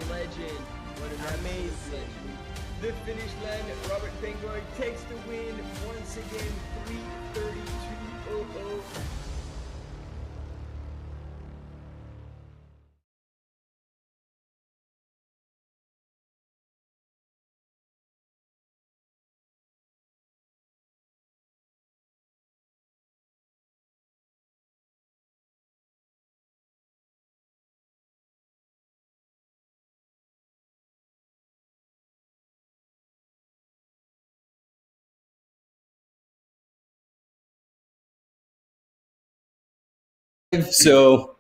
legend. What an absolute legend. The finish line, Robert Pengor takes the win once again, 3:32.00. So,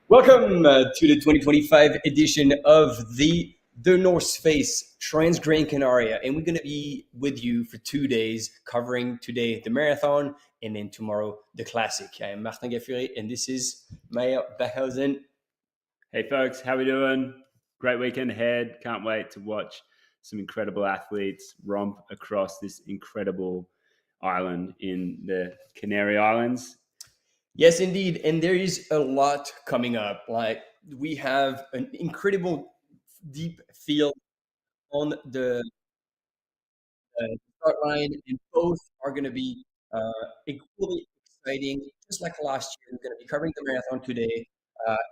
welcome to the 2025 edition of the North Face Transgrancanaria, and we're going to be with you for 2 days, covering today the marathon and then tomorrow the classic. I am Martin Gaffuri, and this is Maya Bachhausen. Hey folks, how we doing? Great weekend ahead. Can't wait to watch some incredible athletes romp across this incredible island in the Canary Islands. Yes, indeed, and there is a lot coming up. Like we have an incredible deep field on the start line, and both are going to be equally exciting. Just like last year, we're going to be covering the marathon today,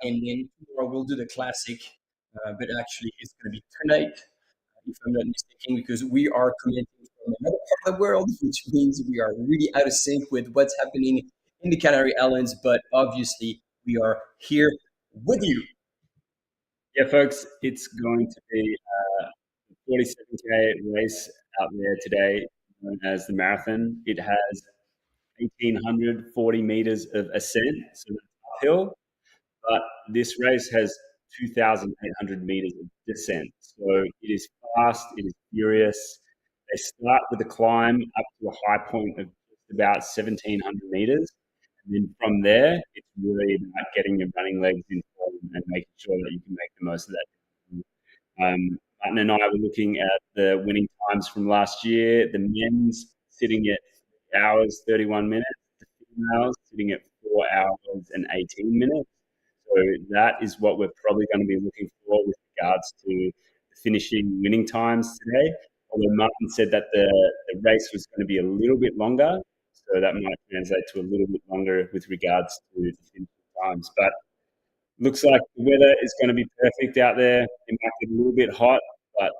and then tomorrow we'll do the classic. But actually, it's going to be tonight, if I'm not mistaken, because we are commenting from another part of the world, which means we are really out of sync with what's happening in the Canary Islands. But obviously, we are here with you. Yeah, folks, it's going to be a 47K race out there today, known as the marathon. It has 1,840 meters of ascent, so that's uphill. But this race has 2,800 meters of descent. So it is fast, it is furious. They start with a climb up to a high point of just about 1,700 meters. And then from there, it's really about getting your running legs in form and making sure that you can make the most of that. Martin and I were looking at the winning times from last year. The men's sitting at 3 hours, 31 minutes. The females sitting at 4 hours and 18 minutes. So that is what we're probably going to be looking for with regards to the finishing winning times today. Although Martin said that the race was going to be a little bit longer, so that might translate to a little bit longer with regards to the finishing times. But looks like the weather is going to be perfect out there. It might get a little bit hot, but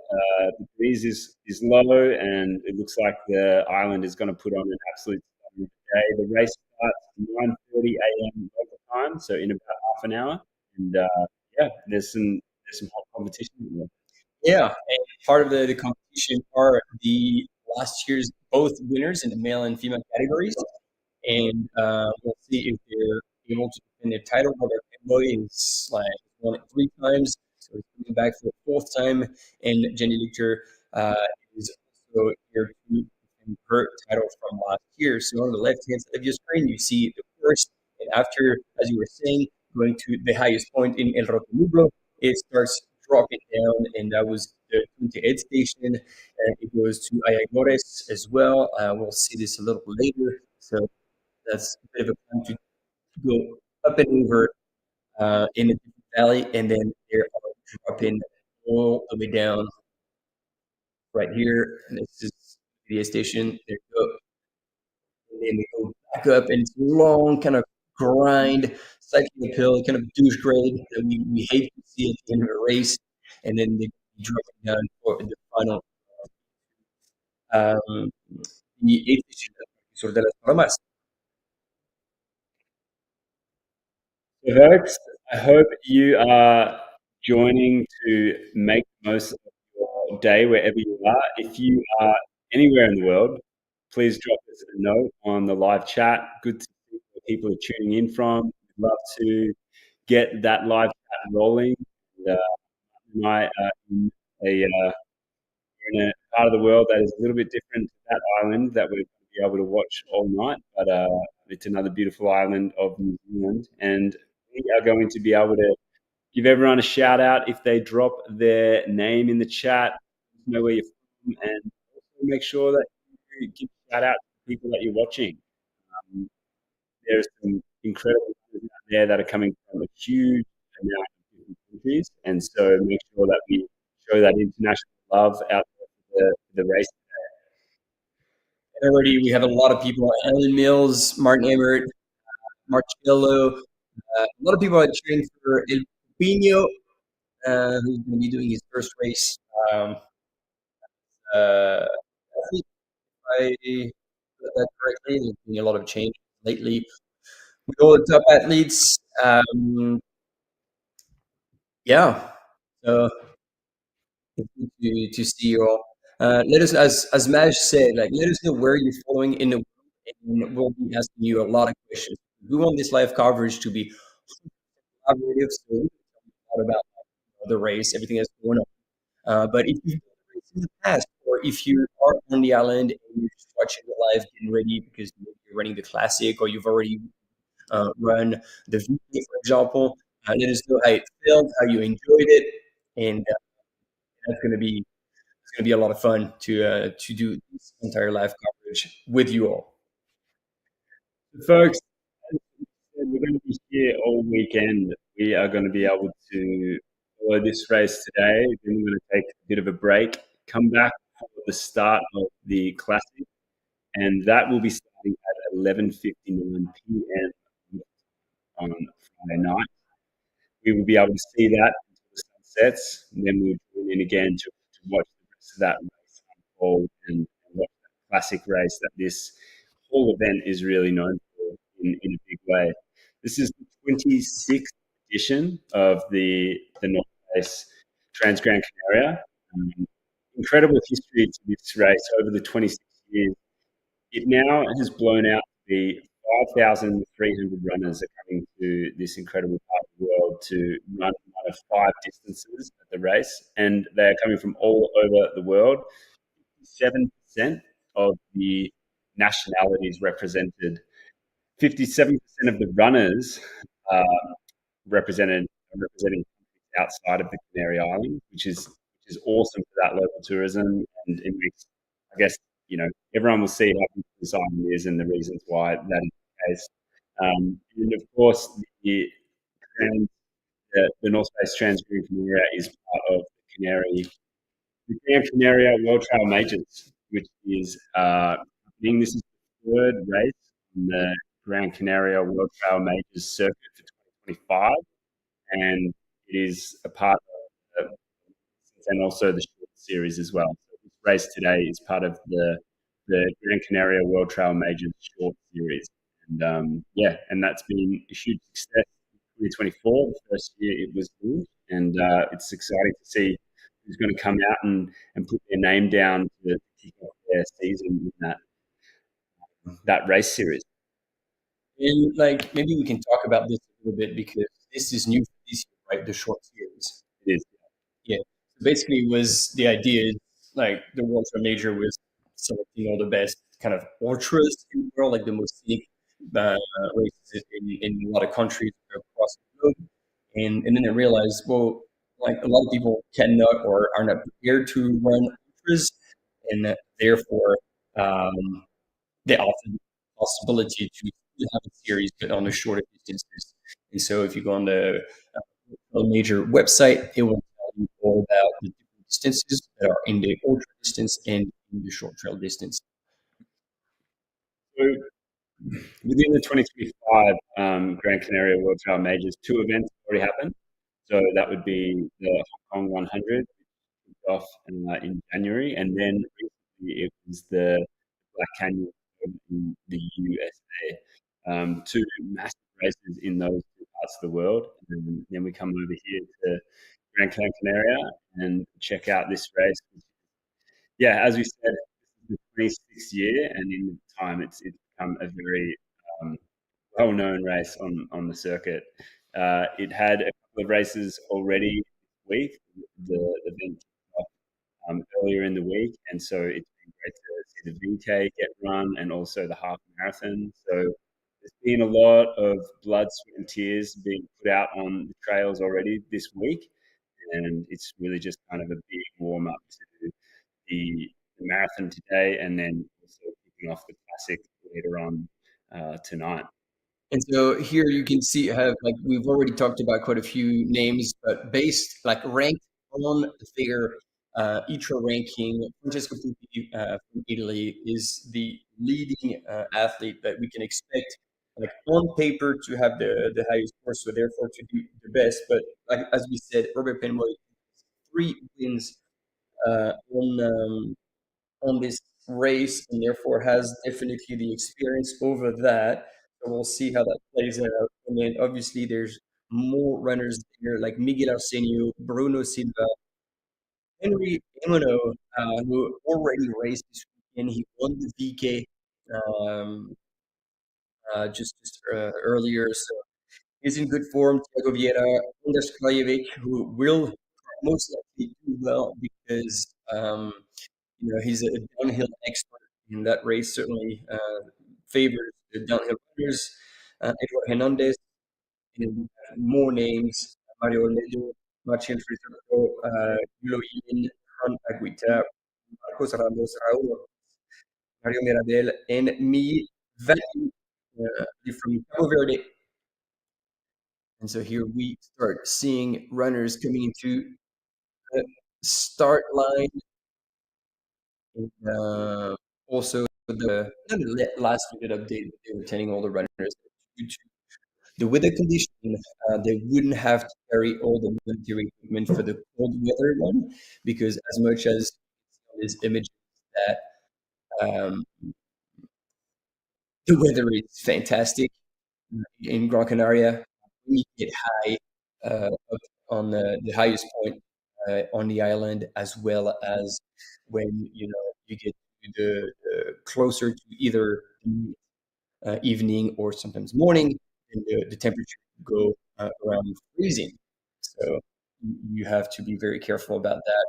the breeze is low, and it looks like the island is going to put on an absolute stunning day. The race starts at 9:30 a.m. local time, so in about half an hour. And yeah, there's some hot competition in there. Yeah, and part of the competition are the last year's both winners in the male and female categories, and we'll see if they're able to defend their title. Robert Boy is like won it 3 times, so he's coming back for the fourth time, and Jenny Lichter is also here to defend her title from last year. So on the left hand side of your screen, you see the first, and after, as you were saying, going to the highest point in El Rotonublo, it starts dropping down, and that was the 28th station. And it goes to Ayagores as well. We'll see this a little later. So that's a bit of a plan to go up and over in the valley, and then they're dropping all the way down right here. And this is the station. There you go. And then they go back up, and it's a long kind of grind, cycling uphill, kind of douche grade that we hate to see at the end of a race. And then they drop down for the final, um, the eighth station, Sur de las Palomas. So, folks, I hope you are joining to make the most of your day wherever you are. If you are anywhere in the world, please drop us a note on the live chat. Good to see where people are tuning in from. We'd love to get that live chat rolling. And, I in a in a part of the world that is a little bit different to that island that we're going to be able to watch all night. But it's another beautiful island of New Zealand, and we are going to be able to give everyone a shout out if they drop their name in the chat, know where you're from, and also make sure that you give a shout out to the people that you're watching. Um, there's some incredible things out there that are coming from a huge amount of different countries, and so make sure that we show that international love out there for the race. And already we have a lot of people: Alan Mills, Martin Emmert, Marcello. A lot of people are cheering for El Pino, who's going to be doing his first race. I think I got that correctly. There's been a lot of change lately with all the top athletes. Yeah, so it's good to see you all. Let us, as Maj said, like let us know where you're following in the world, and we'll be asking you a lot of questions. We want this live coverage to be collaborative, so we can tell you a lot about the race, everything that's going on. But if you've done the race in the past, or if you are on the island and you're just watching it live, getting ready because maybe you're running the classic, or you've already run the VK, for example, let us know how it felt, how you enjoyed it, and that's going to be a lot of fun to do this entire live coverage with you all. Folks, we're going to be here all weekend. We are going to be able to follow this race today. Then we're going to take a bit of a break, come back for the start of the classic, and that will be starting at 11:59 p.m. on Friday night. We will be able to see that until the sun sets, and then we'll tune in again to watch the rest of that race unfold and watch that classic race that this whole event is really known for in a big way. This is the 26th edition of the North Face Transgrancanaria. Incredible history to this race over the 26 years. It now has blown out to be 5,300 runners are coming to this incredible part of the world to run one of five distances at the race, and they're coming from all over the world. 7% of the nationalities represented, 57% of the runners uh, representing outside of the Canary Islands, which is awesome for that local tourism, and it makes, I guess, everyone will see how big this island is and the reasons why that is the case. And of course, the North Face Transgrancanaria is part of the Gran Canaria World Trail Majors, which is happening. This is the third race in the Gran Canaria World Trail Majors circuit for 2025, and it is a part of and also the short series as well. So this race today is part of the Gran Canaria World Trail Majors short series, and and that's been a huge success in 2024, the first year it was launched, and it's exciting to see who's going to come out and put their name down to kick off their season in that race series. And like maybe we can talk about this a little bit because this is new for this year, right? The short series. It is. Yeah. So basically, it was the idea is like the World Tour Major was selecting all the best kind of ultras in the world, like the most scenic races in a lot of countries across the globe. And then I realized, well, like a lot of people cannot or are not prepared to run ultras, and that therefore um, they offer the possibility to still have a series, but on the shorter distances. And so if you go on the major website, it will tell you all about the different distances that are in the ultra distance and in the short trail distance. So within the 2025 Gran Canaria World Trail Majors, two events already happened. So that would be the Hong Kong 100 off in January, and then recently it was the Black Canyon in the USA. Two massive races in those two parts of the world, and then we come over here to Gran Canaria and check out this race. Yeah, as we said, this is the 26th year, and in the time it's become a very um, well-known race on the circuit. It had a couple of races already this week. The event kicked off earlier in the week, and so it's been great to see the VK get run and also the half marathon. So there's been a lot of blood, sweat, and tears being put out on the trails already this week, and it's really just kind of a big warm up to the marathon today, and then also kicking off the classic later on tonight. And so here you can see have like we've already talked about quite a few names, but based like ranked on their ITRA ranking, Francesco Pupi from Italy is the leading athlete that we can expect, like on paper, to have the highest score, so therefore to do the best. But like as we said, Robert Penboy, 3 wins on this race, and therefore has definitely the experience over that. So we'll see how that plays out. And then obviously there's more runners there, like Miguel Arsenio, Bruno Silva, Henry Emono, who already raced this weekend. He won the VK um, just earlier, so he's in good form. Thiago Vieira, Anders Krajevic, who will most likely do well because he's a downhill expert, and that race certainly favors the downhill runners. Edward Hernandez, and more names: Mario Ornedo, Marcin Friserco, Yulo Yin, Juan Aguita, Marcos Ramos, Raúl, Mario Miradel, and me, Valley, from Cabo Verde. And so here we start seeing runners coming into the start line. And, also, not the last minute update, they were telling all the runners that due to the weather condition, they wouldn't have to carry all the military equipment for the cold weather one, because as much as this image that um, the weather is fantastic in Gran Canaria, we get high up on the highest point on the island, as well as when you get to the closer to either evening or sometimes morning, and the temperature will go around freezing. So you have to be very careful about that.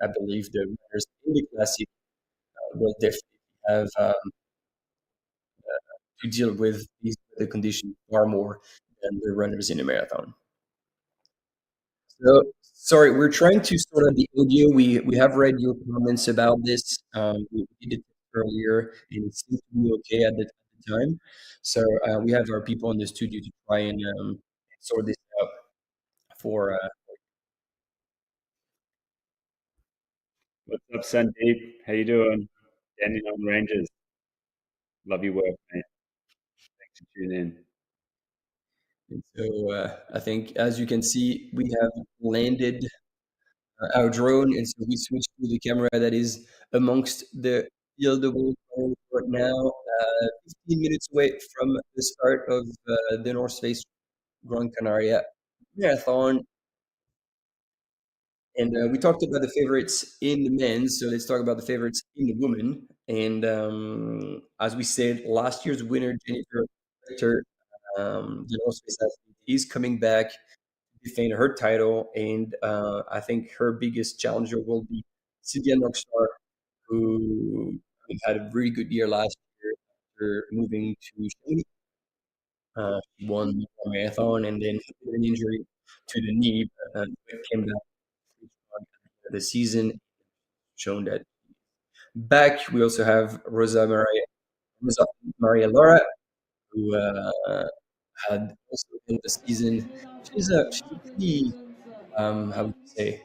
I believe the runners in the classic will definitely have to deal with the conditions far more than the runners in a marathon. So sorry, we're trying to sort out the audio. We have read your comments about this. We did it earlier, and it seemed to be okay at the time. So we have our people in the studio to try and sort this out for. What's up, Sandeep? How you doing? Standing on ranges. Love your work, mate. Thanks for tuning in. And so I think, as you can see, we have landed our drone, and so we switched to the camera that is amongst the field of right now, 15 minutes away from the start of the North Face Gran Canaria Marathon. And we talked about the favorites in the men's, so let's talk about the favorites in the women. And as we said, last year's winner, Jennifer Richter, the North Face athlete, is coming back to defend her title. And I think her biggest challenger will be Cynthia Noxstar, who had a really good year last year after moving to Chamonix. She won the marathon and then had an injury to the knee, but came back the season, shown that back. We also have Rosa Maria Laura, who had also in the season. She's a pretty how would you say,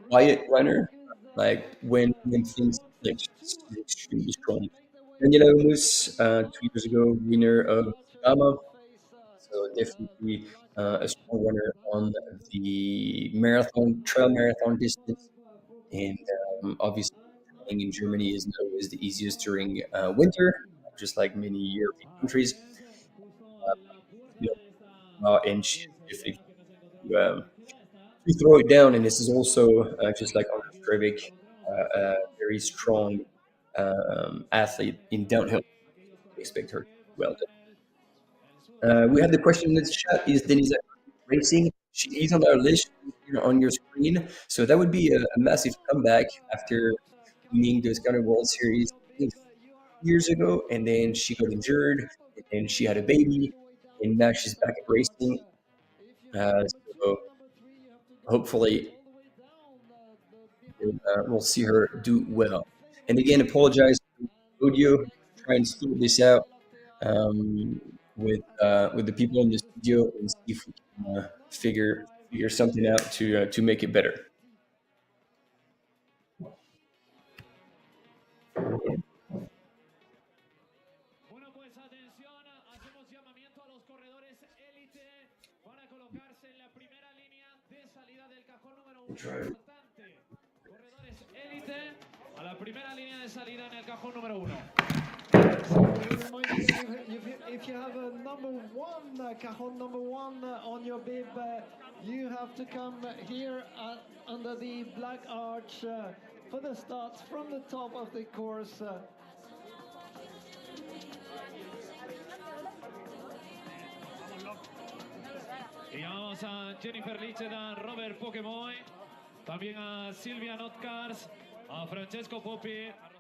quiet runner. Like when things like she's extremely strong. Daniela Olmos, 2 years ago, winner of Gama, so definitely a strong runner on the trail marathon distance. And obviously, training in Germany is not always the easiest during winter, just like many European countries. And she's definitely to throw it down. And this is also just like on Strevik, a very strong athlete in downhill. Expect her to do well. We have the question in the chat: is Denise racing? She is on our list here on your screen, so that would be a massive comeback after winning the Scouting World Series, I think, years ago, and then she got injured, and then she had a baby, and now she's back at racing. So hopefully, we'll see her do well. And again, apologize for the audio. Try and sort this out. Um, with the people in the studio and see if we can figure something out to make it better. Bueno, pues atención, hacemos llamamiento a los corredores élite para colocarse en la primera línea de salida del cajón número uno. Importante. Corredores élite a la primera línea de salida en el cajón número uno. If you have a number one, cajon number one on your bib, you have to come here under the black arch for the starts from the top of the course. Y llamamos a Jennifer Lichen, a Robert Pokemoy, también a Silvia Notcars, a Francesco Poppi, a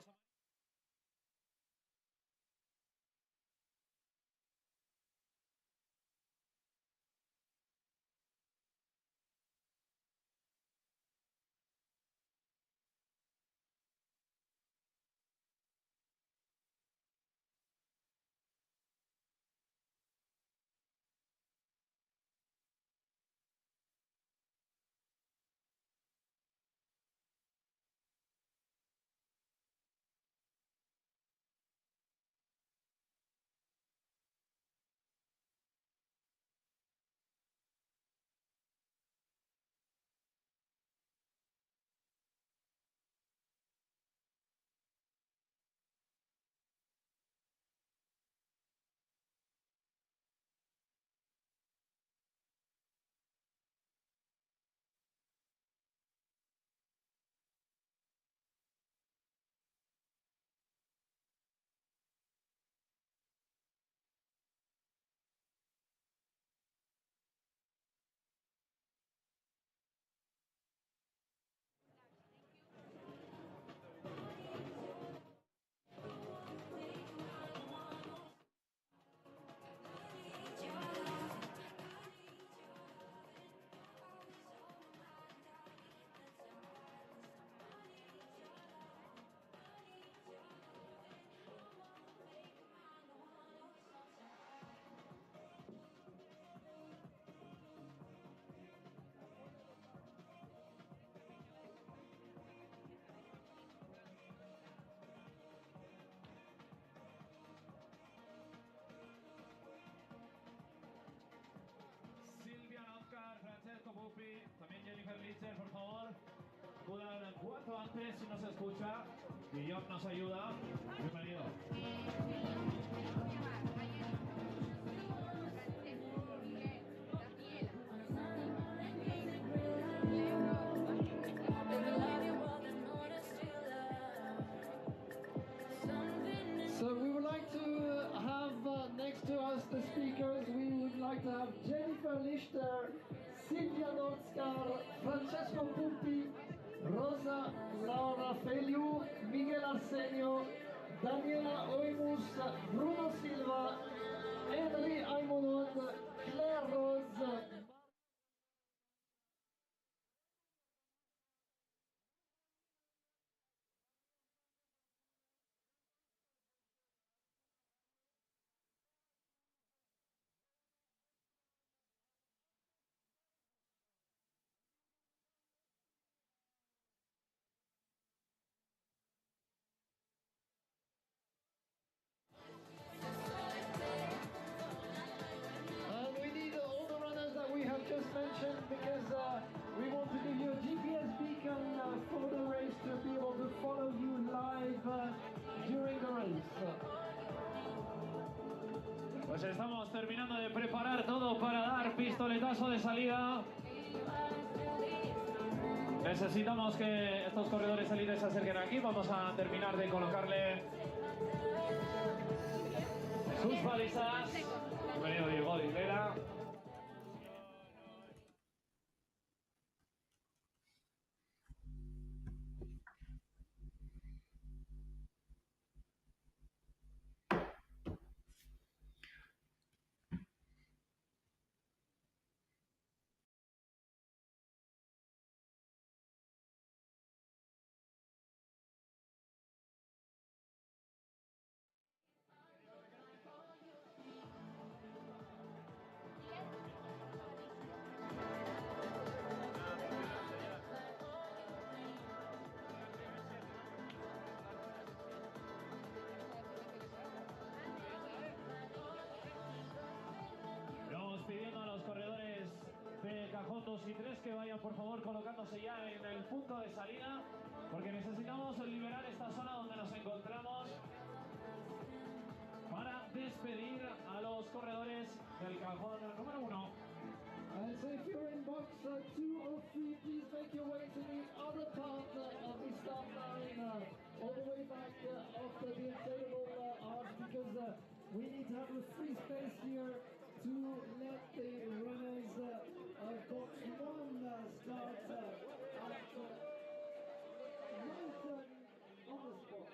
Silvia Notcars, Francesco Poppi, también Jennifer Lichen, por favor. Acudan cuanto antes si no se escucha. Guillaume nos ayuda. Bienvenido. So we would like to have next to us the speakers. We would like to have Jennifer Lichter, Silvia Notskar, Francesco Puppi, Rosa Laura Feliu, Miguel Arsenio, Daniela Oimus, Bruno Silva, Henry Aimonon, Claire Rose, and we need all the runners that we have just mentioned because we want to give you a GPS beacon for the race to be able to follow you live during the race. Pues estamos terminando de preparar todo para dar pistoletazo de salida. Necesitamos que estos corredores élites se acerquen aquí. Vamos a terminar de colocarle sus balizas. Bienvenido Diego de Hilera. 2 y 3 que vayan por favor colocándose ya en el punto de salida, porque necesitamos liberar esta zona donde nos encontramos para despedir a los corredores del cajón número 1. So if you're in box 2 or 3, please make your way to the other part of the start line, all the way back after the inflatable arch, because we need to have a free space here to let the runners of box 1 start at 9:30 on the spot.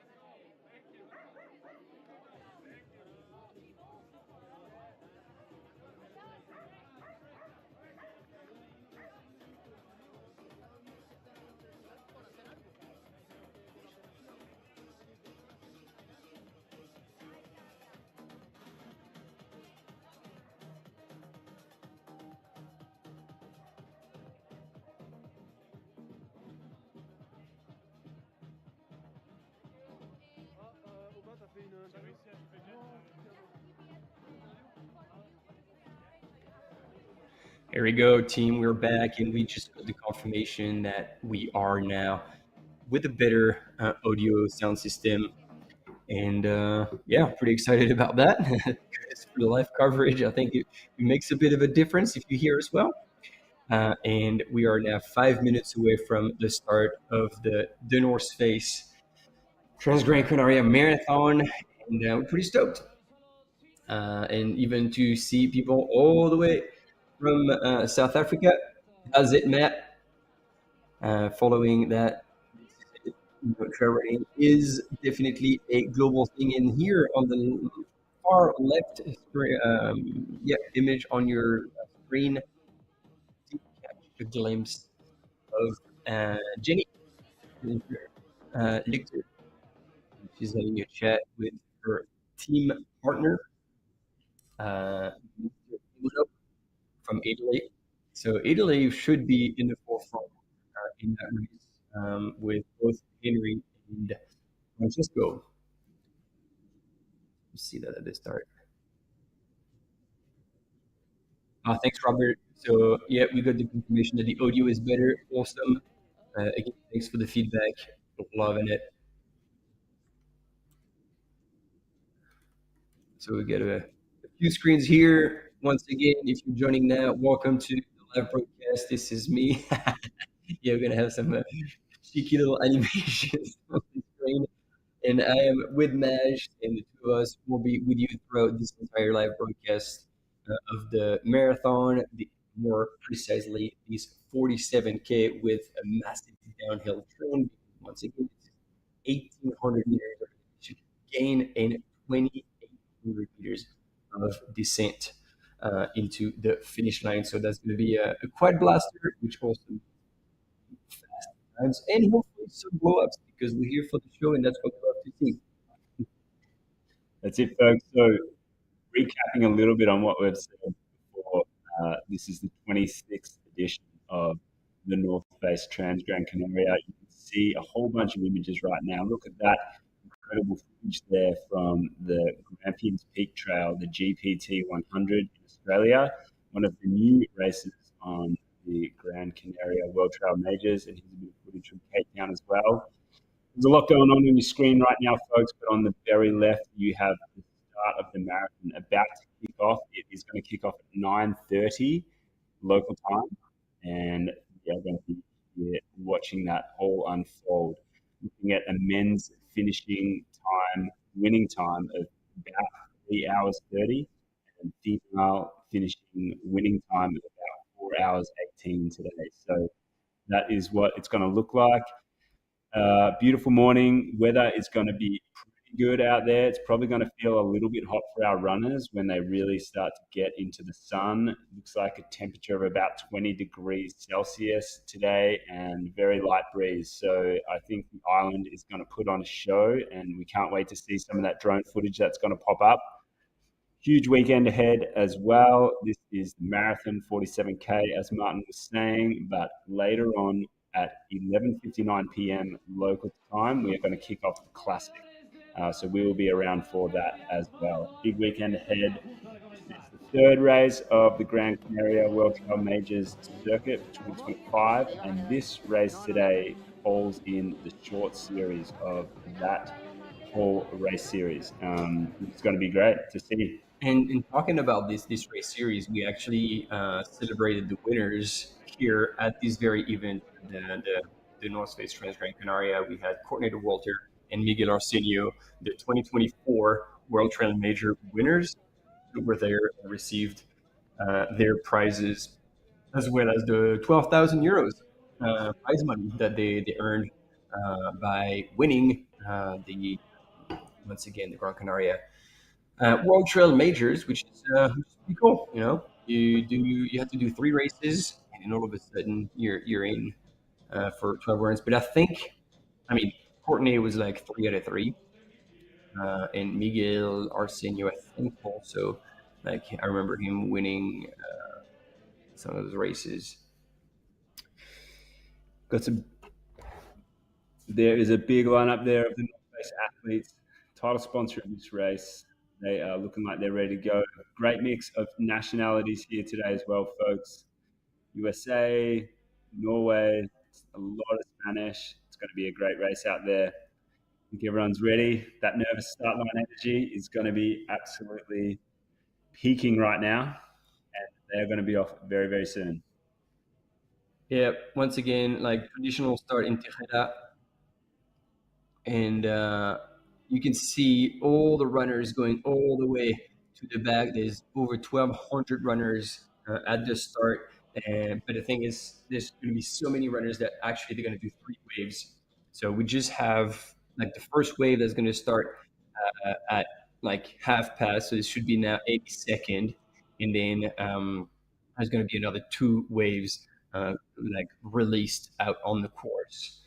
Here we go, team. We're back, and we just got the confirmation that we are now with a better audio sound system. And yeah, pretty excited about that. Because for the live coverage, I think it makes a bit of a difference if you hear us well. And we are now 5 minutes away from the start of the North Face Transgrancanaria Marathon, and we're pretty stoked. And even to see people all the way from South Africa. How's it, Matt? Following that, trail running is definitely a global thing. And here on the far left image on your screen, you catch a glimpse of Jenny Lichter. She's having a chat with her team partner, from Italy. So Italy should be in the forefront in that race with both Henry and Francesco. Let's see that at the start. Thanks, Robert. So yeah, we got the confirmation that the audio is better. Awesome. Again, thanks for the feedback. Loving it. So we get a few screens here. Once again, if you're joining now, welcome to the live broadcast. This is me. Yeah, we're gonna have some cheeky little animations on the screen. And I am with Maj, and the two of us will be with you throughout this entire live broadcast of the marathon, more precisely, these 47K with a massive downhill train. Once again, it's 1,800 meters of gain and 2,800 meters of descent into the finish line. So that's going to be a quad blaster, which also fast times, and hopefully some blow-ups, because we're here for the show, and that's what we love to see. That's it, folks. So recapping a little bit on what we've said before, this is the 26th edition of the North Face Transgrancanaria. You can see a whole bunch of images right now. Look at that incredible footage there from the Grampians Peak Trail, the GPT 100 in Australia, one of the new races on the Gran Canaria World Trail Majors. And here's a bit of footage from Cape Town as well. There's a lot going on your screen right now, folks, but on the very left, you have the start of the marathon about to kick off. It is going to kick off at 9:30 local time, and we are going to be here watching that all unfold. Looking at a men's finishing time, winning time of about 3 hours 30, and female finishing winning time of about 4 hours 18 today. So that is what it's going to look like. Beautiful morning. Weather is going to be pretty good out there. It's probably going to feel a little bit hot for our runners when they really start to get into the sun. It looks like a temperature of about 20 degrees Celsius today and very light breeze. So I think the island is going to put on a show, and we can't wait to see some of that drone footage that's going to pop up. Huge weekend ahead as well. This is the Marathon 47K, as Martin was saying, but later on at 11:59 p.m. local time, we are going to kick off the Classic. So we will be around for that as well. Big weekend ahead. This is the third race of the Gran Canaria World Trail Majors circuit for 2025, and this race today falls in the short series of that whole race series. It's going to be great to see. And talking about this race series, we actually celebrated the winners here at this very event, the North Face Transgrancanaria. We had Courtney Walter and Miguel Arsenio, the 2024 World Trail Major winners, who were there and received their prizes, as well as the 12,000 euros prize money that they earned by winning the once again the Gran Canaria World Trail Majors, which is pretty cool. You know, you have to do 3 races, and then all of a sudden you're in for 12 rounds. But I mean, Courtney was like 3 out of 3, and Miguel Arsenio, I think, also. Like I remember him winning some of those races. Got some. There is a big lineup there of the North Face athletes. Title sponsor of this race. They are looking like they're ready to go. Great mix of nationalities here today as well, folks. USA, Norway, a lot of Spanish. It's going to be a great race out there. I think everyone's ready. That nervous start line energy is going to be absolutely peaking right now, and they're going to be off very, very soon. Yeah, once again, like traditional start in Tejeda, and you can see all the runners going all the way to the back. There's over 1,200 runners at the start, but the thing is, there's going to be so many runners that actually they're going to do 3 waves. So we just have like the first wave that's going to start at like half past, so this should be now 82nd, and then there's going to be another 2 waves like released out on the course.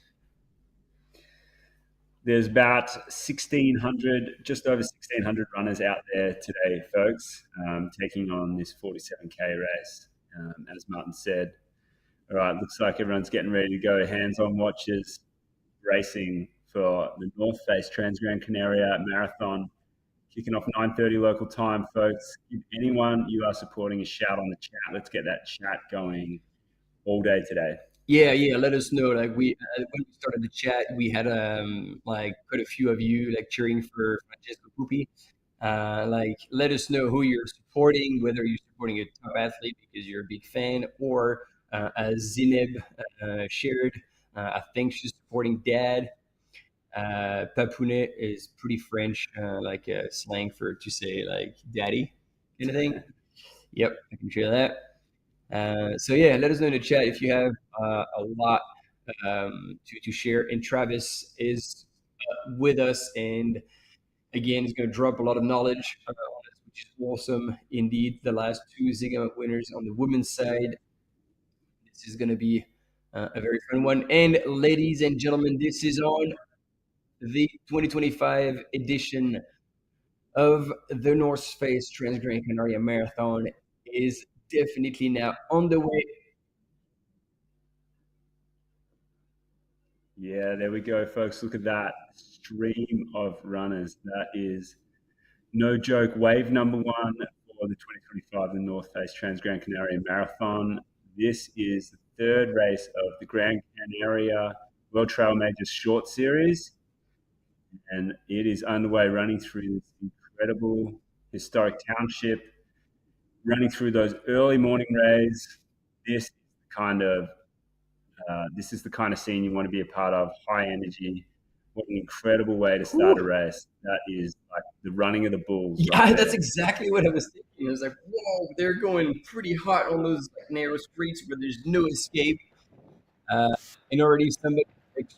There's about 1,600, just over 1,600 runners out there today, folks, taking on this 47K race. As Martin said, all right, looks like everyone's getting ready to go. Hands-on watches, racing for the North Face Transgrancanaria Marathon, kicking off 9:30 local time, folks. Give anyone you are supporting a shout on the chat. Let's get that chat going all day today. Yeah. Let us know. Like when we started the chat, we had like quite a few of you like cheering for Francesco Pupi. Like let us know who you're supporting, whether you're supporting a top athlete because you're a big fan, or as Zineb shared, I think she's supporting Dad. Papounet is pretty French, like slang for to say like daddy kind of thing. Yep, I can share that. So yeah, let us know in the chat if you have a lot to share. And Travis is with us, and again, he's going to drop a lot of knowledge on us, which is awesome indeed. The last 2 Zigama winners on the women's side. This is going to be a very fun one. And ladies and gentlemen, this is on the 2025 edition of the North Face Transgrancanaria Marathon is definitely now on the way. Yeah, there we go, folks. Look at that stream of runners. That is no joke. Wave number 1 for the 2025 the North Face Transgrancanaria Marathon. This is the 3rd race of the Gran Canaria World Trail Majors Short Series, and it is underway, running through this incredible historic township, running through those early morning rays. This is the kind of scene you want to be a part of. High energy. What an incredible way to start a race. That is like the running of the bulls. Yeah, right that's exactly what I was thinking. I was like, whoa, they're going pretty hot on those like, narrow streets where there's no escape. And already somebody like,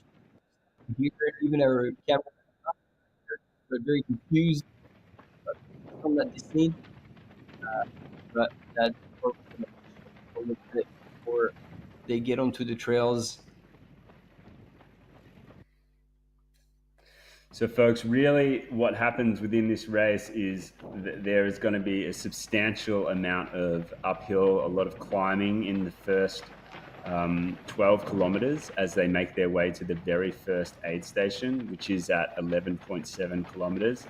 here, even our camera, are very confused from that scene. But that before they get onto the trails. So, folks, really what happens within this race is there is going to be a substantial amount of uphill, a lot of climbing in the first 12 kilometers as they make their way to the very first aid station, which is at 11.7 kilometers.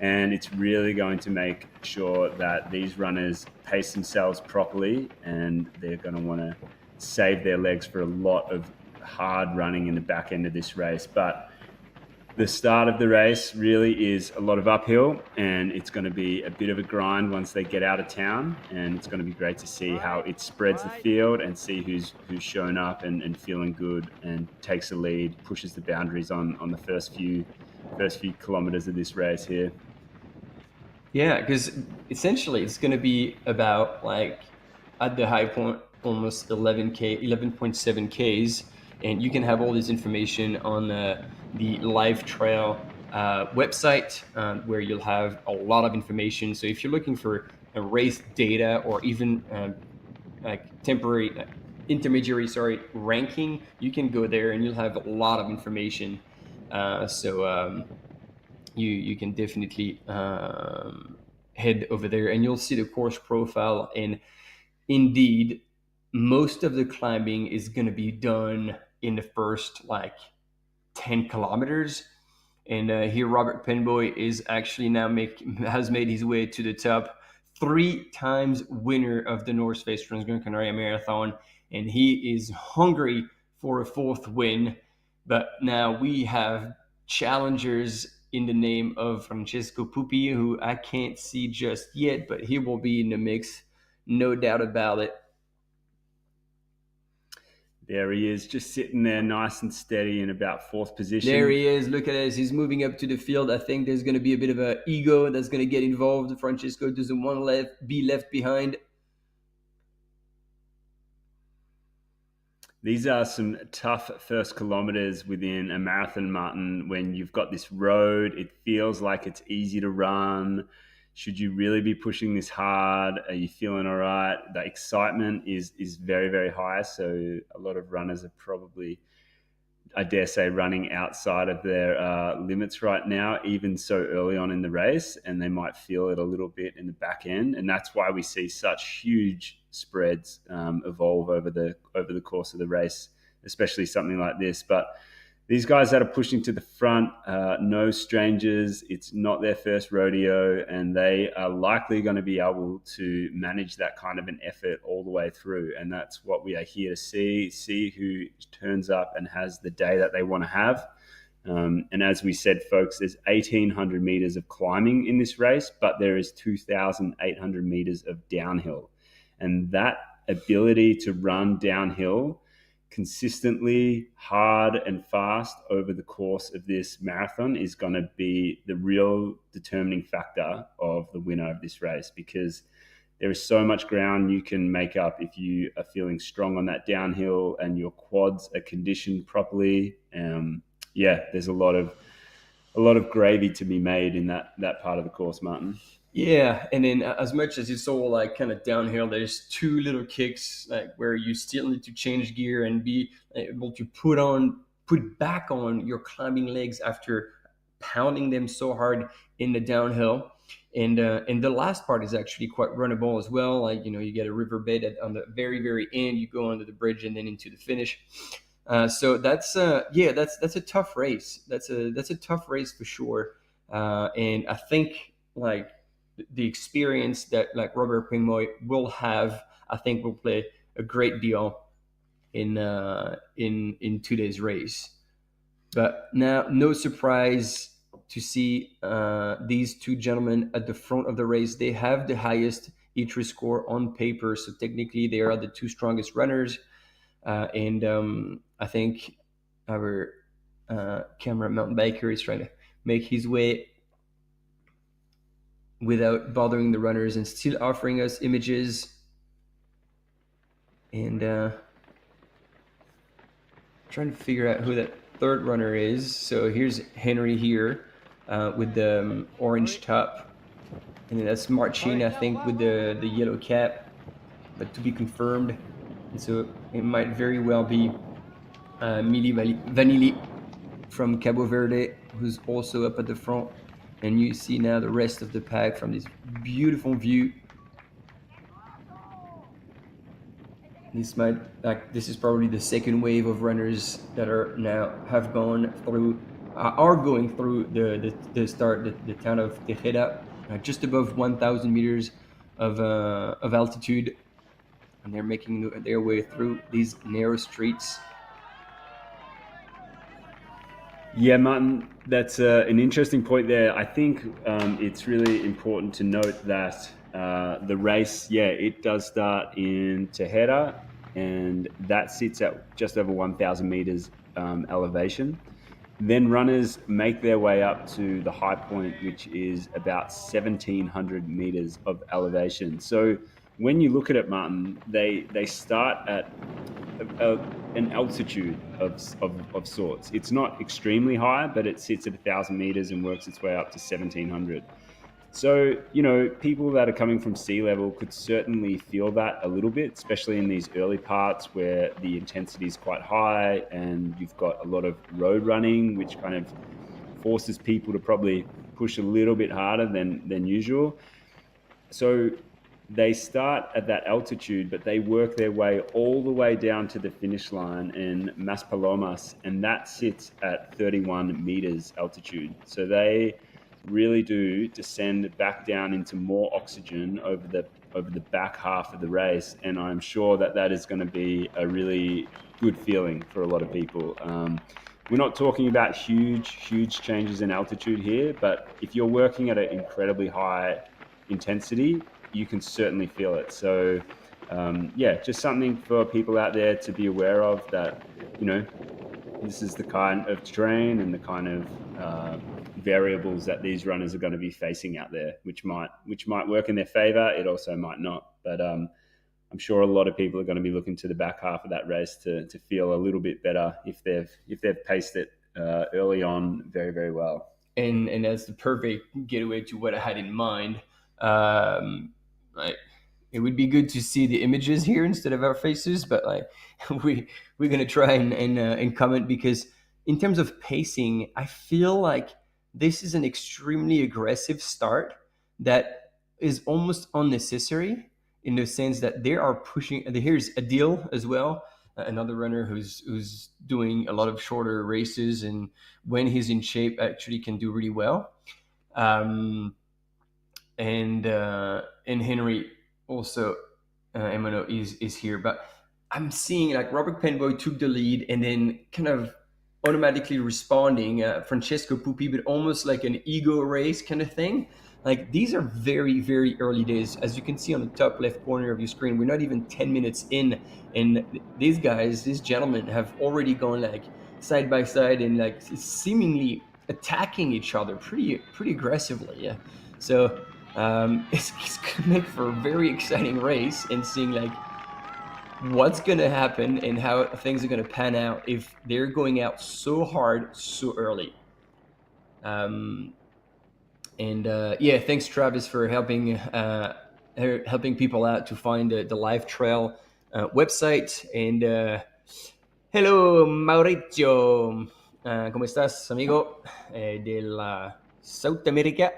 And it's really going to make sure that these runners pace themselves properly, and they're going to want to save their legs for a lot of hard running in the back end of this race. But the start of the race really is a lot of uphill, and it's going to be a bit of a grind once they get out of town. And it's going to be great to see how it spreads the field and see who's shown up and feeling good and takes the lead, pushes the boundaries on the first few kilometers of this race here. Yeah, because essentially it's going to be about like at the high point almost 11k, 11.7 k's, and you can have all this information on the Live Trail website where you'll have a lot of information. So if you're looking for a race data or even like temporary intermediary ranking, you can go there and you'll have a lot of information. You can definitely head over there and you'll see the course profile. And indeed, most of the climbing is going to be done in the first like 10 kilometers. And here Robert Penboy is actually now has made his way to the top, 3 times winner of the North Face Transgrancanaria Marathon, and he is hungry for a 4th win. But now we have challengers in the name of Francesco Pupi, who I can't see just yet, but he will be in the mix, no doubt about it. There he is, just sitting there nice and steady in about 4th position. There he is. Look at this. He's moving up to the field. I think there's going to be a bit of an ego that's going to get involved. Francesco doesn't want to be left behind. These are some tough first kilometers within a marathon, Martin, when you've got this road. It feels like it's easy to run. Should you really be pushing this hard? Are you feeling all right? The excitement is very, very high. So a lot of runners are probably, I dare say, running outside of their limits right now, even so early on in the race, and they might feel it a little bit in the back end. And that's why we see such huge spreads evolve over the course of the race, especially something like this. But these guys that are pushing to the front, no strangers. It's not their first rodeo, and they are likely going to be able to manage that kind of an effort all the way through. And that's what we are here to see who turns up and has the day that they want to have. And as we said, folks, there's 1,800 meters of climbing in this race, but there is 2,800 meters of downhill. And that ability to run downhill consistently, hard and fast over the course of this marathon is going to be the real determining factor of the winner of this race, because there is so much ground you can make up if you are feeling strong on that downhill and your quads are conditioned properly. There's a lot of gravy to be made in that part of the course, Martin. Yeah, and then as much as it's all like kind of downhill, there's 2 little kicks like where you still need to change gear and be able to put back on your climbing legs after pounding them so hard in the downhill. And the last part is actually quite runnable as well. Like, you get a riverbed on the very, very end, you go under the bridge and then into the finish. So that's a tough race. That's a tough race for sure. And I think like the experience that like Robert Penboy will have, I think will play a great deal in today's race. But now, no surprise to see these 2 gentlemen at the front of the race. They have the highest ITRA score on paper, so technically they are the 2 strongest runners. And I think our camera mountain biker is trying to make his way without bothering the runners and still offering us images. And trying to figure out who that 3rd runner is. So here's Henry here with the orange top, and then that's Marcin, I think, with the yellow cap, but to be confirmed. And so it might very well be Mili Vanilli from Cabo Verde, who's also up at the front. And you see now the rest of the pack from this beautiful view. This is probably the second wave of runners that have gone through are going through the town of Tejeda, just above 1,000 meters of altitude, and they're making their way through these narrow streets. Yeah, Martin, that's an interesting point there. I think it's really important to note that the race, yeah, it does start in Tejera, and that sits at just over 1,000 meters elevation. Then runners make their way up to the high point, which is about 1,700 meters of elevation. So when you look at it, Martin, they start at a, an altitude of sorts. It's not extremely high, but it sits at 1,000 meters and works its way up to 1,700. So, people that are coming from sea level could certainly feel that a little bit, especially in these early parts where the intensity is quite high and you've got a lot of road running, which kind of forces people to probably push a little bit harder than usual. So they start at that altitude, but they work their way all the way down to the finish line in Maspalomas, and that sits at 31 meters altitude. So they really do descend back down into more oxygen over the back half of the race, and I'm sure that that is going to be a really good feeling for a lot of people. We're not talking about huge changes in altitude here, but if you're working at an incredibly high intensity, you can certainly feel it. So, yeah, just something for people out there to be aware of, that, this is the kind of terrain and the kind of variables that these runners are going to be facing out there, which might work in their favor. It also might not. But I'm sure a lot of people are going to be looking to the back half of that race to feel a little bit better if they've paced it early on very well. And that's the perfect getaway to what I had in mind. Like, it would be good to see the images here instead of our faces, but like we're gonna try and comment, because in terms of pacing, I feel like this is an extremely aggressive start that is almost unnecessary, in the sense that they are pushing. Here's Adil as well, another runner who's doing a lot of shorter races, and when he's in shape, actually can do really well. Um, and Henry also, Emmanuel is here, but I'm seeing like Robert Penboy took the lead and then kind of automatically responding, Francesco Pupi, but almost like an ego race kind of thing. Like, these are very early days, as you can see on the top left corner of your screen. We're not even 10 minutes in, and these gentlemen have already gone like side by side and like seemingly attacking each other pretty aggressively. Yeah, so it's gonna make for a very exciting race, and seeing like what's gonna happen and how things are gonna pan out if they're going out so hard so early. And yeah, thanks Travis for helping people out to find the Live Trail website. And hello Mauricio, ¿cómo estás, amigo de la South America?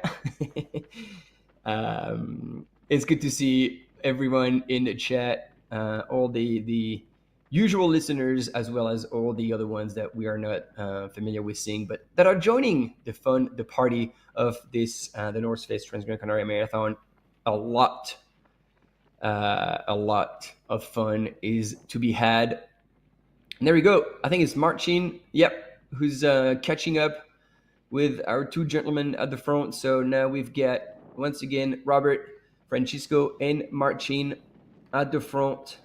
It's good to see everyone in the chat, all the usual listeners, as well as all the other ones that we are not familiar with seeing, but that are joining the party of this the North Face Transgrancanaria Marathon. A lot of fun is to be had. And there we go. I think it's Marcin, yep, who's catching up with our two gentlemen at the front. So now we've got, once again, Robert, Francisco, and Marcin at the front.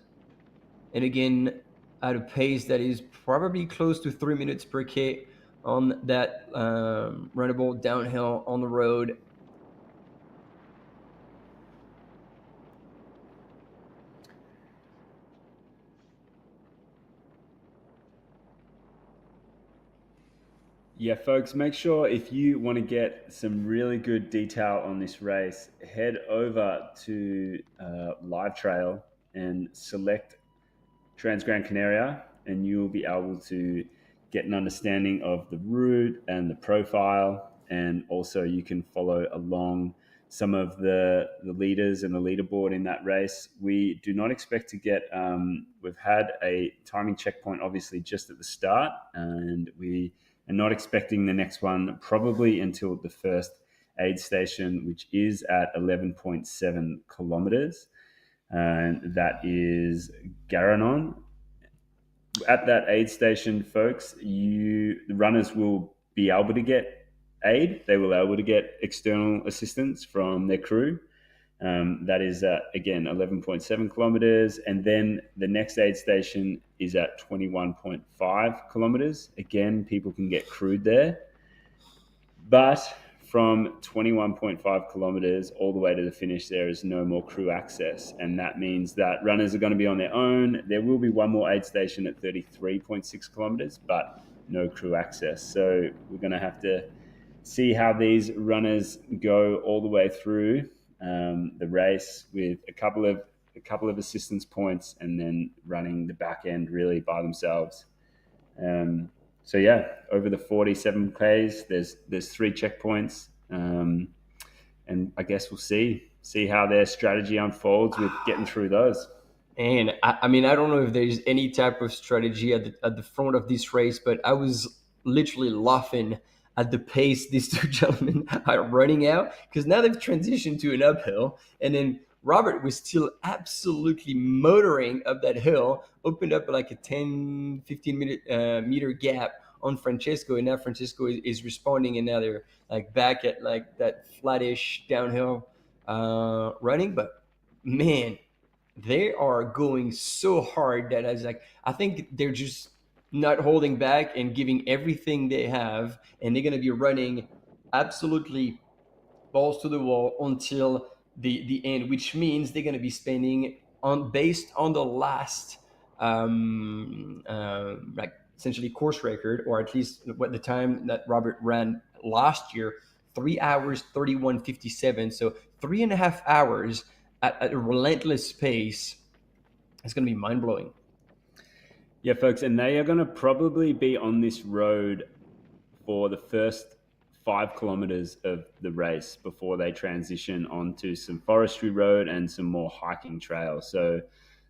And again, at a pace that is probably close to 3 minutes per K on that runnable downhill on the road. Yeah, folks, make sure if you want to get some really good detail on this race, head over to Live Trail and select Transgrancanaria, and you'll be able to get an understanding of the route and the profile. And also you can follow along some of the leaders and the leaderboard in that race. We do not expect to get, we've had a timing checkpoint obviously just at the start, and we and not expecting the next one probably until the first aid station, which is at 11.7 kilometers. And that is Garanon. At that aid station, folks, the runners will be able to get aid. They will be able to get external assistance from their crew. That is at, again, 11.7 kilometers. And then the next aid station is at 21.5 kilometers. Again, people can get crewed there. But from 21.5 kilometers all the way to the finish, there is no more crew access. And that means that runners are going to be on their own. There will be one more aid station at 33.6 kilometers, but no crew access. So we're going to have to see how these runners go all the way through the race with a couple of assistance points, and then running the back end really by themselves. So yeah, over the 47 Ks, there's 3 checkpoints, and I guess we'll see how their strategy unfolds with getting through those. And I mean, I don't know if there's any type of strategy at the front of this race, but I was literally laughing at the pace these two gentlemen are running out, because now they've transitioned to an uphill, and then Robert was still absolutely motoring up that hill, opened up like a 10, 15 meter gap on Francesco, and now Francesco is responding, and now they're like back at like that flattish downhill running. But man, they are going so hard that I think they're just not holding back and giving everything they have, and they're going to be running absolutely balls to the wall until the end, which means they're going to be spending on based on the last like essentially course record, or at least what the time that Robert ran last year, 3 hours 31:57. So 3.5 hours at a relentless pace. It's going to be mind-blowing. Yeah, folks, and they are going to probably be on this road for the first 5 kilometers of the race before they transition onto some forestry road and some more hiking trails. So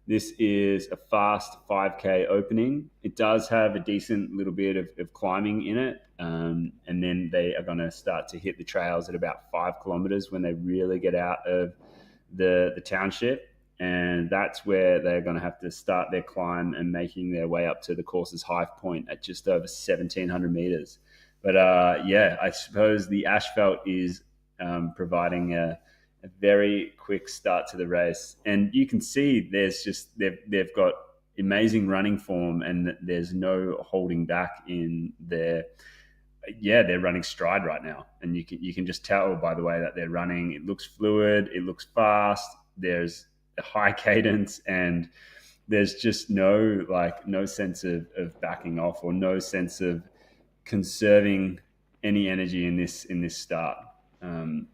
this is a fast 5K opening. It does have a decent little bit of climbing in it. And then they are going to start to hit the trails at about 5 kilometers when they really get out of the township. And that's where they're going to have to start their climb and making their way up to the course's high point at just over 1,700 meters. But yeah, I suppose the asphalt is providing a very quick start to the race, and you can see they've got amazing running form, and there's no holding back in their they're running stride right now, and you can just tell by the way that they're running. It looks fluid, it looks fast. There's a high cadence, and there's just no sense of backing off, or no sense of conserving any energy in this start. And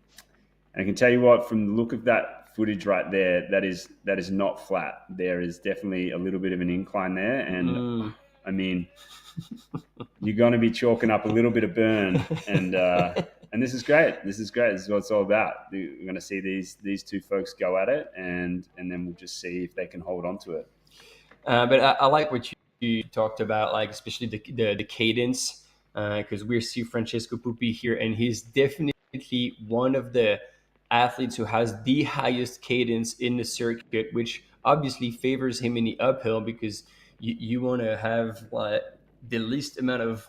I can tell you what, from the look of that footage right there, that is not flat. There is definitely a little bit of an incline there, and I mean, you're going to be chalking up a little bit of burn, and this is great. This is great. This is what it's all about. We're going to see these two folks go at it, and then we'll just see if they can hold on to it. But I like what you talked about, like especially the cadence, because we see Francesco Pupi here, and he's definitely one of the athletes who has the highest cadence in the circuit, which obviously favors him in the uphill, because you want to have like the least amount of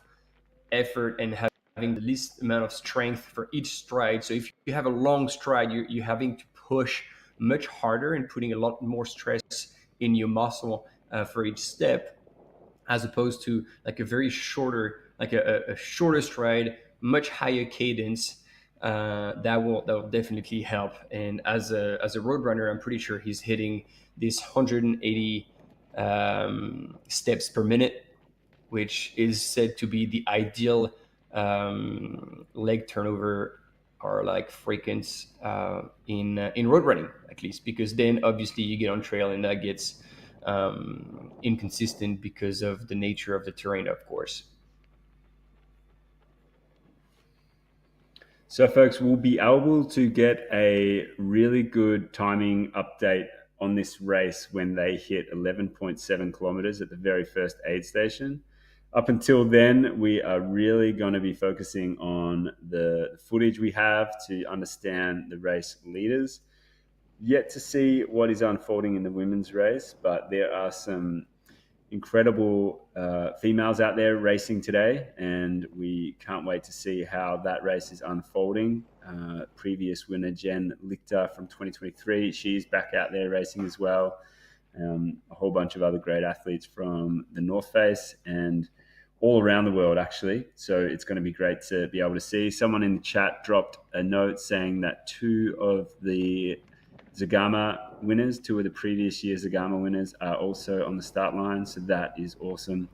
effort and having the least amount of strength for each stride. So if you have a long stride, you're having to push much harder and putting a lot more stress in your muscle for each step, as opposed to like a very shorter, like a shorter stride, much higher cadence. That will definitely help. And as a road runner, I'm pretty sure he's hitting this 180 steps per minute, which is said to be the ideal leg turnover or like frequency in road running, at least, because then obviously you get on trail and that gets inconsistent because of the nature of the terrain, of course. So, folks, we'll be able to get a really good timing update on this race when they hit 11.7 kilometers at the very first aid station. up until then, we are really going to be focusing on the footage we have to understand the race leaders. Yet to see what is unfolding in the women's race, but there are some incredible females out there racing today, and we can't wait to see how that race is unfolding. Previous winner Jen Lichter from 2023, she's back out there racing as well. A whole bunch of other great athletes from the North Face and all around the world, actually. So it's going to be great to be able to see. Someone in the chat dropped a note saying that 2 of the Zagama winners, 2 of the previous year's Zagama winners, are also on the start line. So that is awesome.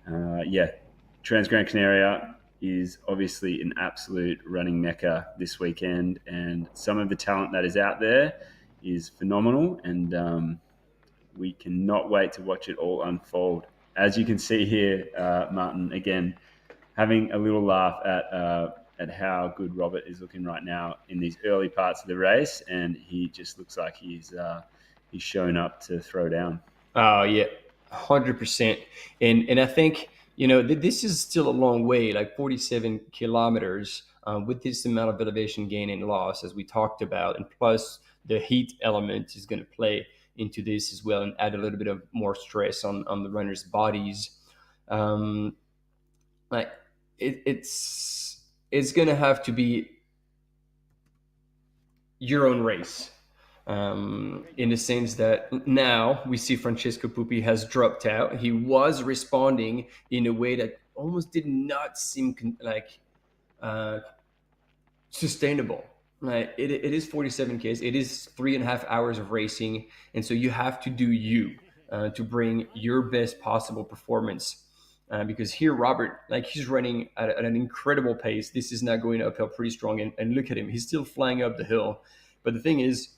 Transgrancanaria is obviously an absolute running mecca this weekend, and some of the talent that is out there is phenomenal, and we cannot wait to watch it all unfold. As you can see here, Martin, again, having a little laugh at how good Robert is looking right now in these early parts of the race, and he just looks like he's shown up to throw down. Oh yeah, 100%. And I think this is still a long way, like 47 kilometers, with this amount of elevation gain and loss as we talked about, and plus the heat element is going to play into this as well and add a little bit of more stress on the runners' bodies. Like it's going to have to be your own race. In the sense that now we see Francesco Pupi has dropped out. He was responding in a way that almost did not seem sustainable. Like it is 47 Ks. It is 3.5 hours of racing, and so you have to do you to bring your best possible performance. Because here, Robert, like he's running at an incredible pace. This is now going uphill pretty strong, and look at him. He's still flying up the hill. But the thing is,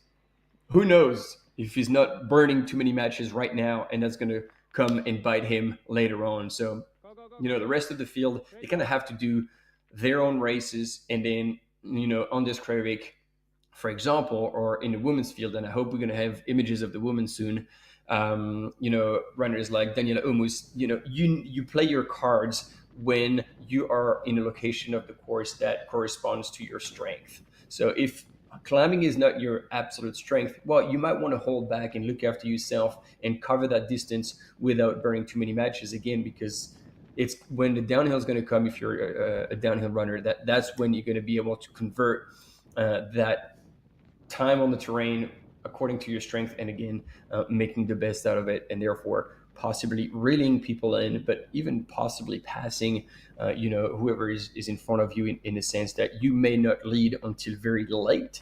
who knows if he's not burning too many matches right now, and that's going to come and bite him later on. So, the rest of the field, they kind of have to do their own races, and then, on this Krevik, for example, or in the women's field, and I hope we're going to have images of the women soon. Runners like Daniela Umus, you play your cards when you are in a location of the course that corresponds to your strength. So if climbing is not your absolute strength, well, you might want to hold back and look after yourself and cover that distance without burning too many matches again, because it's when the downhill is going to come. If you're a downhill runner, that's when you're going to be able to convert that time on the terrain according to your strength, and again, making the best out of it, and therefore possibly reeling people in, but even possibly passing whoever is in front of you, in the sense that you may not lead until very late,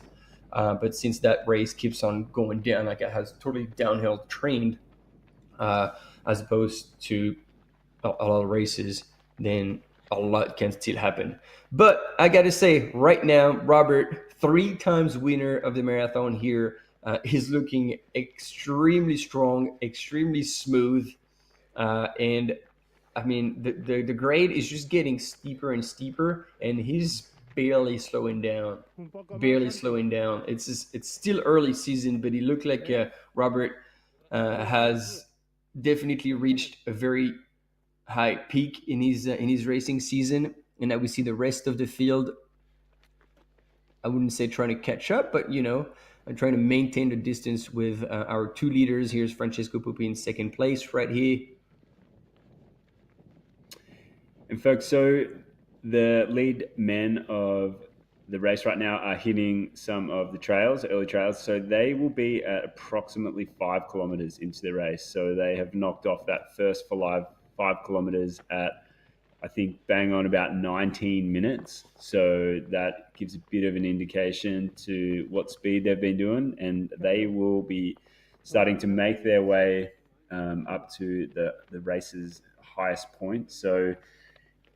but since that race keeps on going down, like it has totally downhill trained, as opposed to a lot of races, then a lot can still happen. But I gotta say, right now, Robert, 3 times winner of the marathon here, he's looking extremely strong, extremely smooth, and I mean the grade is just getting steeper and steeper, and he's barely slowing down. It's still early season, but it looked like Robert has definitely reached a very high peak in his racing season, and that we see the rest of the field, I wouldn't say trying to catch up, but I'm trying to maintain the distance with our 2 leaders. Here's Francesco Pupi in second place right here. And folks, so the lead men of the race right now are hitting some of the trails, early trails. So they will be at approximately 5 kilometers into the race. So they have knocked off that first 5 kilometers at, I think, bang on about 19 minutes. So that gives a bit of an indication to what speed they've been doing, and they will be starting to make their way up to the race's highest point. So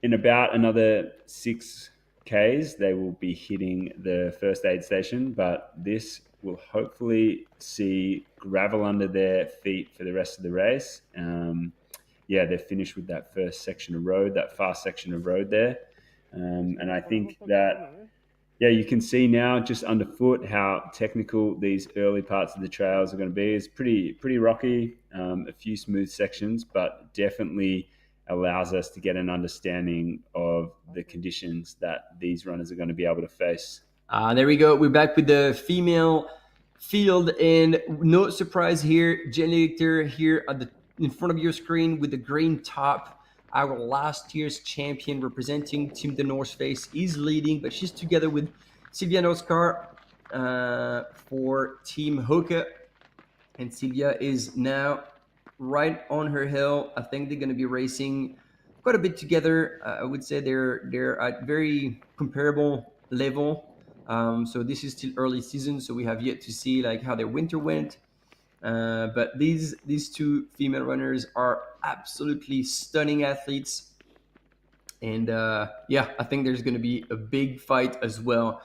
in about another 6 Ks, they will be hitting the first aid station, but this will hopefully see gravel under their feet for the rest of the race. They're finished with that first section of road, that fast section of road there. And I think that, you can see now just underfoot how technical these early parts of the trails are going to be. It's pretty rocky, a few smooth sections, but definitely allows us to get an understanding of the conditions that these runners are going to be able to face. There we go. We're back with the female field, and no surprise here, Jen Lichter here in front of your screen with the green top. Our last year's champion representing Team the North Face is leading, but she's together with Sylvia Noskar for Team Hoka. And Sylvia is now right on her hill. I think they're going to be racing quite a bit together. I would say they're at very comparable level. So this is still early season, so we have yet to see like how their winter went. But these two female runners are absolutely stunning athletes, and yeah, I think there's going to be a big fight as well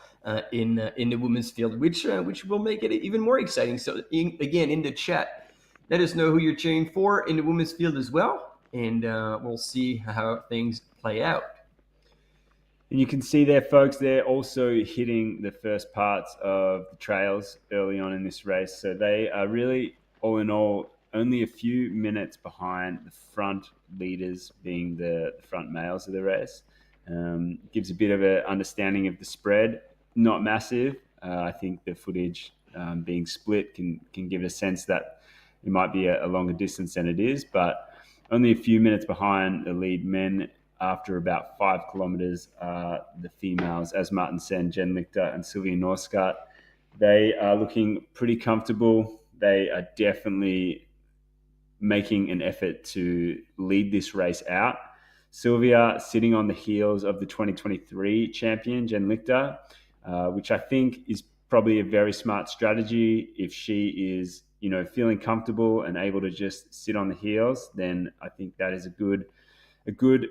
in the women's field, which will make it even more exciting. So again, in the chat, let us know who you're cheering for in the women's field as well, and we'll see how things play out. And you can see there, folks, they're also hitting the first parts of the trails early on in this race. So they are really, all in all, only a few minutes behind the front leaders, being the front males of the race. Gives a bit of an understanding of the spread. Not massive. I think the footage being split can give a sense that it might be a longer distance than it is, but only a few minutes behind the lead men. After about 5 kilometers, the females, as Martin said, Jen Lichter and Sylvia Norsgaard, they are looking pretty comfortable. They are definitely making an effort to lead this race out. Sylvia sitting on the heels of the 2023 champion, Jen Lichter, which I think is probably a very smart strategy. If she is, feeling comfortable and able to just sit on the heels, then I think that is a good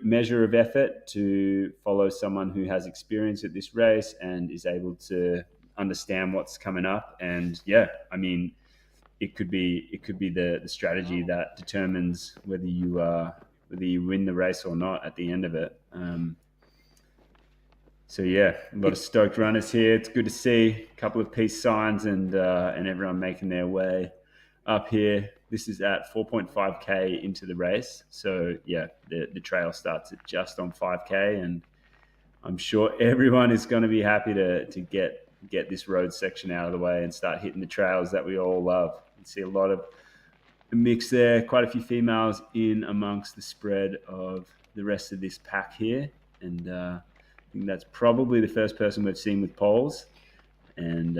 measure of effort to follow someone who has experience at this race and is able to understand what's coming up. And yeah, I mean, it could be the strategy that determines whether you win the race or not at the end of it. So yeah, a lot of stoked runners here. It's good to see a couple of peace signs and everyone making their way up here. This is at 4.5k into the race. So yeah, the trail starts at just on 5k, and I'm sure everyone is going to be happy to get this road section out of the way and start hitting the trails that we all love. You see a lot of a mix there, quite a few females in amongst the spread of the rest of this pack here. And I think that's probably the first person we've seen with poles, and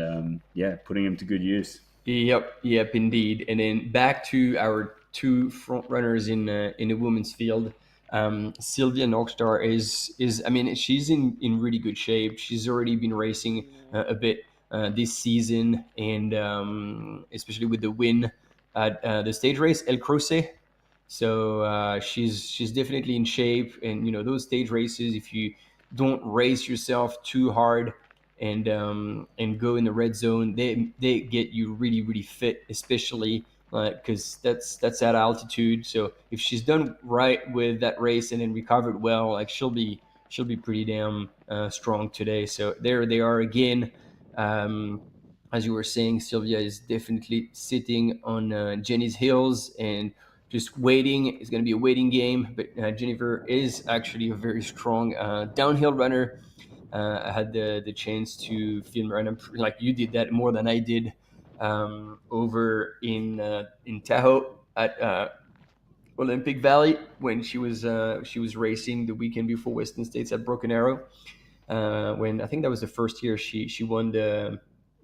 putting them to good use. Yep, indeed. And then back to our two front runners in the women's field. Sylvia Nogstar is I mean, she's in really good shape. She's already been racing a bit this season, and especially with the win at the stage race El Croce. So she's definitely in shape. And those stage races, if you don't race yourself too hard and go in the red zone, they get you really, really fit, especially because that's at altitude. So if she's done right with that race and then recovered well, like she'll be pretty damn strong today. So there they are again. As you were saying, Sylvia is definitely sitting on Jenny's heels and just waiting. It's going to be a waiting game, but Jennifer is actually a very strong downhill runner. I had the chance to film her, and I'm like you did that more than I did over in Tahoe at Olympic Valley when she was racing the weekend before Western States at Broken Arrow. When I think that was the first year she won the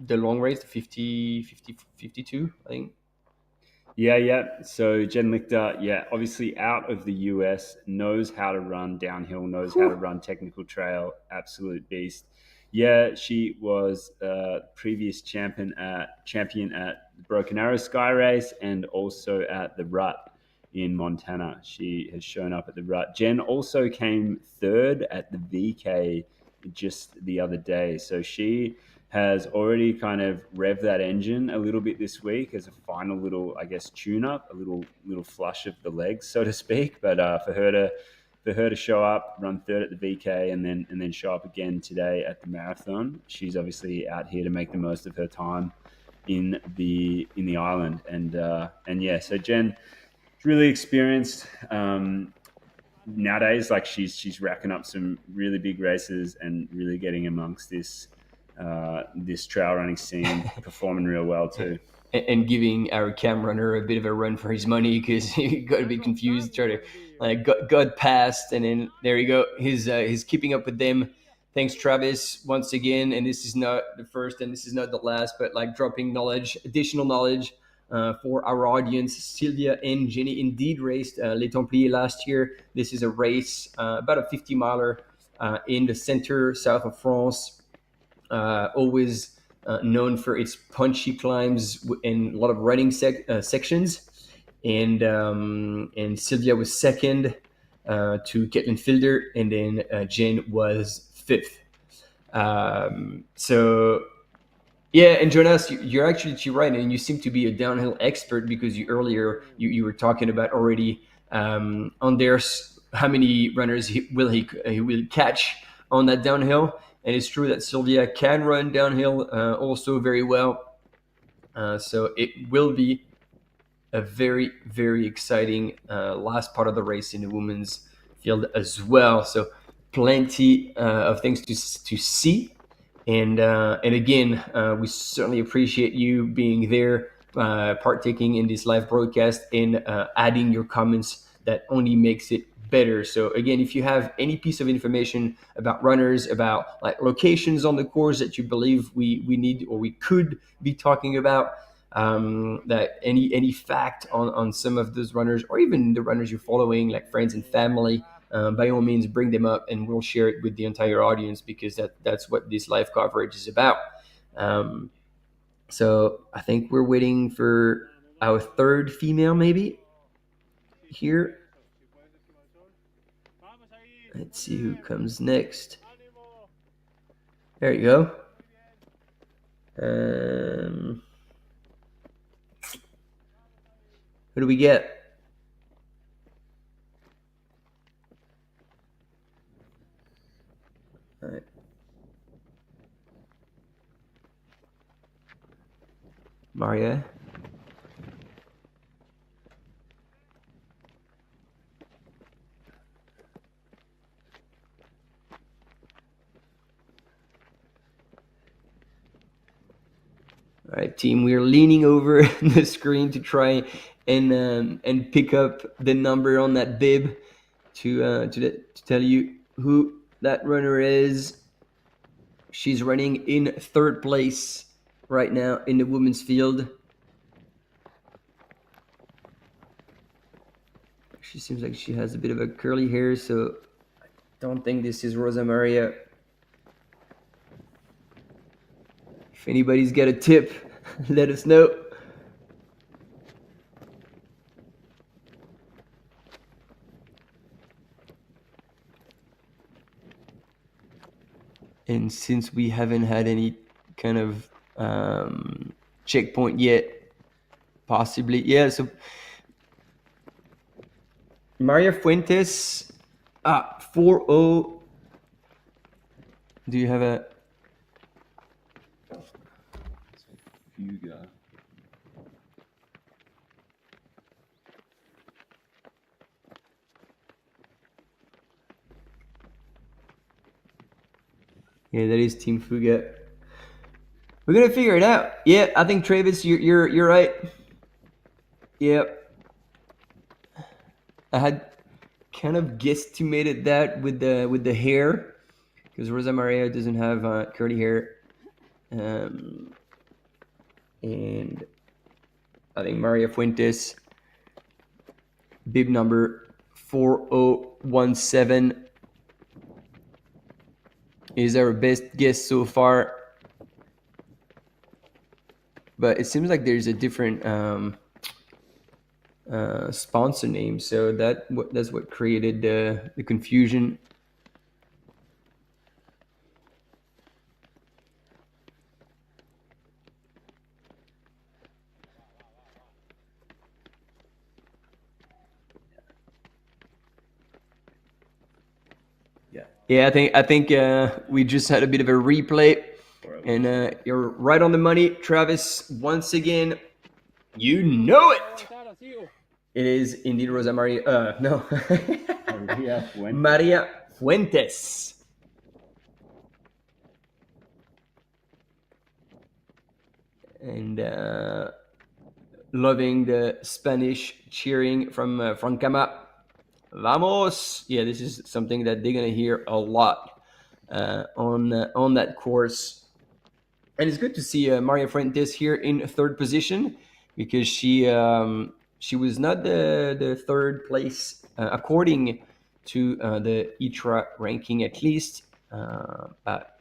long race, the 52, I think. Yeah. So Jen Lichter, obviously out of the US, knows how to run downhill, knows how to run technical trail, absolute beast. Yeah, she was previous champion at the Broken Arrow Sky Race and also at the Rut in Montana. She has shown up at the Rut. Jen also came third at the VK just the other day. So she has already kind of revved that engine a little bit this week as a final little, I guess, tune-up, a little flush of the legs, so to speak. But for her to show up, run third at the VK, and then show up again today at the marathon, she's obviously out here to make the most of her time in the island. And yeah, so Jen is really experienced. nowadays, like she's racking up some really big races and really getting amongst this trail running scene, performing real well too. And giving our cam runner a bit of a run for his money because he got a bit confused, tried to got past, and then there you go. He's keeping up with them. Thanks, Travis, once again. And this is not the first, and this is not the last, but like dropping additional knowledge for our audience. Sylvia and Jenny indeed raced Les Templiers last year. This is a race, about a 50 miler in the center, south of France. Always known for its punchy climbs and a lot of running sections. And Sylvia was second to Caitlin Fielder, and then Jen was fifth. So yeah, and Jonas, you're actually right, and you seem to be a downhill expert because you were talking about already Anders, how many runners he will catch on that downhill. And it's true that Sylvia can run downhill also very well. So it will be a very, very exciting last part of the race in the women's field as well. So plenty of things to see. And again, we certainly appreciate you being there, partaking in this live broadcast, and adding your comments. That only makes it better. So again, if you have any piece of information about runners, about like locations on the course that you believe we need or we could be talking about, that any fact on some of those runners, or even the runners you're following, like friends and family, by all means bring them up and we'll share it with the entire audience, because that's what this live coverage is about. So I think we're waiting for our third female maybe here. Let's see who comes next. There you go. Who do we get? All right. Maria. All right, team, we're leaning over the screen to try and pick up the number on that bib to tell you who that runner is. She's running in third place right now in the women's field. She seems like she has a bit of a curly hair, so I don't think this is Rosa Maria. If anybody's got a tip, let us know. And since we haven't had any kind of checkpoint yet, possibly, yeah, so Maria Fuentes, 4-0. Do you have a... Fuga. Yeah, that is Team Fuga. We're gonna figure it out. Yeah, I think Travis, you're right. Yep. I had kind of guesstimated that with the hair, because Rosa Maria doesn't have curly hair, and I think Maria Fuentes, bib number 4017, is our best guess so far. But it seems like there's a different sponsor name, so that's what created the confusion. Yeah, I think we just had a bit of a replay, and you're right on the money, Travis. Once again, you know it. It is indeed Rosa Maria. No, Maria Fuentes. And loving the Spanish cheering from Cama. Vamos! Yeah, this is something that they're gonna hear a lot on that course. And it's good to see Maria Fuentes here in third position, because she was not the third place according to the ITRA ranking, at least. But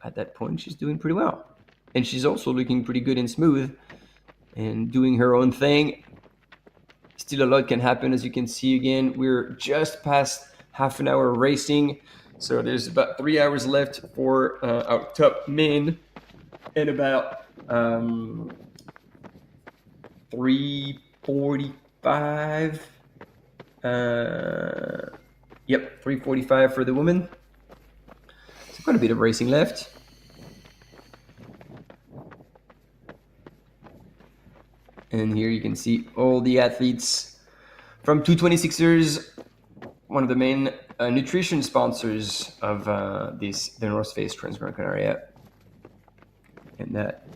at that point, she's doing pretty well, and she's also looking pretty good and smooth, and doing her own thing. Still a lot can happen, as you can see. Again, we're just past half an hour racing, so there's about 3 hours left for our top men, and about 3:45. Yep, 3:45 for the women. So quite a bit of racing left. And here you can see all the athletes from 226ers, one of the main nutrition sponsors of the North Face Transgrancanaria. And that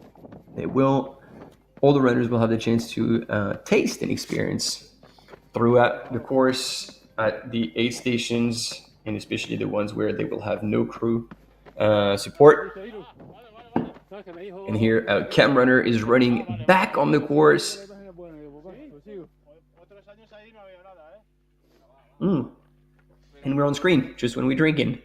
all the runners will have the chance to taste and experience throughout the course at the 8 stations, and especially the ones where they will have no crew support. And here, Cam Runner is running back on the course. And we're on screen just when we're drinking.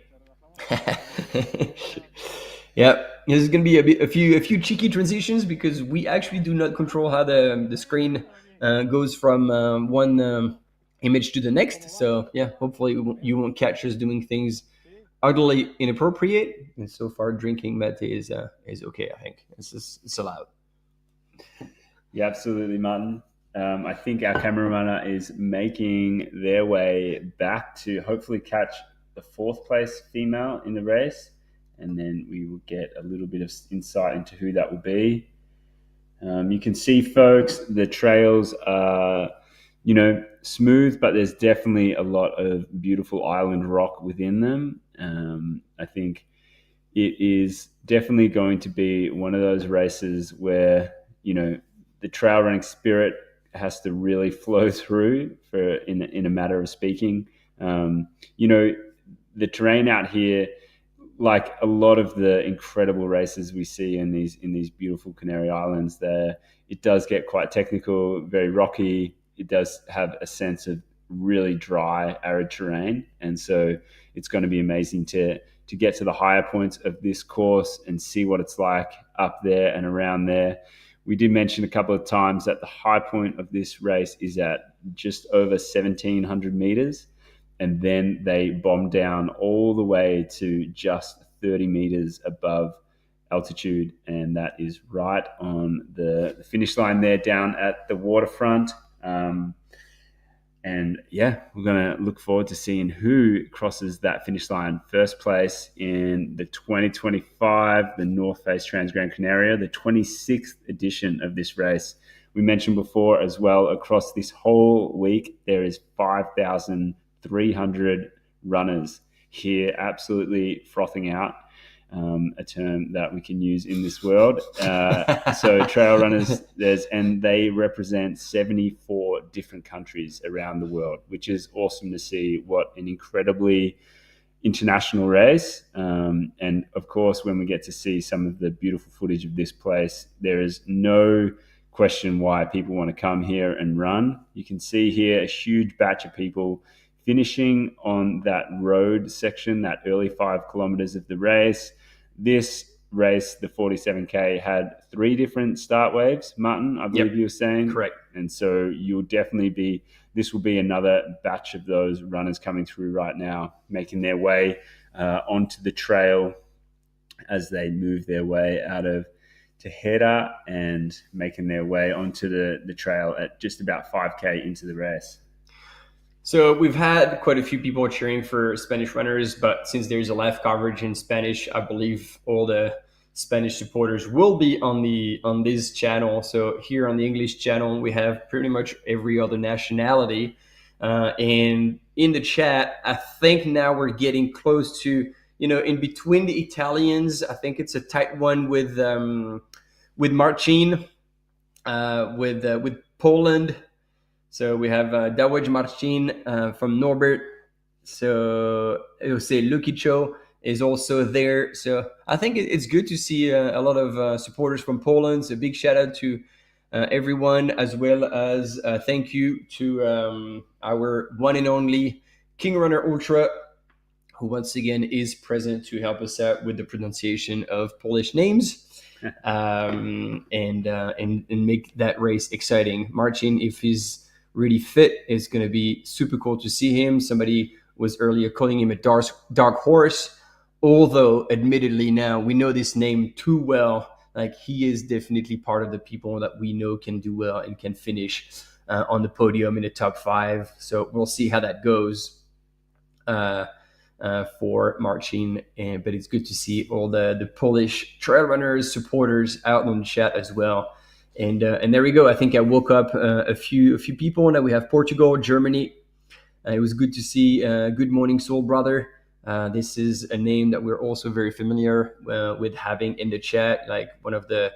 Yeah, this is going to be a few cheeky transitions, because we actually do not control how the screen goes from one image to the next. So yeah, hopefully you won't catch us doing things utterly inappropriate. And so far, drinking mate is okay. I think it's allowed. Yeah, absolutely, Martin. I think our camera runner is making their way back to hopefully catch the 4th place female in the race, and then we will get a little bit of insight into who that will be. You can see, folks, the trails are, smooth, but there's definitely a lot of beautiful island rock within them. I think it is definitely going to be one of those races where, the trail running spirit has to really flow through, in a matter of speaking. The terrain out here, like a lot of the incredible races we see in these beautiful Canary Islands, there it does get quite technical, very rocky. It does have a sense of really dry, arid terrain, and so it's going to be amazing to get to the higher points of this course and see what it's like up there and around there. We did mention a couple of times that the high point of this race is at just over 1,700 meters, and then they bomb down all the way to just 30 meters above altitude, and that is right on the finish line there down at the waterfront. And yeah, we're going to look forward to seeing who crosses that finish line first place in the 2025, the North Face Transgrancanaria, the 26th edition of this race. We mentioned before as well, across this whole week, there is 5,300 runners here, absolutely frothing out. A term that we can use in this world. So trail runners, and they represent 74 different countries around the world, which is awesome to see. What an incredibly international race. And of course, when we get to see some of the beautiful footage of this place, there is no question why people want to come here and run. You can see here a huge batch of people finishing on that road section, that early 5 kilometers of the race. This race, the 47K, had 3 different start waves, Martin, I believe you were saying. Correct. And so this will be another batch of those runners coming through right now, making their way onto the trail as they move their way out of Tejera and making their way onto the trail at just about 5K into the race. So we've had quite a few people cheering for Spanish runners, but since there's a live coverage in Spanish, I believe all the Spanish supporters will be on this channel. So here on the English channel, we have pretty much every other nationality, and in the chat. I think now we're getting close to, in between the Italians. I think it's a tight one with Marcin, with Poland. So we have Dawaj Marcin from Norbert. So it will say Lukicho is also there. So I think it's good to see a lot of supporters from Poland. So big shout out to everyone, as well as thank you to our one and only King Runner Ultra, who once again is present to help us out with the pronunciation of Polish names. And make that race exciting. Marcin, if he's really fit, it's going to be super cool to see him. Somebody was earlier calling him a dark horse, although admittedly now we know this name too well. Like, he is definitely part of the people that we know can do well and can finish on the podium in the top 5. So we'll see how that goes for Marcin. But it's good to see all the Polish trail runners, supporters out on the chat as well. And there we go. I think I woke up a few people. Now we have Portugal, Germany. It was good to see. Good morning, Soul Brother. This is a name that we're also very familiar with having in the chat, like one of the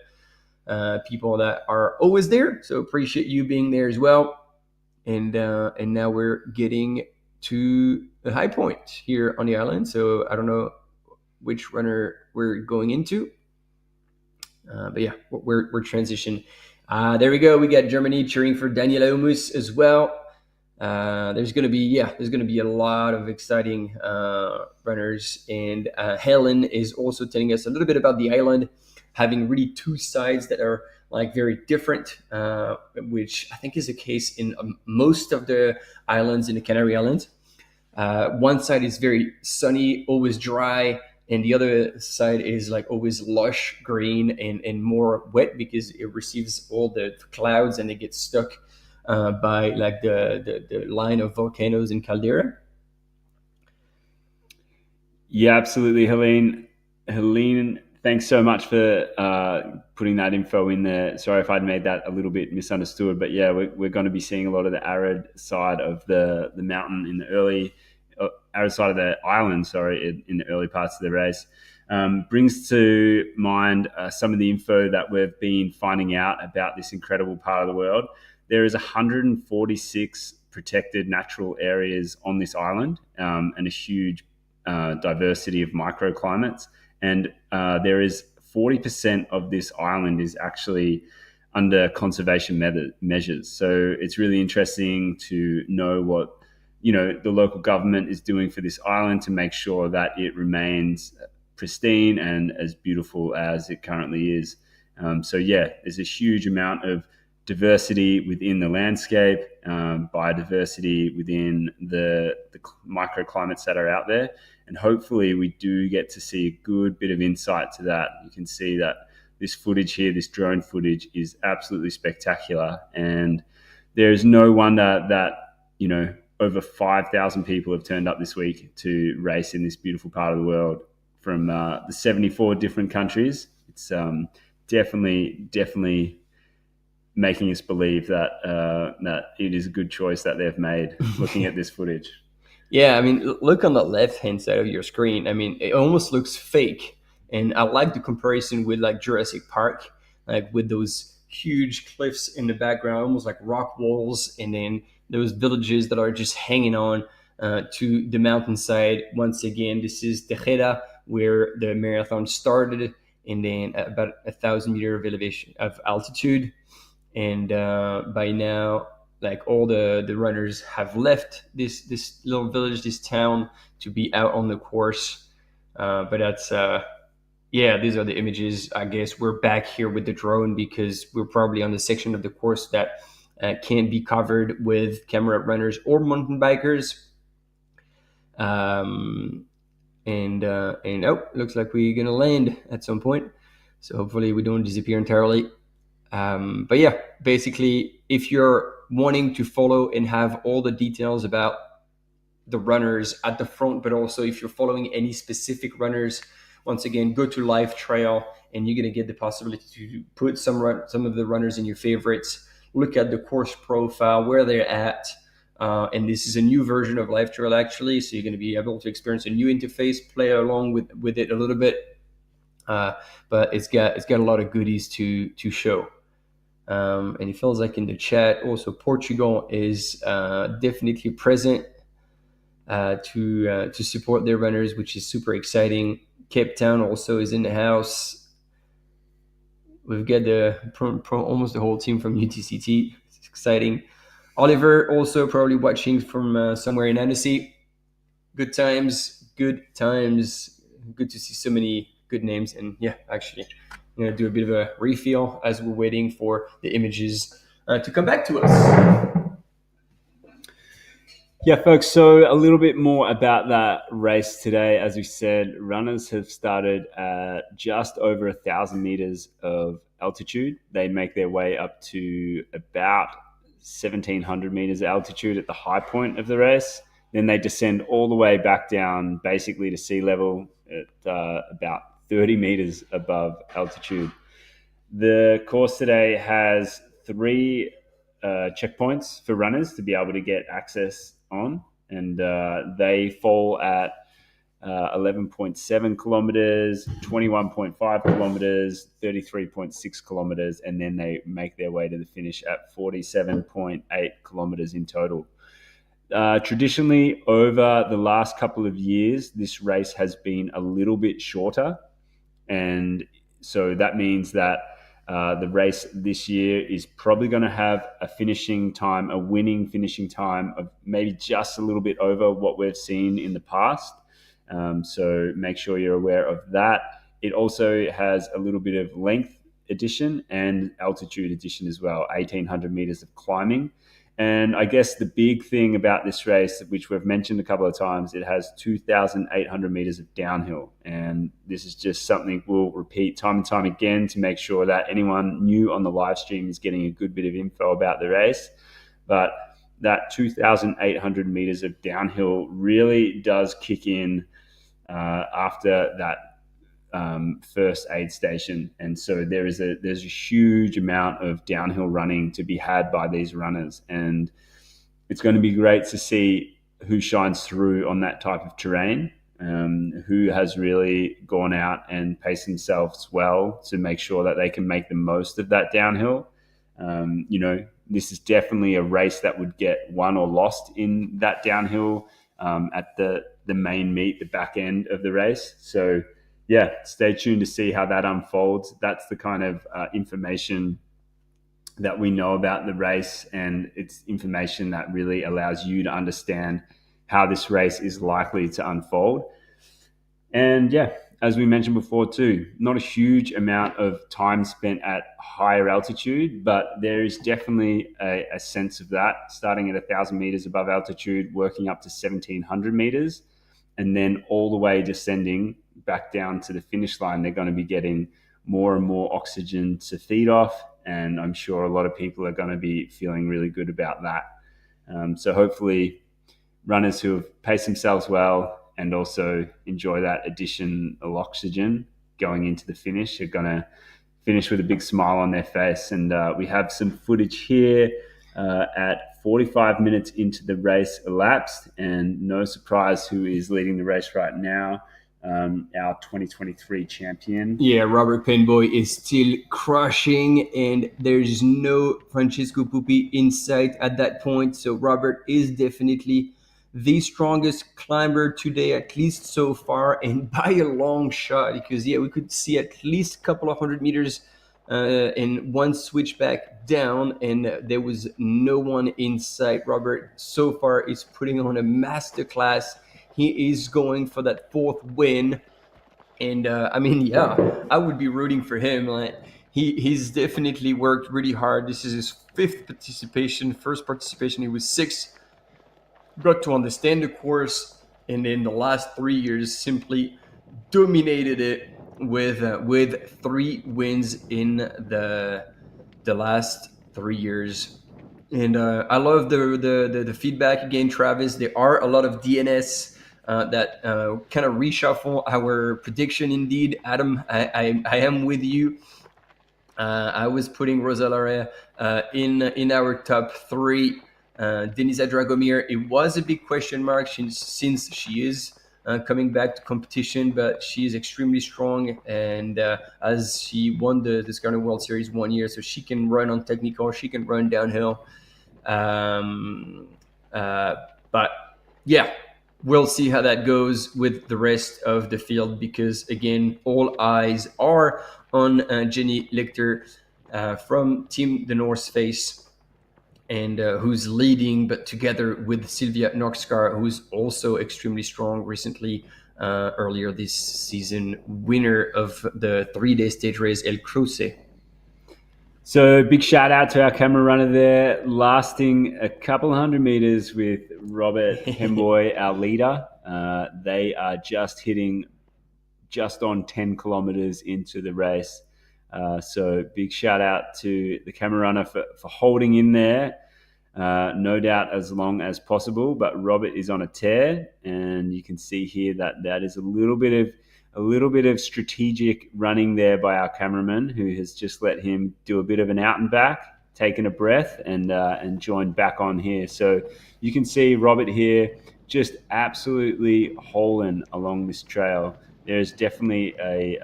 people that are always there. So appreciate you being there as well. And now we're getting to the high point here on the island. So I don't know which runner we're going into. But yeah, we're transition. There we go. We got Germany cheering for Daniel Omus as well. There's gonna be a lot of exciting runners, and Helen is also telling us a little bit about the island, having really two sides that are like very different, which I think is the case in most of the islands in the Canary Islands. One side is very sunny, always dry, and the other side is like always lush green and more wet because it receives all the clouds and it gets stuck by like the line of volcanoes in caldera. Yeah, absolutely, Helene. Helene, thanks so much for putting that info in there. Sorry if I'd made that a little bit misunderstood, but yeah, we're going to be seeing a lot of the arid side of the mountain in the early arid side of the island, in the early parts of the race. Brings to mind some of the info that we've been finding out about this incredible part of the world. There is 146 protected natural areas on this island, and a huge diversity of microclimates. And there is 40% of this island is actually under conservation measures. So it's really interesting to know what the local government is doing for this island to make sure that it remains pristine and as beautiful as it currently is. So yeah, there's a huge amount of diversity within the landscape, biodiversity within the microclimates that are out there. And hopefully we do get to see a good bit of insight to that. You can see that this footage here, this drone footage, is absolutely spectacular. And there is no wonder that, over 5,000 people have turned up this week to race in this beautiful part of the world from the 74 different countries. It's definitely making us believe that that it is a good choice that they've made looking at this footage. Yeah, I mean, look on the left-hand side of your screen. I mean, it almost looks fake. And I like the comparison with like Jurassic Park, like with those huge cliffs in the background, almost like rock walls, and then those villages that are just hanging on to the mountainside. Once again, this is Tejeda, where the marathon started, and then at about 1,000 meters of elevation of altitude. And by now, like all the runners have left this little village, this town, to be out on the course. But that's these are the images. I guess we're back here with the drone because we're probably on the section of the course that can't be covered with camera runners or mountain bikers. And looks like we're gonna land at some point. So hopefully we don't disappear entirely. But yeah, basically, if you're wanting to follow and have all the details about the runners at the front, but also if you're following any specific runners, once again, go to Live Trail and you're going to get the possibility to put some of the runners in your favorites, look at the course profile, where they're at, And this is a new version of Live Trail, actually. So you're going to be able to experience a new interface, play along with it a little bit. But it's got a lot of goodies to show. And it feels like in the chat also Portugal is definitely present to support their runners, which is super exciting. Cape Town also is in the house. We've got almost the whole team from UTCT. It's exciting. Oliver also probably watching from somewhere in Annecy. Good times. Good to see so many good names. And yeah, actually, I'm going to do a bit of a refill as we're waiting for the images to come back to us. Yeah, folks, so a little bit more about that race today. As we said, runners have started at just over 1,000 meters of altitude. They make their way up to about 1,700 meters altitude at the high point of the race. Then they descend all the way back down basically to sea level at about 30 meters above altitude. The course today has 3 checkpoints for runners to be able to get access on, and they fall at 11.7 kilometers, 21.5 kilometers, 33.6 kilometers, and then they make their way to the finish at 47.8 kilometers in total. Traditionally, over the last couple of years, this race has been a little bit shorter, and so that means that the race this year is probably going to have a winning finishing time of maybe just a little bit over what we've seen in the past. So make sure you're aware of that. It also has a little bit of length addition and altitude addition as well, 1,800 meters of climbing. And I guess the big thing about this race, which we've mentioned a couple of times, it has 2,800 meters of downhill. And this is just something we'll repeat time and time again to make sure that anyone new on the live stream is getting a good bit of info about the race. But that 2,800 meters of downhill really does kick in after that first aid station, and so there's a huge amount of downhill running to be had by these runners, and it's going to be great to see who shines through on that type of terrain, who has really gone out and paced themselves well to make sure that they can make the most of that downhill. This is definitely a race that would get won or lost in that downhill at the main meet, the back end of the race. So yeah, stay tuned to see how that unfolds. That's the kind of information that we know about the race, and it's information that really allows you to understand how this race is likely to unfold. And yeah, as we mentioned before too, not a huge amount of time spent at higher altitude, but there is definitely a sense of that, starting at 1,000 meters above altitude, working up to 1,700 meters, and then all the way descending back down to the finish line. They're going to be getting more and more oxygen to feed off, and I'm sure a lot of people are going to be feeling really good about that. So hopefully runners who have paced themselves well and also enjoy that addition of oxygen going into the finish are going to finish with a big smile on their face. And we have some footage here at 45 minutes into the race elapsed, and no surprise who is leading the race right now, our 2023 champion. Yeah, Robert Penboy is still crushing, and there's no Francesco Pupi in sight at that point. So Robert is definitely the strongest climber today, at least so far, and by a long shot, because yeah, we could see at least a couple of 100 meters and one switchback down, and there was no one in sight. Robert so far is putting on a masterclass. He is going for that 4th win, and yeah, I would be rooting for him. Like, he's definitely worked really hard. This is his 5th participation. First participation, he was 6. Got to understand the course, and in the last 3 years, simply dominated it with 3 wins in the last 3 years. And I love the feedback again, Travis. There are a lot of DNS that kind of reshuffle our prediction. Indeed, Adam, I am with you. I was putting Rosa Lara in our top 3 Denisa Dragomir, it was a big question mark since she is coming back to competition, but she is extremely strong, and as she won the Skyline World Series 1 year, so she can run on technical, she can run downhill. But yeah, we'll see how that goes with the rest of the field, because again, all eyes are on Jenny Lichter from Team The North Face, and who's leading, but together with Sylvia Noxcar, who's also extremely strong, recently earlier this season winner of the 3-day stage race El Cruce. So big shout out to our camera runner there, lasting a couple 100 meters with Robert Penboy, our leader. They are just hitting just on 10 kilometers into the race. So big shout out to the camera runner for holding in there. No doubt as long as possible, but Robert is on a tear, and you can see here that is a little bit of strategic running there by our cameraman, who has just let him do a bit of an out and back, taken a breath, and joined back on here. So you can see Robert here just absolutely holing along this trail. There's definitely a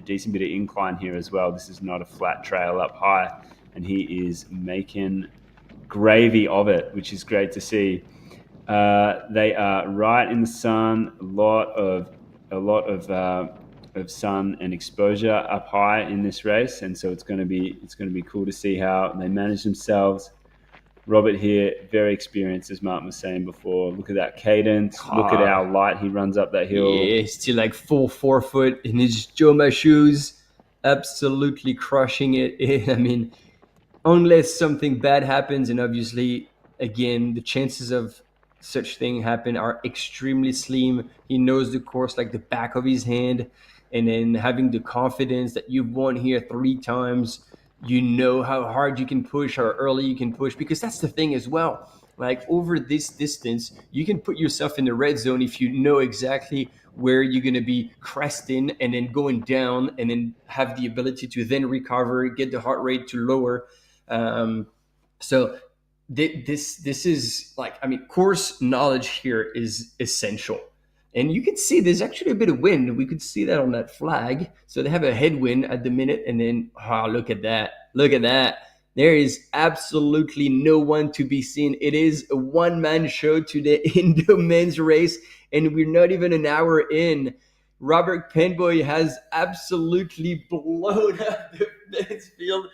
decent bit of incline here as well. This is not a flat trail up high, and he is making gravy of it, which is great to see. They are right in the sun. A lot of sun and exposure up high in this race, and so it's going to be cool to see how they manage themselves. Robert here, very experienced, as Martin was saying before. Look at that cadence. Look at how light he runs up that hill. Yeah, he's still like full 4 foot in his Joma shoes, absolutely crushing it. I mean, unless something bad happens, and obviously, again, the chances of such thing happen are extremely slim. He knows the course like the back of his hand, and then having the confidence that you've won here 3 times, you know how hard you can push, how early you can push, because that's the thing as well. Like over this distance, you can put yourself in the red zone if you know exactly where you're going to be cresting and then going down, and then have the ability to then recover, get the heart rate to lower. So this is like, I mean, course knowledge here is essential. And you can see there's actually a bit of wind. We could see that on that flag. So they have a headwind at the minute, and then, look at that. Look at that. There is absolutely no one to be seen. It is a one-man show today in the men's race, and we're not even an hour in. Robert Penboy has absolutely blown up the men's field.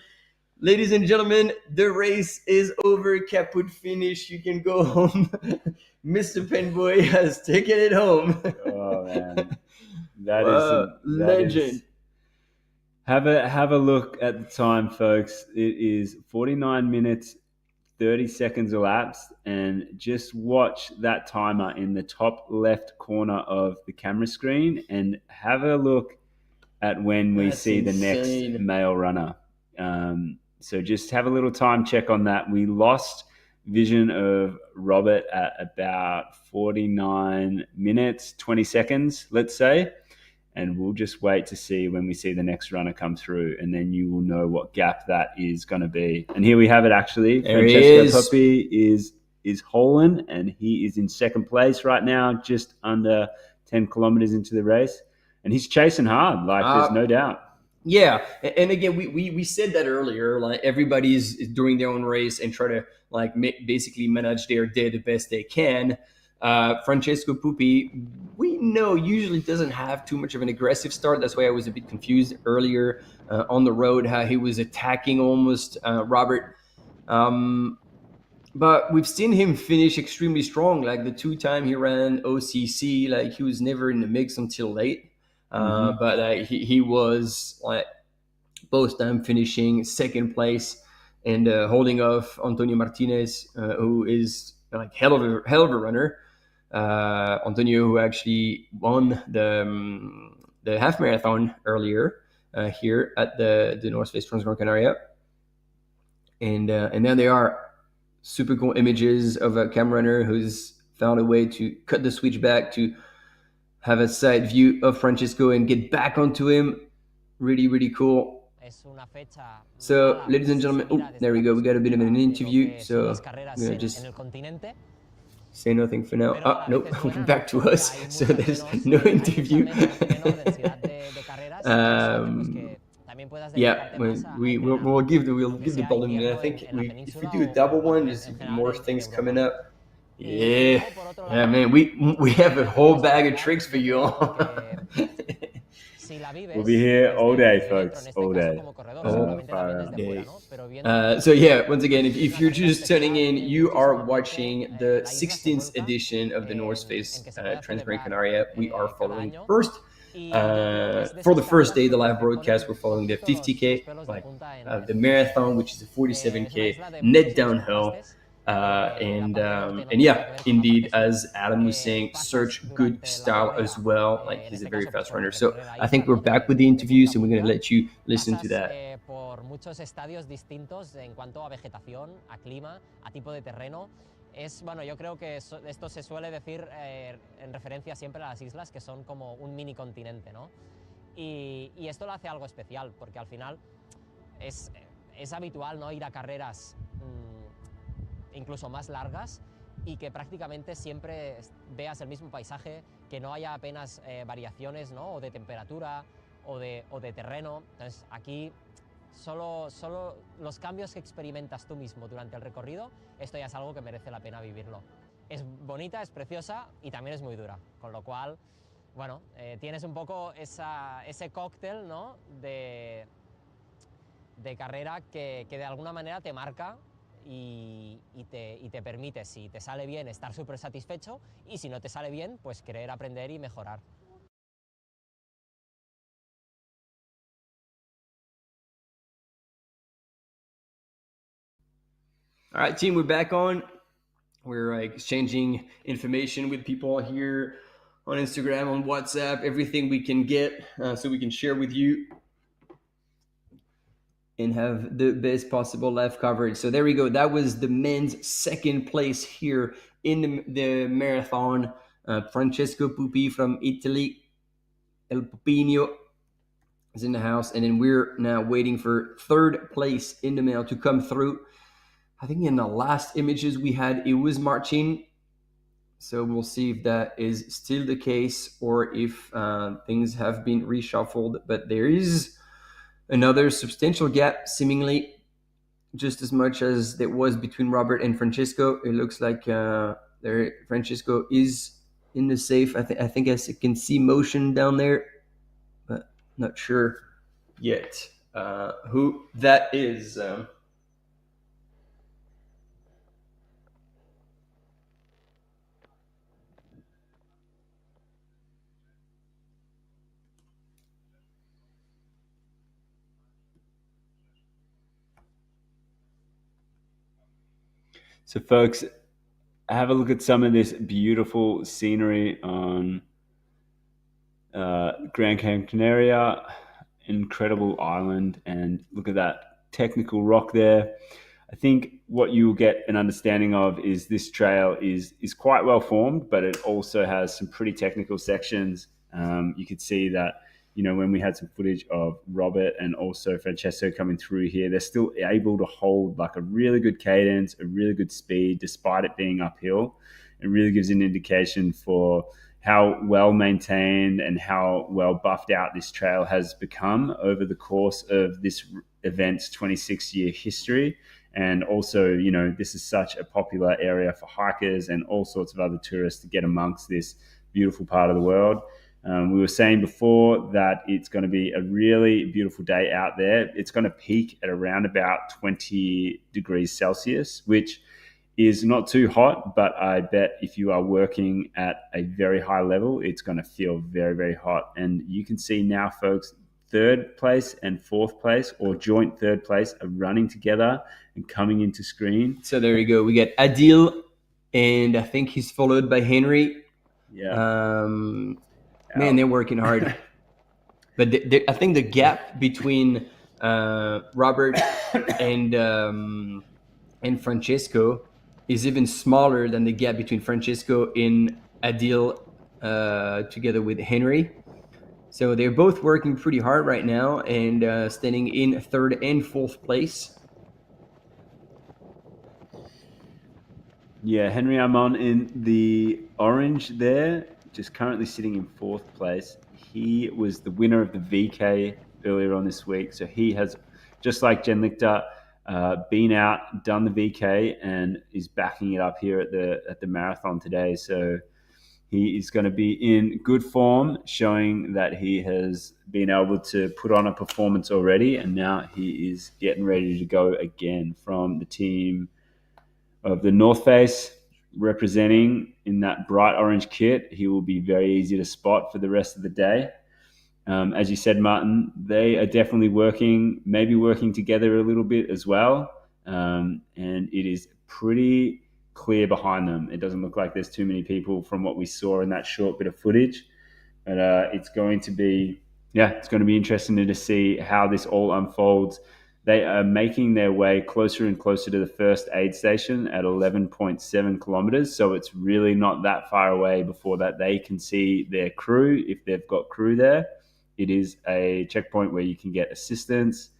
Ladies and gentlemen, the race is over. Kaput finish. You can go home. Mr. Penboy has taken it home. Oh man, that is legend. Have a look at the time, folks. It is 49 minutes, 30 seconds elapsed, and just watch that timer in the top left corner of the camera screen, and have a look at when we see the next male runner. So just have a little time check on that. We lost vision of Robert at about 49 minutes, 20 seconds, let's say. And we'll just wait to see when we see the next runner come through, and then you will know what gap that is going to be. And here we have it, actually. There Francesco Puppi is holing, and he is in second place right now, just under 10 kilometers into the race. And he's chasing hard, like there's no doubt. Yeah, and again, we said that earlier. Like everybody's doing their own race and try to like basically manage their day the best they can. Francesco Puppi, we know usually doesn't have too much of an aggressive start. That's why I was a bit confused earlier on the road, how he was attacking almost Robert. But we've seen him finish extremely strong. Like the 2 time he ran OCC, like he was never in the mix until late. But he was like both time finishing second place and holding off Antonio Martinez, who is like hell of a runner. Antonio, who actually won the half marathon earlier here at the North Face Transgrancanaria. And then there are super cool images of a camera runner who's found a way to cut the switch back to have a side view of Francesco and get back onto him. Really, really cool. So, ladies and gentlemen, oh, there we go. We got a bit of an interview, so I'm gonna just say nothing for now. Oh, nope, back to us. So there's no interview. Yeah, we'll give the volume. And I think if we do a double one, there's more things coming up. Yeah, man, we have a whole bag of tricks for you all. We'll be here all day, folks, all day. So yeah, once again, if you're just tuning in, you are watching the 16th edition of the North Face Transgrancanaria. We are following first. For the first day, the live broadcast, we're following the 50K, the marathon, which is a 47K net downhill. And yeah, indeed, as Adam was saying, search good style as well. Like, he's a very fast runner. So I think we're back with the interviews, and we're going to let you listen to that. Por muchos estadios distintos en cuanto a vegetación, a clima, a tipo de terreno. Bueno, yo creo que esto se suele decir en referencia siempre a las islas, que son como un mini continente, ¿no? Y esto lo hace algo especial, porque al final es habitual, ¿no?, ir a carreras incluso más largas y que prácticamente siempre veas el mismo paisaje, que no haya apenas variaciones, ¿no?, o de temperatura o de terreno. Entonces aquí solo los cambios que experimentas tú mismo durante el recorrido, esto ya es algo que merece la pena vivirlo. Es bonita, es preciosa y también es muy dura, con lo cual, bueno, tienes un poco ese cóctel, ¿no?, de carrera que de alguna manera te marca y te permite, si te sale bien, estar súper satisfecho, y si no te sale bien, pues querer aprender y mejorar. All right, team, we're back on. We're exchanging information with people here on Instagram, on WhatsApp, everything we can get, so we can share with you and have the best possible live coverage. So there we go. That was the men's second place here in the marathon. Francesco Pupi from Italy, El Pupino, is in the house. And then we're now waiting for third place in the mail to come through. I think in the last images we had, it was marching. So we'll see if that is still the case or if things have been reshuffled. But there is another substantial gap, seemingly just as much as there was between Robert and Francisco. It looks like Francisco is in the safe. I think I can see motion down there, but not sure yet who that is. So, folks, have a look at some of this beautiful scenery on Transgrancanaria, incredible island, and look at that technical rock there. I think what you'll get an understanding of is this trail is quite well formed, but it also has some pretty technical sections. You could see that, you know, when we had some footage of Robert and also Francesco coming through here, they're still able to hold like a really good cadence, a really good speed, despite it being uphill. It really gives an indication for how well maintained and how well buffed out this trail has become over the course of this event's 26-year history. And also, you know, this is such a popular area for hikers and all sorts of other tourists to get amongst this beautiful part of the world. We were saying before that it's going to be a really beautiful day out there. It's going to peak at around about 20 degrees Celsius, which is not too hot, but I bet if you are working at a very high level, it's going to feel very, very hot. And you can see now, folks, third place and fourth place, or joint third place, are running together and coming into screen. So there you go. We get Adil, and I think he's followed by Henry. Yeah. Man, they're working hard. But I think the gap between Robert and Francesco is even smaller than the gap between Francesco and Adil together with Henry. So they're both working pretty hard right now and standing in third and fourth place. Yeah, Henry Armand in the orange there, just currently sitting in fourth place. He was the winner of the VK earlier on this week. So he has, just like Jen Lichter, been out, done the VK, and is backing it up here at the marathon today. So he is going to be in good form, showing that he has been able to put on a performance already, and now he is getting ready to go again from the team of the North Face, representing in that bright orange kit. He will be very easy to spot for the rest of the day. As you said, Martin, they are definitely maybe working together a little bit as well. And it is pretty clear behind them. It doesn't look like there's too many people from what we saw in that short bit of footage. But it's going to be interesting to see how this all unfolds. They are making their way closer and closer to the first aid station at 11.7 kilometers. So it's really not that far away before that they can see their crew, if they've got crew there. It is a checkpoint where you can get assistance,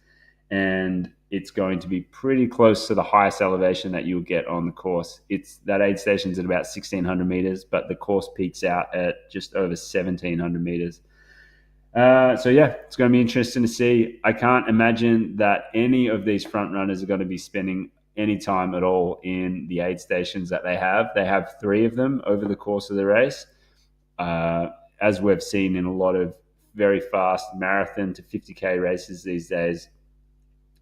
and it's going to be pretty close to the highest elevation that you'll get on the course. That aid station's at about 1,600 meters, but the course peaks out at just over 1,700 meters. So yeah, it's going to be interesting to see. I can't imagine that any of these front runners are going to be spending any time at all in the aid stations that they have. They have 3 of them over the course of the race. As we've seen in a lot of very fast marathon to 50K races these days,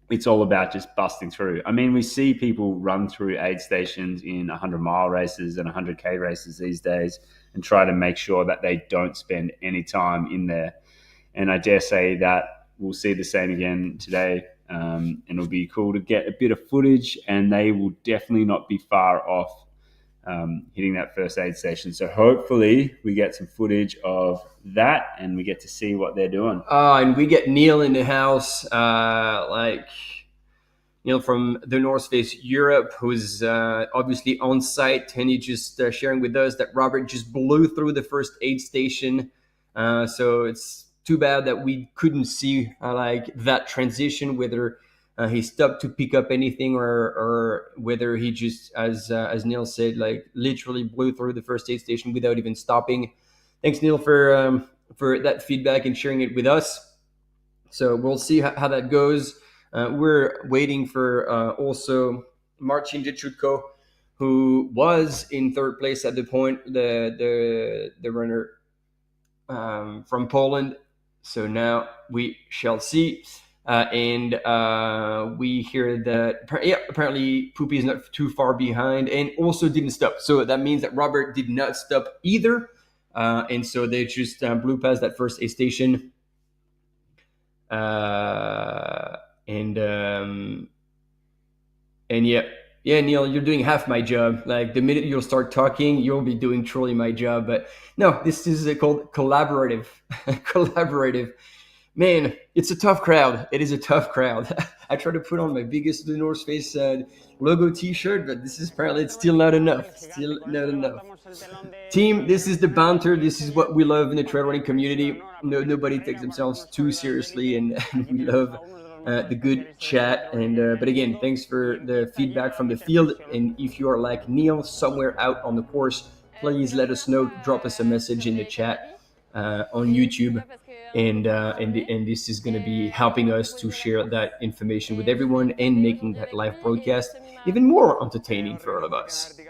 it's all about just busting through. I mean, we see people run through aid stations in 100-mile races and 100K races these days and try to make sure that they don't spend any time in there. And I dare say that we'll see the same again today. And it'll be cool to get a bit of footage, and they will definitely not be far off hitting that first aid station. So hopefully we get some footage of that and we get to see what they're doing. And we get Neil in the house, Neil from the North Face Europe, who's obviously on site, and he just sharing with us that Robert just blew through the first aid station. So it's too bad that we couldn't see that transition, whether he stopped to pick up anything or whether he just, as Neil said, literally blew through the first aid station without even stopping. Thanks, Neil, for that feedback and sharing it with us. So we'll see how that goes. We're waiting for also Marcin Dzieciutko, who was in third place at the point, the runner from Poland. So now we shall see. And we hear that apparently Poopy is not too far behind and also didn't stop. So that means that Robert did not stop either. And so they just blew past that first aid station. And yeah, Neil, you're doing half my job. Like, the minute you'll start talking, you'll be doing truly my job. But no, this is called collaborative. Collaborative. Man, it's a tough crowd. It is a tough crowd. I try to put on my biggest The North Face logo T-shirt, but this is apparently it's still not enough. Still not enough. Team, this is the banter. This is what we love in the trail running community. Nobody takes themselves too seriously, and we love the good chat. And but again, thanks for the feedback from the field. And if you are like Neil somewhere out on the course, please let us know. Drop us a message in the chat on YouTube. And this is going to be helping us to share that information with everyone and making that live broadcast even more entertaining for all of us.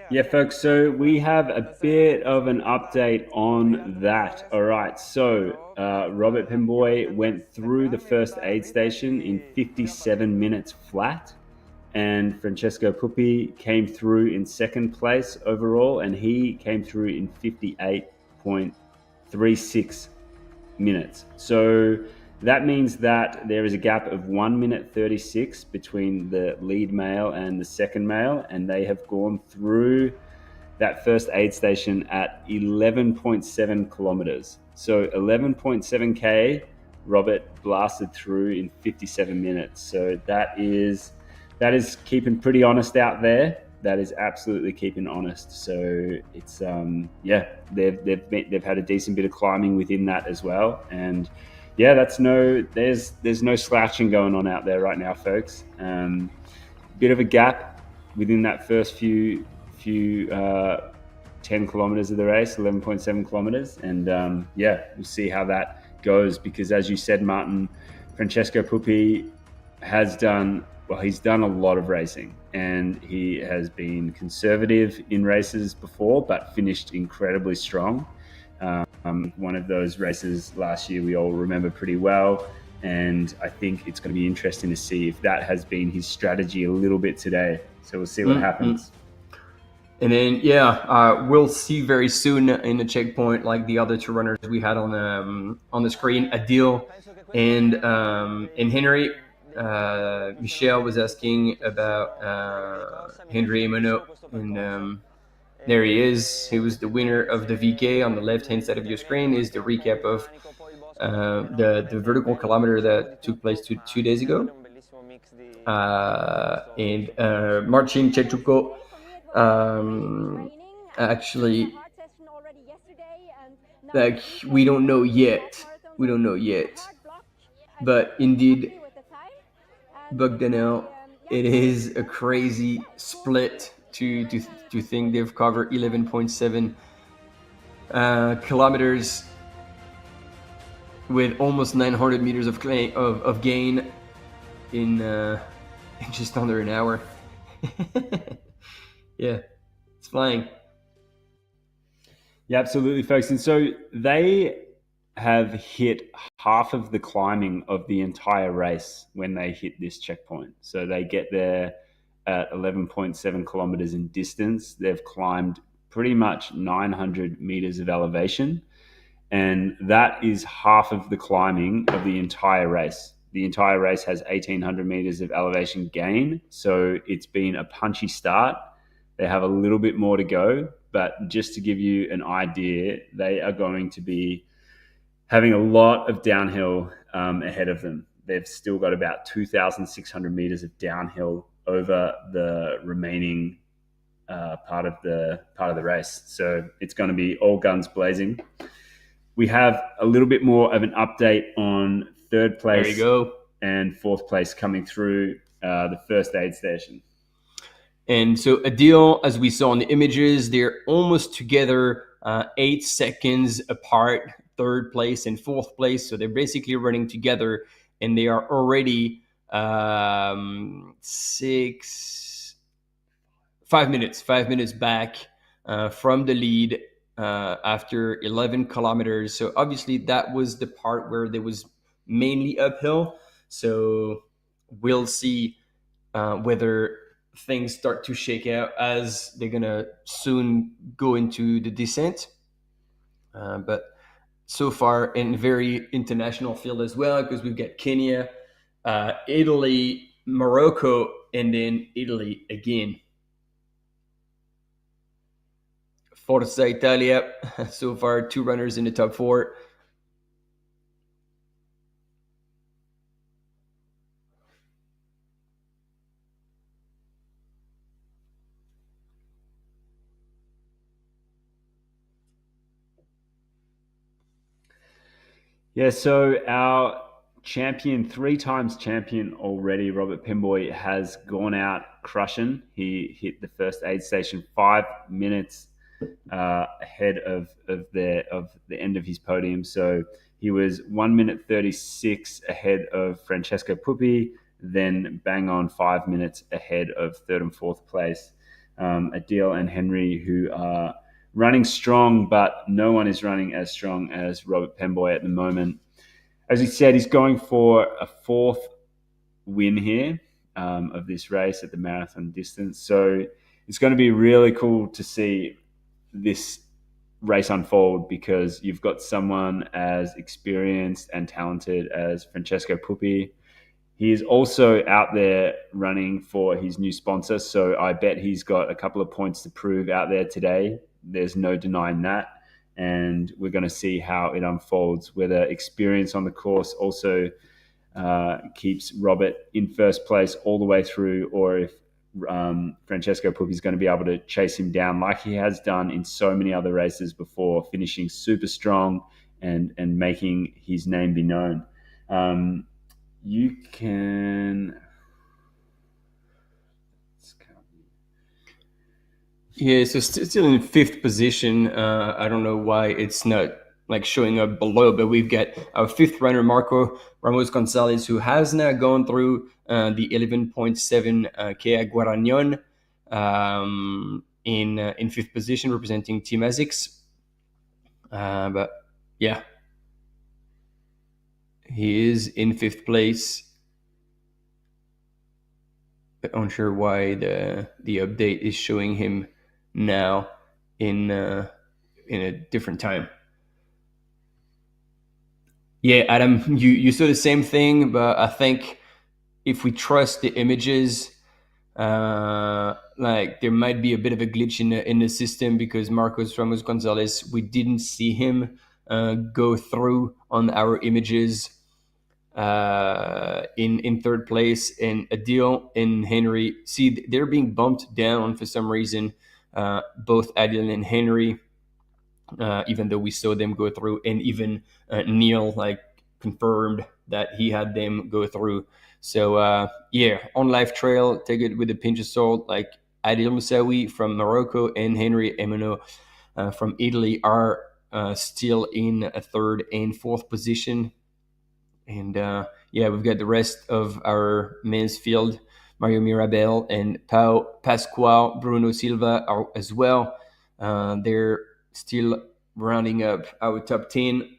Yeah, folks, so we have a bit of an update on that. All right, so Robert Pemboy went through the first aid station in 57 minutes flat, and Francesco Puppi came through in second place overall, and he came through in 58.36 minutes. So that means that there is a gap of 1 minute 36 between the lead male and the second male, and they have gone through that first aid station at 11.7 kilometers. So 11.7K, Robert blasted through in 57 minutes. So that is keeping pretty honest out there. that is absolutely keeping honest. So it's they've had a decent bit of climbing within that as well, and yeah, there's no slouching going on out there right now, folks. Bit of a gap within that first few 10 kilometers of the race, 11.7 kilometers, and we'll see how that goes, because as you said, Martin, Francesco Puppi he's done a lot of racing, and he has been conservative in races before, but finished incredibly strong. One of those races last year we all remember pretty well, and I think it's going to be interesting to see if that has been his strategy a little bit today. So we'll see what happens. And then, we'll see very soon in the checkpoint, like the other two runners we had on the screen, Adil and Henry. Michelle was asking about Henry Emano, and there he is. He was the winner of the VK. On the left-hand side of your screen is the recap of the vertical kilometer that took place two days ago. And Marcin Chechuko, actually, like, we don't know yet, but indeed, Bogdanel, it is a crazy split to think they've covered 11.7 kilometers with almost 900 meters of gain in just under an hour. Yeah, it's flying. Yeah, absolutely, folks. And so they have hit half of the climbing of the entire race when they hit this checkpoint. So they get there at 11.7 kilometers in distance. They've climbed pretty much 900 meters of elevation, and that is half of the climbing of the entire race. The entire race has 1,800 meters of elevation gain, so it's been a punchy start. They have a little bit more to go, but just to give you an idea, they are going to be having a lot of downhill ahead of them. They've still got about 2,600 meters of downhill over the remaining part of the race. So it's going to be all guns blazing. We have a little bit more of an update on third place There you go. and fourth place coming through the first aid station. And so Adil, as we saw in the images, they're almost together, 8 seconds apart, third place and fourth place. So they're basically running together, and they are already 5 minutes back from the lead after 11 kilometers. So obviously that was the part where there was mainly uphill. So we'll see whether things start to shake out as they're gonna soon go into the descent. But so far, in very international field as well, because we've got Kenya, Italy, Morocco, and then Italy again. Forza Italia, so far 2 runners in the top 4. Yeah, so our champion, 3 times champion already, Robert Pemboy, has gone out crushing. He hit the first aid station 5 minutes ahead of the end of his podium. So he was 1 minute 36 ahead of Francesco Puppi, then bang on 5 minutes ahead of third and fourth place. Adil and Henry, who are running strong, but no one is running as strong as Robert Pemboy at the moment. As he said, he's going for a 4th win here of this race at the marathon distance. So it's going to be really cool to see this race unfold, because you've got someone as experienced and talented as Francesco Puppi. He is also out there running for his new sponsor, so I bet he's got a couple of points to prove out there today. There's no denying that, and we're going to see how it unfolds, whether experience on the course also keeps Robert in first place all the way through, or if Francesco Puppi is going to be able to chase him down like he has done in so many other races before, finishing super strong and making his name be known. You can... Yeah, so still in fifth position. I don't know why it's not like showing up below, but we've got our fifth runner, Marco Ramos Gonzalez, who has now gone through the 11.7 K at Guaragnon in fifth position, representing Team Essex. But yeah, he is in fifth place. But unsure why the update is showing him now in a different time. Yeah, Adam, you saw the same thing, but I think if we trust the images, like there might be a bit of a glitch in the system, because Marcos Ramos Gonzalez, we didn't see him go through on our images in third place, and Adil and Henry, see, they're being bumped down for some reason. Both Adil and Henry, even though we saw them go through, and even Neil like confirmed that he had them go through. So yeah, on Live Trail, take it with a pinch of salt. Like Adil Moussaoui from Morocco and Henry Emeno from Italy are still in a third and fourth position. And yeah, we've got the rest of our men's field. Mario Mirabel and Pau Pascual, Bruno Silva are as well. They're still rounding up our top 10.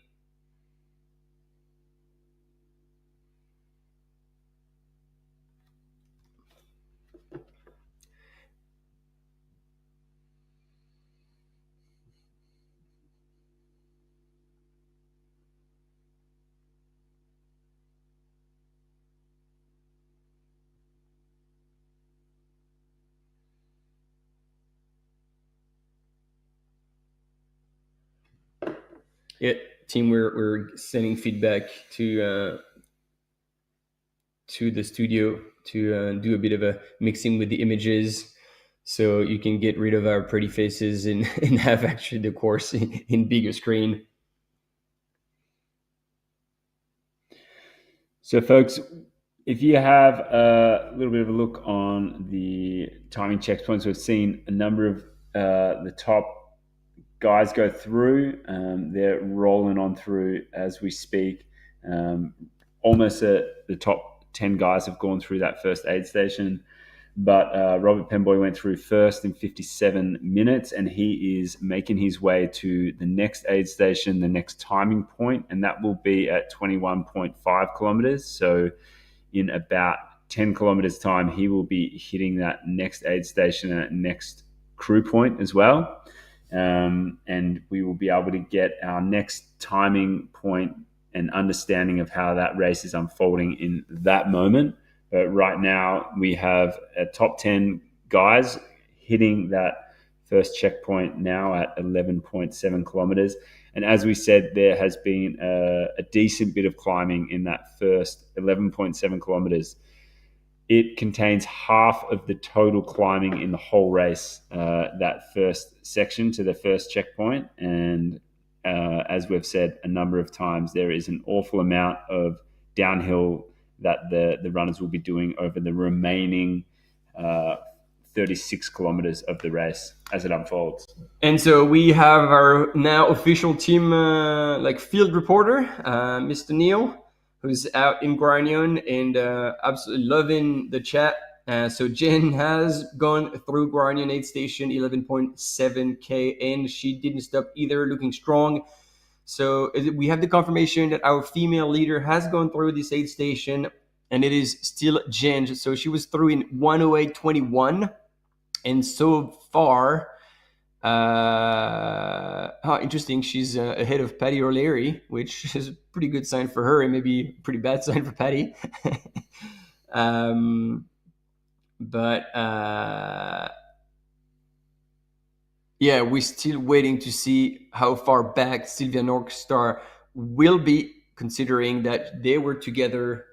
Yeah, team, we're sending feedback to the studio to do a bit of a mixing with the images, so you can get rid of our pretty faces and have actually the course in bigger screen. So, folks, if you have a little bit of a look on the timing checkpoints, we've seen a number of the top guys go through. They're rolling on through as we speak. Almost the top 10 guys have gone through that first aid station. But Robert Penboy went through first in 57 minutes, and he is making his way to the next aid station, the next timing point, and that will be at 21.5 kilometers. So in about 10 kilometers time, he will be hitting that next aid station and next crew point as well. And we will be able to get our next timing point and understanding of how that race is unfolding in that moment. But right now, we have a top 10 guys hitting that first checkpoint now at 11.7 kilometers. And as we said, there has been a decent bit of climbing in that first 11.7 kilometers. It contains half of the total climbing in the whole race, that first section to the first checkpoint. And as we've said a number of times, there is an awful amount of downhill that the runners will be doing over the remaining 36 kilometers of the race as it unfolds. And so we have our now official team field reporter, Mr. Neil, who's out in Guaragnon and absolutely loving the chat. So Jen has gone through Guaragnon aid station, 11.7K, and she didn't stop either, looking strong. So we have the confirmation that our female leader has gone through this aid station, and it is still Jen. So she was through in 108.21, and so far, interesting, she's ahead of Patty O'Leary, which is a pretty good sign for her, and maybe a pretty bad sign for Patty. Yeah, we're still waiting to see how far back Sylvia Norkstar will be, considering that they were together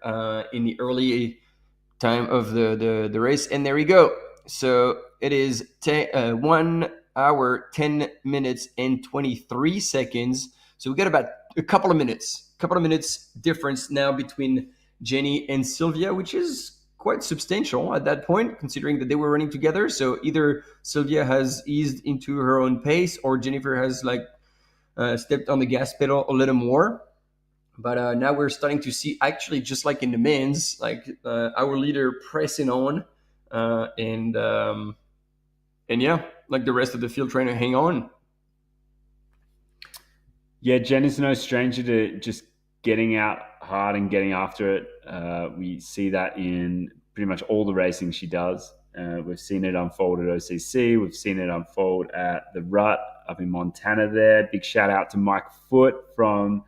in the early time of the race. And there we go. So it is 1 hour, 10 minutes, and 23 seconds. So we got about a couple of minutes difference now between Jenny and Sylvia, which is quite substantial at that point, considering that they were running together. So either Sylvia has eased into her own pace, or Jennifer has stepped on the gas pedal a little more. But now we're starting to see, actually, just like in the men's, our leader pressing on, and yeah, like the rest of the field trying to hang on. Yeah, Jen is no stranger to just getting out hard and getting after it. We see that in pretty much all the racing she does. We've seen it unfold at OCC. We've seen it unfold at the Rut up in Montana there. Big shout out to Mike Foote from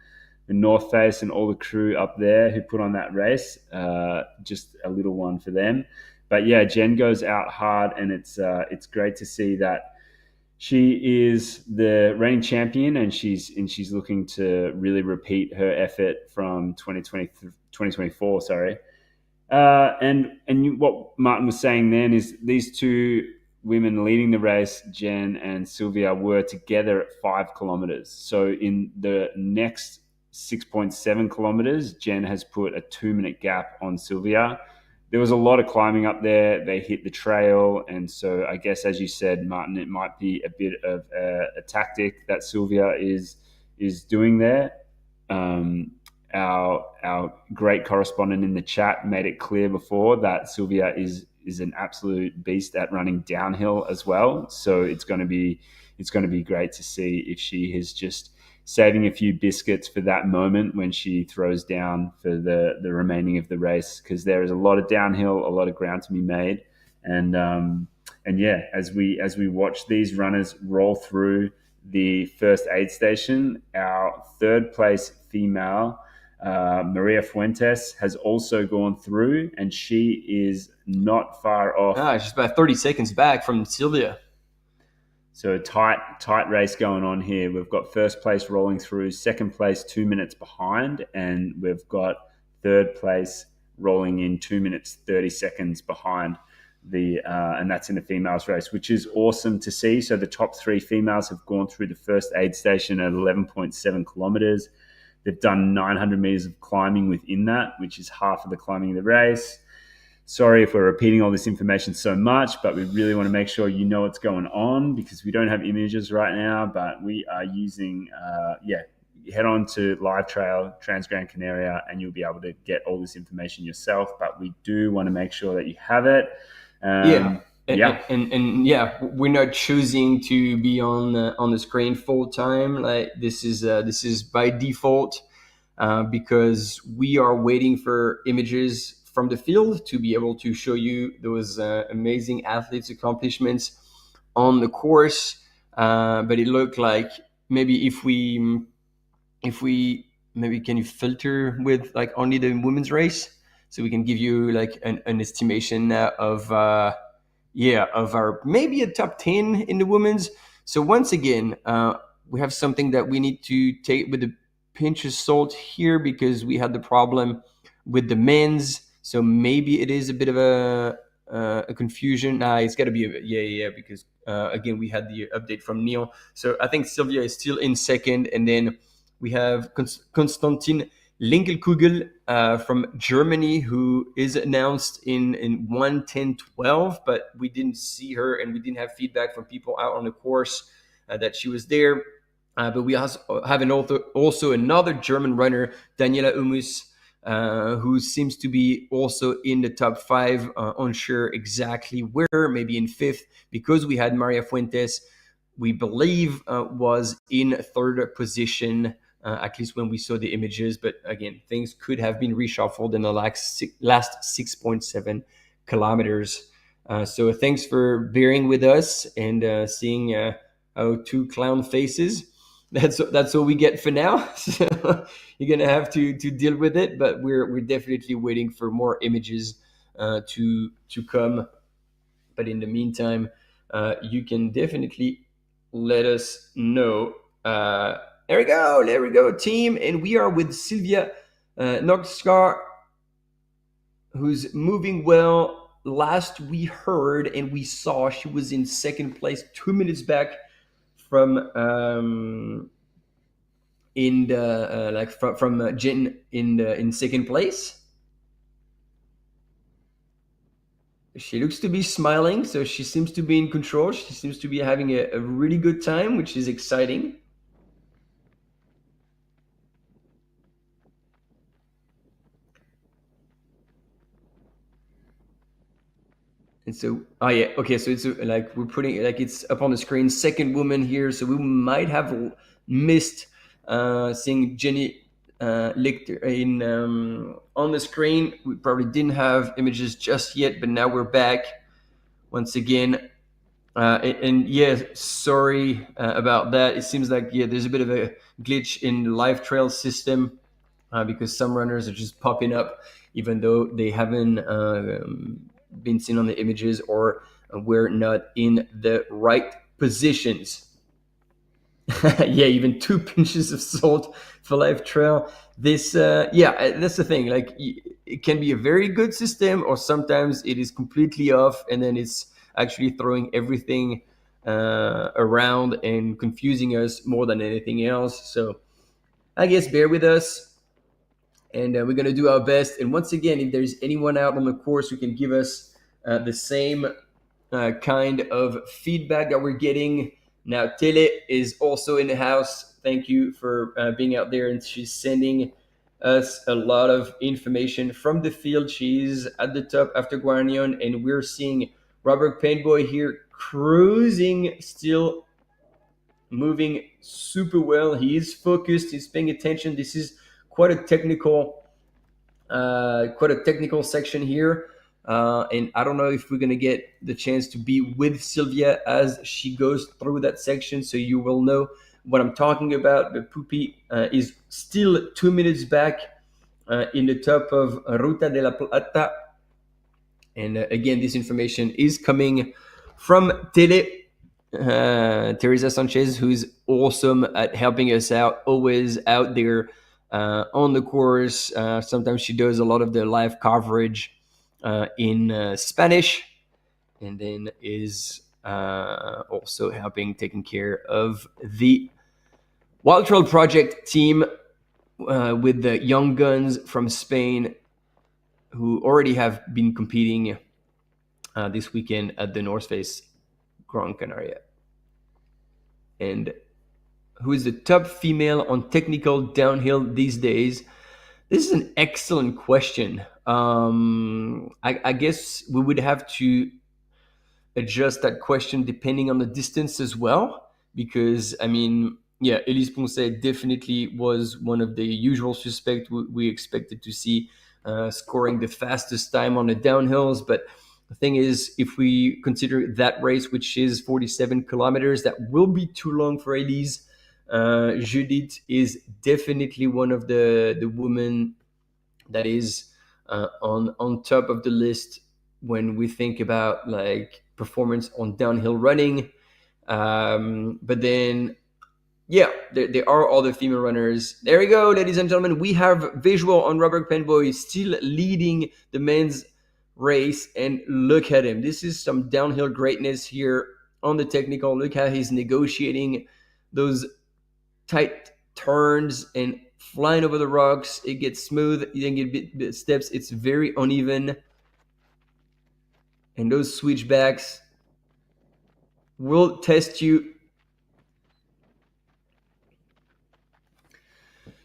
the North Face and all the crew up there who put on that race. Just a little one for them. But yeah, Jen goes out hard, and it's great to see that she is the reigning champion, and she's looking to really repeat her effort from 2024. Sorry. And what Martin was saying then is these two women leading the race, Jen and Sylvia, were together at 5 kilometers. So in the next 6.7 kilometers, Jen has put a 2-minute gap on Sylvia. There was a lot of climbing up there. They hit the trail. And so I guess, as you said, Martin, it might be a bit of a tactic that Sylvia is doing there. Our great correspondent in the chat made it clear before that Sylvia is an absolute beast at running downhill as well. So it's going to be great to see if she is just saving a few biscuits for that moment when she throws down for the remaining of the race, because there is a lot of downhill, a lot of ground to be made, and yeah, as we watch these runners roll through the first aid station, our third place female, Maria Fuentes, has also gone through, and she is not far off. She's about 30 seconds back from Sylvia. So a tight race going on here. We've got first place rolling through, second place 2 minutes behind, and we've got third place rolling in 2 minutes 30 seconds behind and that's in the females race, which is awesome to see. So the top 3 females have gone through the first aid station at 11.7 kilometers. They've done 900 meters of climbing within that, which is half of the climbing of the race. Sorry if we're repeating all this information so much, but we really want to make sure you know what's going on, because we don't have images right now, but we are using, head on to Live Trail, Transgrancanaria, and you'll be able to get all this information yourself, but we do want to make sure that you have it. And we're not choosing to be on the screen full time. Like this is by default, because we are waiting for images from the field to be able to show you those amazing athletes' accomplishments on the course. But it looked like maybe if we maybe, can you filter with like only the women's race, so we can give you like an estimation of our maybe a top 10 in the women's. So once again, we have something that we need to take with a pinch of salt here, because we had the problem with the men's. So maybe it is a bit of a confusion. It's got to be because again, we had the update from Neil. So I think Sylvia is still in second, and then we have Konstantin Linkelkugel from Germany, who is announced in 1:10:12, but we didn't see her, and we didn't have feedback from people out on the course that she was there. But we also have also another German runner, Daniela Umus, who seems to be also in the top 5, unsure exactly where, maybe in 5th, because we had Maria Fuentes, we believe, was in 3rd position, at least when we saw the images. But again, things could have been reshuffled in the last 6.7 kilometers. So thanks for bearing with us and seeing our 2 clown faces. That's all we get for now. So you're gonna have to deal with it, but we're definitely waiting for more images to come. But in the meantime, you can definitely let us know. There we go, team, and we are with Sylvia Nordskar, who's moving well last we heard and we saw, she was in second place, 2 minutes back from in the like from Jen in second place. She looks to be smiling, so she seems to be in control. She seems to be having a really good time, which is exciting. And so, oh yeah, okay. So it's like we're putting like it's up on the screen. Second woman here, so we might have missed seeing Jenny Lichter in on the screen. We probably didn't have images just yet, but now we're back once again. And yeah, sorry about that. It seems like there's a bit of a glitch in the live trail system because some runners are just popping up, even though they haven't been seen on the images or we're not in the right positions. Yeah, even 2 pinches of salt for live trail. This, that's the thing. Like, it can be a very good system, or sometimes it is completely off, and then it's actually throwing everything around and confusing us more than anything else. So, I guess bear with us, and we're gonna do our best. And once again, if there's anyone out on the course who can give us the same kind of feedback that we're getting. Now, Tele is also in the house. Thank you for being out there, and she's sending us a lot of information from the field. She's at the top after Guarnion, and we're seeing Robert Paintboy here cruising, still moving super well. He is focused. He's paying attention. This is quite a technical section here. And I don't know if we're going to get the chance to be with Sylvia as she goes through that section, so you will know what I'm talking about. But Pupi is still 2 minutes back in the top of Ruta de la Plata. And again, this information is coming from Tele. Teresa Sanchez, who's awesome at helping us out, always out there on the course. Sometimes she does a lot of the live coverage in Spanish, and then is also helping taking care of the Wild Trail Project team with the young guns from Spain who already have been competing this weekend at the North Face Gran Canaria. And who is the top female on technical downhill these days? This is an excellent question. I guess we would have to adjust that question depending on the distance as well, because I mean, yeah, Elise Poncet definitely was one of the usual suspects we expected to see scoring the fastest time on the downhills. But the thing is, if we consider that race, which is 47 kilometers, that will be too long for Elise. Judith is definitely one of the women that is on top of the list when we think about like performance on downhill running. But then, yeah, there are other female runners. There we go, ladies and gentlemen. We have visual on Robert Penboy still leading the men's race, and look at him. This is some downhill greatness here on the technical. Look how he's negotiating those tight turns and flying over the rocks. It gets smooth, you then get bit steps. It's very uneven, and those switchbacks will test you.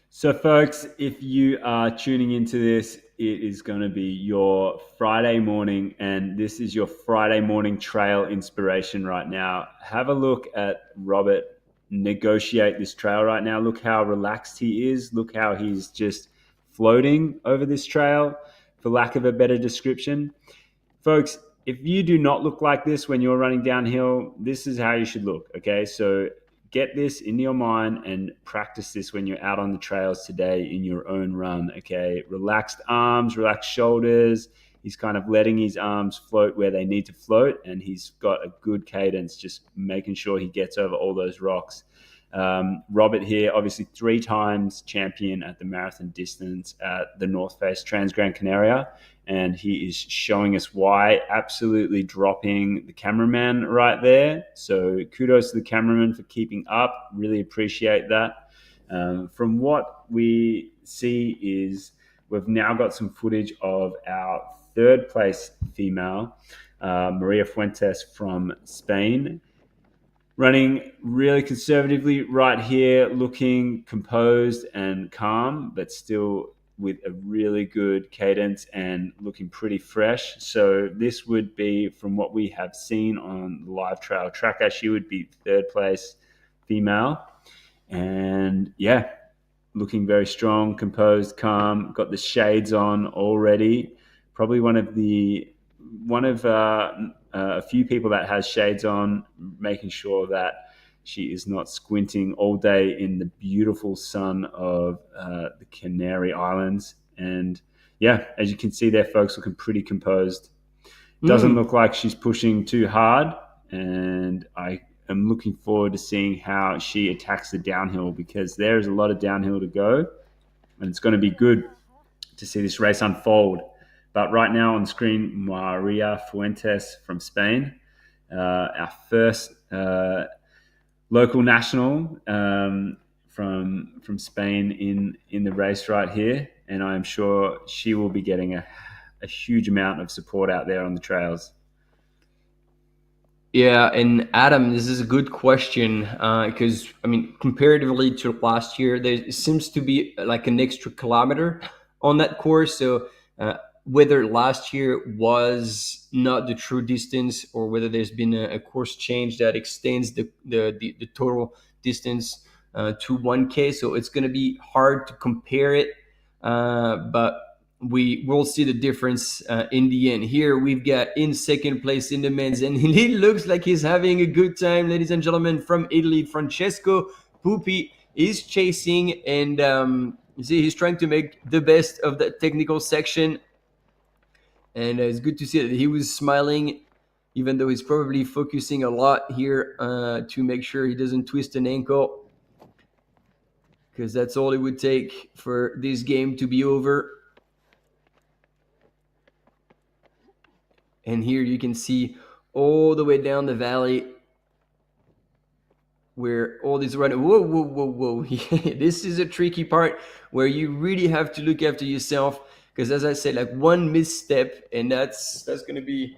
So, folks, if you are tuning into this, it is going to be your Friday morning, and this is your Friday morning trail inspiration right now. Have a look at Robert negotiate this trail right now. Look how relaxed he is. Look how he's just floating over this trail, for lack of a better description. Folks, if you do not look like this when you're running downhill, this is how you should look, okay? So get this in your mind and practice this when you're out on the trails today in your own run, okay? Relaxed arms, relaxed shoulders. He's kind of letting his arms float where they need to float, and he's got a good cadence, just making sure he gets over all those rocks. Robert here, obviously 3 times champion at the marathon distance at the North Face Transgrancanaria, and he is showing us why, absolutely dropping the cameraman right there. So kudos to the cameraman for keeping up. Really appreciate that. From what we see is we've now got some footage of our 3rd place female, Maria Fuentes from Spain, running really conservatively right here, looking composed and calm, but still with a really good cadence and looking pretty fresh. So this would be, from what we have seen on the live trail tracker, she would be 3rd place female. And yeah, looking very strong, composed, calm, got the shades on already. Probably one of a few people that has shades on, making sure that she is not squinting all day in the beautiful sun of the Canary Islands. And yeah, as you can see there, folks, looking pretty composed. Doesn't look like she's pushing too hard, and I am looking forward to seeing how she attacks the downhill, because there is a lot of downhill to go, and it's going to be good to see this race unfold. But right now on screen, Maria Fuentes from Spain, our first local national from Spain in the race right here, and I am sure she will be getting a huge amount of support out there on the trails. Yeah, and Adam, this is a good question, because I mean, comparatively to last year, there seems to be like an extra kilometer on that course. So whether last year was not the true distance, or whether there's been a course change that extends the total distance to 1K, so it's going to be hard to compare it, but we will see the difference in the end. Here we've got in 2nd place in the men's, and he looks like he's having a good time, ladies and gentlemen, from Italy. Francesco Pupi is chasing, and you see he's trying to make the best of that technical section, and it's good to see that he was smiling, even though he's probably focusing a lot here to make sure he doesn't twist an ankle, because that's all it would take for this game to be over. And here you can see all the way down the valley where all these runners, whoa. This is a tricky part where you really have to look after yourself, because as I said, like one misstep, and that's going to be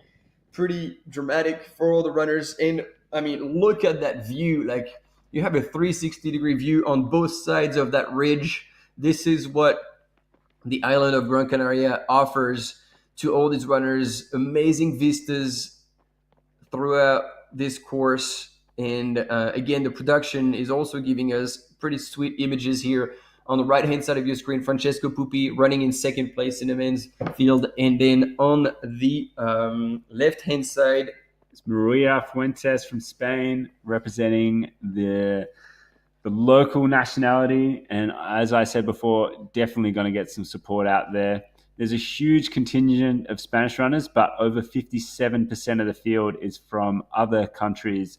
pretty dramatic for all the runners. And I mean, look at that view. Like, you have a 360-degree view on both sides of that ridge. This is what the island of Gran Canaria offers to all these runners. Amazing vistas throughout this course. And again, the production is also giving us pretty sweet images here. On the right-hand side of your screen, Francesco Pupi running in 2nd place in the men's field. And then on the left-hand side, it's Maria Fuentes from Spain, representing the local nationality. And as I said before, definitely going to get some support out there. There's a huge contingent of Spanish runners, but over 57% of the field is from other countries,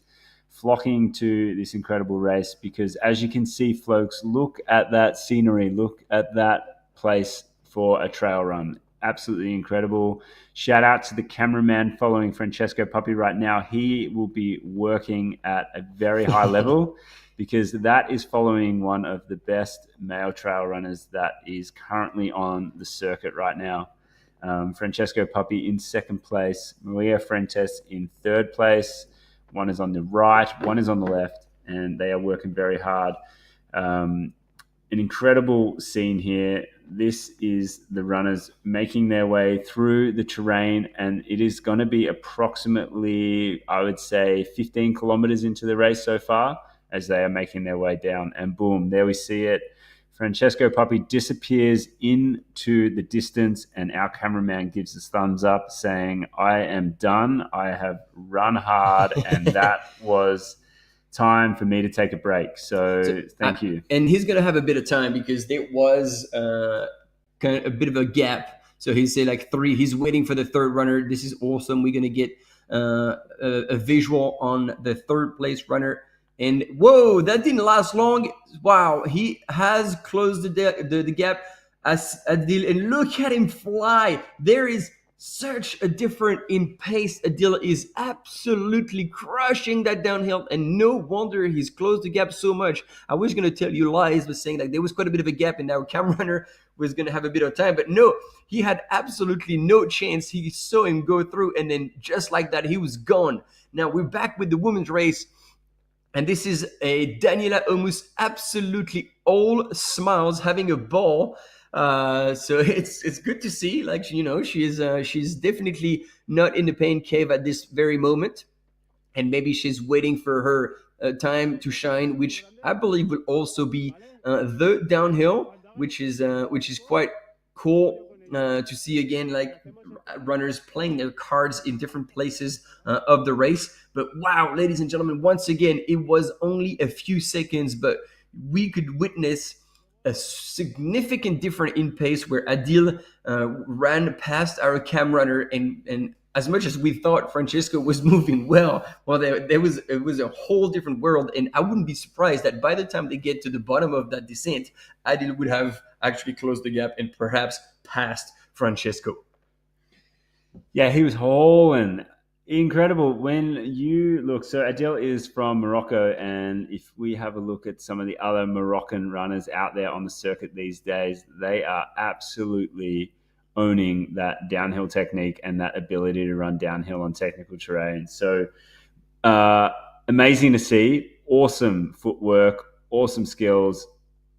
flocking to this incredible race. Because as you can see, folks, look at that scenery, look at that place for a trail run. Absolutely incredible. Shout out to the cameraman following Francesco Pupi right now. He will be working at a very high level, because that is following one of the best male trail runners that is currently on the circuit right now. Francesco Pupi in 2nd place, Maria Fuentes in 3rd place. One is on the right, one is on the left, and they are working very hard. An incredible scene here. This is the runners making their way through the terrain, and it is going to be approximately, I would say, 15 kilometers into the race so far, as they are making their way down. And boom, there we see it. Francesco Pupi disappears into the distance, and our cameraman gives us thumbs up saying, I am done. I have run hard, and that was time for me to take a break. So thank you. And he's going to have a bit of time, because there was kind of a bit of a gap. So he said like 3, he's waiting for the 3rd runner. This is awesome. We're going to get a visual on the 3rd place runner. And whoa, that didn't last long. Wow, he has closed the gap as Adil, and look at him fly. There is such a difference in pace. Adil is absolutely crushing that downhill, and no wonder he's closed the gap so much. I was gonna tell you lies, but saying like there was quite a bit of a gap, and our camera runner was gonna have a bit of time, but no, he had absolutely no chance. He saw him go through, and then just like that, he was gone. Now we're back with the women's race. And this is a Daniela almost absolutely all smiles, having a ball. So it's good to see. Like she's definitely not in the pain cave at this very moment, and maybe she's waiting for her time to shine, which I believe will also be the downhill, which is quite cool to see again, like runners playing their cards in different places of the race. But wow, ladies and gentlemen, once again, it was only a few seconds, but we could witness a significant difference in pace where Adil ran past our cam runner, and as much as we thought Francesco was moving well, there was it was a whole different world, and I wouldn't be surprised that by the time they get to the bottom of that descent, Adil would have actually closed the gap and perhaps passed Francesco. Yeah, he was hauling. Incredible. When you look, so Adil is from Morocco, and if we have a look at some of the other Moroccan runners out there on the circuit these days, they are absolutely owning that downhill technique and that ability to run downhill on technical terrain. So amazing to see. Awesome footwork, awesome skills,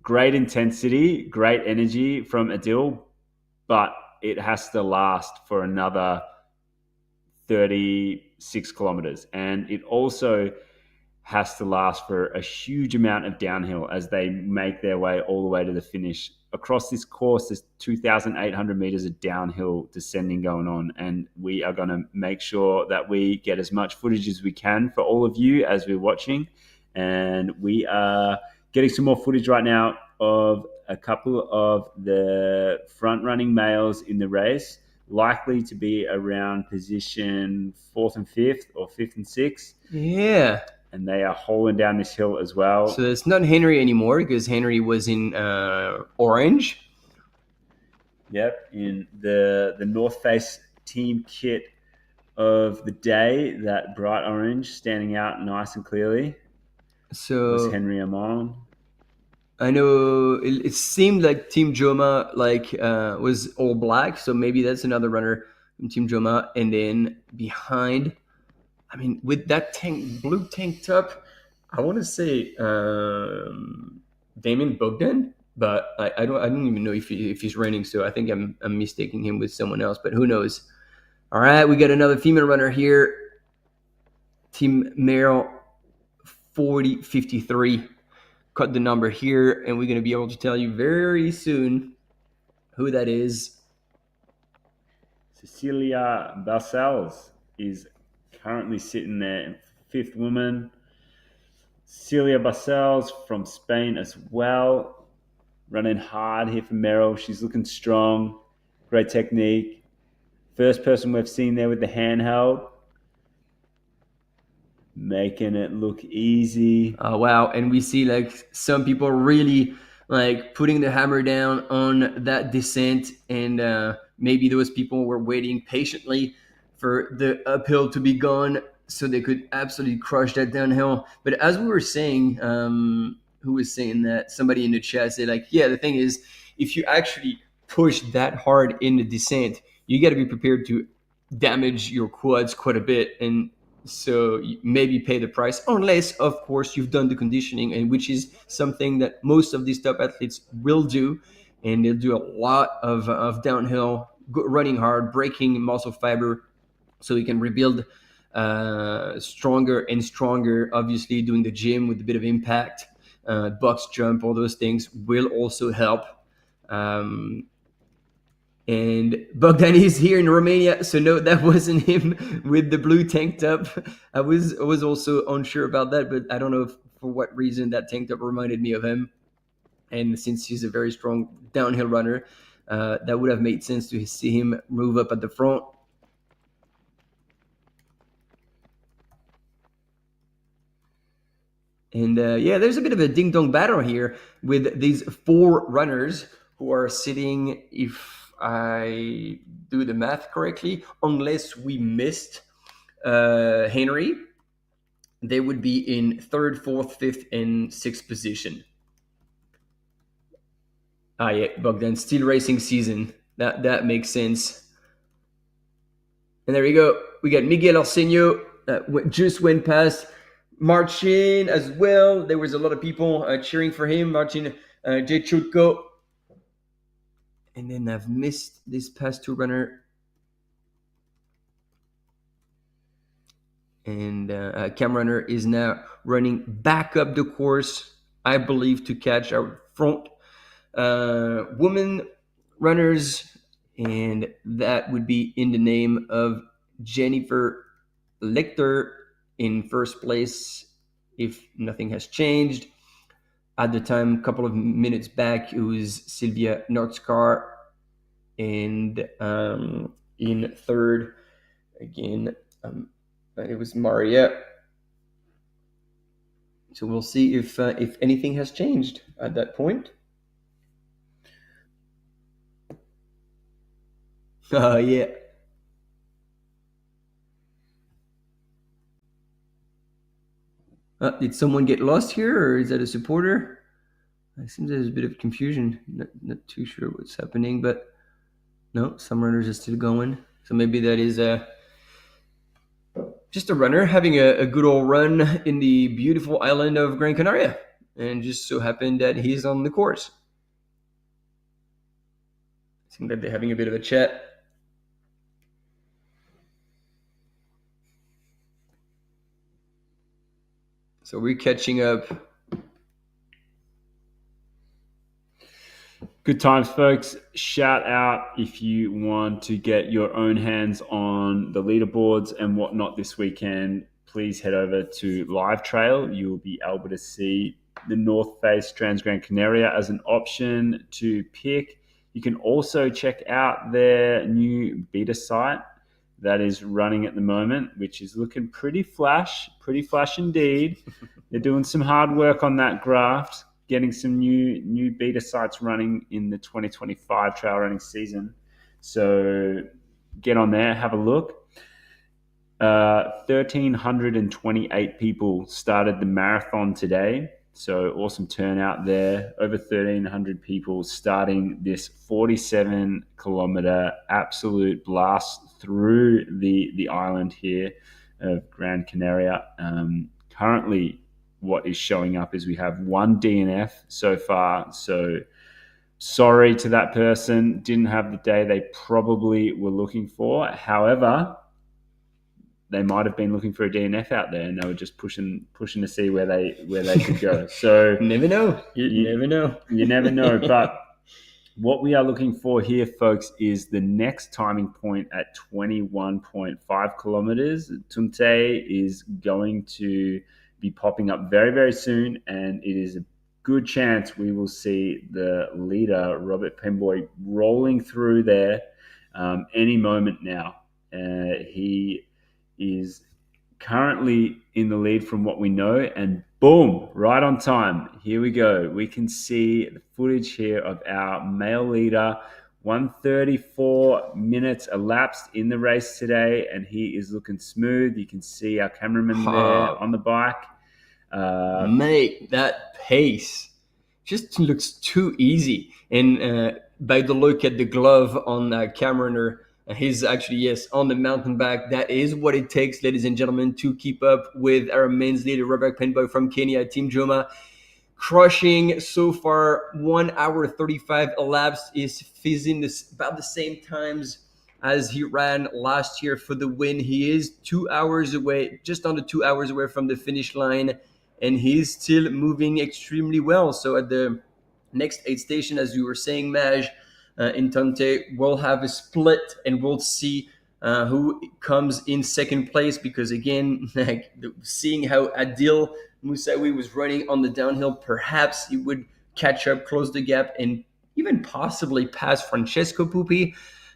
great intensity, great energy from Adil, but it has to last for another 36 kilometers. And it also has to last for a huge amount of downhill as they make their way all the way to the finish. Across this course, there's 2,800 meters of downhill descending going on. And we are going to make sure that we get as much footage as we can for all of you as we're watching. And we are getting some more footage right now of a couple of the front running males in the race, likely to be around position 4th and 5th or 5th and 6th. Yeah. And they are holding down this hill as well. So it's not Henry anymore because Henry was in orange. Yep, in the North Face team kit of the day, that bright orange standing out nice and clearly. So was Henry Amon. I know it seemed like Team Joma was all black, so maybe that's another runner from Team Joma. And then behind, I mean, with that blue tank top, I want to say Damon Bogdan, but I don't even know if he's running. So I think I'm mistaking him with someone else, but who knows? All right, we got another female runner here, Team Merrill 4053. Cut the number here, and we're going to be able to tell you very soon who that is. Cecilia Balcells is currently sitting there, 5th woman. Cecilia Balcells from Spain as well, running hard here for Merrill. She's looking strong, great technique. First person we've seen there with the handheld, making it look easy. Wow, and we see like some people really like putting the hammer down on that descent, and maybe those people were waiting patiently for the uphill to be gone so they could absolutely crush that downhill. But as we were saying, who was saying that? Somebody in the chat said like, yeah, the thing is, if you actually push that hard in the descent, you got to be prepared to damage your quads quite a bit, and so you maybe pay the price, unless of course you've done the conditioning, and which is something that most of these top athletes will do, and they'll do a lot of downhill, running hard, breaking muscle fiber, so you can rebuild stronger and stronger. Obviously doing the gym with a bit of impact, box jump, all those things will also help. And Bogdan is here in Romania, so no, that wasn't him with the blue tank top. I was also unsure about that, but I don't know for what reason that tank top reminded me of him. And since he's a very strong downhill runner, that would have made sense to see him move up at the front. And yeah, there's a bit of a ding-dong battle here with these 4 runners who are sitting, if I do the math correctly, unless we missed Henry, they would be in 3rd, 4th, 5th, and 6th position. Yeah, Bogdan, still racing season. That makes sense. And there you go. We got Miguel Arsenio just went past Marcin as well. There was a lot of people cheering for him. Marcin Jechutko. And then I've missed this past 2 runner. And Cam Runner is now running back up the course, I believe, to catch our front women runners. And that would be in the name of Jennifer Lichter in first place, if nothing has changed. At the time, a couple of minutes back, it was Sylvia Nordskar. And in third, again, it was Maria. So we'll see if anything has changed at that point. Yeah. Did someone get lost here, or is that a supporter? It seems there's a bit of confusion. Not too sure what's happening, but no, some runners are still going. So maybe that is just a runner having a good old run in the beautiful island of Gran Canaria, and just so happened that he's on the course. Seems that they're having a bit of a chat. So we're catching up. Good times, folks. Shout out if you want to get your own hands on the leaderboards and whatnot this weekend. Please head over to Live Trail. You'll be able to see the North Face Transgrancanaria as an option to pick. You can also check out their new beta site that is running at the moment, which is looking pretty flash indeed. They're doing some hard work on that graft, getting some new beta sites running in the 2025 trail running season. So get on there, have a look. 1,328 people started the marathon today. So awesome turnout there. Over 1,300 people starting this 47-kilometer absolute blast through the island here of Gran Canaria. Currently, what is showing up is we have 1 DNF so far. So sorry to that person. Didn't have the day they probably were looking for. However, they might have been looking for a DNF out there, and they were just pushing to see where they could go. So never know. You never know. You never know. But what we are looking for here, folks, is the next timing point at 21.5 kilometers. Tunte is going to be popping up very, very soon, and it is a good chance we will see the leader, Robert Pemboy, rolling through there any moment now. He is currently in the lead from what we know, and boom, right on time. Here we go. We can see the footage here of our male leader. 134 minutes elapsed in the race today, and he is looking smooth. You can see our cameraman there on the bike. Mate, that pace just looks too easy. And by the look at the glove on Cameron, he's actually, yes, on the mountain bike. That is what it takes, ladies and gentlemen, to keep up with our men's leader, Robert Penboy from Kenya, Team Joma. Crushing so far, 1 hour 35 elapsed, is fizzing about the same times as he ran last year for the win. He is 2 hours away, just under 2 hours away from the finish line, and he's still moving extremely well. So at the next aid station, as you were saying, Maj, in Tante, we'll have a split, and we'll see who comes in second place, because again, seeing how Adil Moussaoui was running on the downhill, perhaps he would catch up, close the gap, and even possibly pass Francesco Pupi.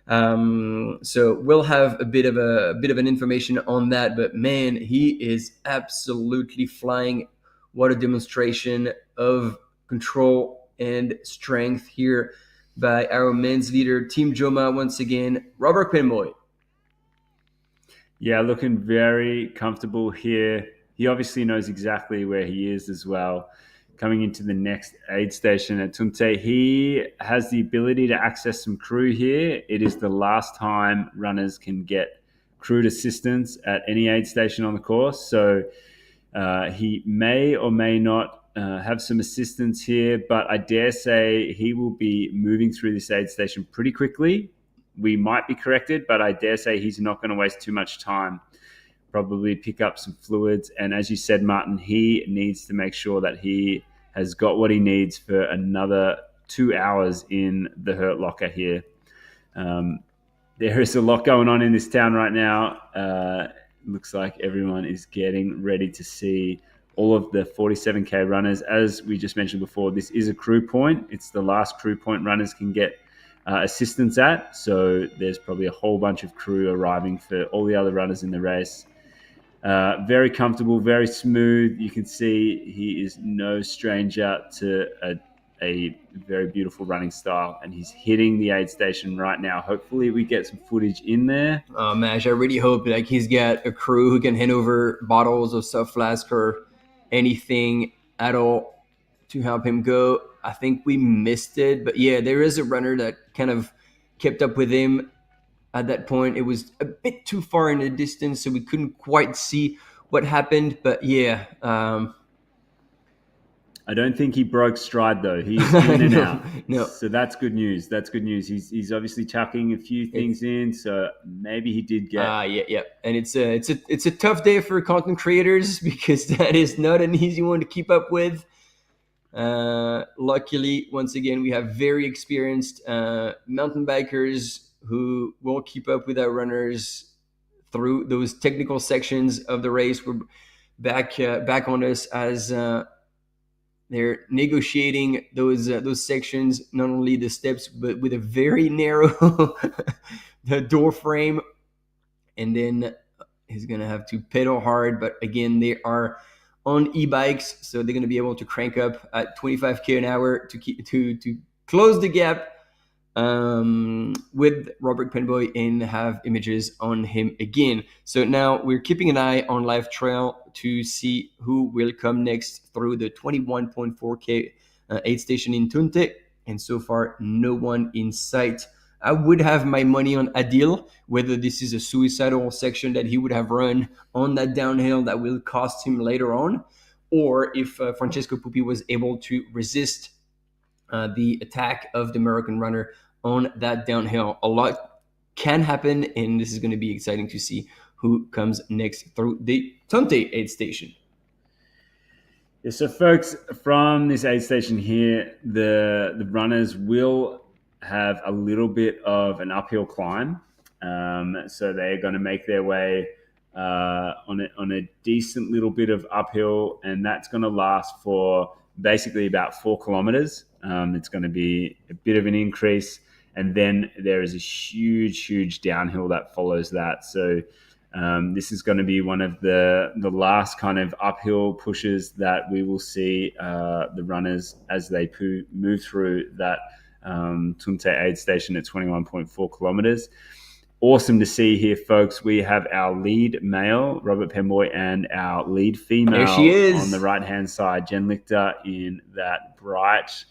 So we'll have a bit of an information on that. But man, he is absolutely flying. what a demonstration of control and strength here by our men's leader, Team Joma, once again, Robert Penboy. Yeah, looking very comfortable here. He obviously knows exactly where he is as well. Coming into the next aid station at Tunte, he has the ability to access some crew here. It is the last time runners can get crewed assistance at any aid station on the course. So he may or may not have some assistance here, but I dare say he will be moving through this aid station pretty quickly. We might be corrected, but I dare say he's not going to waste too much time. Probably pick up some fluids. And as you said, Martin, he needs to make sure that he has got what he needs for another 2 hours in the Hurt Locker here. There is a lot going on in this town right now. Looks like everyone is getting ready to see all of the 47K runners. As we just mentioned before, this is a crew point. It's the last crew point runners can get assistance at. So there's probably a whole bunch of crew arriving for all the other runners in the race. Very comfortable, very smooth. You can see he is no stranger to a very beautiful running style, and he's hitting the aid station right now. Hopefully we get some footage in there. Mash, I really hope like he's got a crew who can hand over bottles of soft flask or anything at all to help him go. I think we missed it, but yeah, there is a runner that kind of kept up with him at that point. It was a bit too far in the distance, so we couldn't quite see what happened, but yeah. I don't think he broke stride though. He's in and out. No. So that's good news. That's good news. He's obviously chucking a few things in, so maybe he did get. Yeah. And it's a tough day for content creators because that is not an easy one to keep up with. Luckily, once again, we have very experienced mountain bikers who will keep up with our runners through those technical sections of the race. We're back on us as they're negotiating those sections, not only the steps, but with a very narrow the door frame. And then he's going to have to pedal hard. But again, they are on e-bikes, so they're going to be able to crank up at 25k an hour to close the gap with Robert Penboy and have images on him again. So now we're keeping an eye on Live Trail to see who will come next through the 21.4k aid station in Tunte, and so far no one in sight. I would have my money on Adil, whether this is a suicidal section that he would have run on that downhill that will cost him later on, or if Francesco Pupi was able to resist the attack of the Moroccan runner on that downhill. A lot can happen, and this is going to be exciting to see who comes next through the Tunte aid station. Yeah, so folks, from this aid station here, the runners will have a little bit of an uphill climb. So they're going to make their way on a decent little bit of uphill, and that's going to last for basically about 4 kilometers. It's going to be a bit of an increase, and then there is a huge downhill that follows that. So this is going to be one of the last kind of uphill pushes that we will see the runners as they move through that Tunte aid station at 21.4 kilometers. Awesome to see here, folks. We have our lead male, Robert Penboy, and our lead female there she is. On the right-hand side, Jen Lichter, in that bright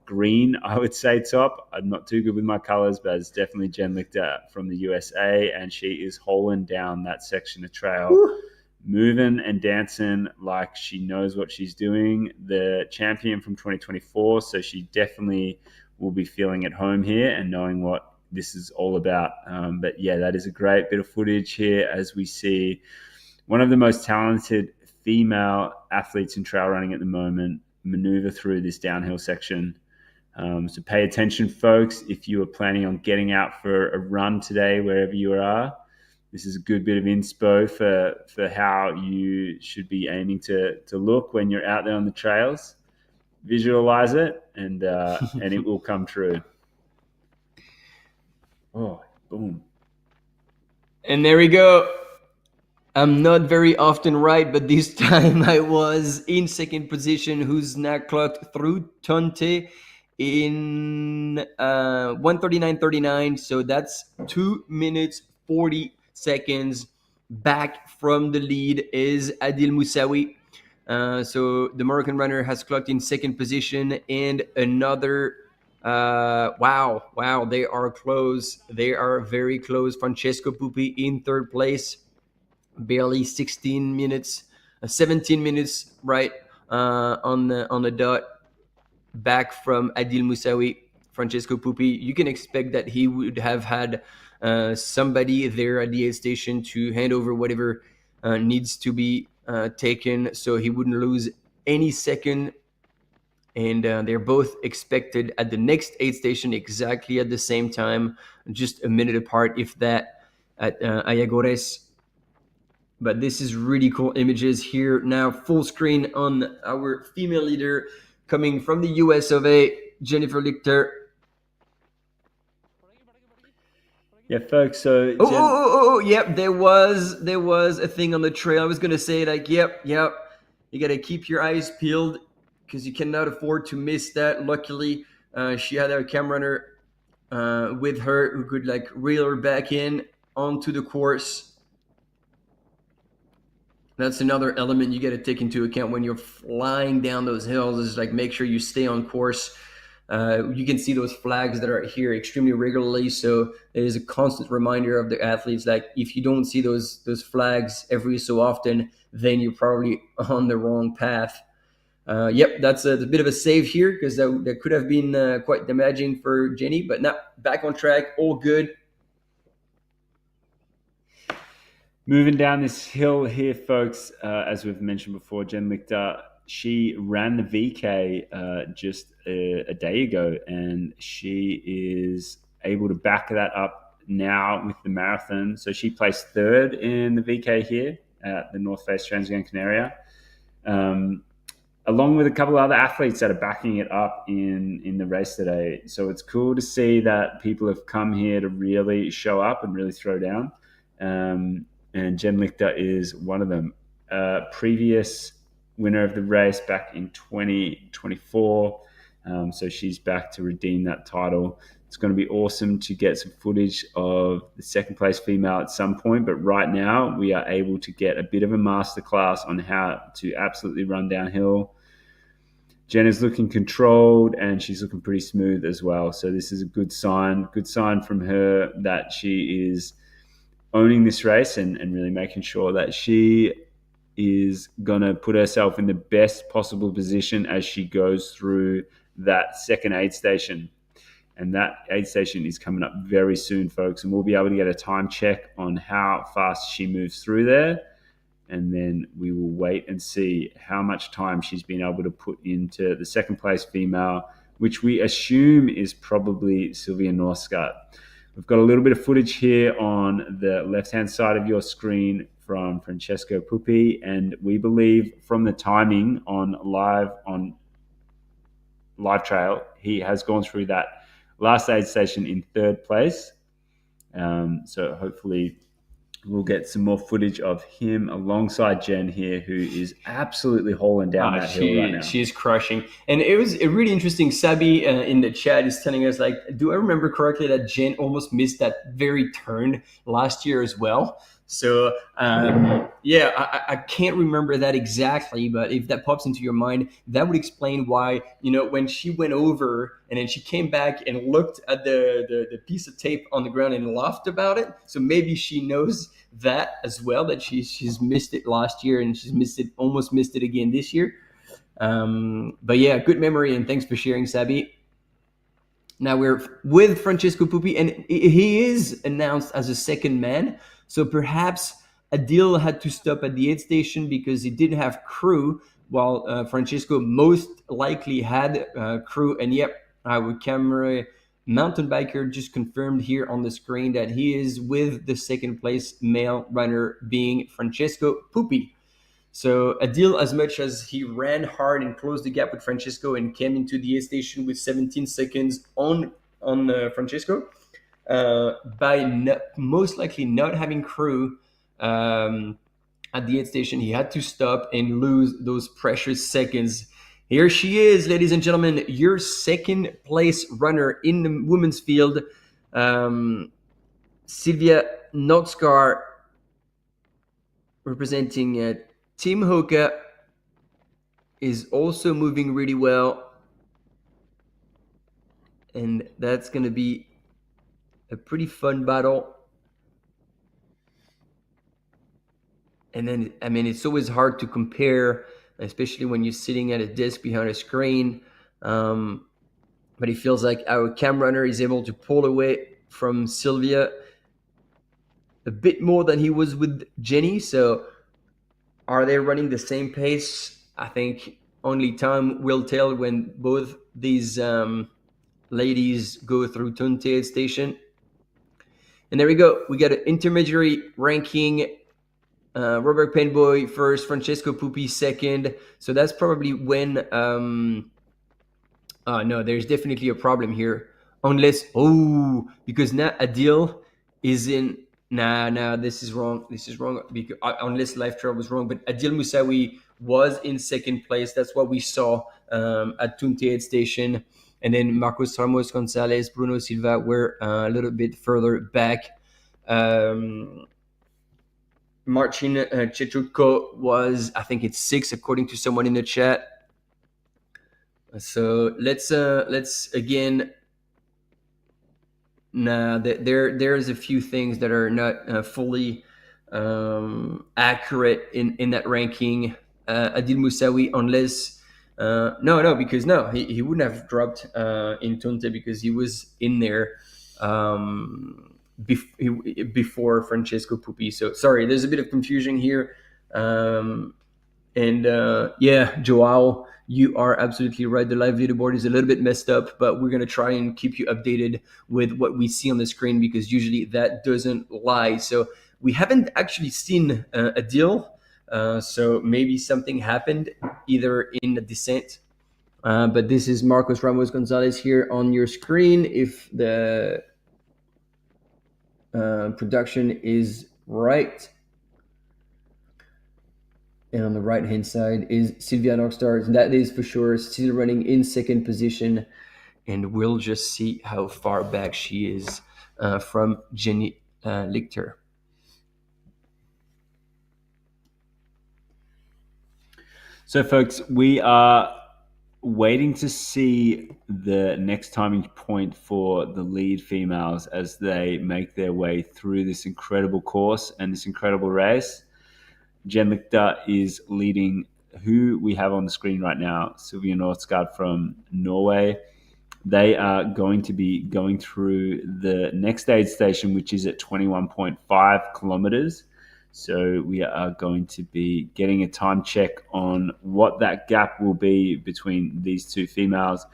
green, I would say, top. I'm not too good with my colors, but it's definitely Jen Lichter from the USA, and she is holing down that section of trail. Woo. Moving and dancing like she knows what she's doing. The champion from 2024, so she definitely will be feeling at home here and knowing what this is all about. But yeah, that is a great bit of footage here as we see one of the most talented female athletes in trail running at the moment maneuver through this downhill section. So pay attention, folks. If you are planning on getting out for a run today, wherever you are, this is a good bit of inspo for how you should be aiming to look when you're out there on the trails. Visualize it, and it will come true. Oh, boom. And there we go. I'm not very often right, but this time I was in second position, who's now clocked through Tonte in 1:39.39. So that's 2 minutes 40 seconds. Back from the lead is Adil Moussaoui. So the Moroccan runner has clocked in second position, and another. Wow, they are close. They are very close. Francesco Pupi in third place, barely 16 minutes, 17 minutes, right, on the dot, back from Adil Moussaoui. Francesco Pupi, you can expect that he would have had somebody there at the aid station to hand over whatever needs to be taken, so he wouldn't lose any second. And they're both expected at the next aid station exactly at the same time, just a minute apart, if that, at Ayagores. But this is really cool images here now, full screen on our female leader coming from the US of A, Jennifer Lichter. Yeah, folks. So Yep. There was a thing on the trail. I was gonna say, like, yep. You gotta keep your eyes peeled because you cannot afford to miss that. Luckily, she had a camera runner with her who could like reel her back in onto the course. That's another element you got to take into account when you're flying down those hills, is like make sure you stay on course. You can see those flags that are here extremely regularly, so it is a constant reminder of the athletes, like if you don't see those flags every so often, then you're probably on the wrong path. Yep, that's a bit of a save here, because that could have been quite damaging for Jenny, but now back on track, all good. Moving down this hill here, folks, as we've mentioned before, Jen Lichter, she ran the VK just a day ago, and she is able to back that up now with the marathon. So she placed third in the VK here at the North Face Transgrancanaria, along with a couple of other athletes that are backing it up in the race today. So it's cool to see that people have come here to really show up and really throw down. And Jen Lichter is one of them. Previous winner of the race back in 2024. So she's back to redeem that title. It's going to be awesome to get some footage of the second place female at some point, but right now we are able to get a bit of a masterclass on how to absolutely run downhill. Jen is looking controlled, and she's looking pretty smooth as well. So this is a good sign from her that she is owning this race and really making sure that she is going to put herself in the best possible position as she goes through that second aid station. And that aid station is coming up very soon, folks, and we'll be able to get a time check on how fast she moves through there. And then we will wait and see how much time she's been able to put into the second place female, which we assume is probably Sylvia Norskott. We've got a little bit of footage here on the left-hand side of your screen from Francesco Pupi, and we believe from the timing on live trail, he has gone through that last aid station in third place. So hopefully we'll get some more footage of him alongside Jen here, who is absolutely hauling down that hill right now. She's crushing. And it was really interesting. Sabi in the chat is telling us, like, do I remember correctly that Jen almost missed that very turn last year as well? So, I can't remember that exactly, but if that pops into your mind, that would explain why, when she went over and then she came back and looked at the piece of tape on the ground and laughed about it. So maybe she knows that as well, that she's missed it last year and she's almost missed it again this year. But yeah, good memory, and thanks for sharing, Sabi. Now we're with Francesco Pupi, and he is announced as a second man. So perhaps Adil had to stop at the aid station because he didn't have crew, while Francesco most likely had crew. And yep, our camera mountain biker just confirmed here on the screen that he is with the second place male runner, being Francesco Pupi. So Adil, as much as he ran hard and closed the gap with Francesco and came into the aid station with 17 seconds on Francesco, by most likely not having crew, at the aid station. He had to stop and lose those precious seconds. Here she is, ladies and gentlemen, your second place runner in the women's field, Sylvia Notskar, representing Team Hoka, is also moving really well. And that's going to be a pretty fun battle. And then, I mean, it's always hard to compare, especially when you're sitting at a desk behind a screen. But it feels like our cam runner is able to pull away from Sylvia a bit more than he was with Jenny. So are they running the same pace? I think only time will tell when both these ladies go through Tunte Station. And there we go. We got an intermediary ranking. Robert Penboy first, Francesco Pupi second. So that's probably when... no, there's definitely a problem here. Unless... because now Adil is in... Nah, this is wrong. This is wrong. Because, unless Life Trail was wrong. But Adil Moussaoui was in second place. That's what we saw at Tunte Station. And then Marcos Ramos Gonzalez, Bruno Silva were a little bit further back. Marcin Chetrutko was, I think it's 6, according to someone in the chat. So let's again. Nah, there's a few things that are not fully accurate in that ranking. Adil Moussaoui, unless because he wouldn't have dropped in Tunte because he was in there before Francesco Pupi. So sorry, there's a bit of confusion here. Joao, you are absolutely right. The live leaderboard is a little bit messed up, but we're going to try and keep you updated with what we see on the screen because usually that doesn't lie. So we haven't actually seen a deal. So maybe something happened either in the descent. But this is Marcos Ramos Gonzalez here on your screen. If the production is right. And on the right-hand side is Sylvia Notskar. That is for sure still running in second position. And we'll just see how far back she is from Jenny Lichter. So, folks, we are waiting to see the next timing point for the lead females as they make their way through this incredible course and this incredible race. Jen Lichter is leading who we have on the screen right now, Sylvia Notskar from Norway. They are going to be going through the next aid station, which is at 21.5 kilometers. So we are going to be getting a time check on what that gap will be between these two females.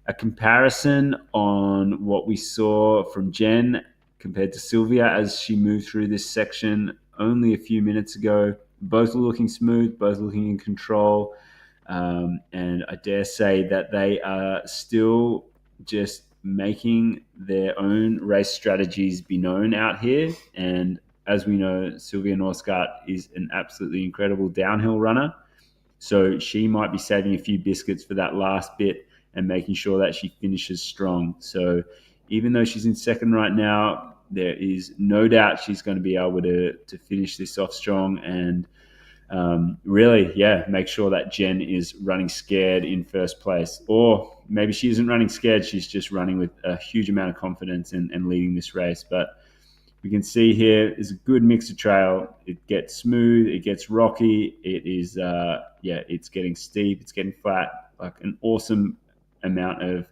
A comparison on what we saw from Jen compared to Sylvia as she moved through this section only a few minutes ago. Both are looking smooth, both looking in control. And I dare say that they are still just making their own race strategies be known out here. And as we know, Sylvia Notskar is an absolutely incredible downhill runner. So she might be saving a few biscuits for that last bit and making sure that she finishes strong. So even though she's in second right now, there is no doubt she's going to be able to finish this off strong and make sure that Jen is running scared in first place. Or maybe she isn't running scared, she's just running with a huge amount of confidence and leading this race. But we can see here is a good mix of trail. It gets smooth, it gets rocky, it is, it's getting steep, it's getting flat, like an awesome amount of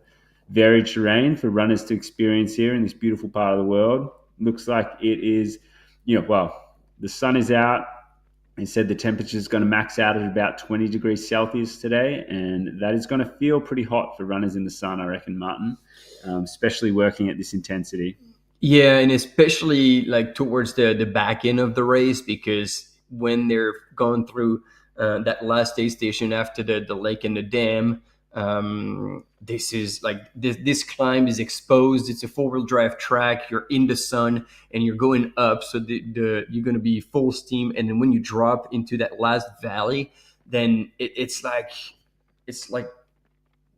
varied terrain for runners to experience here in this beautiful part of the world. Looks like it is, the sun is out. It said the temperature is going to max out at about 20 degrees Celsius today, and that is going to feel pretty hot for runners in the sun, I reckon, Martin, especially working at this intensity. Yeah, and especially like towards the back end of the race, because when they're going through that last aid station after the lake and the dam, This is like this climb is exposed. It's a 4-wheel drive track. You're in the sun and you're going up, so you're going to be full steam. And then when you drop into that last valley, then it's like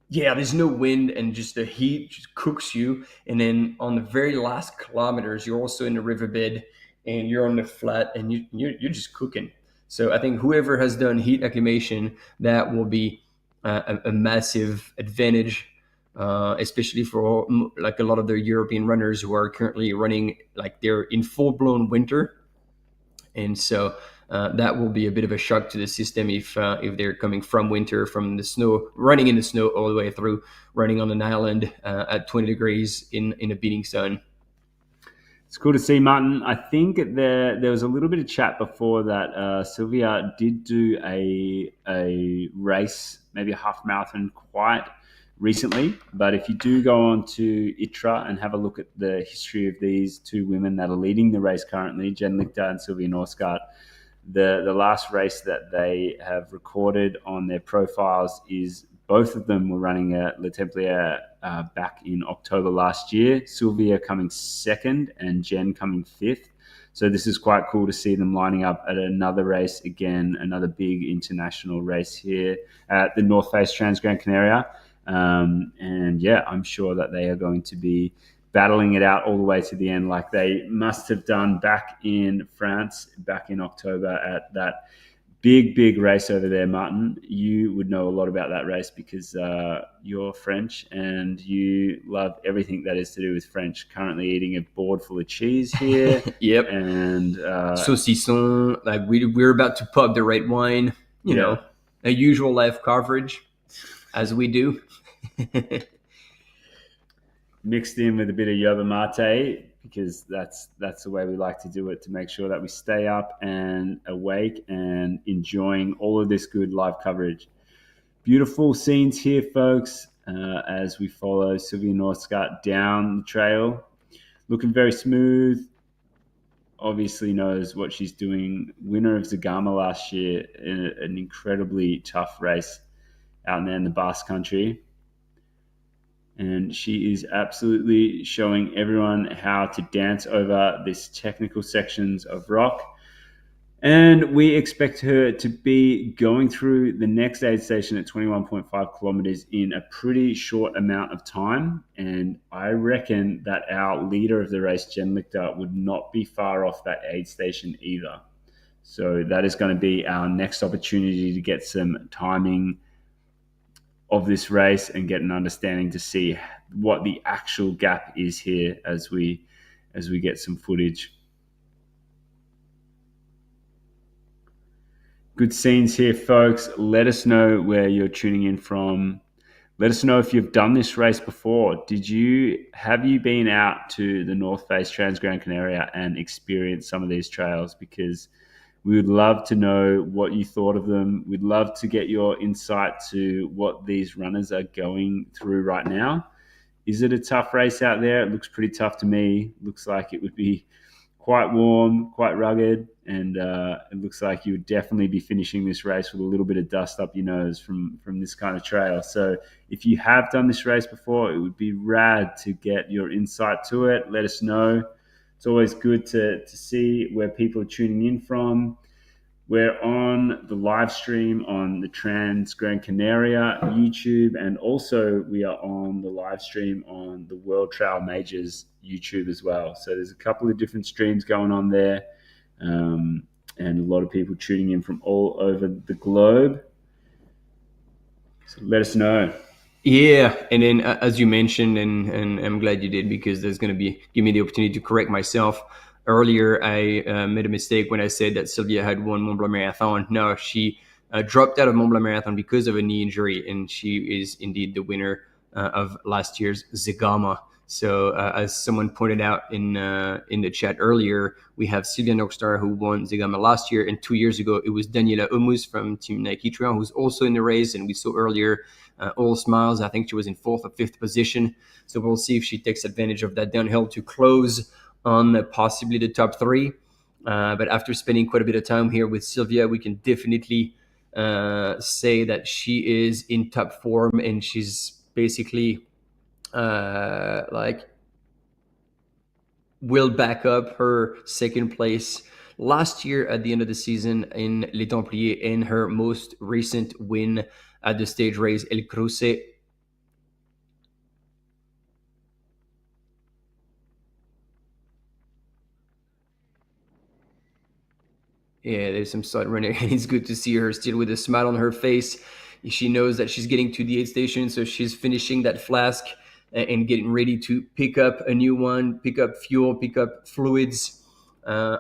yeah, there's no wind and just the heat just cooks you. And then on the very last kilometers, you're also in the riverbed and you're on the flat and you're just cooking. So I think whoever has done heat acclimation, that will be a massive advantage, especially for like a lot of the European runners who are currently running like they're in full blown winter. And so that will be a bit of a shock to the system if they're coming from winter, from the snow, running in the snow all the way through, running on an island at 20 degrees in a beating sun. It's cool to see, Martin. I think there was a little bit of chat before that Sylvia did do a race, maybe a half marathon, quite recently. But if you do go on to ITRA and have a look at the history of these two women that are leading the race currently, Jen Lichter and Sylvia Norsgaard, the last race that they have recorded on their profiles is both of them were running at Le Templier back in October last year. Sylvia coming second and Jen coming fifth. So this is quite cool to see them lining up at another race again, another big international race here at the North Face Transgrancanaria. And yeah, I'm sure that they are going to be battling it out all the way to the end, like they must have done back in France back in October at that big race over there. Martin, you would know a lot about that race because you're French and you love everything that is to do with French. Currently eating a board full of cheese here. Yep. And saucisson, like we're about to pop the red wine, you know, a usual live coverage as we do. Mixed in with a bit of yerba mate, because that's the way we like to do it, to make sure that we stay up and awake and enjoying all of this good live coverage. Beautiful scenes here, folks, as we follow Sylvia Norsgaard down the trail. Looking very smooth. Obviously knows what she's doing. Winner of Zagama last year in an incredibly tough race out there in the Basque Country. And she is absolutely showing everyone how to dance over these technical sections of rock. And we expect her to be going through the next aid station at 21.5 kilometers in a pretty short amount of time. And I reckon that our leader of the race, Jen Lichter, would not be far off that aid station either. So that is going to be our next opportunity to get some timing of this race and get an understanding to see what the actual gap is here as we get some footage. Good scenes here, folks. Let us know where you're tuning in from. Let us know if you've done this race before. Have you been out to the North Face Transgrancanaria and experienced some of these trails? Because we would love to know what you thought of them. We'd love to get your insight to what these runners are going through right now. Is it a tough race out there? It looks pretty tough to me. Looks like it would be quite warm, quite rugged, and it looks like you would definitely be finishing this race with a little bit of dust up your nose from this kind of trail. So if you have done this race before, it would be rad to get your insight to it. Let us know. It's always good to see where people are tuning in from. We're on the live stream on the Transgrancanaria YouTube, and also we are on the live stream on the World Trail Majors YouTube as well. So there's a couple of different streams going on there, and a lot of people tuning in from all over the globe. So let us know. Yeah, and then as you mentioned, and I'm glad you did, because there's going to give me the opportunity to correct myself. Earlier, I made a mistake when I said that Sylvia had won Mont Blanc Marathon. No, she dropped out of Mont Blanc Marathon because of a knee injury, and she is indeed the winner of last year's Zagama. So as someone pointed out in the chat earlier, we have Sylvia Norsgaard, who won Zagama last year, and 2 years ago it was Daniela Humus from Team Nike Trail, who's also in the race, and we saw earlier all smiles. I think she was in 4th or 5th position. So we'll see if she takes advantage of that downhill to close on possibly the top 3. But after spending quite a bit of time here with Sylvia, we can definitely say that she is in top form and she's basically like will back up her second place last year at the end of the season in Les Templiers in her most recent win at the stage race El Cruce. Yeah, there's some sudden running, and it's good to see her still with a smile on her face. She knows that she's getting to the aid station, so she's finishing that flask and getting ready to pick up a new one, pick up fuel, pick up fluids.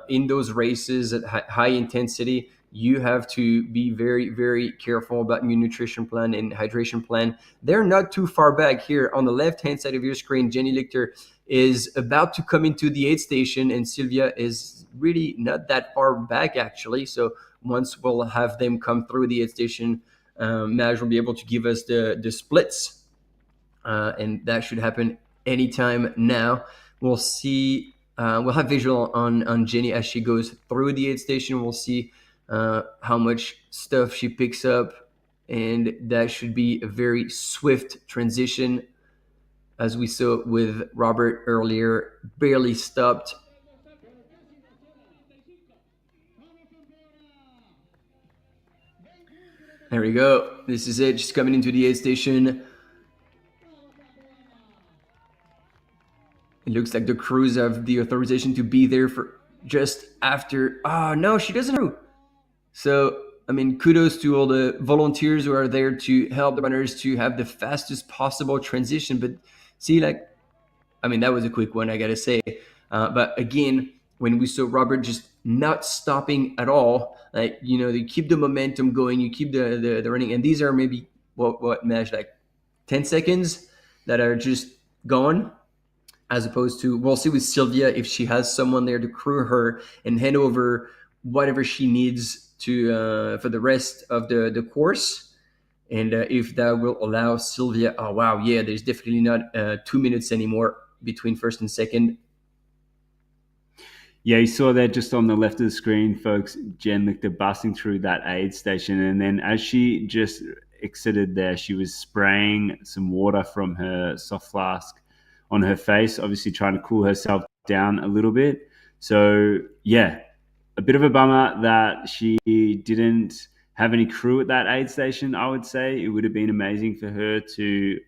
In those races at high intensity, you have to be very, very careful about your nutrition plan and hydration plan. They're not too far back here on the left-hand side of your screen. Jenny Lichter is about to come into the aid station, and Sylvia is really not that far back, actually. So once we'll have them come through the aid station, Maj will be able to give us the splits, and that should happen anytime now. We'll see. We'll have visual on Jenny as she goes through the aid station. We'll see how much stuff she picks up, and that should be a very swift transition, as we saw with Robert earlier, barely stopped. There we go. This is it. She's coming into the aid station. It looks like the crews have the authorization to be there for just after. Oh, no, she doesn't know. So, I mean, kudos to all the volunteers who are there to help the runners to have the fastest possible transition. But see, like, I mean, that was a quick one, I got to say. But again, when we saw Robert just not stopping at all, like, you know, you keep the momentum going, you keep the running. And these are maybe, what Maj, like 10 seconds that are just gone, as opposed to, we'll see with Sylvia if she has someone there to crew her and hand over whatever she needs to for the rest of the course. And if that will allow Sylvia, oh, wow, yeah, there's definitely not 2 minutes anymore between first and second. Yeah, you saw there just on the left of the screen, folks, Jen Lichter busting through that aid station. And then as she just exited there, she was spraying some water from her soft flask on her face, obviously trying to cool herself down a little bit. So, yeah, a bit of a bummer that she didn't have any crew at that aid station, I would say. It would have been amazing for her to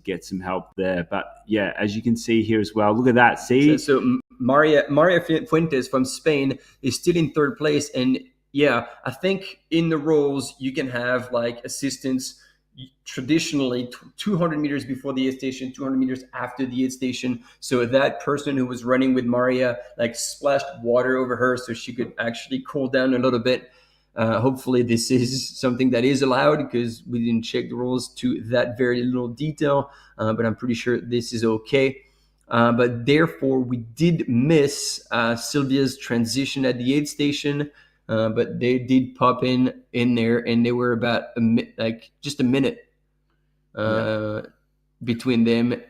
get some help there. But yeah, as you can see here as well, look at that. See? So Maria Fuentes from Spain is still in third place. And yeah, I think in the roles you can have like assistants traditionally 200 meters before the aid station, 200 meters after the aid station. So that person who was running with Maria like splashed water over her so she could actually cool down a little bit. Hopefully this is something that is allowed, because we didn't check the rules to that very little detail, but I'm pretty sure this is okay. But therefore, we did miss Sylvia's transition at the aid station, but they did pop in there, and they were about just a minute between them.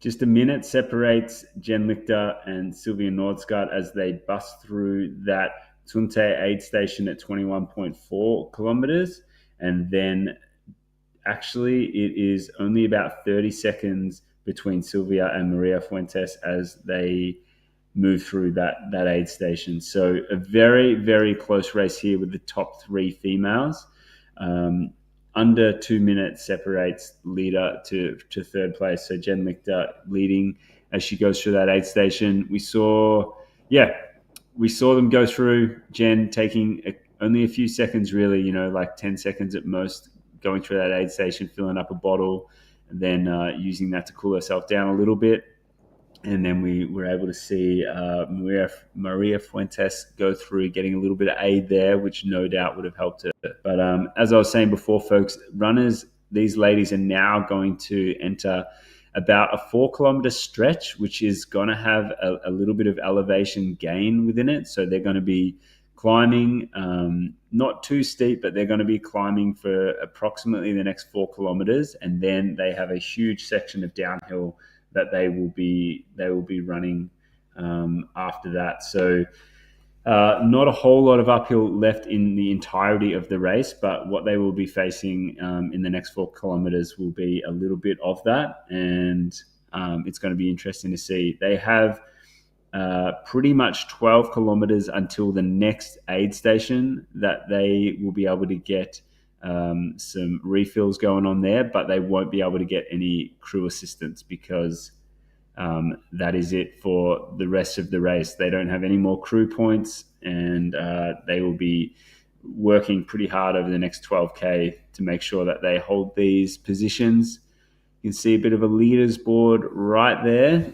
Just a minute separates Jen Lichter and Sylvia Nordskaart as they bust through that Tunte aid station at 21.4 kilometers. And then actually it is only about 30 seconds between Sylvia and Maria Fuentes as they move through that aid station. So a very, very close race here with the top three females. Under 2 minutes separates leader to third place. So Jen Lichter leading as she goes through that aid station. We saw them go through, Jen taking only a few seconds, really, like 10 seconds at most, going through that aid station, filling up a bottle, and then using that to cool herself down a little bit. And then we were able to see Maria Fuentes go through, getting a little bit of aid there, which no doubt would have helped her. But as I was saying before, folks, runners, these ladies are now going to enter about a 4 kilometer stretch, which is going to have a little bit of elevation gain within it. So they're going to be climbing, not too steep, but they're going to be climbing for approximately the next 4 kilometers. And then they have a huge section of downhill that they will be running after that. So Not a whole lot of uphill left in the entirety of the race, but what they will be facing in the next 4 kilometers will be a little bit of that, and it's going to be interesting to see. They have pretty much 12 kilometers until the next aid station that they will be able to get some refills going on there, but they won't be able to get any crew assistance because that is it for the rest of the race. They don't have any more crew points, and they will be working pretty hard over the next 12K to make sure that they hold these positions. You can see a bit of a leaders board right there.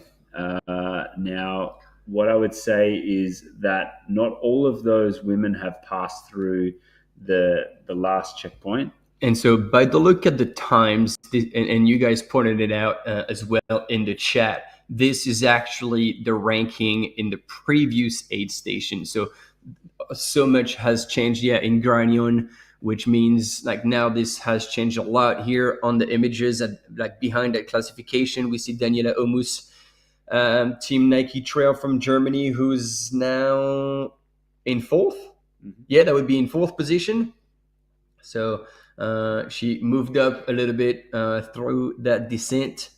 Now, what I would say is that not all of those women have passed through the last checkpoint. And so by the look at the times, and you guys pointed it out as well in the chat, this is actually the ranking in the previous aid station. So much has changed, in Granion, which means like now this has changed a lot. Here on the images, like behind that classification, we see Daniela Omus, Team Nike Trail from Germany, who's now in 4th. Mm-hmm. Yeah, that would be in 4th position. So she moved up a little bit through that descent.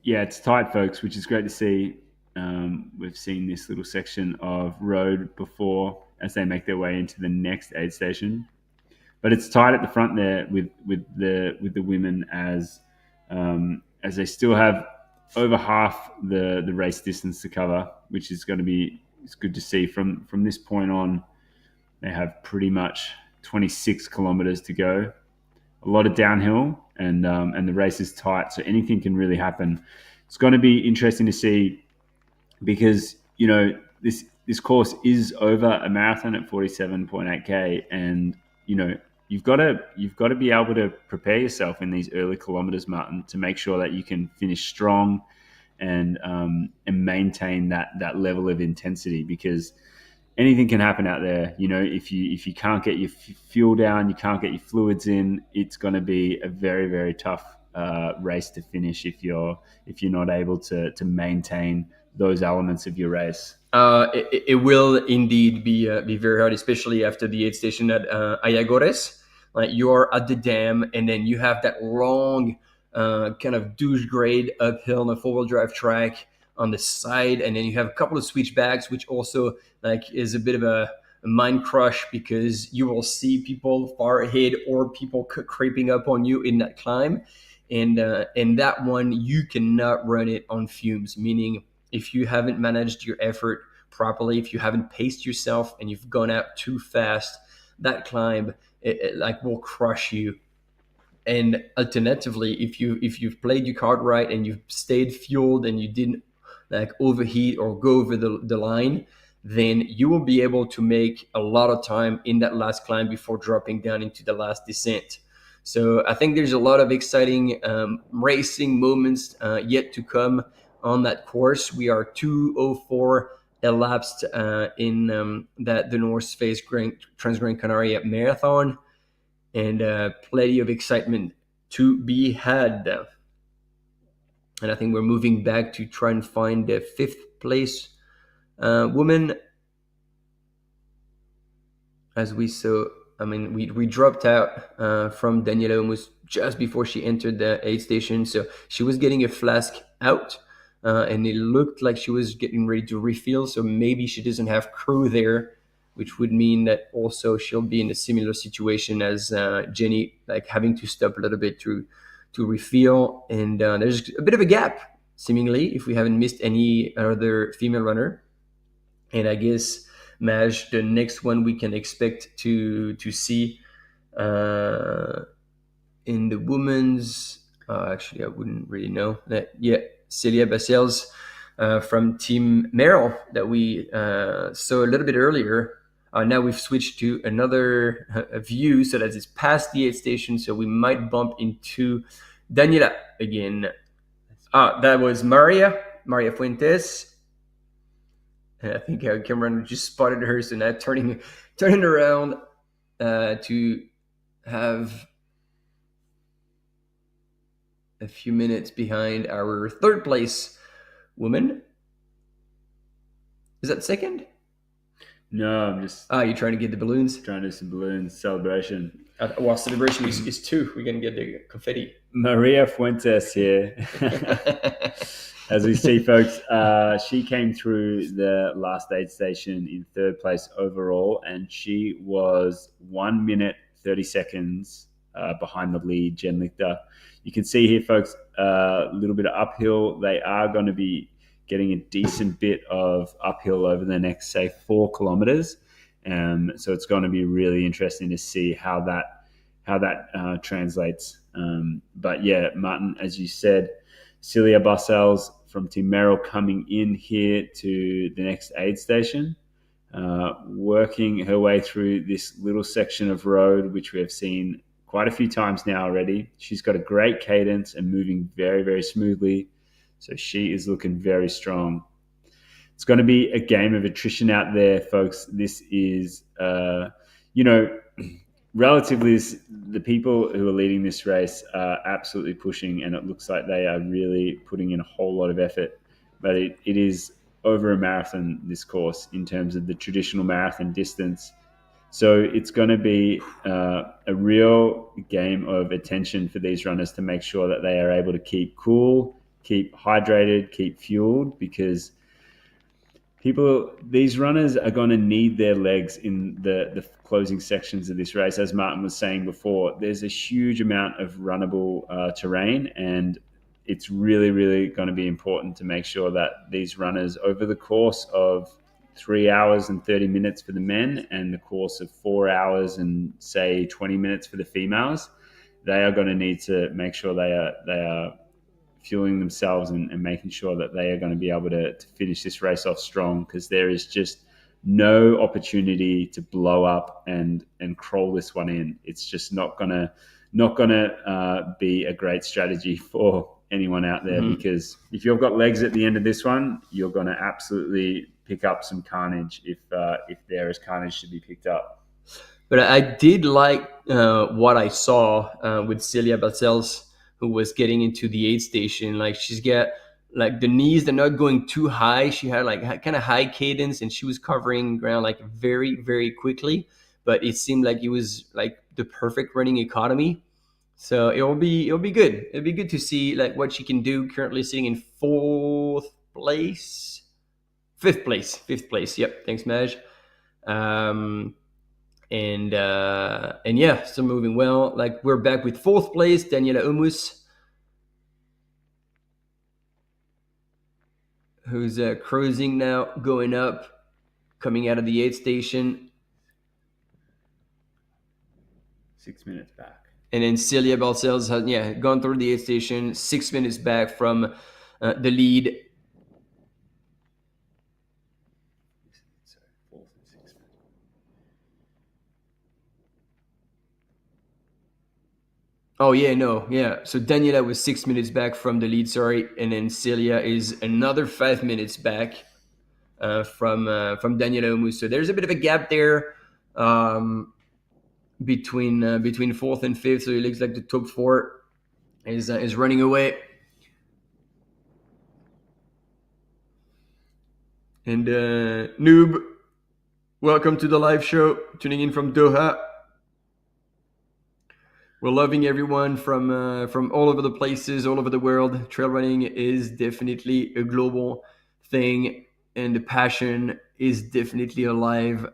It's tight, folks, which is great to see. We've seen this little section of road before as they make their way into the next aid station, but it's tight at the front there with the women as they still have over half the race distance to cover, which is going to be, it's good to see. From this point on, they have pretty much 26 kilometers to go. A lot of downhill, and the race is tight, so anything can really happen. It's going to be interesting to see because this course is over a marathon at 47.8K, and you've got to be able to prepare yourself in these early kilometers, Martin, to make sure that you can finish strong and maintain that level of intensity, because anything can happen out there. If you can't get your fuel down, you can't get your fluids in, it's going to be a very, very tough race to finish if you're not able to maintain those elements of your race. It will indeed be very hard, especially after the aid station at Ayagores. Like, you are at the dam, and then you have that long kind of douche grade uphill on a 4-wheel drive track on the side, and then you have a couple of switchbacks, which also is a bit of a mind crush, because you will see people far ahead or people creeping up on you in that climb, and that one you cannot run it on fumes, meaning if you haven't managed your effort properly, if you haven't paced yourself and you've gone out too fast, that climb it will crush you. And alternatively, if you've played your card right and you've stayed fueled and you didn't overheat or go over the line, then you will be able to make a lot of time in that last climb before dropping down into the last descent. So I think there's a lot of exciting racing moments yet to come on that course. We are 2:04 elapsed in the North Face Transgrancanaria Marathon, and plenty of excitement to be had. And I think we're moving back to try and find the 5th place woman. As we saw, we dropped out from Daniela almost just before she entered the aid station. So she was getting a flask out, and it looked like she was getting ready to refill. So maybe she doesn't have crew there, which would mean that also she'll be in a similar situation as Jenny, having to stop a little bit to refill. And there's a bit of a gap, seemingly, if we haven't missed any other female runner. And I guess, Maj, the next one we can expect to see in the women's, actually I wouldn't really know that yet. Celia Basels from Team Merrill that we saw a little bit earlier. Now we've switched to another view, so that it's past the aid station, so we might bump into Daniela again. That was Maria Fuentes. And I think Cameron just spotted her, so now turning around to have a few minutes behind our third place woman. Is that second? No, I'm just you're trying to get the balloons? trying to do some balloons celebration. Well, celebration is two. We're going to get the confetti. Maria Fuentes here. As we see, folks, she came through the last aid station in third place overall, and she was 1 minute 30 seconds behind the lead, Jen Lichter. You can see here, folks, a little bit of uphill. They are going to be getting a decent bit of uphill over the next, say, 4 kilometers. So it's going to be really interesting to see how that translates. But yeah, Martin, as you said, Celia Barcels from Team Merrill coming in here to the next aid station, working her way through this little section of road, which we have seen quite a few times now already. She's got a great cadence and moving very, very smoothly. So she is looking very strong. It's going to be a game of attrition out there, folks. This is, relatively, the people who are leading this race are absolutely pushing, and it looks like they are really putting in a whole lot of effort. But it is over a marathon, this course, in terms of the traditional marathon distance. So it's going to be a real game of attention for these runners to make sure that they are able to keep cool, keep hydrated, keep fueled, because these runners are going to need their legs in the closing sections of this race. As Martin was saying before, there's a huge amount of runnable terrain, and it's really, really going to be important to make sure that these runners, over the course of 3 hours and 30 minutes for the men and the course of 4 hours and, say, 20 minutes for the females, they are going to need to make sure they are fueling themselves and making sure that they are going to be able to finish this race off strong, because there is just no opportunity to blow up and crawl this one in. It's just not gonna be a great strategy for anyone out there, because if you've got legs at the end of this one, you're going to absolutely pick up some carnage if there is carnage to be picked up. But I did like what I saw with Celia Barcels, who was getting into the aid station. Like, she's got like the knees, they're not going too high. She had like kind of high cadence, and she was covering ground like very, very quickly. But it seemed like it was like the perfect running economy. So it'll be good. It'll be good to see like what she can do. Currently sitting in fifth place. Yep. Thanks, Maj. And yeah, still moving well. Like, we're back with fourth place, Daniela Umus, who's cruising now, going up, coming out of the aid station. 6 minutes back. And then Celia Barcels has gone through the aid station, 6 minutes back from the lead. Oh, yeah, no, yeah. So Daniela was 6 minutes back from the lead, sorry. And then Celia is another 5 minutes back from Daniela Umus. So there's a bit of a gap there between fourth and fifth. So it looks like the top four is running away. And Noob, welcome to the live show, tuning in from Doha. We're loving everyone from all over the places, all over the world. Trail running is definitely a global thing, and the passion is definitely alive.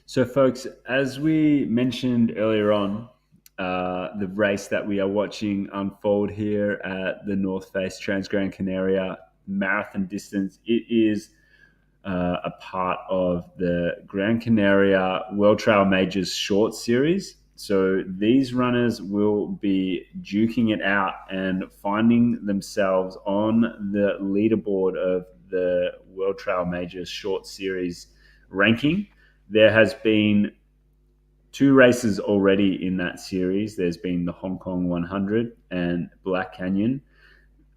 So, folks, as we mentioned earlier on, the race that we are watching unfold here at the North Face Transgrancanaria marathon distance, it is a part of the Gran Canaria World Trail Majors short series. So these runners will be duking it out and finding themselves on the leaderboard of the World Trail Majors Short Series ranking. There has been 2 races already in that series. There's been the Hong Kong 100 and Black Canyon,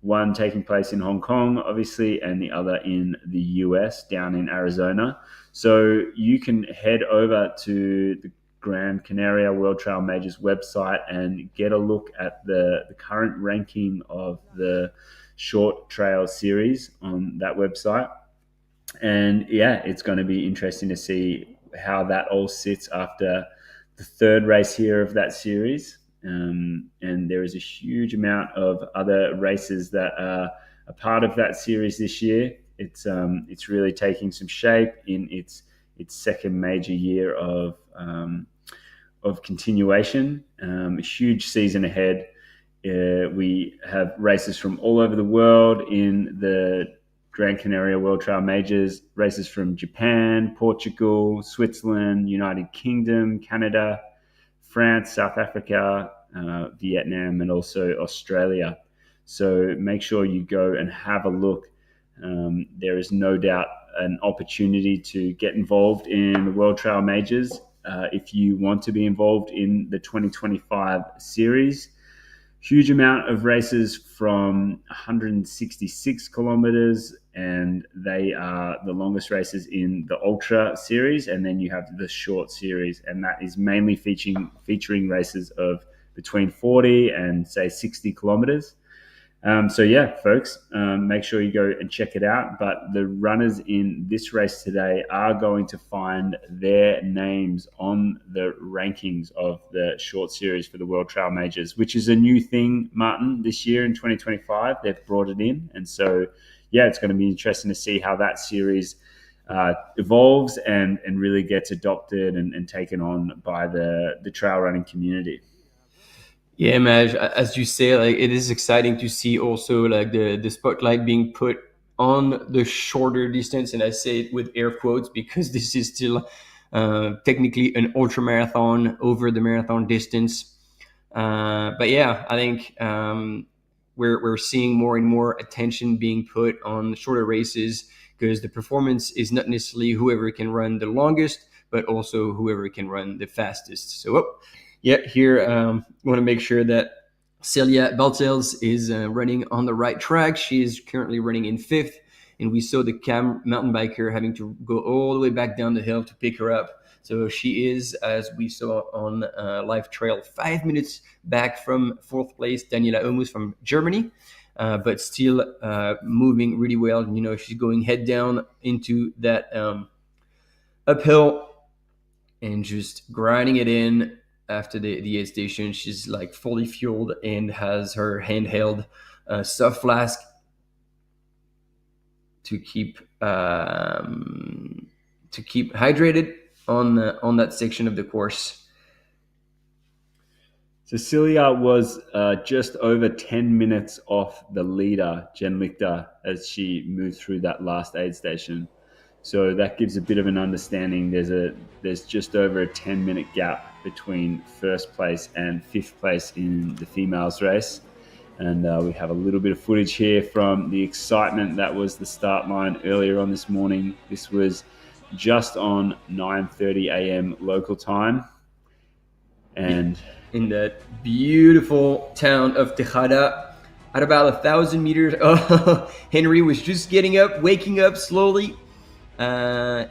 one taking place in Hong Kong, obviously, and the other in the US, down in Arizona. So you can head over to the Gran Canaria World Trail Majors website and get a look at the current ranking of the short trail series on that website. And yeah, it's going to be interesting to see how that all sits after the 3rd race here of that series. And there is a huge amount of other races that are a part of that series this year. It's really taking some shape in its 2nd major year of continuation. A huge season ahead. We have races from all over the world in the Gran Canaria World Trail Majors, races from Japan, Portugal, Switzerland, United Kingdom, Canada, France, South Africa, Vietnam, and also Australia. So make sure you go and have a look. There is no doubt an opportunity to get involved in the World Trail Majors if you want to be involved in the 2025 series. Huge amount of races from 166 kilometers, and they are the longest races in the Ultra series. And then you have the short series, and that is mainly featuring races of between 40 and say 60 kilometers. So yeah, folks, make sure you go and check it out. But the runners in this race today are going to find their names on the rankings of the short series for the World Trail Majors, which is a new thing, Martin, this year in 2025. They've brought it in. And so, yeah, it's going to be interesting to see how that series evolves and really gets adopted and taken on by the trail running community. Yeah, Maj, as you say, like it is exciting to see also like the spotlight being put on the shorter distance, and I say it with air quotes because this is still technically an ultra marathon over the marathon distance. But yeah, I think we're seeing more and more attention being put on the shorter races because the performance is not necessarily whoever can run the longest, but also whoever can run the fastest. So. Yeah, here I want to make sure that Celia Baltels is running on the right track. She is currently running in 5th, and we saw the Cam mountain biker having to go all the way back down the hill to pick her up. So she is, as we saw on Live Trail, 5 minutes back from 4th place, Daniela Omus from Germany, but still moving really well. You know, she's going head down into that uphill and just grinding it in. After the aid station, she's like fully fueled and has her handheld soft flask to keep hydrated on that section of the course. Cecilia was just over 10 minutes off the leader, Jen Lichter, as she moved through that last aid station. So that gives a bit of an understanding. There's just over a 10-minute gap between 1st place and 5th place in the females race. And we have a little bit of footage here from the excitement that was the start line earlier on this morning. This was just on 9:30 a.m. local time. And in that beautiful town of Tejada, at about 1,000 meters, Henry was just waking up slowly. They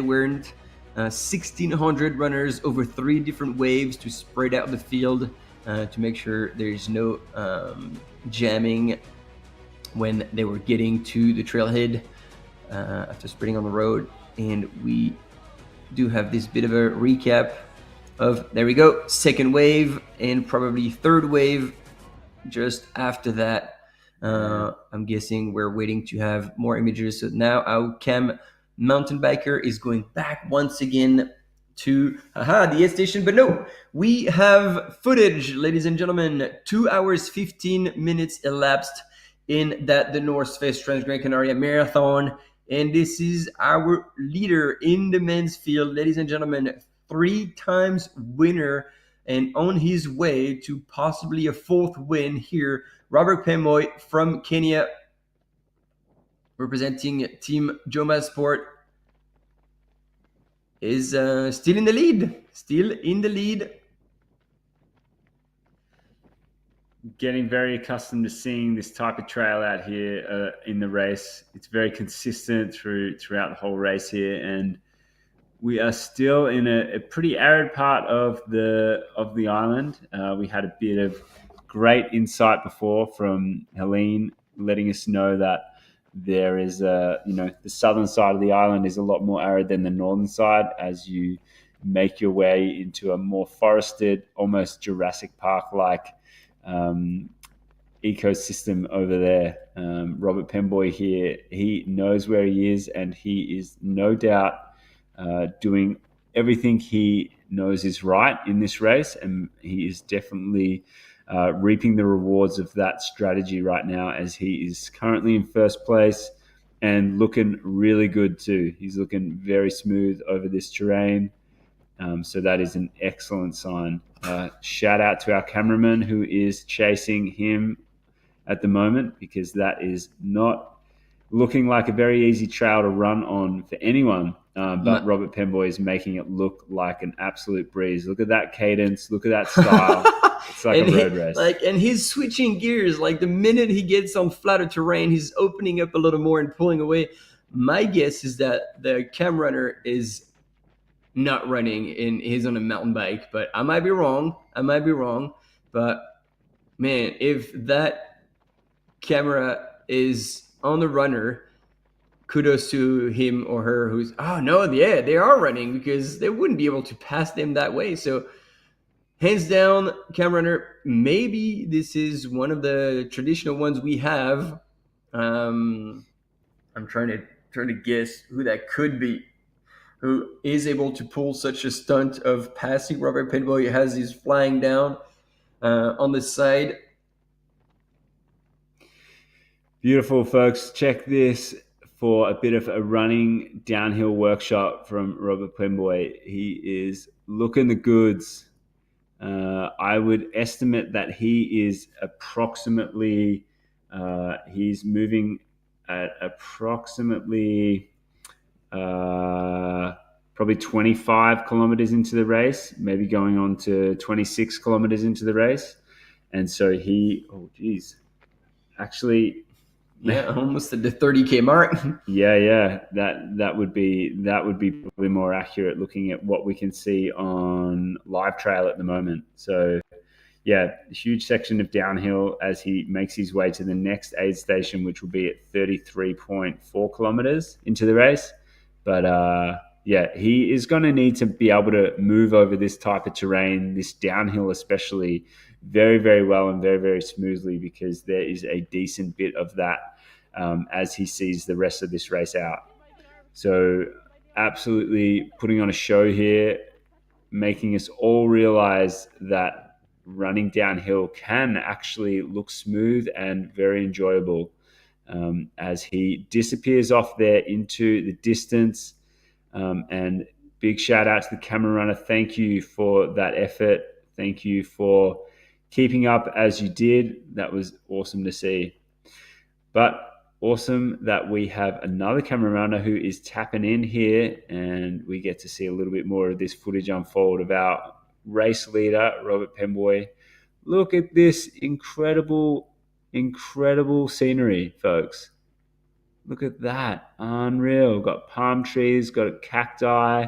weren't 1,600 runners over 3 different waves to spread out the field to make sure there's no jamming when they were getting to the trailhead after spreading on the road. And we do have this bit of a recap of, there we go, 2nd wave and probably 3rd wave just after that. I'm guessing we're waiting to have more images. So now our Cam mountain biker is going back once again to the aid station. But no, we have footage, ladies and gentlemen. 2 hours, 15 minutes elapsed in the North Face Transgrancanaria Marathon. And this is our leader in the men's field, ladies and gentlemen, 3 times winner and on his way to possibly a 4th win here. Robert Pemboy from Kenya, representing Team Joma Sport, is still in the lead. Getting very accustomed to seeing this type of trail out here in the race. It's very consistent throughout the whole race here, and we are still in a pretty arid part of the island. We had a bit of great insight before from Helene, letting us know that there is the southern side of the island is a lot more arid than the northern side as you make your way into a more forested, almost Jurassic Park like ecosystem over there. Robert Pemboy here, he knows where he is, and he is no doubt doing everything he knows is right in this race, and he is definitely reaping the rewards of that strategy right now, as he is currently in first place and looking really good too. He's looking very smooth over this terrain. So that is an excellent sign. Shout out to our cameraman who is chasing him at the moment, because that is not looking like a very easy trail to run on for anyone. But Robert Pemboy is making it look like an absolute breeze. Look at that cadence. Look at that style. It's like a road race. And he's switching gears. Like the minute he gets on flatter terrain, he's opening up a little more and pulling away. My guess is that the cam runner is not running he's on a mountain bike, but I might be wrong. But man, if that camera is on the runner, kudos to him or her who's, they are running, because they wouldn't be able to pass them that way. So hands down, cam runner, maybe this is one of the traditional ones we have. I'm trying to guess who that could be, who is able to pull such a stunt of passing Robert Pemboy as he's flying down on the side. Beautiful, folks. Check this for a bit of a running downhill workshop from Robert Pemboy. He is looking the goods. I would estimate that he is approximately, he's moving at approximately probably 25 kilometers into the race, maybe going on to 26 kilometers into the race. And so almost at the 30K mark. That would be probably more accurate looking at what we can see on live trail at the moment. So a huge section of downhill as he makes his way to the next aid station, which will be at 33.4 kilometers into the race. But he is going to need to be able to move over this type of terrain, this downhill especially, very, very well and very, very smoothly, because there is a decent bit of that as he sees the rest of this race out. So absolutely putting on a show here, making us all realize that running downhill can actually look smooth and very enjoyable. As he disappears off there into the distance. And big shout out to the camera runner. Thank you for that effort. Thank you for keeping up as you did. That was awesome to see. But awesome that we have another camera runner who is tapping in here, and we get to see a little bit more of this footage unfold of our race leader, Robert Pemboy. Look at this incredible scenery, folks. Look at that. Unreal. Got palm trees, got cacti,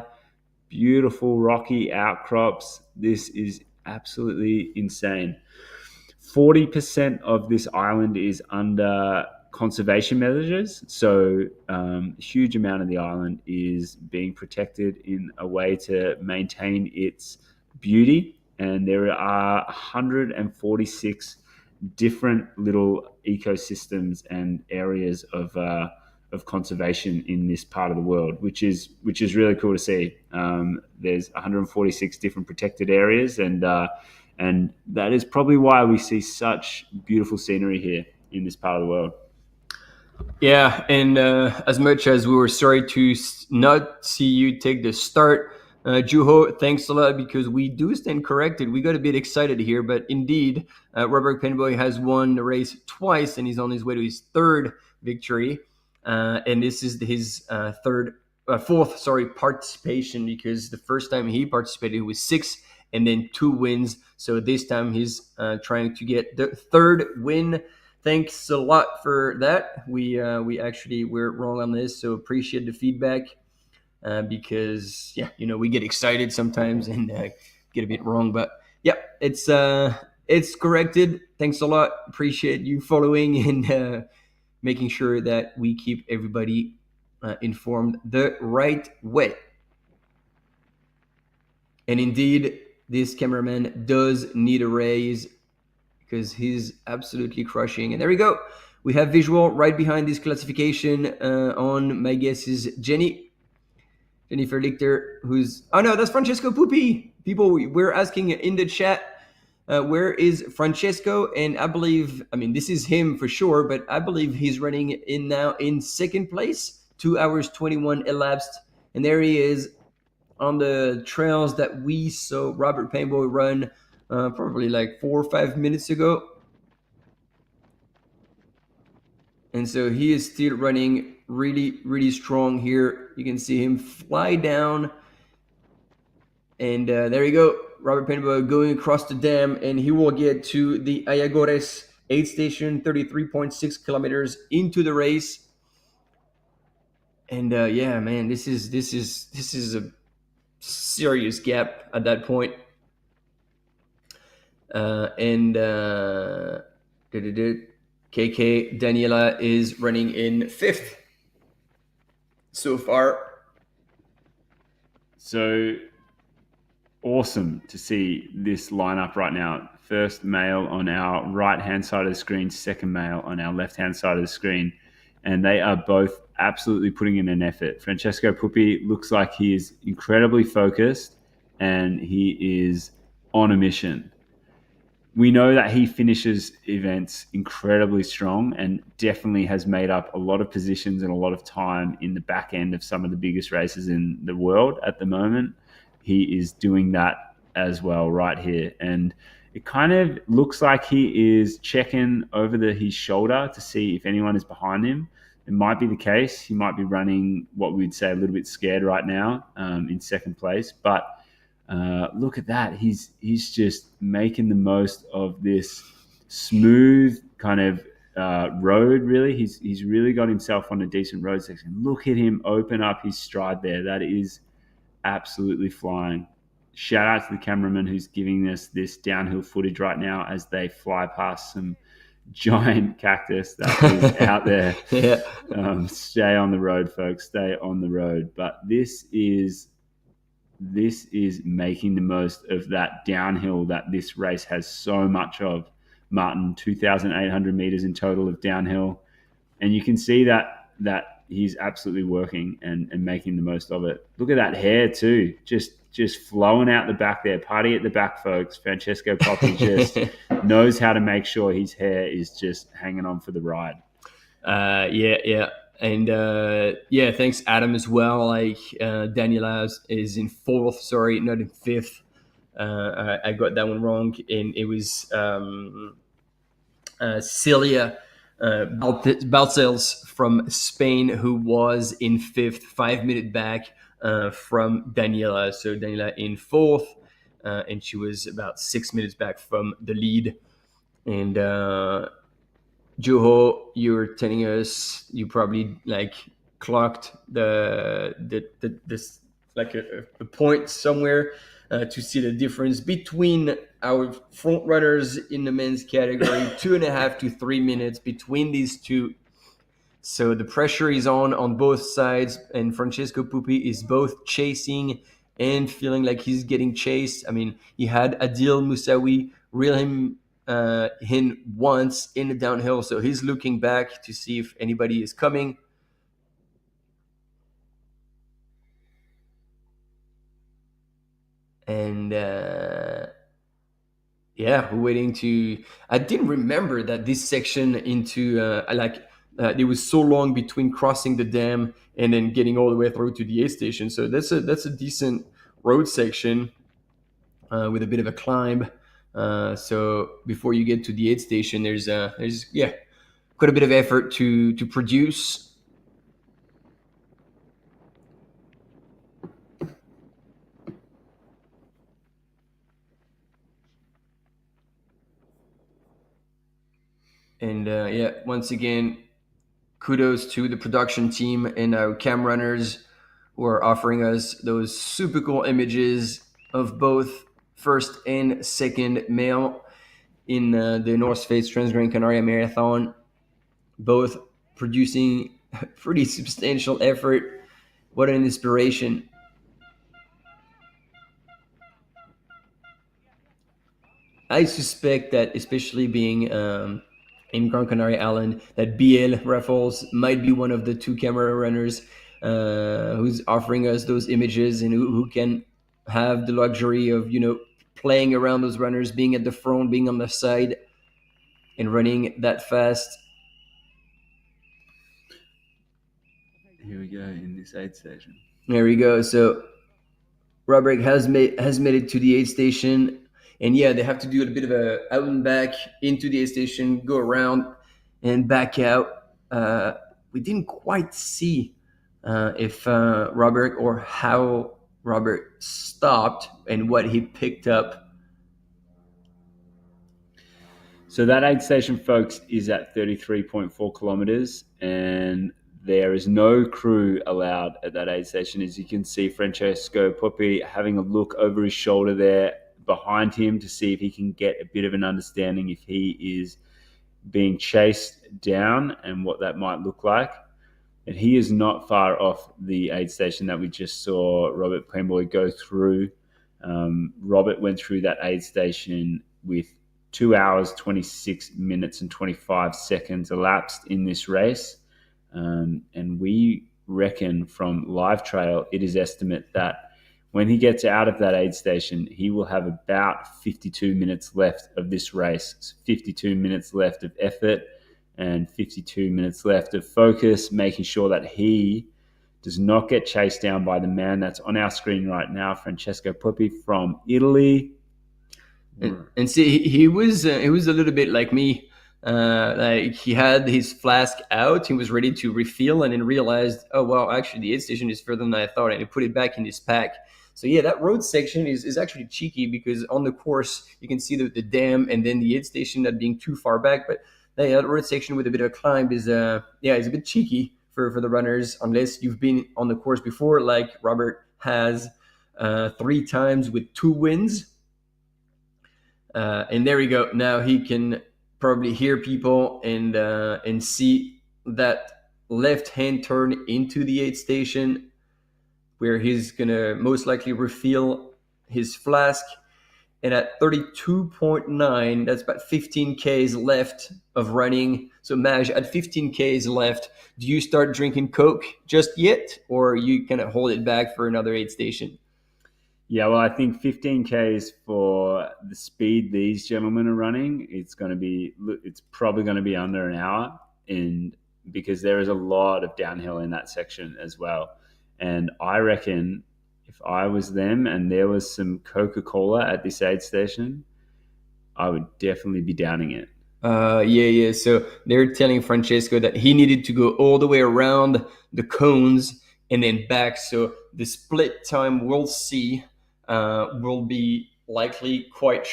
beautiful rocky outcrops. This is absolutely insane. 40% of this island is under conservation measures. So huge amount of the island is being protected in a way to maintain its beauty. And there are 146 different little ecosystems and areas of conservation in this part of the world, which is really cool to see. There's 146 different protected areas, and that is probably why we see such beautiful scenery here in this part of the world. Yeah, and as much as we were sorry to not see you take the start Juho, thanks a lot because we do stand corrected. We got a bit excited here, but indeed, Robert Penboy has won the race twice and he's on his way to his third victory. And this is his fourth, participation because the first time he participated it was 6 and then 2 wins. So this time he's trying to get the third win. Thanks a lot for that. We actually were wrong on this, so appreciate the feedback. Because we get excited sometimes and get a bit wrong, but yeah, it's corrected. Thanks a lot. Appreciate you following and making sure that we keep everybody informed the right way. And indeed, this cameraman does need a raise because he's absolutely crushing. And there we go. We have visual right behind this classification on, my guess is Jennifer Lichter, that's Francesco Pupi. People we're asking in the chat, where is Francesco? And I believe, this is him for sure, but I believe he's running now in second place, 2 hours 21 elapsed. And there he is on the trails that we saw Robert Painboy run probably like 4 or 5 minutes ago. And so he is still running really, really strong here. You can see him fly down. And there you go. Robert Penboy going across the dam, and he will get to the Ayagores aid station, 33.6 kilometers into the race. And man, this is a serious gap at that point. KK Daniela is running in 5th so far. So awesome to see this lineup right now. First male on our right-hand side of the screen, second male on our left-hand side of the screen. And they are both absolutely putting in an effort. Francesco Pupi looks like he is incredibly focused and he is on a mission. We know that he finishes events incredibly strong and definitely has made up a lot of positions and a lot of time in the back end of some of the biggest races in the world at the moment. He is doing that as well right here. And it kind of looks like he is checking over his shoulder to see if anyone is behind him. It might be the case. He might be running what we'd say a little bit scared right now in second place. But look at that. He's just making the most of this smooth kind of road, really. He's really got himself on a decent road section. Look at him open up his stride there. That is absolutely flying. Shout out to the cameraman who's giving us this downhill footage right now as they fly past some giant cactus that is out there. Yeah. Stay on the road, folks. Stay on the road. But this is making the most of that downhill that this race has so much of. Martin, 2,800 meters in total of downhill. And you can see that he's absolutely working and making the most of it. Look at that hair too. Just flowing out the back there. Party at the back, folks. Francesco Pupi just knows how to make sure his hair is just hanging on for the ride. Yeah. And thanks Adam as well. Like Daniela is in 4th, sorry, not in 5th. I got that one wrong, and it was Celia Balcells from Spain who was in 5th, 5 minutes back from Daniela. So Daniela in 4th, and she was about 6 minutes back from the lead. And Juho, you're telling us you probably clocked the point somewhere to see the difference between our front runners in the men's category, 2.5 to 3 minutes between these two. So the pressure is on both sides, and Francesco Pupi is both chasing and feeling like he's getting chased. I mean, he had Adil Moussaoui reel him in once in the downhill, so he's looking back to see if anybody is coming. And we're waiting to. I didn't remember that this section into it was so long between crossing the dam and then getting all the way through to the aid station. So that's a decent road section with a bit of a climb. So before you get to the aid station, there's quite a bit of effort to produce. And once again, kudos to the production team and our cam runners who are offering us those super cool images of both first and second male in the North Face Transgrancanaria Marathon, both producing pretty substantial effort. What an inspiration. I suspect that, especially being in Gran Canaria Island, that BL Raffles might be one of the two camera runners who's offering us those images and who can have the luxury of, playing around those runners, being at the front, being on the side, and running that fast. Here we go in this aid station. There we go. So Robert has made it to the aid station. And yeah, they have to do a bit of a out and back into the aid station, go around and back out. We didn't quite see if Robert or how Robert stopped and what he picked up. So that aid station, folks, is at 33.4 kilometers, and there is no crew allowed at that aid station. As you can see, Francesco Puppi having a look over his shoulder there behind him to see if he can get a bit of an understanding if he is being chased down and what that might look like. And he is not far off the aid station that we just saw Robert Pemboy go through. Robert went through that aid station with 2 hours, 26 minutes and 25 seconds elapsed in this race. And we reckon from Live Trail, it is estimate that when he gets out of that aid station, he will have about 52 minutes left of this race. So 52 minutes left of effort and 52 minutes left of focus, making sure that he does not get chased down by the man that's on our screen right now, Francesco Puppi from Italy. And see, he was a little bit like me. Like he had his flask out, he was ready to refill, and then realized, oh wow, actually the aid station is further than I thought, and he put it back in his pack. So yeah, that road section is actually cheeky because on the course you can see the dam and then the aid station not being too far back, but that road section with a bit of a climb is a bit cheeky for the runners unless you've been on the course before, like Robert has 3 times with 2 wins. And there we go. Now he can probably hear people and see that left-hand turn into the aid station where he's going to most likely refill his flask. And at 32.9, that's about 15 Ks left of running. So Maj, at 15 Ks left, do you start drinking Coke just yet? Or you kind of hold it back for another aid station? Yeah, well, I think 15 Ks for the speed these gentlemen are running, it's probably going to be under an hour, and because there is a lot of downhill in that section as well. And I reckon if I was them and there was some Coca-Cola at this aid station, I would definitely be downing it. Yeah. So they're telling Francesco that he needed to go all the way around the cones and then back. So the split time we'll see will be likely quite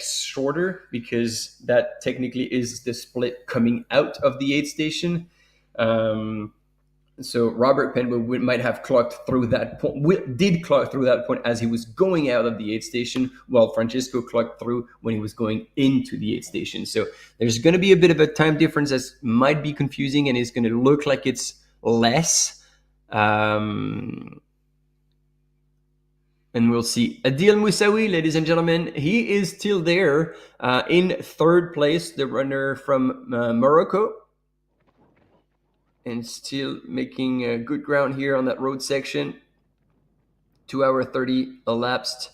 shorter because that technically is the split coming out of the aid station. So Robert Penwood might have clocked through that point, did clock through that point as he was going out of the aid station, while Francesco clocked through when he was going into the aid station. So there's going to be a bit of a time difference that might be confusing and it's going to look like it's less. And we'll see. Adil Moussaoui, ladies and gentlemen, he is still there in 3rd place, the runner from Morocco. And still making good ground here on that road section. 2 hour 30 elapsed.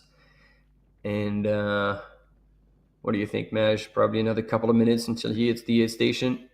And what do you think, Maj? Probably another couple of minutes until he hits the station.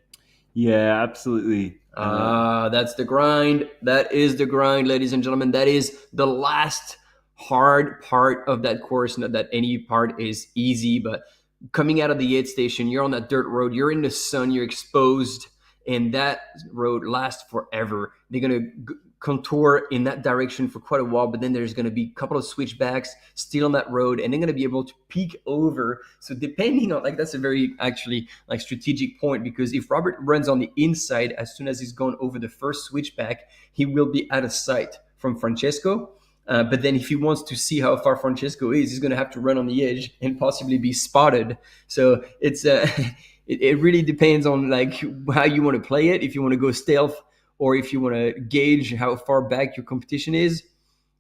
Yeah, absolutely. That's the grind. That is the grind, ladies and gentlemen. That is the last hard part of that course. Not that any part is easy, but coming out of the aid station, you're on that dirt road, you're in the sun, you're exposed, and that road lasts forever. They're going to contour in that direction for quite a while, but then there's going to be a couple of switchbacks still on that road, and they're going to be able to peek over. So depending on, like, that's a very actually like strategic point, because if Robert runs on the inside, as soon as he's gone over the first switchback, he will be out of sight from Francesco. But then if he wants to see how far Francesco is, he's going to have to run on the edge and possibly be spotted. So it's it really depends on like how you want to play it. If you want to go stealth, or if you want to gauge how far back your competition is.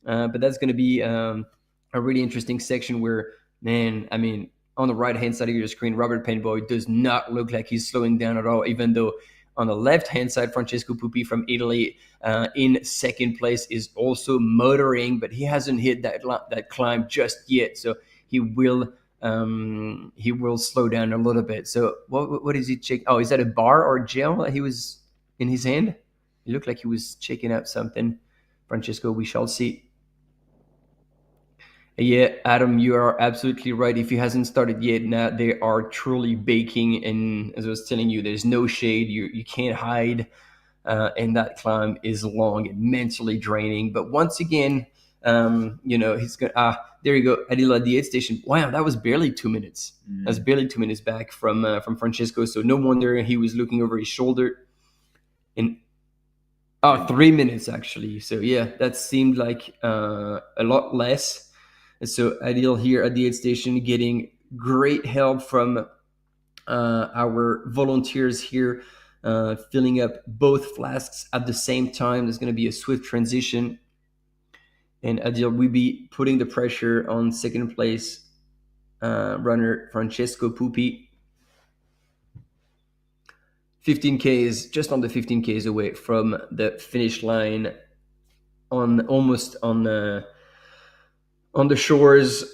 But that's going to be a really interesting section where, man, I mean, on the right-hand side of your screen, Robert Penboy does not look like he's slowing down at all, even though on the left-hand side, Francesco Pupi from Italy in second place is also motoring, but he hasn't hit that climb just yet. So he will slow down a little bit. So what is he checking? Oh, is that a bar or gel that he was in his hand? It looked like he was checking out something. Francesco, we shall see. Yeah, Adam, you are absolutely right. If he hasn't started yet, now they are truly baking. And as I was telling you, there's no shade. You can't hide. And that climb is long and mentally draining. But once again, he's going to, there you go, Adil at the aid station. Wow, that was barely 2 minutes. That's barely 2 minutes back from Francesco. So no wonder he was looking over his shoulder. And 3 minutes actually. So yeah, that seemed like a lot less. So Adil here at the aid station getting great help from our volunteers here, filling up both flasks at the same time. There's going to be a swift transition. And Adil will be putting the pressure on second place runner Francesco Pupi. 15Ks, just on the 15Ks away from the finish line, almost on the shores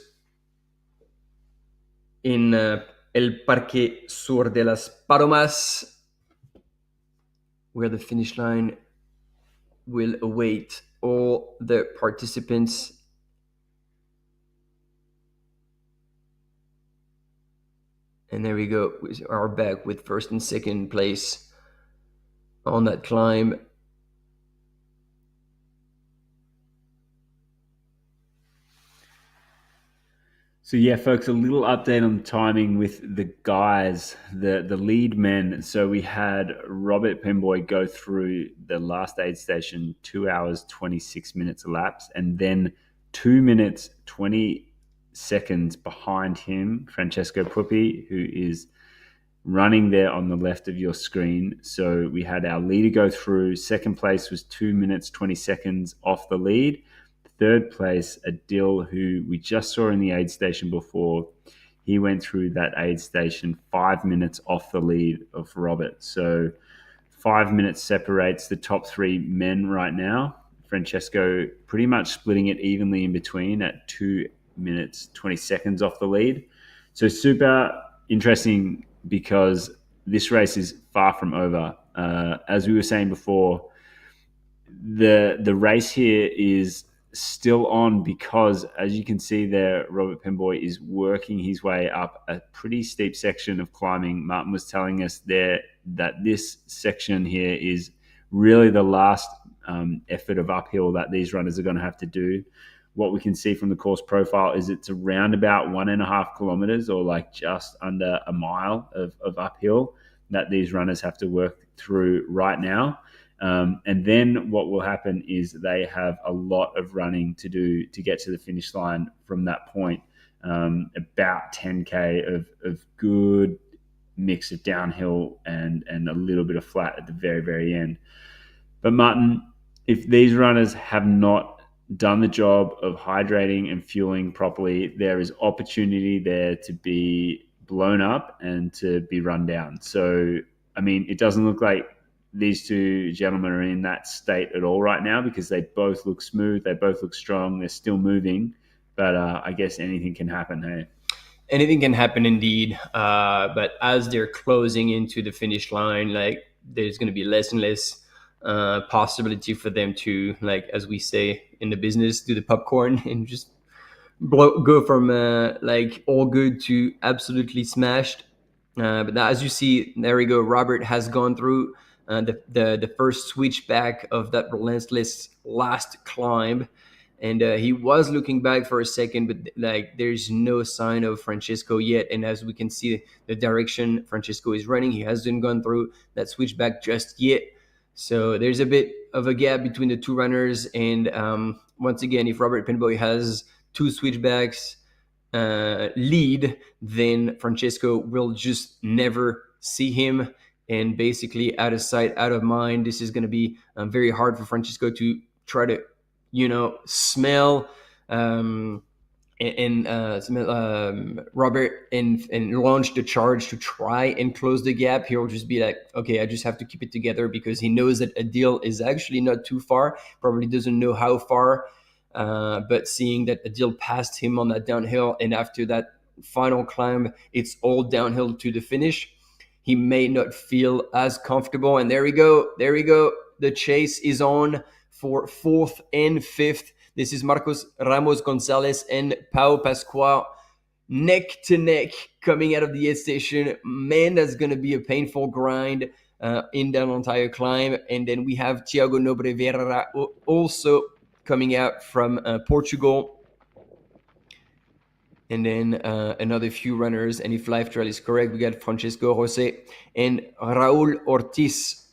in El Parque Sur de las Palomas, where the finish line will await all the participants. And there we go. We are back with first and second place on that climb. So yeah, folks, a little update on timing with the guys, the lead men. So we had Robert Penboy go through the last aid station, 2 hours, 26 minutes elapsed, and then 2 minutes, 20 seconds behind him, Francesco Pupi, who is running there on the left of your screen. So we had our leader go through. Second place was 2 minutes, 20 seconds off the lead. Third place, Adil, who we just saw in the aid station before. He went through that aid station 5 minutes off the lead of Robert. So 5 minutes separates the top three men right now. Francesco pretty much splitting it evenly in between at 2 minutes, 20 seconds off the lead. So super interesting because this race is far from over. As we were saying before, the race here is still on because, as you can see there, Robert Penboy is working his way up a pretty steep section of climbing. Martin was telling us there that this section here is really the last effort of uphill that these runners are going to have to do. What we can see from the course profile is it's around about 1.5 kilometers, or like just under a mile of uphill that these runners have to work through right now. And then what will happen is they have a lot of running to do to get to the finish line from that point. About 10K of good mix of downhill and a little bit of flat at the very, very end. But Martin, if these runners have not done the job of hydrating and fueling properly, there is opportunity there to be blown up and to be run down. So, I mean, it doesn't look like these two gentlemen are in that state at all right now because they both look smooth, they both look strong, they're still moving, but I guess anything can happen, hey? Anything can happen indeed, but as they're closing into the finish line, like there's going to be less and less possibility for them to, like as we say in the business, do the popcorn and just go from like all good to absolutely smashed. But now, as you see, there we go. Robert has gone through the first switchback of that relentless last climb, and he was looking back for a second, but like there's no sign of Francesco yet. And as we can see, the direction Francesco is running, he hasn't gone through that switchback just yet. So there's a bit of a gap between the two runners, and once again, if Robert Penboy has two switchbacks lead, then Francesco will just never see him, and basically out of sight, out of mind. This is going to be very hard for Francesco to try to, smell and Robert and launch the charge to try and close the gap. He'll just be like, okay, I just have to keep it together, because he knows that Adil is actually not too far, probably doesn't know how far, but seeing that Adil passed him on that downhill, and after that final climb, it's all downhill to the finish, he may not feel as comfortable. And there we go. There we go. The chase is on for fourth and fifth. This is Marcos Ramos Gonzalez and Pau Pascual neck to neck coming out of the aid station. Man, that's going to be a painful grind in that entire climb. And then we have Thiago Nobre Vera also coming out from Portugal. And then another few runners. And if Life Trail is correct, we got Francesco Jose and Raul Ortiz.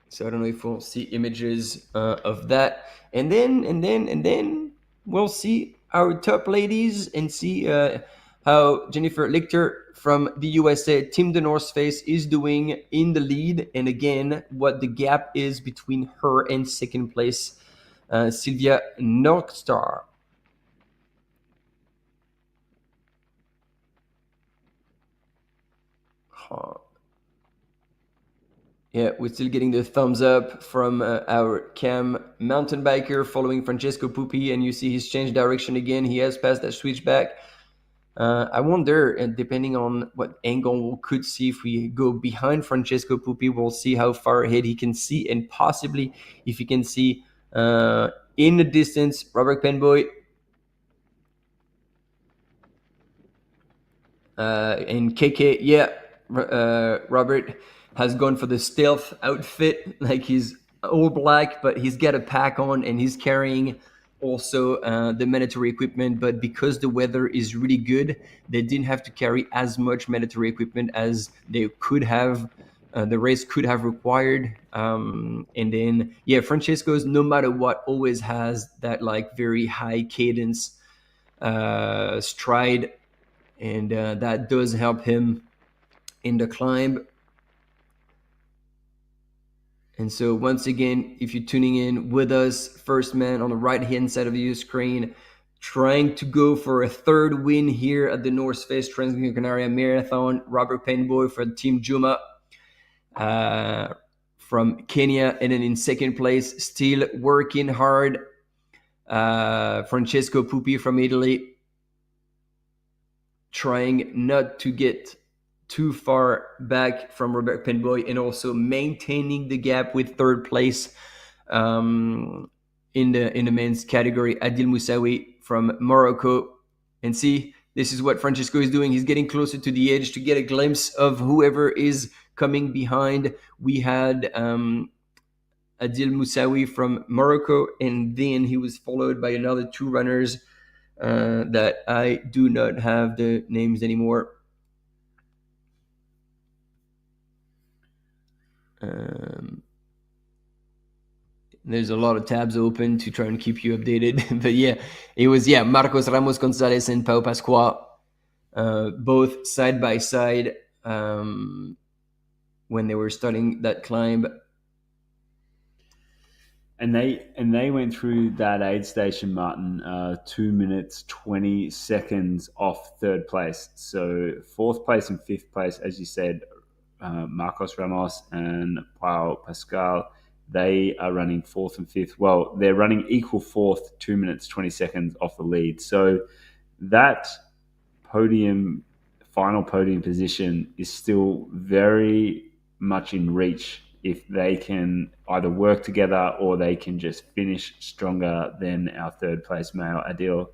So I don't know if we'll see images of that. And then we'll see our top ladies and see how Jennifer Lichter from the USA Team the North Face is doing in the lead. And again, what the gap is between her and second place, Sylvia Northstar. Yeah, we're still getting the thumbs up from our Cam mountain biker following Francesco Pupi, and you see he's changed direction again. He has passed that switchback. I wonder, depending on what angle we could see, if we go behind Francesco Pupi, we'll see how far ahead he can see, and possibly if he can see in the distance Robert Penboy and KK. Yeah, Robert has gone for the stealth outfit, like he's all black, but he's got a pack on and he's carrying also the mandatory equipment. But because the weather is really good, they didn't have to carry as much mandatory equipment as they could have. The race could have required. And then, yeah, Francesco's, no matter what, always has that like very high cadence stride, and that does help him in the climb. And so once again, if you're tuning in with us, first man on the right-hand side of your screen, trying to go for a third win here at the North Face Transgrancanaria Marathon, Robert Penboy for Team Juma from Kenya. And then in second place, still working hard, Francesco Pupi from Italy, trying not to get too far back from Robert Penboy, and also maintaining the gap with third place in the men's category, Adil Moussaoui from Morocco. And see, this is what Francesco is doing. He's getting closer to the edge to get a glimpse of whoever is coming behind. We had Adil Moussaoui from Morocco, and then he was followed by another two runners that I do not have the names anymore. There's a lot of tabs open to try and keep you updated. But yeah, it was, Marcos Ramos Gonzalez and Pau Pascual, both side by side when they were starting that climb. And they went through that aid station, Martin, 2 minutes 20 seconds off third place. So fourth place and fifth place, as you said, Marcos Ramos and Pau Pascal, they are running fourth and fifth. Well, they're running equal fourth, 2 minutes 20 seconds off the lead. So that final podium position is still very much in reach if they can either work together or they can just finish stronger than our third place male Adil.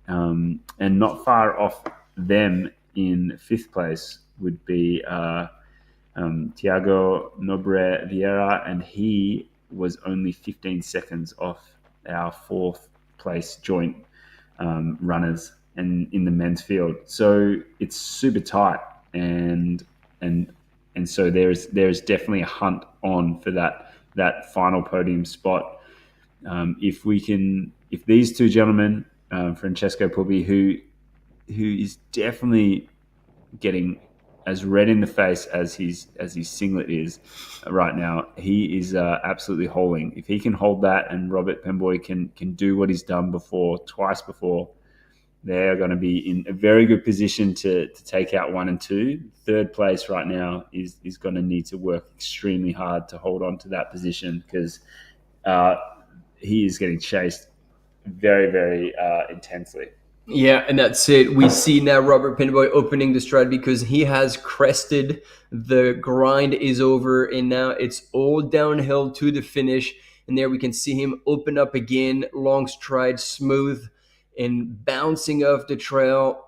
And not far off them in fifth place would be Tiago Nobre Vieira, and he was only 15 seconds off our fourth place joint runners and in the men's field. So it's super tight, and so there's definitely a hunt on for that final podium spot. If these two gentlemen, Francesco Pubbi, who is definitely getting as red in the face as his singlet is right now, he is absolutely hauling. If he can hold that, and Robert Pemboy can do what he's done twice before, they are going to be in a very good position to take out 1 and 2. Third place right now is going to need to work extremely hard to hold on to that position, because he is getting chased very, very intensely. Yeah, and that's it. We see now Robert Pinboy opening the stride because he has crested. The grind is over, and now it's all downhill to the finish. And there we can see him open up again, long stride, smooth, and bouncing off the trail.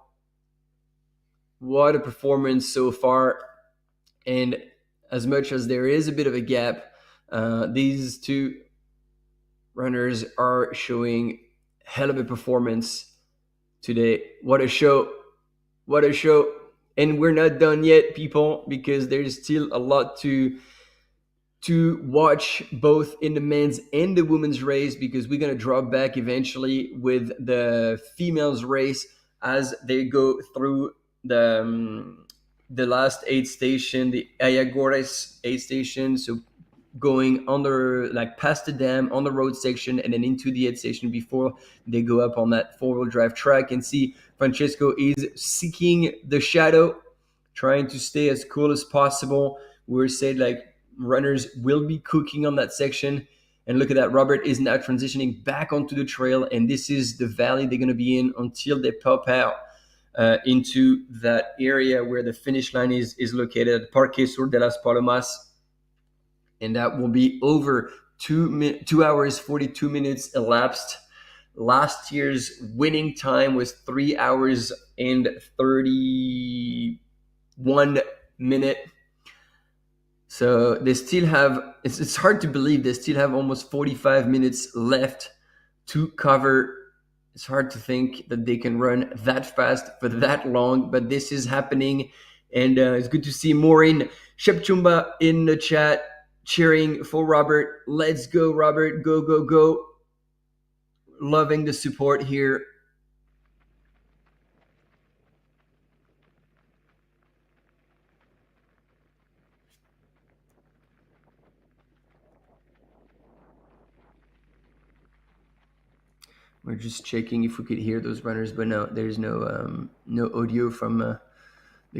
What a performance so far. And as much as there is a bit of a gap, these two runners are showing hell of a performance today. What a show. What a show. And we're not done yet, people, because there's still a lot to watch, both in the men's and the women's race, because we're going to drop back eventually with the females race as they go through the last aid station, the Ayagores aid station. So going under, like past the dam on the road section, and then into the aid station before they go up on that four-wheel drive track. And see Francesco is seeking the shadow, trying to stay as cool as possible. We're saying like runners will be cooking on that section. And look at that, Robert is now transitioning back onto the trail, and this is the valley they're going to be in until they pop out into that area where the finish line is located at Parque Sur de las Palomas. And that will be over 2 hours 42 minutes elapsed. Last year's winning time was 3 hours and 31 minutes. So they still have, it's hard to believe, they still have almost 45 minutes left to cover. It's hard to think that they can run that fast for that long, but this is happening. And it's good to see Maureen Shepchumba in the chat cheering for Robert. Let's go, Robert. Go, go, go. Loving the support here. We're just checking if we could hear those runners, but no, there's no audio from the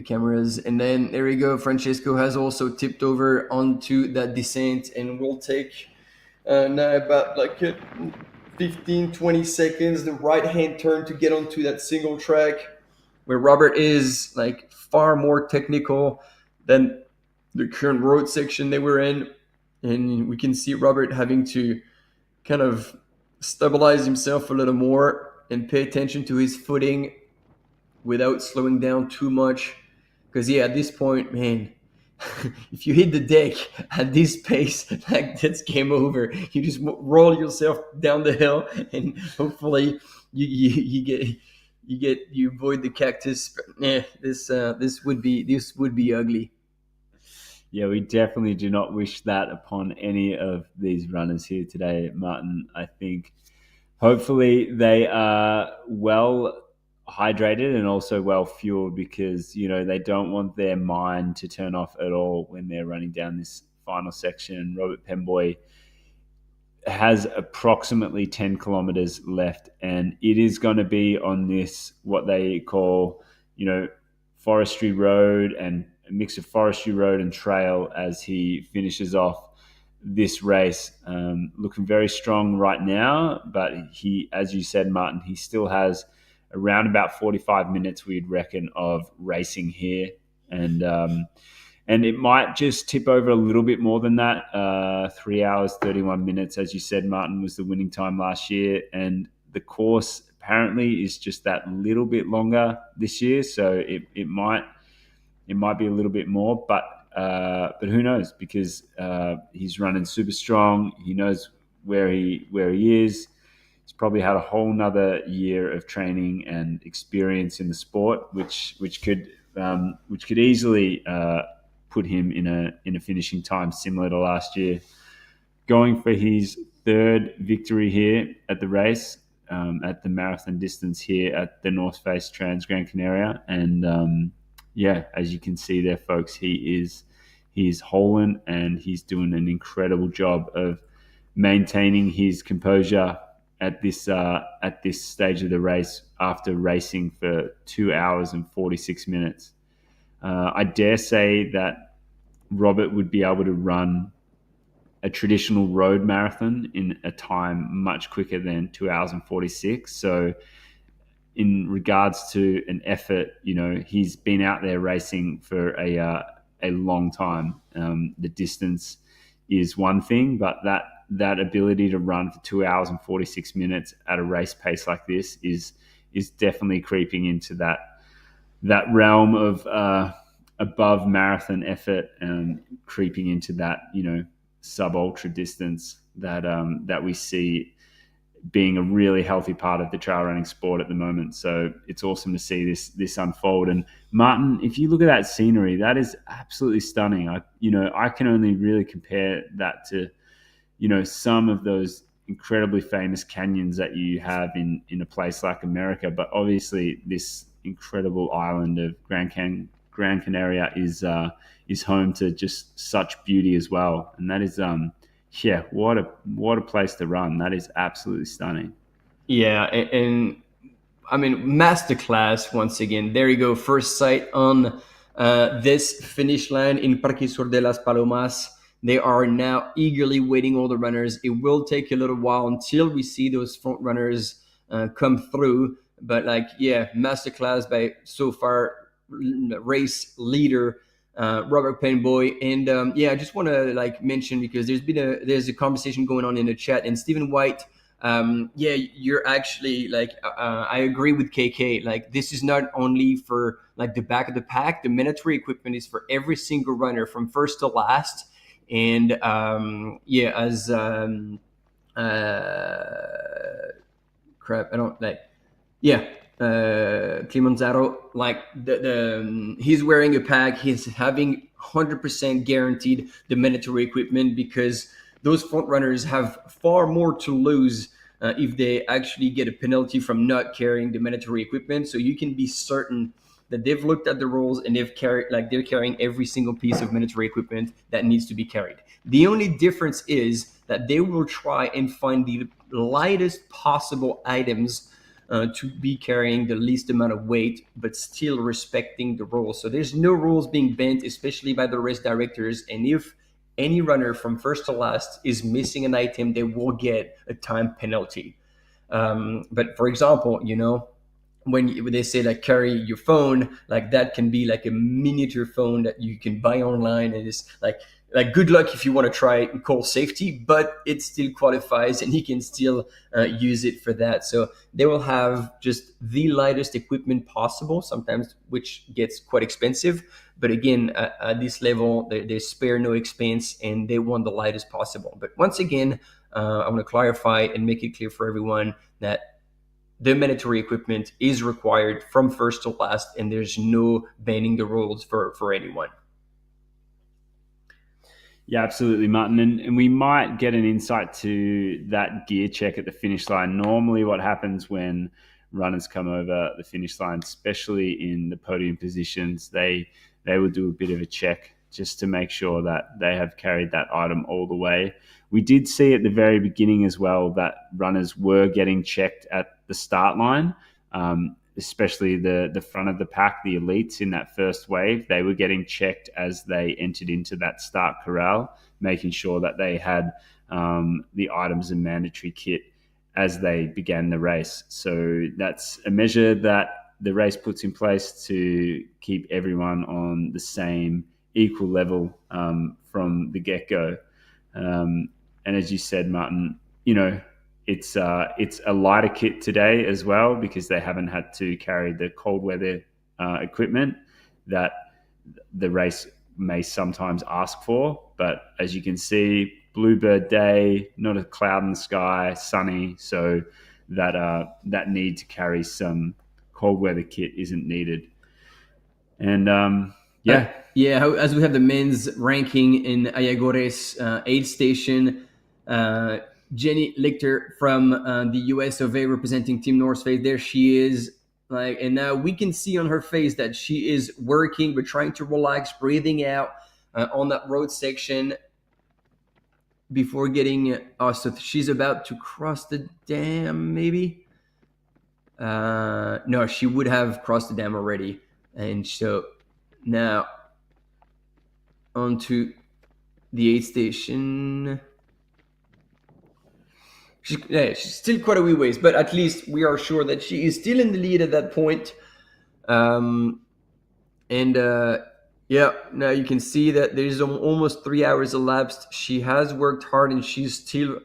cameras. And then there we go. Francesco has also tipped over onto that descent, and we'll take now about like 15, 20 seconds, the right-hand turn to get onto that single track where Robert is like far more technical than the current road section they were in. And we can see Robert having to kind of stabilize himself a little more and pay attention to his footing without slowing down too much. Because yeah, at this point, man, if you hit the deck at this pace, like that's game over. You just roll yourself down the hill, and hopefully you avoid the cactus. But this would be ugly. Yeah, we definitely do not wish that upon any of these runners here today, Martin. I think hopefully they are well hydrated and also well fueled, because they don't want their mind to turn off at all when they're running down this final section. Robert Pemboy has approximately 10 kilometers left, and it is going to be on this what they call forestry road, and a mix of forestry road and trail as he finishes off this race. Looking very strong right now, but he, as you said, Martin, he still has around about 45 minutes, we'd reckon, of racing here. And And it might just tip over a little bit more than that. 3 hours, 31 minutes, as you said, Martin, was the winning time last year. And the course apparently is just that little bit longer this year. So it might be a little bit more, but who knows? Because he's running super strong. He knows where he is. He's probably had a whole nother year of training and experience in the sport, which could easily put him in a finishing time similar to last year. Going for his third victory here at the race, at the marathon distance here at the North Face Transgrancanaria, and as you can see there, folks, he's holing and he's doing an incredible job of maintaining his composure at this stage of the race after racing for 2 hours and 46 minutes. I dare say that Robert would be able to run a traditional road marathon in a time much quicker than 2 hours and 46. So in regards to an effort, he's been out there racing for a long time. The distance is one thing, but that ability to run for 2 hours and 46 minutes at a race pace like this is definitely creeping into that realm of above marathon effort and creeping into that sub ultra distance that we see being a really healthy part of the trail running sport at the moment. So it's awesome to see this unfold. And Martin, if you look at that scenery, that is absolutely stunning. I can only really compare that to some of those incredibly famous canyons that you have in a place like America. But obviously this incredible island of Gran Canaria is home to just such beauty as well. And that is what a place to run. That is absolutely stunning. Yeah, and I mean, masterclass once again. There you go, first sight on this finish line in Parque Sur de las Palomas. They are now eagerly waiting, all the runners. It will take a little while until we see those front runners come through. But masterclass by so far race leader Robert Penboy. And I just want to mention, because there's a conversation going on in the chat, and Stephen White, you're actually I agree with KK. This is not only for the back of the pack. The mandatory equipment is for every single runner from first to last. And Climanzaro, he's wearing a pack. He's having 100% guaranteed the mandatory equipment, because those front runners have far more to lose if they actually get a penalty from not carrying the mandatory equipment. So you can be certain that they've looked at the rules and they're carrying every single piece of mandatory equipment that needs to be carried. The only difference is that they will try and find the lightest possible items to be carrying the least amount of weight, but still respecting the rules. So there's no rules being bent, especially by the race directors. And if any runner from first to last is missing an item, they will get a time penalty. But for example, when they say carry your phone, that can be a miniature phone that you can buy online, and it's good luck if you want to try call safety, but it still qualifies and you can still use it for that. So they will have just the lightest equipment possible, sometimes which gets quite expensive. But again, at this level, they spare no expense and they want the lightest possible. But once again, I want to clarify and make it clear for everyone that the mandatory equipment is required from first to last, and there's no bending the rules for anyone. Yeah, absolutely, Martin. And we might get an insight to that gear check at the finish line. Normally what happens when runners come over the finish line, especially in the podium positions, they will do a bit of a check just to make sure that they have carried that item all the way. We did see at the very beginning as well that runners were getting checked at the start line, especially the front of the pack, the elites in that first wave. They were getting checked as they entered into that start corral, making sure that they had the items and mandatory kit as they began the race. So that's a measure that the race puts in place to keep everyone on the same equal level from the get-go. And as you said, Martin, it's a lighter kit today as well, because they haven't had to carry the cold weather equipment that the race may sometimes ask for. But as you can see, bluebird day, not a cloud in the sky, sunny, so that need to carry some cold weather kit isn't needed. And as we have the men's ranking in Ayagore's aid station, Jenny Lichter from the US of A representing Team North Face, there she is. And now we can see on her face that she is working, but trying to relax, breathing out on that road section before getting. So she's about to cross the dam, maybe. No, she would have crossed the dam already, and so now onto the aid station. She's still quite a wee ways, but at least we are sure that she is still in the lead at that point. Now you can see that there's almost 3 hours elapsed. She has worked hard, and she's still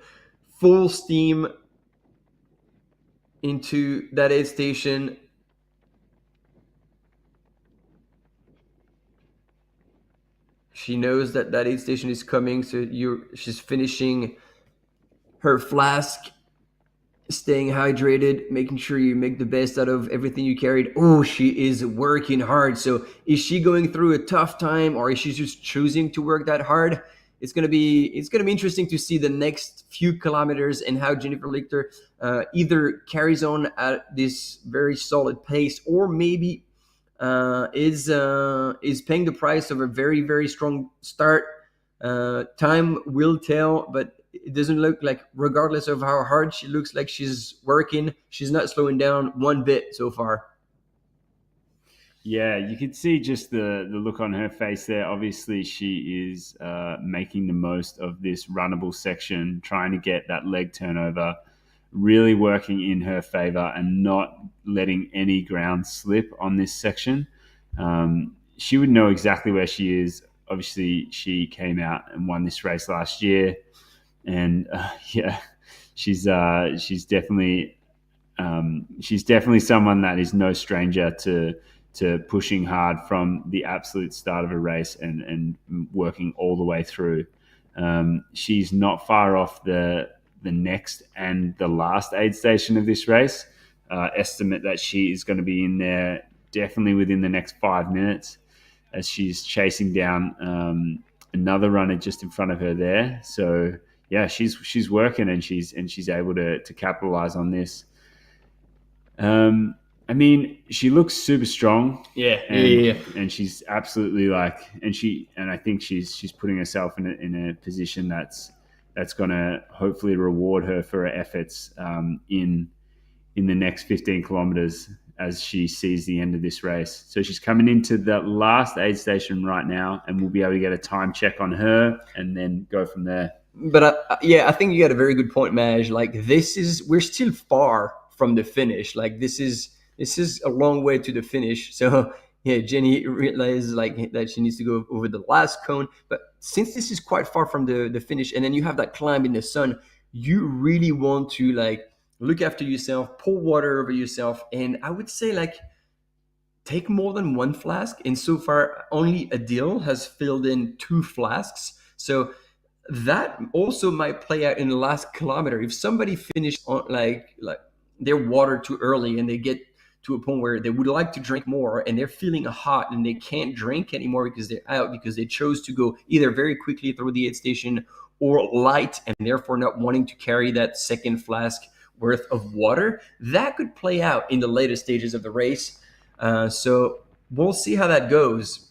full steam into that aid station. She knows that aid station is coming, so she's finishing her flask, staying hydrated, making sure you make the best out of everything you carried. Oh, she is working hard. So is she going through a tough time, or is she just choosing to work that hard? It's gonna be interesting to see the next few kilometers and how Jennifer Lichter either carries on at this very solid pace, or maybe is paying the price of a very, very strong start. Time will tell, but it doesn't look like, regardless of how hard she looks like she's working, she's not slowing down one bit so far. Yeah, you can see just the look on her face there. Obviously, she is making the most of this runnable section, trying to get that leg turnover, really working in her favor and not letting any ground slip on this section. She would know exactly where she is. Obviously, she came out and won this race last year. And she's definitely someone that is no stranger to pushing hard from the absolute start of a race and working all the way through. She's not far off the next and the last aid station of this race. Estimate that she is going to be in there definitely within the next 5 minutes, as she's chasing down another runner just in front of her there. So yeah, she's working, and she's able to capitalize on this. I mean, she looks super strong. Yeah. And she's absolutely and I think she's putting herself in a position that's going to hopefully reward her for her efforts in the next 15 kilometers as she sees the end of this race. So she's coming into the last aid station right now, and we'll be able to get a time check on her and then go from there. But I think you got a very good point, Maj. We're still far from the finish. This is a long way to the finish. So yeah, Jenny realizes that she needs to go over the last cone. But since this is quite far from the finish, and then you have that climb in the sun, you really want to look after yourself, pour water over yourself, and I would say take more than one flask. And so far, only Adil has filled in 2 flasks. So that also might play out in the last kilometer. If somebody finished on their water too early, and they get to a point where they would like to drink more, and they're feeling hot and they can't drink anymore because they're out, because they chose to go either very quickly through the aid station or light, and therefore not wanting to carry that second flask worth of water, that could play out in the later stages of the race. So we'll see how that goes.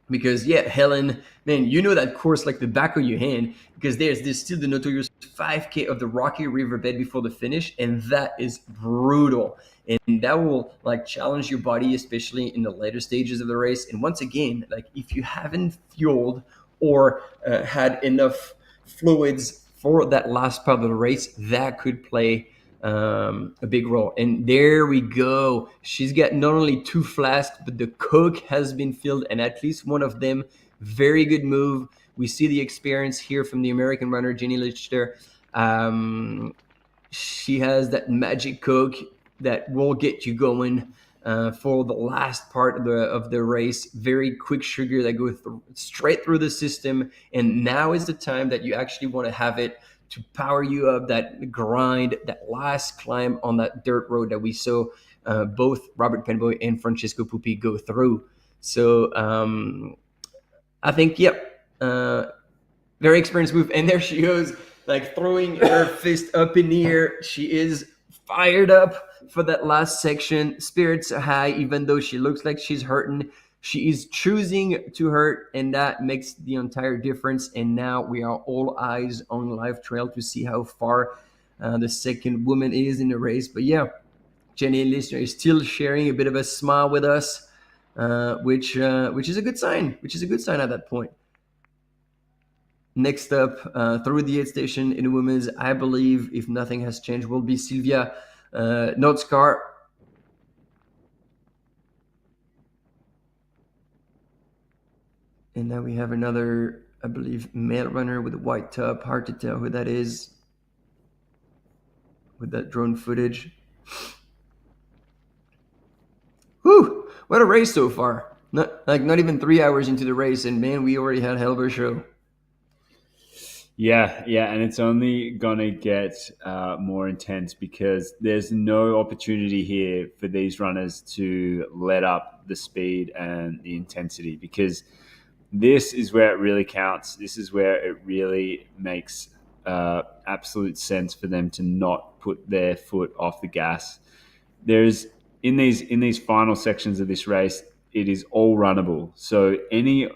Because Helen, man, you know that course like the back of your hand, because there's still the notorious 5K of the rocky riverbed before the finish, and that is brutal, and that will challenge your body, especially in the later stages of the race. And once again, if you haven't fueled or had enough fluids for that last part of the race, that could play a big role. And there we go. She's got not only 2 flasks, but the Coke has been filled, and at least one of them Very good move. We see the experience here from the American runner, Jenny Lichter. She has that magic coke that will get you going for the last part of the race. Very quick sugar that goes straight through the system. And now is the time that you actually want to have it to power you up, that grind, that last climb on that dirt road that we saw both Robert Penboy and Francesco Pupi go through. So I think, yep, very experienced move. And there she goes, like throwing her fist up in the air. She is fired up for that last section. Spirits are high, even though she looks like she's hurting. She is choosing to hurt, and that makes the entire difference. And now we are all eyes on Live Trail to see how far the second woman is in the race. But yeah, Jenny Lister is still sharing a bit of a smile with us, which is a good sign. Which is a good sign at that point. Next up, through the aid station in the women's, I believe, if nothing has changed, will be Sylvia Notskar. And now we have another, I believe, male runner with a white top. Hard to tell who that is with that drone footage. Whew! What a race so far. Not even 3 hours into the race, and man, we already had a hell of a show. Yeah, and it's only going to get more intense because there's no opportunity here for these runners to let up the speed and the intensity, because this is where it really counts. This is where it really makes absolute sense for them to not put their foot off the gas. There's in these final sections of this race, it is all runnable. So any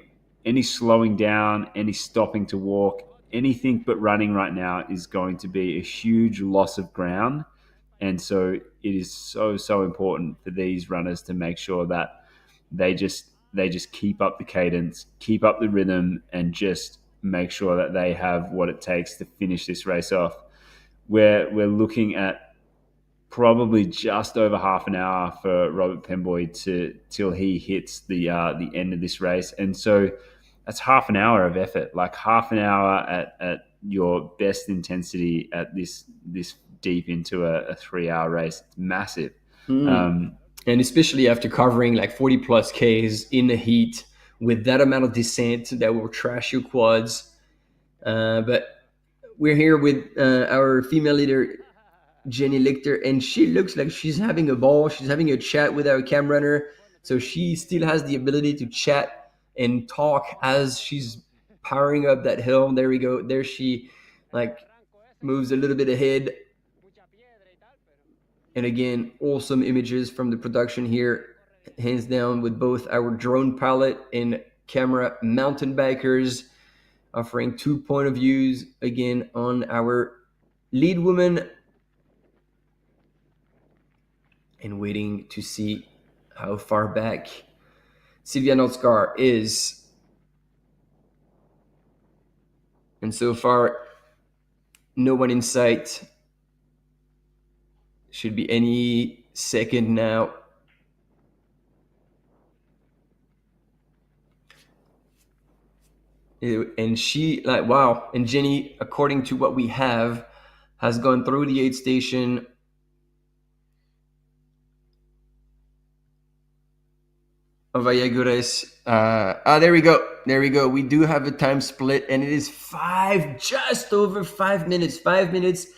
slowing down, any stopping to walk, anything but running right now is going to be a huge loss of ground. And so it is so important for these runners to make sure that they just keep up the cadence, keep up the rhythm, and just make sure that they have what it takes to finish this race off. We're looking at probably just over half an hour for Robert Penboy till he hits the end of this race. And so that's half an hour of effort, like half an hour at your best intensity at this deep into a 3-hour race. It's massive. And especially after covering like 40 plus Ks in the heat with that amount of descent that will trash your quads. But we're here with our female leader, Jenny Lichter, and she looks like she's having a ball. She's having a chat with our cam runner. So she still has the ability to chat and talk as she's powering up that hill. There we go. There she like moves a little bit ahead. And again, awesome images from the production here, hands down, with both our drone pilot and camera mountain bikers, offering 2 point of views again on our lead woman, and waiting to see how far back Sylvia Notskar is. And so far, no one in sight. Should be any second now. And she, like, wow. And Jenny, according to what we have, has gone through the aid station. Of Ayagures. There we go. There we go. We do have a time split, and it is just over 5 minutes. 5 minutes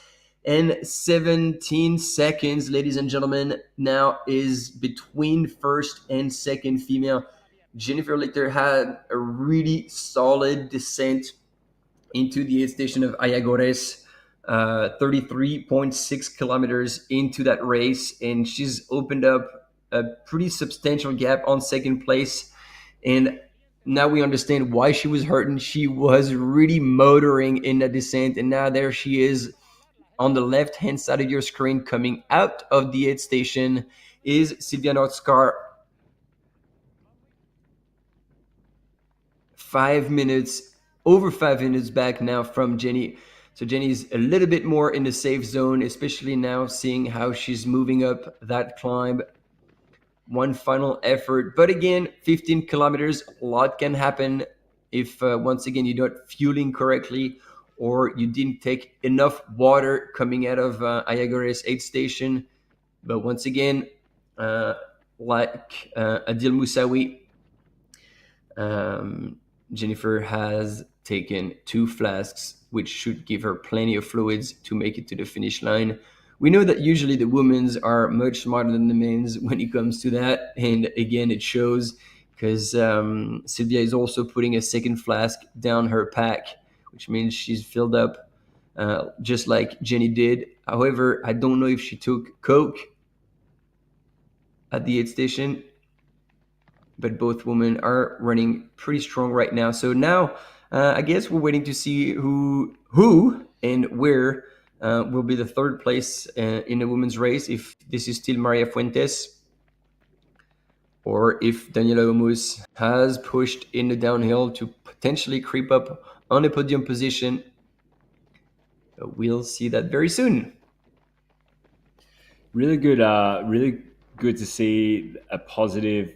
and 17 seconds, ladies and gentlemen, now is between first and second female. Jennifer Lichter had a really solid descent into the aid station of Ayagores, 33.6 kilometers into that race, and she's opened up a pretty substantial gap on second place. And now we understand why she was hurting. She was really motoring in that descent, and now there she is on the left-hand side of your screen, coming out of the aid station, is Sylvia Notskar. 5 minutes, over 5 minutes back now from Jenny. So Jenny's a little bit more in the safe zone, especially now seeing how she's moving up that climb. One final effort. But again, 15 kilometers, a lot can happen. if once again you're not fueling correctly, or you didn't take enough water coming out of Ayagore's aid station. But once again, like Adil Moussaoui, Jennifer has taken 2 flasks, which should give her plenty of fluids to make it to the finish line. We know that usually the women's are much smarter than the men's when it comes to that, and again, it shows because Sylvia is also putting a second flask down her pack, which means she's filled up just like Jenny did. However, I don't know if she took Coke at the aid station, but both women are running pretty strong right now. So now I guess we're waiting to see who and where will be the third place in the women's race, if this is still Maria Fuentes or if Daniela Omus has pushed in the downhill to potentially creep up on a podium position. But we'll see that very soon. Really good to see a positive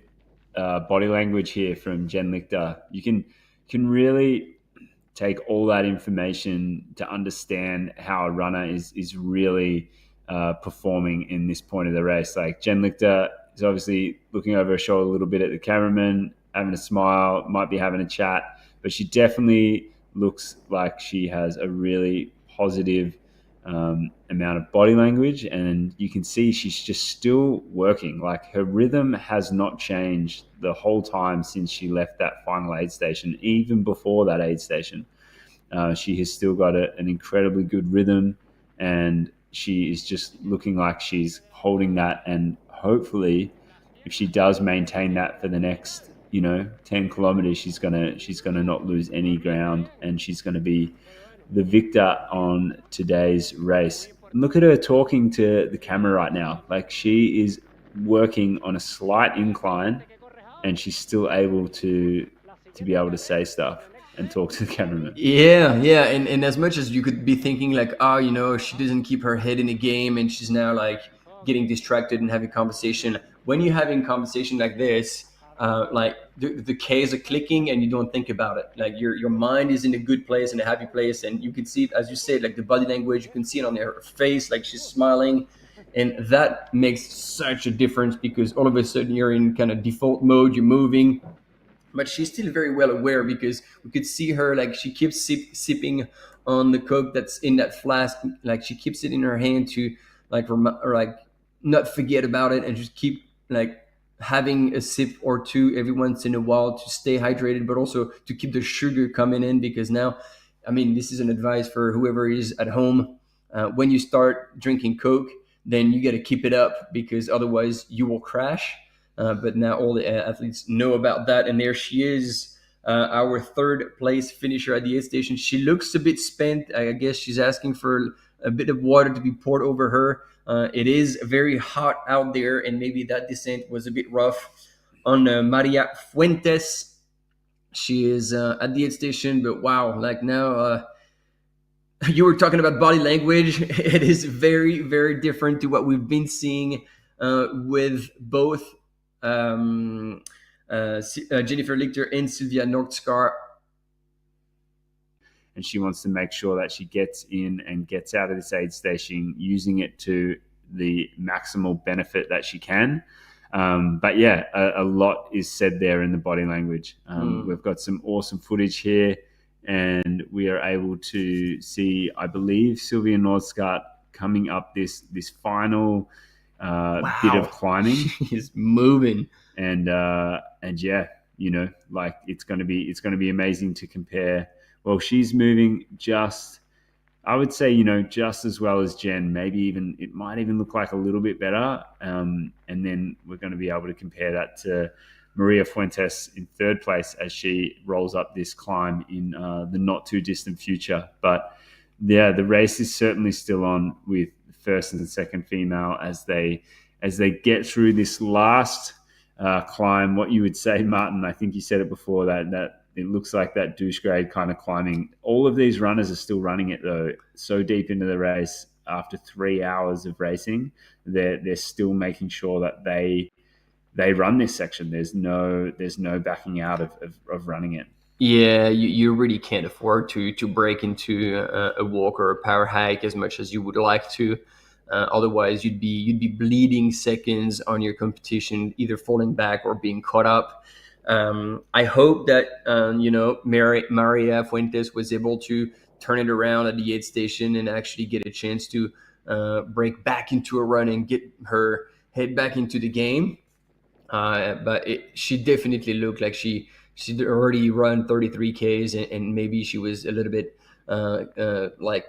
body language here from Jen Lichter. You can really take all that information to understand how a runner is really performing in this point of the race. Like Jen Lichter is obviously looking over her shoulder a little bit at the cameraman, having a smile, might be having a chat, but she definitely looks like she has a really positive amount of body language, and you can see she's just still working. Like her rhythm has not changed the whole time since she left that final aid station. Even before that aid station, she has still got an incredibly good rhythm, and she is just looking like she's holding that. And hopefully, if she does maintain that for the next 10 kilometers, she's gonna not lose any ground, and she's gonna be the victor on today's race. Look at her talking to the camera right now. Like she is working on a slight incline, and she's still able to be able to say stuff and talk to the cameraman. Yeah, and as much as you could be thinking like, oh, she doesn't keep her head in the game, and she's now like getting distracted and having conversation. When you're having conversation like this, like the K's are clicking and you don't think about it. Like your mind is in a good place, in a happy place, and you can see it, as you said, like the body language, you can see it on her face, like she's smiling, and that makes such a difference because all of a sudden you're in kind of default mode, you're moving, but she's still very well aware because we could see her like she keeps sipping on the Coke that's in that flask, like she keeps it in her hand to like or like not forget about it, and just keep like having a sip or two every once in a while to stay hydrated, but also to keep the sugar coming in. Because now, I mean, this is an advice for whoever is at home. When you start drinking Coke, then you got to keep it up because otherwise you will crash. But now all the athletes know about that, and there she is, our third place finisher at the aid station. She looks a bit spent. I guess she's asking for a bit of water to be poured over her. It is very hot out there, and maybe that descent was a bit rough on Maria Fuentes. She is at the aid station, but wow, like now you were talking about body language. It is very, very different to what we've been seeing with both Jennifer Lichter and Sylvia Nordskar. And she wants to make sure that she gets in and gets out of this aid station using it to the maximal benefit that she can. But yeah, a lot is said there in the body language. We've got some awesome footage here, and we are able to see, I believe, Sylvia Nordskar coming up this final bit of climbing. She's moving, and yeah, like it's going to be amazing to compare. Well, she's moving just, I would say, just as well as Jen. Maybe even it might even look like a little bit better. And then we're going to be able to compare that to Maria Fuentes in third place as she rolls up this climb in the not too distant future. But yeah, the race is certainly still on with first and second female as they get through this last climb. What you would say, Martin, I think you said it before, that it looks like that douche grade kind of climbing. All of these runners are still running it though, so deep into the race. After 3 hours of racing, they're still making sure that they run this section. There's no backing out of running it. Yeah, you really can't afford to break into a walk or a power hike as much as you would like to. Otherwise, you'd be bleeding seconds on your competition, either falling back or being caught up. I hope that Maria Fuentes was able to turn it around at the aid station and actually get a chance to break back into a run and get her head back into the game. But she definitely looked like she'd already run 33 Ks, and maybe she was a little bit like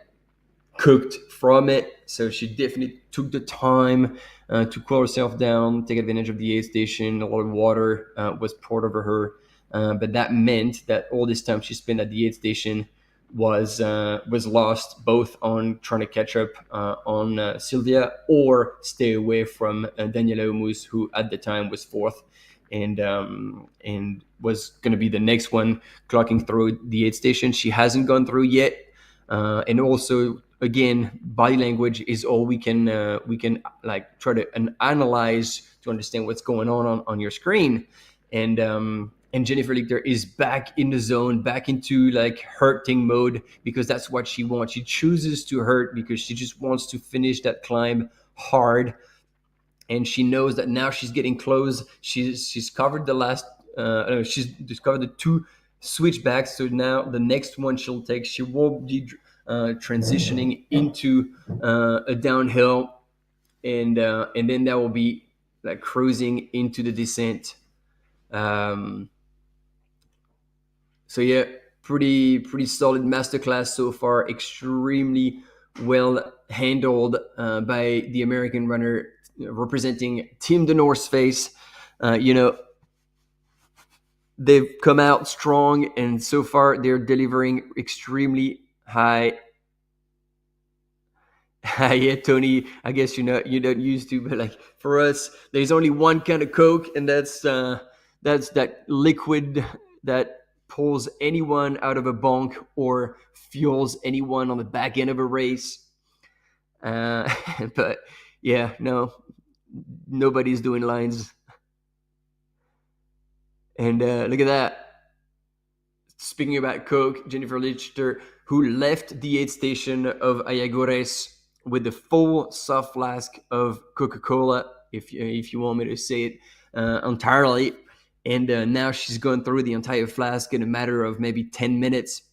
cooked from it. So she definitely took the time to cool herself down, take advantage of the aid station. A lot of water was poured over her, but that meant that all this time she spent at the aid station was lost, both on trying to catch up on Sylvia or stay away from Daniela Omus, who at the time was fourth and was going to be the next one clocking through the aid station. She hasn't gone through yet, and also again, body language is all we can like try to analyze to understand what's going on your screen. And Jennifer Lichter is back in the zone, back into like hurting mode, because that's what she wants. She chooses to hurt because she just wants to finish that climb hard, and she knows that now she's getting close. She's covered the last. She's discovered the two switchbacks. So now the next one she'll take, she won't be transitioning into a downhill, and then that will be like cruising into the descent. So yeah, pretty solid masterclass so far. Extremely well handled by the American runner representing Team the North Face. They've come out strong, and so far they're delivering extremely high. Yeah, Tony, I guess you don't used to, but like for us, there's only one kind of Coke, and that's that liquid that pulls anyone out of a bonk or fuels anyone on the back end of a race. But yeah, no, nobody's doing lines. And look at that. Speaking about Coke, Jennifer Lichter, who left the aid station of Ayagores with the full soft flask of Coca-Cola, if you want me to say it entirely. And now she's going through the entire flask in a matter of maybe 10 minutes.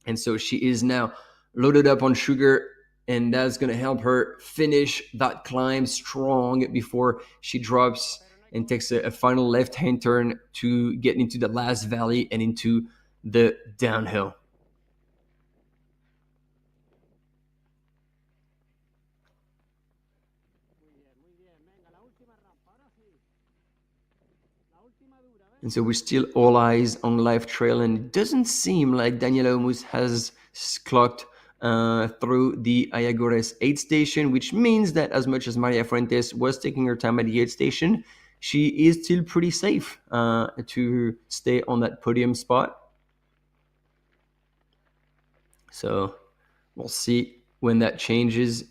And so she is now loaded up on sugar, and that's going to help her finish that climb strong before she drops and takes a final left-hand turn to get into the last valley and into the downhill. And so we're still all eyes on live trail, and it doesn't seem like Daniela Omus has clocked through the Ayagores aid station, which means that as much as Maria Fuentes was taking her time at the aid station, she is still pretty safe to stay on that podium spot. So we'll see when that changes,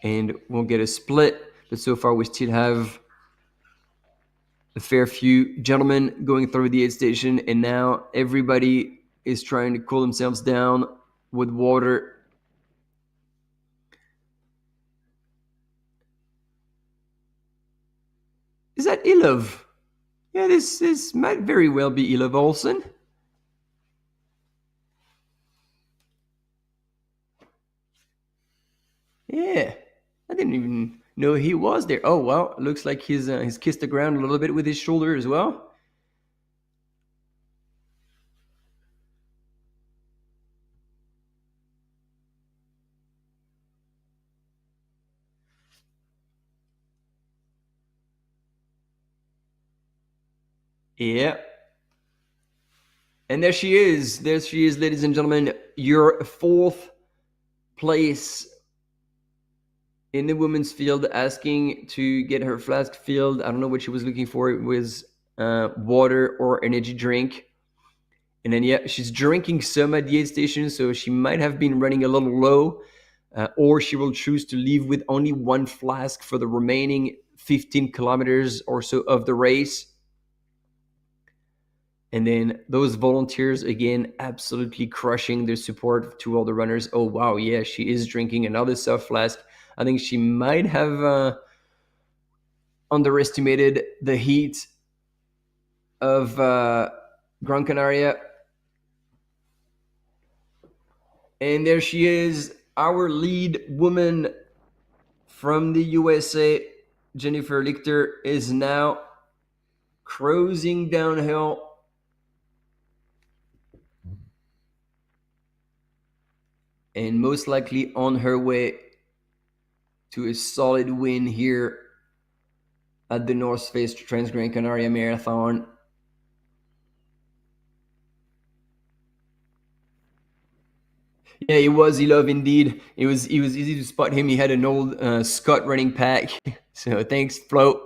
and we'll get a split. But so far we still have a fair few gentlemen going through the aid station, and now everybody is trying to cool themselves down with water. Is that Ilov? Yeah, this might very well be Ilov Olsen. Yeah, I didn't even know he was there. Oh well, looks like he's kissed the ground a little bit with his shoulder as well. Yeah. And there she is. There she is, ladies and gentlemen. Your fourth place in the women's field, asking to get her flask filled. I don't know what she was looking for. It was water or energy drink. And then, yeah, she's drinking some at the aid station, so she might have been running a little low, or she will choose to leave with only one flask for the remaining 15 kilometers or so of the race. And then those volunteers, again, absolutely crushing their support to all the runners. Oh, wow, yeah, she is drinking another soft flask. I think she might have underestimated the heat of Gran Canaria. And there she is, our lead woman from the USA, Jennifer Lichter, is now cruising downhill. And most likely on her way to a solid win here at the North Face Transgrancanaria Marathon. Yeah, he was Ilov indeed. It was easy to spot him. He had an old Scott running pack. So thanks, Flo.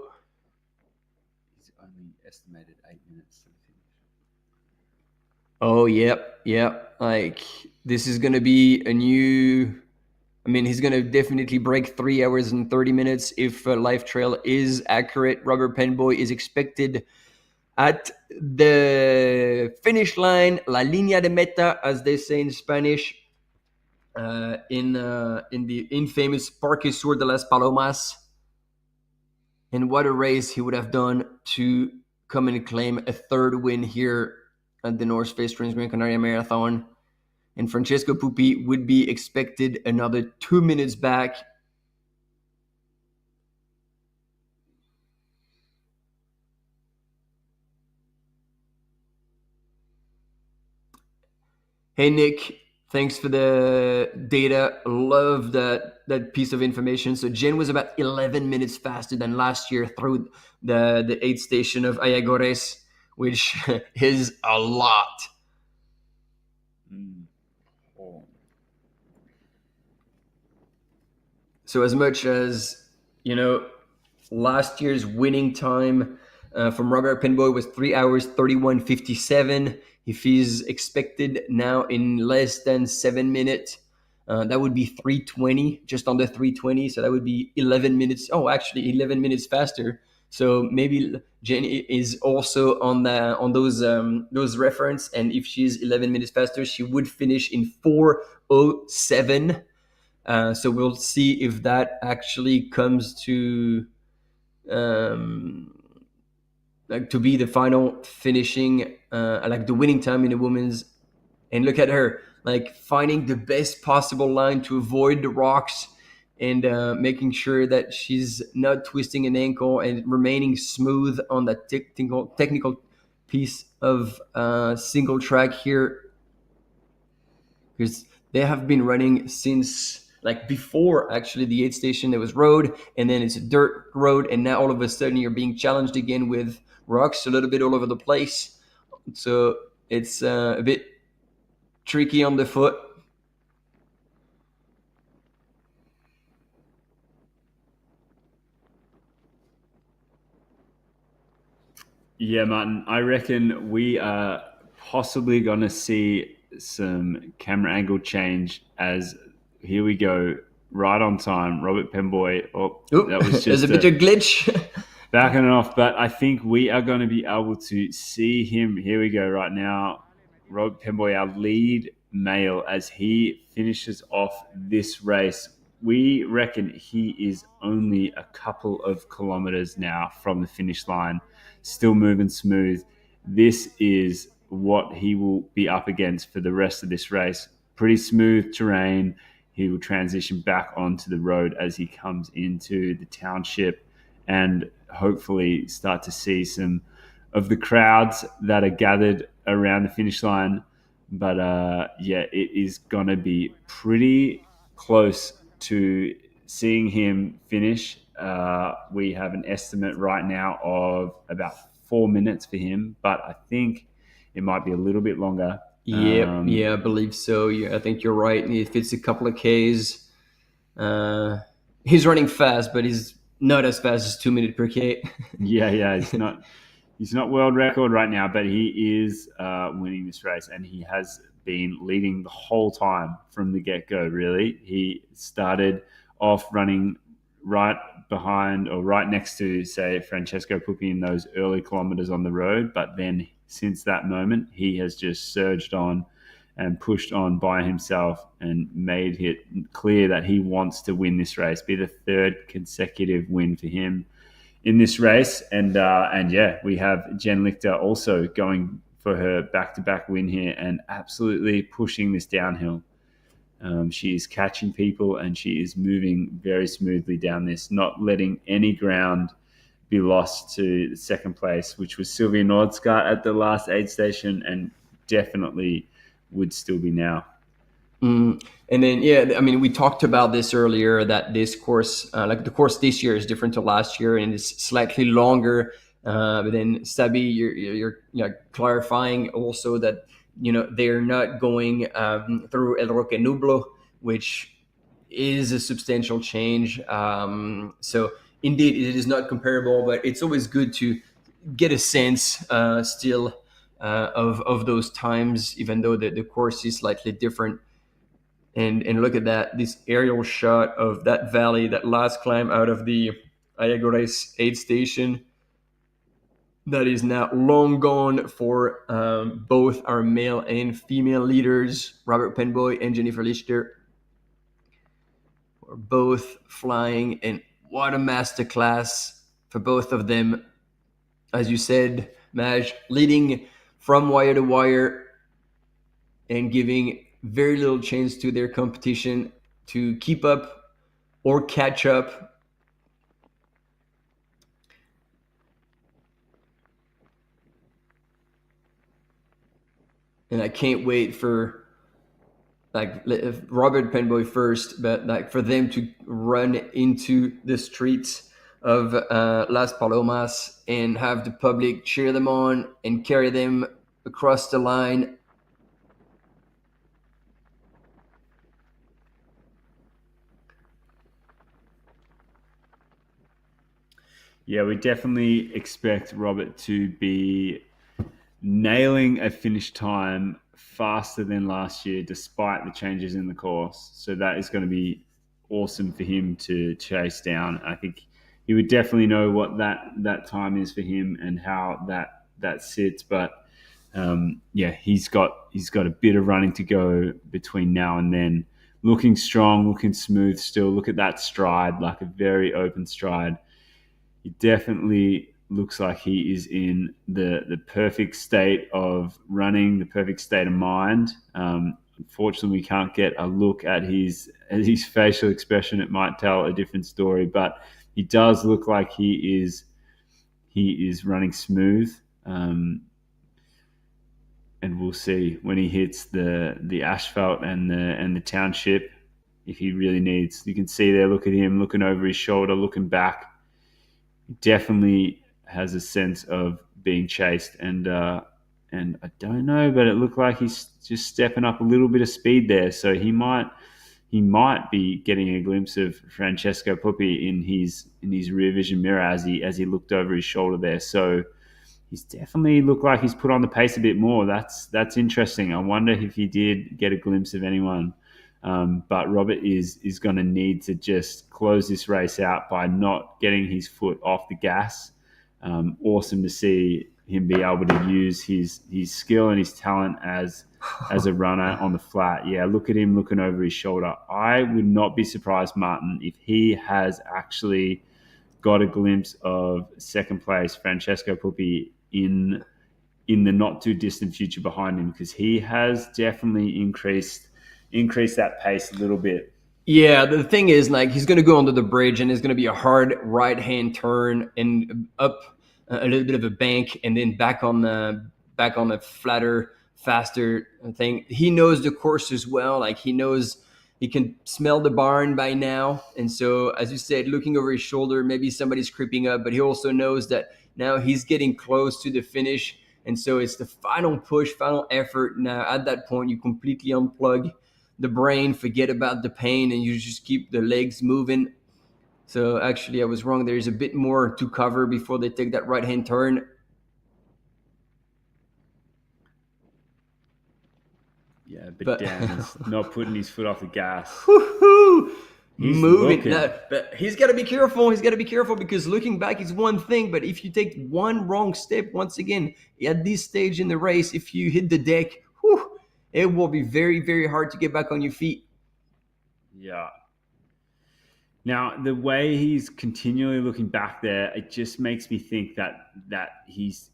He's only estimated 8 minutes to the finish. Oh, yep. Like, this is going to be a new... I mean, he's going to definitely break 3 hours and 30 minutes if Life Trail is accurate. Robert Penboy is expected at the finish line, la línea de meta, as they say in Spanish, in the infamous Parque Sur de las Palomas. And what a race he would have done to come and claim a third win here at the North Face Transgrancanaria Marathon. And Francesco Pupi would be expected another 2 minutes back. Hey, Nick, thanks for the data. Love that piece of information. So Jen was about 11 minutes faster than last year through the aid station of Ayagores, which is a lot. Oh. So as much as, last year's winning time from Robert Penboy was 3 hours 31:57. If he's expected now in less than 7 minutes, that would be 3:20, just under 3:20. So that would be 11 minutes. Oh, actually 11 minutes faster. So maybe Jenny is also on those reference, and if she's 11 minutes faster, she would finish in 4:07. So we'll see if that actually comes to be the final finishing, like the winning time in the women's. And look at her, like finding the best possible line to avoid the rocks and making sure that she's not twisting an ankle and remaining smooth on that technical piece of single track here. Because they have been running since like before actually the aid station. There was road, and then it's a dirt road, and now all of a sudden you're being challenged again with rocks a little bit all over the place. So it's a bit tricky on the foot. Yeah, Martin, I reckon we are possibly going to see some camera angle change as here we go, right on time. Robert Penboy. Oh, that was just there's a bit of glitch. Backing it off, but I think we are going to be able to see him. Here we go right now. Robert Penboy, our lead male, as he finishes off this race. We reckon he is only a couple of kilometers now from the finish line, still moving smooth. This is what he will be up against for the rest of this race. Pretty smooth terrain. He will transition back onto the road as he comes into the township, and hopefully start to see some of the crowds that are gathered around the finish line. But yeah, it is going to be pretty close to seeing him finish. We have an estimate right now of about 4 minutes for him, but I think it might be a little bit longer. Yeah, I believe so. Yeah, I think you're right. If it's a couple of Ks, he's running fast, but he's not as fast as 2 minutes per K. yeah, he's not world record right now, but he is winning this race, and he has been leading the whole time from the get-go, really. He started off running right behind or right next to, say, Francesco Puppi in those early kilometers on the road. But then since that moment, he has just surged on and pushed on by himself and made it clear that he wants to win this race, be the third consecutive win for him in this race. And yeah, we have Jen Lichter also going for her back-to-back win here and absolutely pushing this downhill. She is catching people and she is moving very smoothly down this, not letting any ground be lost to second place, which was Sylvia Nordskaat at the last aid station and definitely would still be now. And then, yeah, I mean, we talked about this earlier, that this course, like the course this year is different to last year and it's slightly longer. But then, Sabi, you're clarifying also that, they're not going through El Roque Nublo, which is a substantial change. So indeed, it is not comparable, but it's always good to get a sense still of those times, even though the course is slightly different. And look at that, this aerial shot of that valley, that last climb out of the Ayagores aid station. That is now long gone for both our male and female leaders, Robert Penboy and Jennifer Lichter. Are both flying, and what a masterclass for both of them. As you said, Maj, leading from wire to wire and giving very little chance to their competition to keep up or catch up. And I can't wait for Robert Penboy first, but for them to run into the streets of Las Palomas and have the public cheer them on and carry them across the line. Yeah, we definitely expect Robert to be nailing a finish time faster than last year, despite the changes in the course. So that is going to be awesome for him to chase down. I think he would definitely know what that time is for him and how that sits. But yeah, he's got a bit of running to go between now and then. Looking strong, looking smooth still. Look at that stride, like a very open stride. He definitely looks like he is in the perfect state of running, the perfect state of mind. Unfortunately, we can't get a look at his facial expression. It might tell a different story, but he does look like he is running smooth. And we'll see when he hits the asphalt and the township if he really needs. You can see there. Look at him looking over his shoulder, looking back. Definitely has a sense of being chased, and I don't know, but it looked like he's just stepping up a little bit of speed there. So he might be getting a glimpse of Francesco Puppi in his rear vision mirror as he looked over his shoulder there. So he's definitely looked like he's put on the pace a bit more. That's interesting. I wonder if he did get a glimpse of anyone. But Robert is going to need to just close this race out by not getting his foot off the gas. Awesome to see him be able to use his skill and his talent as a runner on the flat. Yeah, look at him looking over his shoulder. I would not be surprised, Martin, if he has actually got a glimpse of second place Francesco Puppi in the not too distant future behind him, because he has definitely increased that pace a little bit. Yeah, the thing is, like, he's going to go under the bridge and it's going to be a hard right-hand turn and up a little bit of a bank and then back on the flatter, faster thing. He knows the course as well. Like, he knows he can smell the barn by now. And so, as you said, looking over his shoulder, maybe somebody's creeping up, but he also knows that now he's getting close to the finish. And so it's the final push, final effort. Now, at that point, you completely unplug the brain, forget about the pain, and you just keep the legs moving. So actually, I was wrong. There's a bit more to cover before they take that right-hand turn. Yeah, but Dan is not putting his foot off the gas. Woo-hoo! moving. But he's got to be careful. He's got to be careful because looking back is one thing, but if you take one wrong step, once again, at this stage in the race, if you hit the deck, whew, it will be very, very hard to get back on your feet. Yeah. Now, the way he's continually looking back there, it just makes me think that he's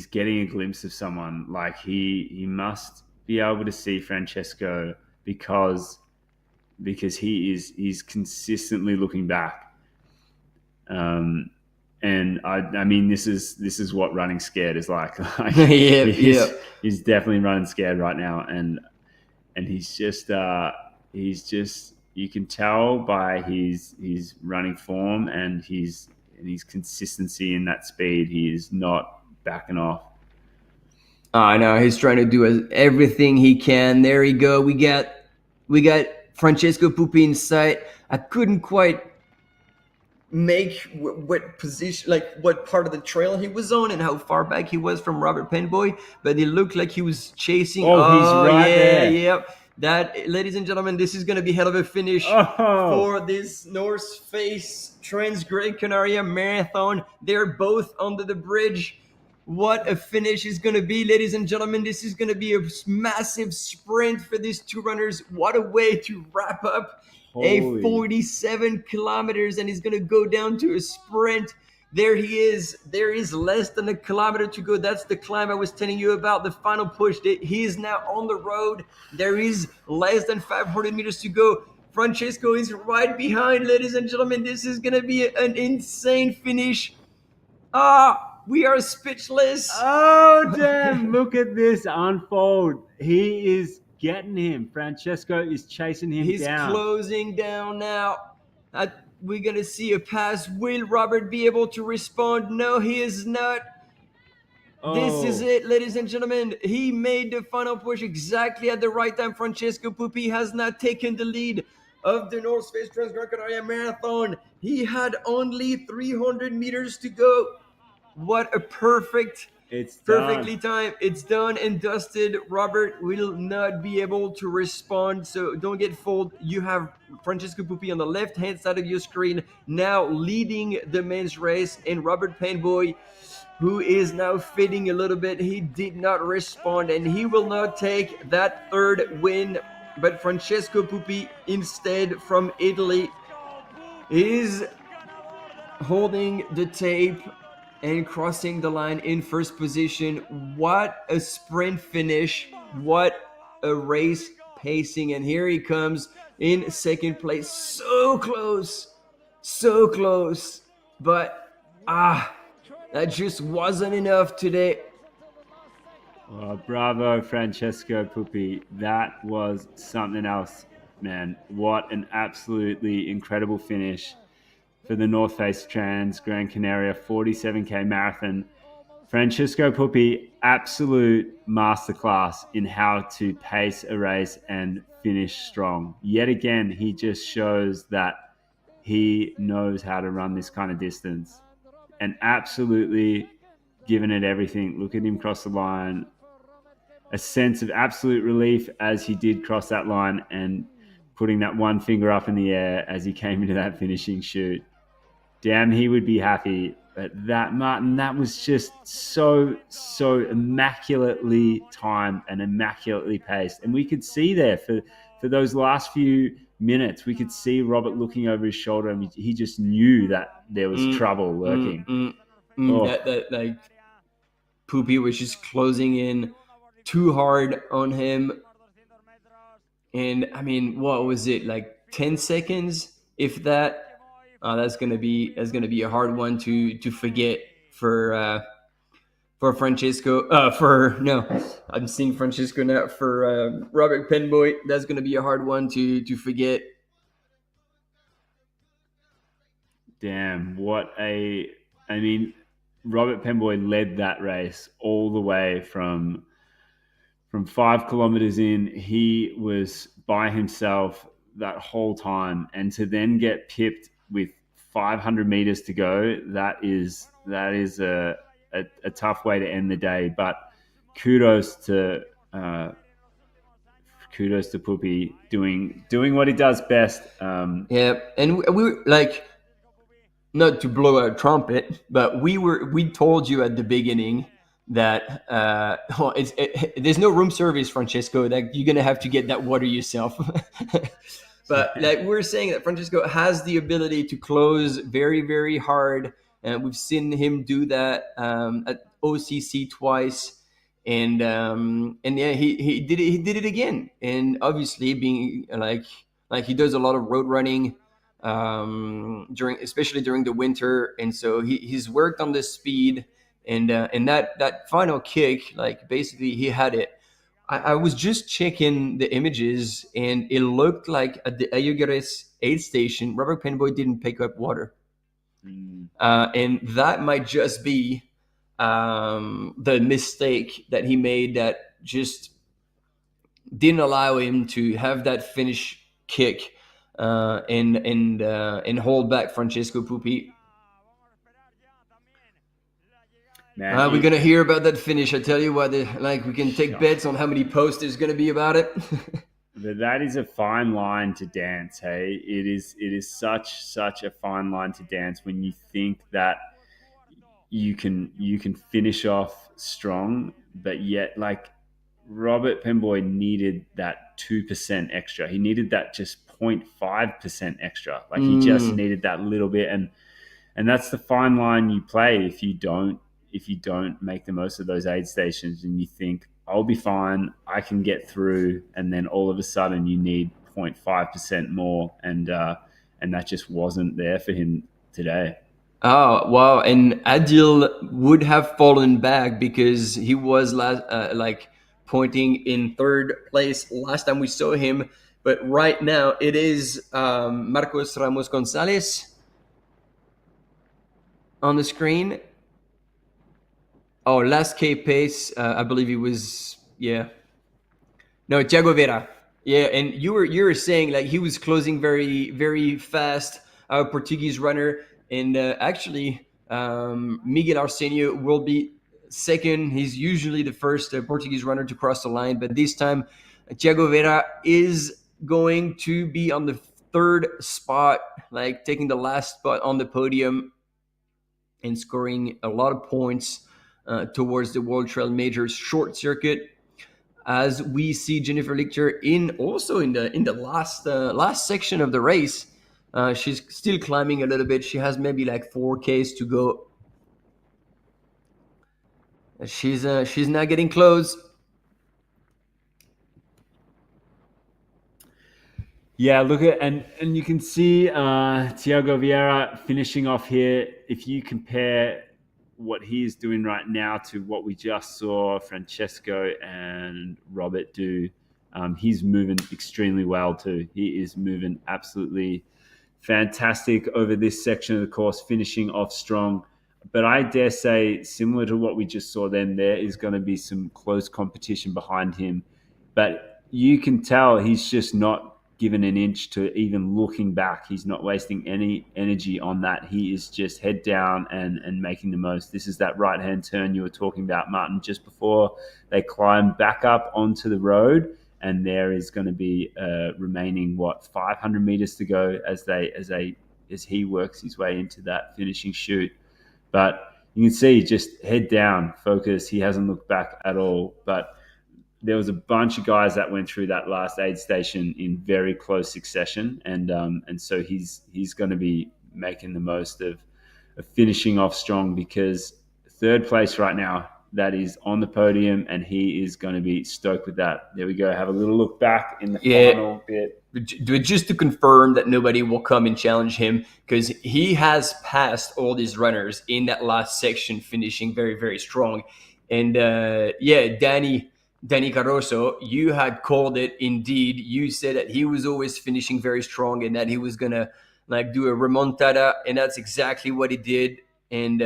getting a glimpse of someone. Like he must be able to see Francesco because he's consistently looking back. And I mean, this is what running scared is like. He's definitely running scared right now, and he's just you can tell by his running form and his consistency in that speed. He is not backing off. I know he's trying to do everything he can. There you go. We got Francesco Pupi in sight. I couldn't quite make what position, like what part of the trail he was on and how far back he was from Robert Penboy, but it looked like he was chasing. He's right there. Yep. That, ladies and gentlemen, this is going to be hell of a finish for this North Face Transgrancanaria Marathon. They're both under the bridge. What a finish is going to be, ladies and gentlemen. This is going to be a massive sprint for these two runners. What a way to wrap up a 47 kilometers, and he's going to go down to a sprint. There he is. There is less than a kilometer to go. That's the climb I was telling you about, the final push. He is now on the road. There is less than 500 meters to go. Francesco is right behind, ladies and gentlemen. This is going to be an insane finish. We are speechless. Oh, damn. Look at this unfold. He is getting him. Francesco is chasing him down. He's closing down now. We're going to see a pass. Will Robert be able to respond? No, he is not. This is it, ladies and gentlemen. He made the final push exactly at the right time. Francesco Pupi has now taken the lead of the North Face Transgrancanaria Marathon. He had only 300 meters to go. What a perfectly timed. It's done and dusted. Robert will not be able to respond, so don't get fooled. You have Francesco Pupi on the left-hand side of your screen now leading the men's race, and Robert Penboy, who is now fading a little bit. He did not respond, and he will not take that third win. But Francesco Pupi, instead, from Italy, is holding the tape and crossing the line in first position. What a sprint finish. What a race pacing. And here he comes in second place. So close. But that just wasn't enough today. Bravo, Francesco Pupi. That was something else, man. What an absolutely incredible finish for the North Face Transgrancanaria 47K Marathon. Francesco Pupi, absolute masterclass in how to pace a race and finish strong. Yet again, he just shows that he knows how to run this kind of distance and absolutely given it everything. Look at him cross the line. A sense of absolute relief as he did cross that line and putting that one finger up in the air as he came into that finishing chute. Damn, he would be happy. But that, Martin, that was just so immaculately timed and immaculately paced. And we could see there for those last few minutes, we could see Robert looking over his shoulder, and he just knew that there was trouble lurking. That like Pupi was just closing in too hard on him. And I mean, what was it, like 10 seconds, if that? That's gonna be a hard one to forget for Francesco. I'm seeing Francesco now. For Robert Penboy, that's gonna be a hard one to forget. Damn, I mean, Robert Penboy led that race all the way from 5 kilometers in. He was by himself that whole time, and to then get pipped with 500 meters to go, that is a tough way to end the day. But kudos to kudos to Pupi doing what he does best. Yeah, and we were like, not to blow a trumpet, but we told you at the beginning that there's no room service, Francesco. That you're gonna have to get that water yourself. But like we're saying that Francesco has the ability to close very, very hard, and we've seen him do that at OCC twice, and yeah, he did it. He did it again, and obviously being like he does a lot of road running especially during the winter, and so he's worked on the speed, and that final kick, like basically he had it. I was just checking the images, and it looked like at the Ayugares aid station, Robert Penboy didn't pick up water. And that might just be the mistake that he made that just didn't allow him to have that finish kick and hold back Francesco Pupi. Man, we're gonna hear about that finish. I tell you what, we can take bets on how many posts there's gonna be about it. But that is a fine line to dance. Hey, it is such a fine line to dance when you think that you can finish off strong, but yet like Robert Penboy needed that 2% extra. He needed that just 0.5% extra. Like he just needed that little bit, and that's the fine line you play if you don't make the most of those aid stations and you think I'll be fine, I can get through, and then all of a sudden you need 0.5% more, and that just wasn't there for him today. Oh wow! And Adil would have fallen back because he was pointing in third place last time we saw him, but right now it is Marcos Ramos Gonzalez on the screen. Oh, last K pace, I believe he was, yeah. No, Thiago Vera. Yeah, and you were saying like he was closing very, very fast, our Portuguese runner, and actually Miguel Arsenio will be second. He's usually the first Portuguese runner to cross the line, but this time Thiago Vera is going to be on the third spot, like taking the last spot on the podium and scoring a lot of points towards the World Trail Majors short circuit. As we see Jennifer Lichter in the last section of the race, she's still climbing a little bit. She has maybe like 4Ks to go. She's now getting close. Yeah, look at and you can see Thiago Vieira finishing off here. If you compare what he is doing right now to what we just saw Francesco and Robert do, he's moving extremely well too. He is moving absolutely fantastic over this section of the course, finishing off strong. But I dare say, similar to what we just saw then, there is going to be some close competition behind him. But you can tell he's just not given an inch to even looking back. He's not wasting any energy on that. He is just head down and making the most. This is that right-hand turn you were talking about, Martin, just before they climb back up onto the road. And there is going to be remaining 500 meters to go as he works his way into that finishing chute. But you can see just head down, focus. He hasn't looked back at all. But there was a bunch of guys that went through that last aid station in very close succession, and so he's going to be making the most of finishing off strong, because third place right now, that is on the podium, and he is going to be stoked with that. There we go. Have a little look back in the final bit. Just to confirm that nobody will come and challenge him, because he has passed all these runners in that last section, finishing very, very strong. And Danny Caruso, you had called it indeed. You said that he was always finishing very strong and that he was going to do a remontada, and that's exactly what he did. And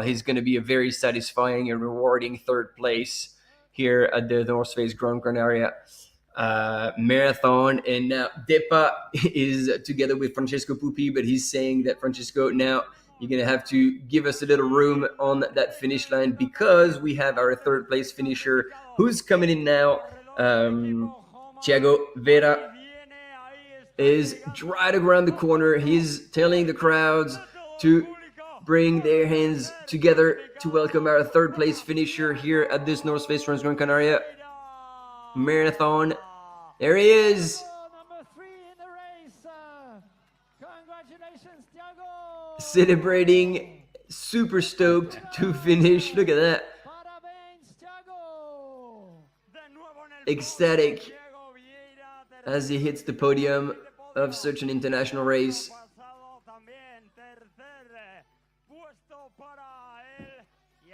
he's going to be a very satisfying and rewarding third place here at the North Face Transgrancanaria marathon. And now Depa is together with Francesco Pupi, but he's saying that Francesco, now you're going to have to give us a little room on that finish line, because we have our third place finisher who's coming in now. Thiago Vera is right around the corner. He's telling the crowds to bring their hands together to welcome our third place finisher here at this North Face Transgrancanaria Marathon. There he is. Number 3 in the race. Congratulations, Thiago. Celebrating, super stoked to finish. Look at that. Parabéns, Thiago. Ecstatic as he hits the podium of such an international race.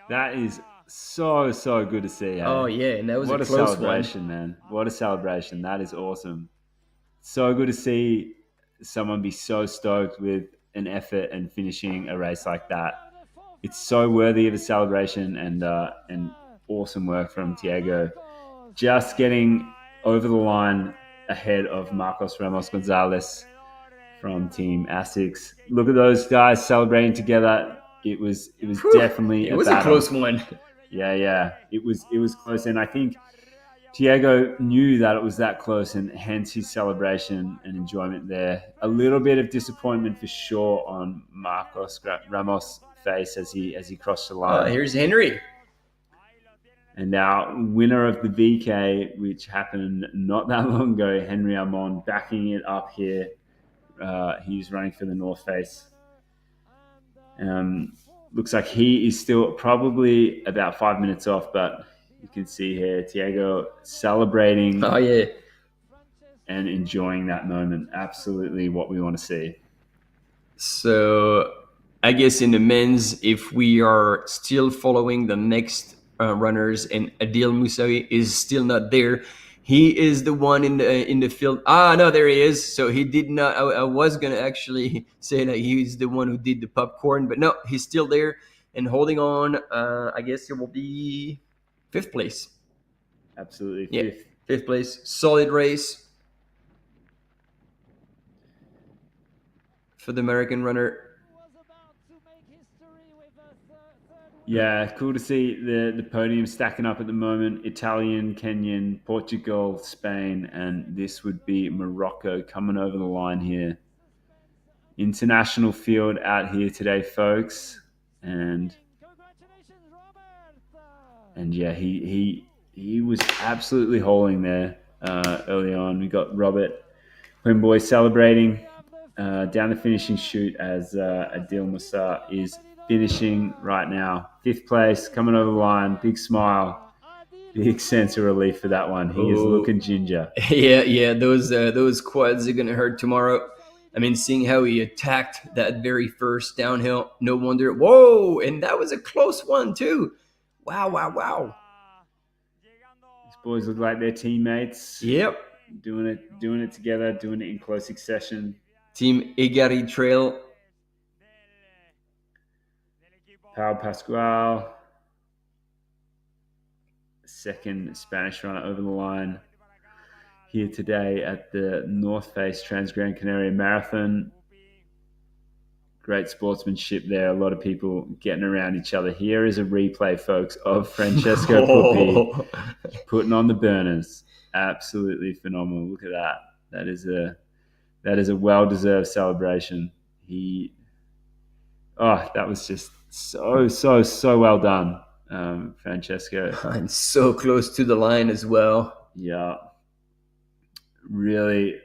That is so good to see. Oh yeah, and that was what a close celebration, man! What a celebration! That is awesome. So good to see someone be so stoked with an effort and finishing a race like that. It's so worthy of a celebration, and awesome work from Thiago. Just getting over the line ahead of Marcos Ramos Gonzalez from Team Asics. Look at those guys celebrating together. It was definitely it was a close one. Yeah. It was close, and I think Thiago knew that it was that close, and hence his celebration and enjoyment there. A little bit of disappointment for sure on Marcos Ramos' face as he crossed the line. Here's Henry. And now winner of the VK, which happened not that long ago, Henry Armand, backing it up here. He's running for the North Face. Looks like he is still probably about 5 minutes off, but you can see here Thiago celebrating. Oh yeah, and enjoying that moment. Absolutely what we want to see. So I guess in the men's, if we are still following the next runners, and Adil Moussaoui is still not there. He is the one in the field. No, there he is. So he did not. I was gonna actually say that he's the one who did the popcorn, but no, he's still there and holding on. I guess it will be 5th place. Absolutely, 5th. Yeah, 5th place. Solid race for the American runner. Yeah, cool to see the podium stacking up at the moment. Italian, Kenyan, Portugal, Spain, and this would be Morocco coming over the line here. International field out here today, folks. And yeah, he was absolutely hauling there early on. We got Robert Quimboy celebrating down the finishing chute as Adil Musa is finishing right now. 5th place, coming over the line. Big smile. Big sense of relief for that one. He is looking ginger. Yeah. Those quads are going to hurt tomorrow. I mean, seeing how he attacked that very first downhill, no wonder. Whoa, and that was a close one too. Wow. These boys look like they're teammates. Yep. Doing it together, doing it in close succession. Team Igari Trail. Pau Pascual, second Spanish runner over the line here today at the North Face Transgrancanaria Marathon. Great sportsmanship there. A lot of people getting around each other. Here is a replay, folks, of Francesco Puppi putting on the burners. Absolutely phenomenal. Look at that. That is a well-deserved celebration. That was just so well done, Francesco. And so close to the line as well. Yeah. Really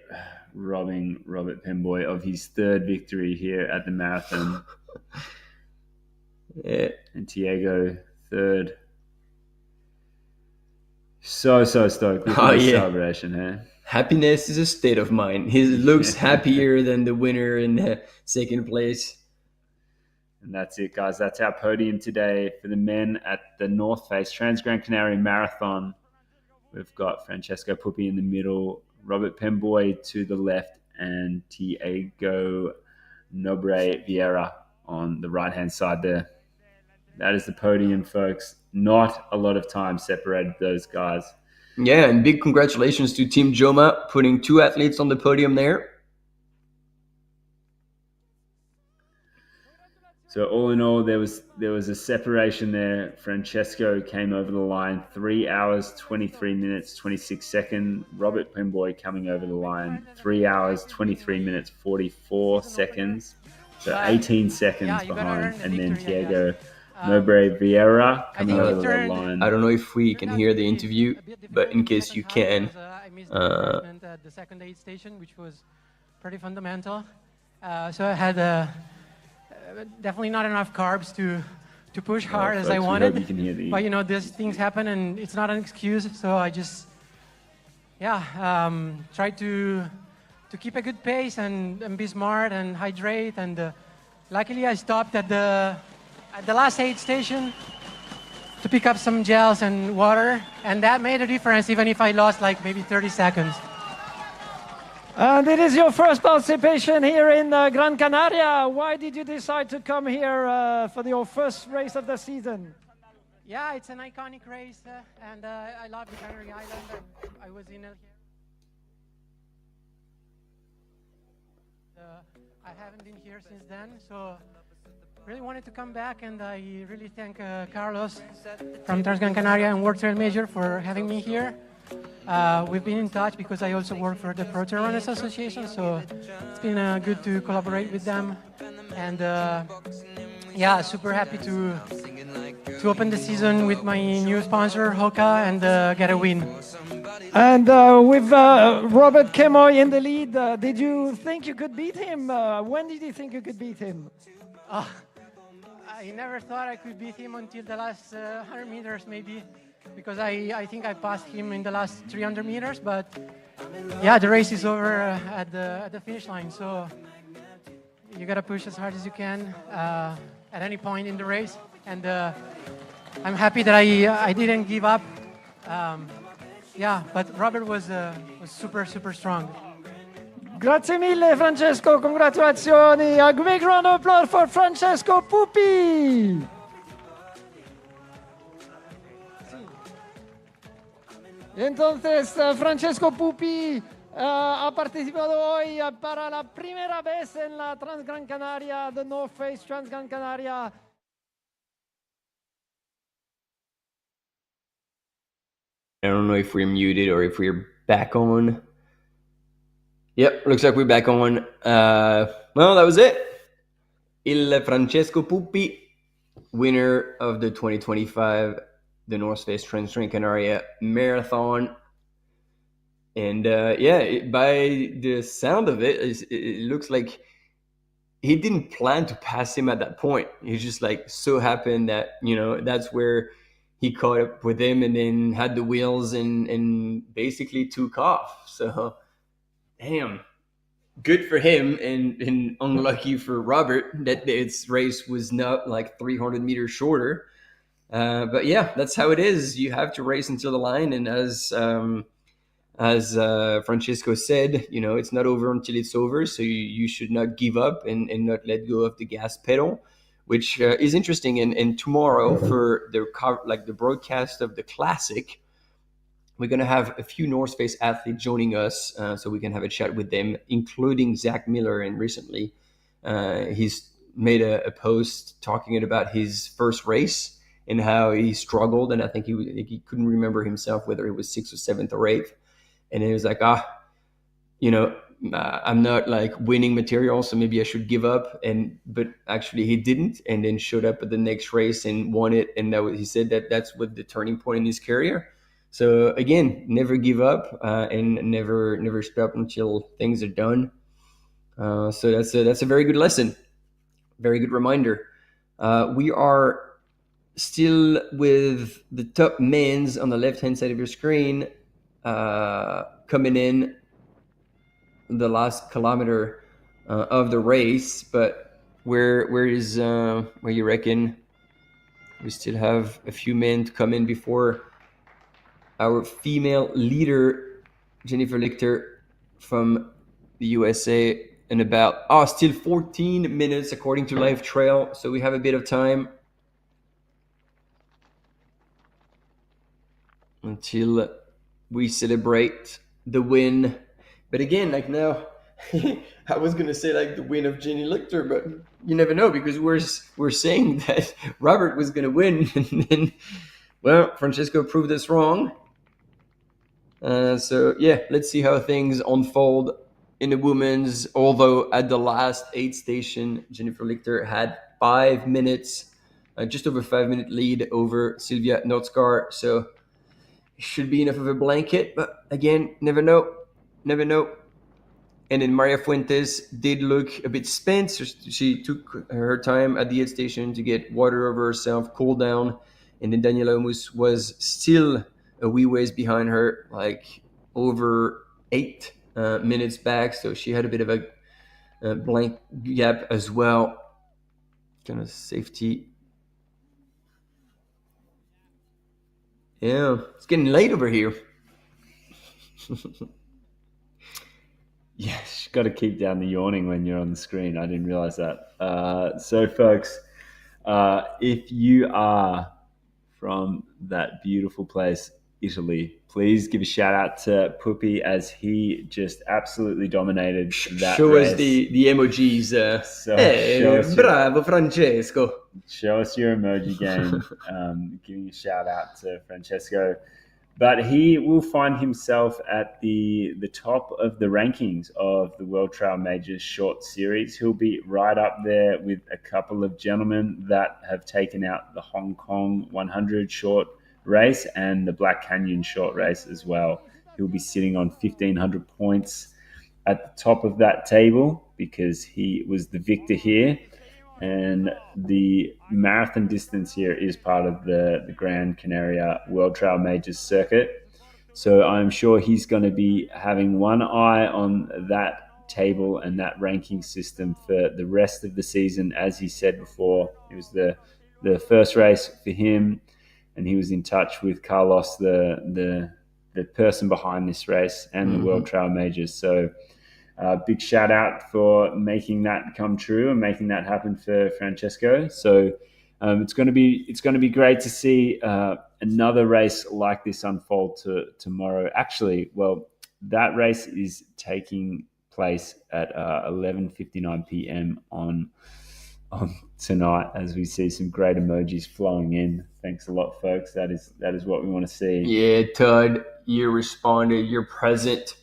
robbing Robert Pemboy of his 3rd victory here at the marathon. Yeah. And Thiago 3rd. So stoked with this celebration, huh? Happiness is a state of mind. He looks happier than the winner in 2nd place. And that's it, guys. That's our podium today for the men at the North Face Transgrancanaria Marathon. We've got Francesco Puppi in the middle, Robert Pemboy to the left, and Thiago Nobre Vieira on the right-hand side there. That is the podium, folks. Not a lot of time separated those guys. Yeah, and big congratulations to Team Joma putting 2 athletes on the podium there. So all in all, there was a separation there. Francesco came over the line 3 hours, 23 minutes, 26 seconds. Robert Pimboy coming over the line 3 hours, 23 minutes, 44 seconds. So 18 seconds behind. And then Diego Nobre Vieira coming over the line. I don't know if we can hear the interview, but in case you can, the second aid station, which was pretty fundamental. So I had definitely not enough carbs to push hard as I wanted. But you know, these things happen, and it's not an excuse. So I just, tried to keep a good pace and be smart and hydrate. And luckily, I stopped at the last aid station to pick up some gels and water, and that made a difference, even if I lost like maybe 30 seconds. And it is your first participation here in Gran Canaria. Why did you decide to come here for your first race of the season? Yeah, it's an iconic race, and I love the Canary Island. I was in it here. I haven't been here since then, so really wanted to come back, and I really thank Carlos from Transgrancanaria and World Trail Major for having me here. We've been in touch because I also work for the Pro Trail Runners Association, so it's been good to collaborate with them. And super happy to open the season with my new sponsor, Hoka, and get a win. And with Robert Kemoy in the lead, did you think you could beat him? When did you think you could beat him? I never thought I could beat him until the last 100 meters, maybe, because I think I passed him in the last 300 meters. But yeah, the race is over at the finish line, so you gotta push as hard as you can at any point in the race. And I'm happy that I didn't give up. But Robert was super, super strong. Grazie mille Francesco, congratulazioni. A big round of applause for Francesco Pupi. Entonces, Francesco Pupi ha participado hoy para la primera vez en la Transgrancanaria, the North Face Transgrancanaria. I don't know if we're muted or if we're back on. Yep, looks like we're back on. Well, that was it. Il Francesco Pupi, winner of the 2025 the North Face Transgrancanaria Marathon. And by the sound of it, it looks like he didn't plan to pass him at that point. He just like so happened that, you know, that's where he caught up with him and then had the wheels and basically took off. So, damn, good for him and unlucky for Robert that its race was not like 300 meters shorter. But yeah, that's how it is. You have to race until the line. And as Francesco said, you know, it's not over until it's over. So you should not give up and not let go of the gas pedal, which is interesting. And tomorrow for the broadcast of the Classic, we're going to have a few North Face athletes joining us so we can have a chat with them, including Zach Miller. And recently he's made a post talking about his first race and how he struggled. And I think he couldn't remember himself whether he was 6th or 7th or 8th. And he was like, I'm not like winning material, so maybe I should give up. But actually he didn't, and then showed up at the next race and won it. And he said that's what the turning point in his career. So again, never give up and never stop until things are done. So that's a very good lesson, very good reminder. We are still with the top men's on the left-hand side of your screen, coming in the last kilometer of the race. But where you reckon we still have a few men to come in before our female leader, Jennifer Lichter from the USA, and still 14 minutes according to Live Trail. So we have a bit of time until we celebrate the win. But again, like now, I was gonna say like the win of Jenny Lichter, but you never know because we're saying that Robert was gonna win, and then well, Francesco proved us wrong. So yeah, let's see how things unfold in the women's. Although at the last aid station, Jennifer Lichter had 5 minutes, just over 5 minute lead over Sylvia Notskar. So it should be enough of a blanket, but again, never know, never know. And then Maria Fuentes did look a bit spent. So she took her time at the aid station to get water over herself, cool down. And then Daniela Omus was still a wee ways behind her, like over 8 minutes back. So she had a bit of a blank gap as well. Kind of safety. Yeah, it's getting late over here. Yes, got to keep down the yawning when you're on the screen. I didn't realize that. So, folks, if you are from that beautiful place, Italy, please give a shout out to Puppy as he just absolutely dominated that Show race. us the emojis. Show us bravo, Francesco. Show us your emoji game. Giving a shout out to Francesco. But he will find himself at the top of the rankings of the World Trail Majors short series. He'll be right up there with a couple of gentlemen that have taken out the Hong Kong 100 short race and the Black Canyon short race as well. He'll be sitting on 1,500 points at the top of that table because he was the victor here. And the marathon distance here is part of the Gran Canaria World Trail Majors circuit. So I'm sure he's going to be having one eye on that table and that ranking system for the rest of the season. As he said before, it was the first race for him, and he was in touch with Carlos, the person behind this race and the World Trail Majors. So big shout out for making that come true and making that happen for Francesco. So it's going to be great to see another race like this unfold tomorrow. Actually, well, that race is taking place at 11:59 p.m. on tonight, as we see some great emojis flowing in. Thanks a lot, folks. That is what we want to see. Yeah, Todd, you responded. You're present.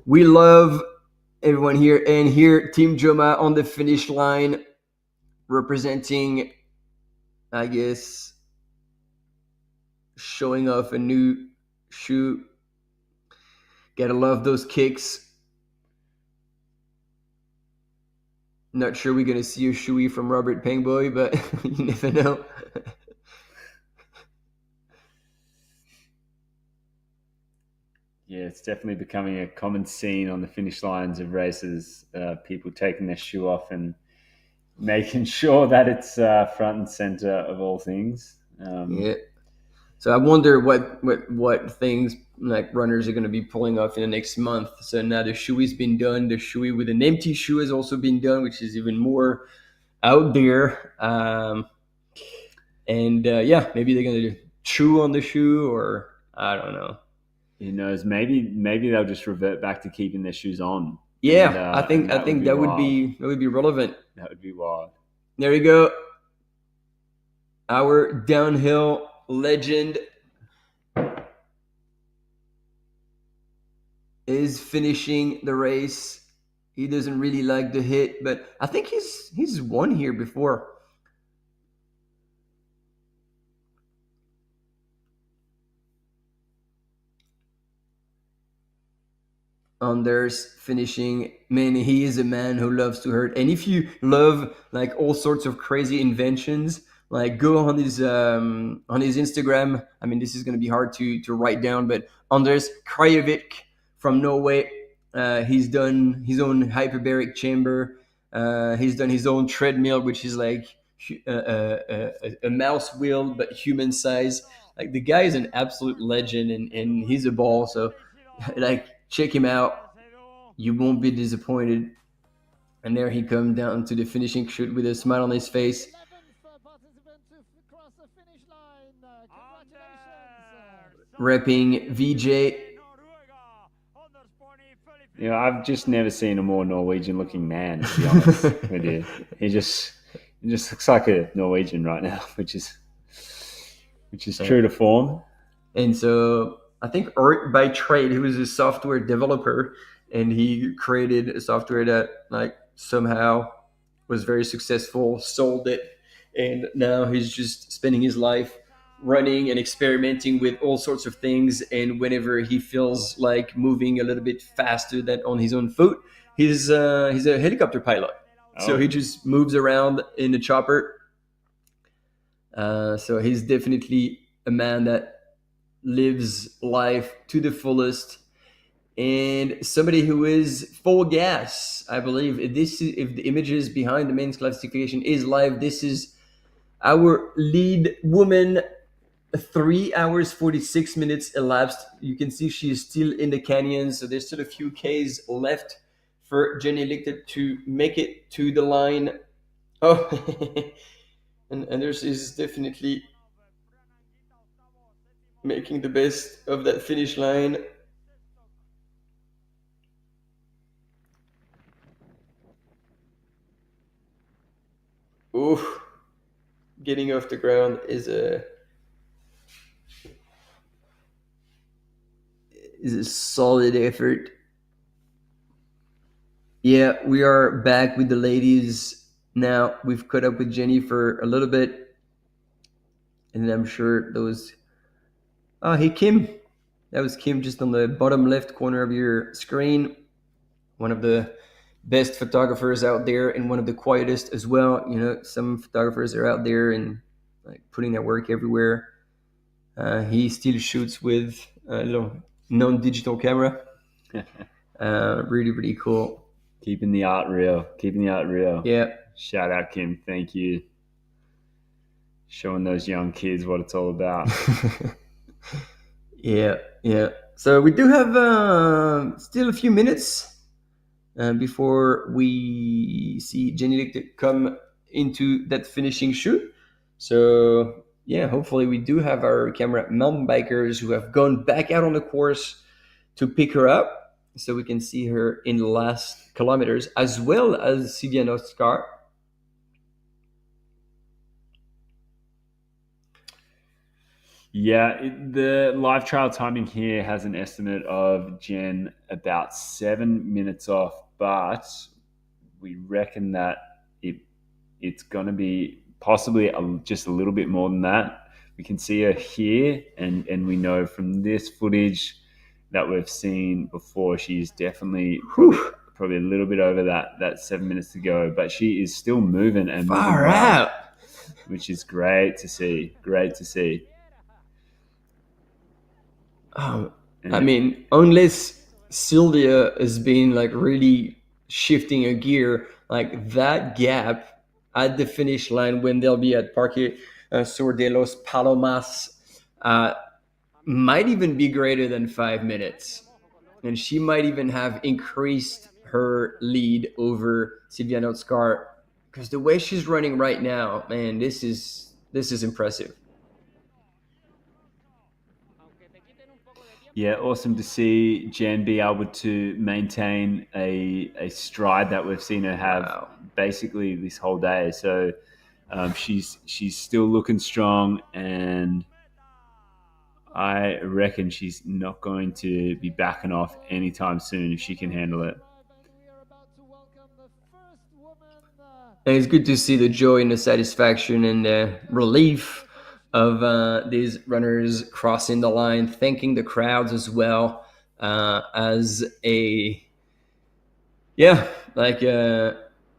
We love everyone here, and here Team Joma on the finish line representing, I guess, showing off a new shoe. Gotta love those kicks. Not sure we're gonna see a shoey from Robert Pangboy, but you never know. Yeah, it's definitely becoming a common scene on the finish lines of races. People taking their shoe off and making sure that it's front and center of all things. Yeah. So I wonder what things like runners are going to be pulling off in the next month. So now the shoey's been done. The shoey with an empty shoe has also been done, which is even more out there. Yeah, maybe they're going to chew on the shoe, or I don't know. Who knows? Maybe they'll just revert back to keeping their shoes on. Yeah, And, I think that would be relevant. That would be wild. There you go. Our downhill legend is finishing the race. He doesn't really like the hit, but I think he's won here before. Anders finishing. Man, he is a man who loves to hurt. And if you love like all sorts of crazy inventions, like go on his Instagram. I mean, this is going to be hard to write down, but Anders Krajevik from Norway. He's done his own hyperbaric chamber. He's done his own treadmill, which is like a mouse wheel but human size. Like the guy is an absolute legend, and he's a ball. So like check him out. You won't be disappointed. And there he comes down to the finishing chute with a smile on his face. 11th participant to cross the finish line. Congratulations. Repping VJ. You know, I've just never seen a more Norwegian-looking man. To be honest with you, he just looks like a Norwegian right now, which is true to form. And so I think Art by trade, he was a software developer, and he created a software that like somehow was very successful, sold it, and now he's just spending his life running and experimenting with all sorts of things. And whenever he feels like moving a little bit faster than on his own foot, he's a helicopter pilot. So he just moves around in a chopper. So he's definitely a man that lives life to the fullest, and somebody who is full gas. I believe if the images behind the men's classification is live, this is our lead woman. 3 hours 46 minutes elapsed. You can see she is still in the canyon, so there's still a few Ks left for Jenny Lichter to make it to the line. Oh, and Anders is definitely making the best of that finish line. Ooh, getting off the ground is a solid effort. Yeah, we are back with the ladies now. We've caught up with Jenny for a little bit, and I'm sure those. Oh, hey Kim, that was Kim just on the bottom left corner of your screen. One of the best photographers out there, and one of the quietest as well. You know, some photographers are out there and like putting their work everywhere. He still shoots with a little non-digital camera. Really cool. Keeping the art real. Yeah. Shout out, Kim. Thank you. Showing those young kids what it's all about. Yeah. So we do have still a few minutes before we see Jenny Lichter come into that finishing shoot. So yeah, hopefully we do have our camera mountain bikers who have gone back out on the course to pick her up, so we can see her in the last kilometers, as well as Silvia Noskar. Yeah, the live trial timing here has an estimate of Jen about 7 minutes off, but we reckon that it's going to be possibly just a little bit more than that. We can see her here, and we know from this footage that we've seen before, she's definitely probably a little bit over that 7 minutes to go, but she is still moving and Far moving well, out. which is great to see. I mean, unless Sylvia has been like really shifting a gear, like that gap at the finish line when they'll be at Parque Sur de los Palomas might even be greater than 5 minutes. And she might even have increased her lead over Silvia Noskar, because the way she's running right now, man, this is impressive. Yeah, awesome to see Jen be able to maintain a stride that we've seen her have basically this whole day. So she's still looking strong, and I reckon she's not going to be backing off anytime soon if she can handle it. And it's good to see the joy and the satisfaction and the relief of these runners crossing the line, thanking the crowds as well as an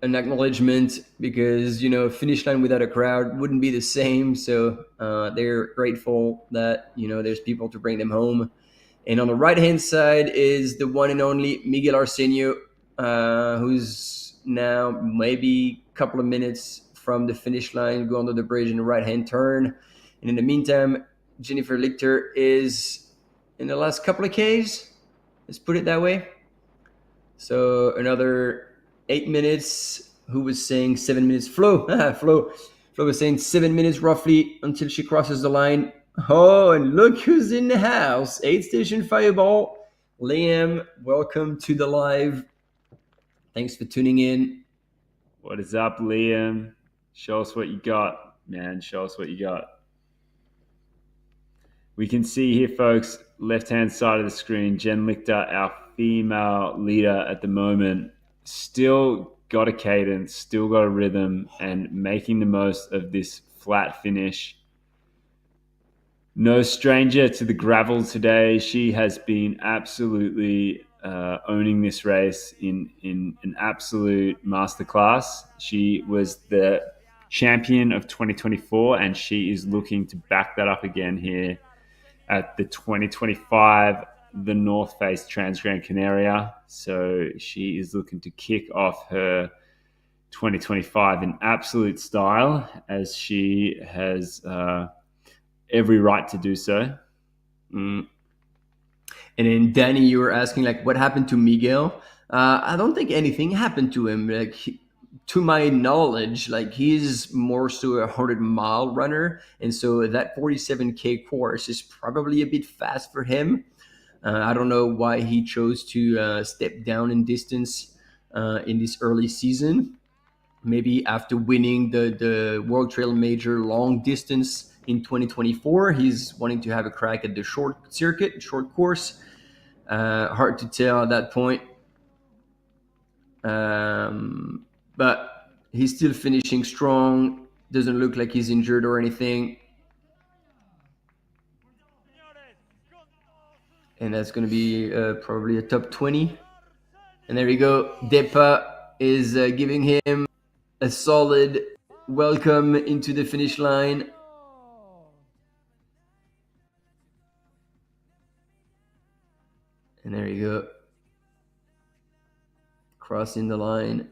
acknowledgement, because a finish line without a crowd wouldn't be the same. So they're grateful that there's people to bring them home. And on the right hand side is the one and only Miguel Arsenio, who's now maybe a couple of minutes from the finish line, go under the bridge in the right hand turn. And in the meantime, Jennifer Lichter is in the last couple of Ks. Let's put it that way. So another 8 minutes. Who was saying 7 minutes? Flo. Flo was saying 7 minutes roughly until she crosses the line. Oh, and look who's in the house. Aid Station Fireball. Liam, welcome to the live. Thanks for tuning in. What is up, Liam? Show us what you got, man. Show us what you got. We can see here, folks, left-hand side of the screen, Jen Lichter, our female leader at the moment, still got a cadence, still got a rhythm, and making the most of this flat finish. No stranger to the gravel today. She has been absolutely owning this race in an absolute masterclass. She was the champion of 2024, and she is looking to back that up again here at the 2025 the North Face Transgrancanaria. So she is looking to kick off her 2025 in absolute style, as she has every right to do so. And then Danny, you were asking like, what happened to Miguel? I don't think anything happened to him. Like, to my knowledge, like he's more so a 100-mile runner, and so that 47K course is probably a bit fast for him. I don't know why he chose to step down in distance in this early season. Maybe after winning the World Trail Major long distance in 2024, he's wanting to have a crack at the short circuit, short course. Hard to tell at that point. But he's still finishing strong. Doesn't look like he's injured or anything. And that's going to be probably a top 20. And there we go. Depa is giving him a solid welcome into the finish line. And there you go. Crossing the line.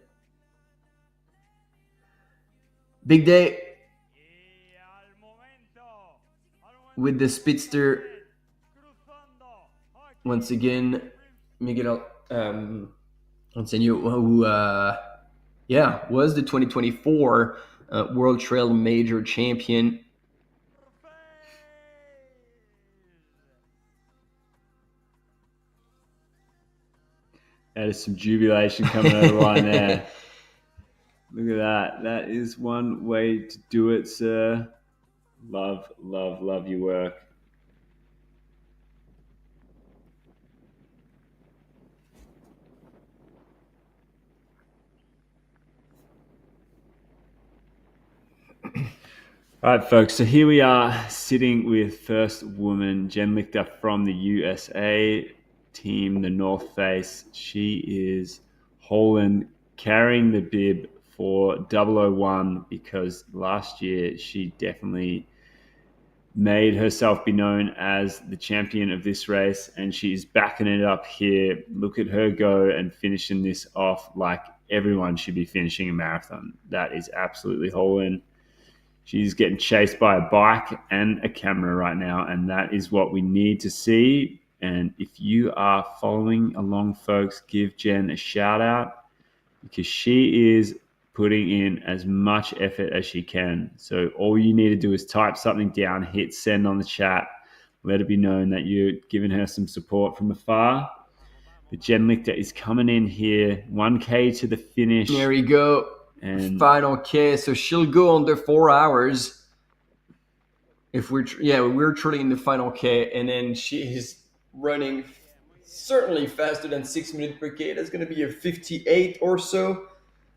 Big day with the Speedster. Once again, Miguel Antonio, who was the 2024 World Trail Major champion. That is some jubilation coming over the line there. Look at that. That is one way to do it, sir. Love, love, love your work. All right, folks. So here we are sitting with first woman, Jen Lichter from the USA team, the North Face. She is carrying the bib for 001 because last year she definitely made herself be known as the champion of this race, and she's backing it up here. Look at her go and finishing this off like everyone should be finishing a marathon. That is absolutely Holland. She's getting chased by a bike and a camera right now, and that is what we need to see. And if you are following along, folks, give Jen a shout out because she is putting in as much effort as she can. So all you need to do is type something down, hit send on the chat, let it be known that you're giving her some support from afar. But Jen Lichter is coming in here, 1K to the finish. There we go. And final K, so she'll go under 4 hours. If we're truly in the final K, and then she is running certainly faster than 6 minutes per K. That's going to be a 58 or so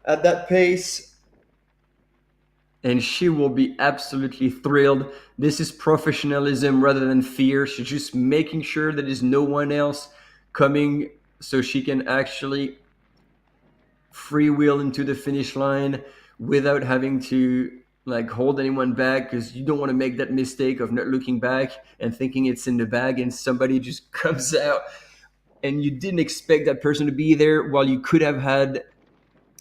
at that pace, and she will be absolutely thrilled. This is professionalism rather than fear. She's just making sure that there's no one else coming, so she can actually freewheel into the finish line without having to like hold anyone back, because you don't want to make that mistake of not looking back and thinking it's in the bag and somebody just comes out and you didn't expect that person to be there while you could have had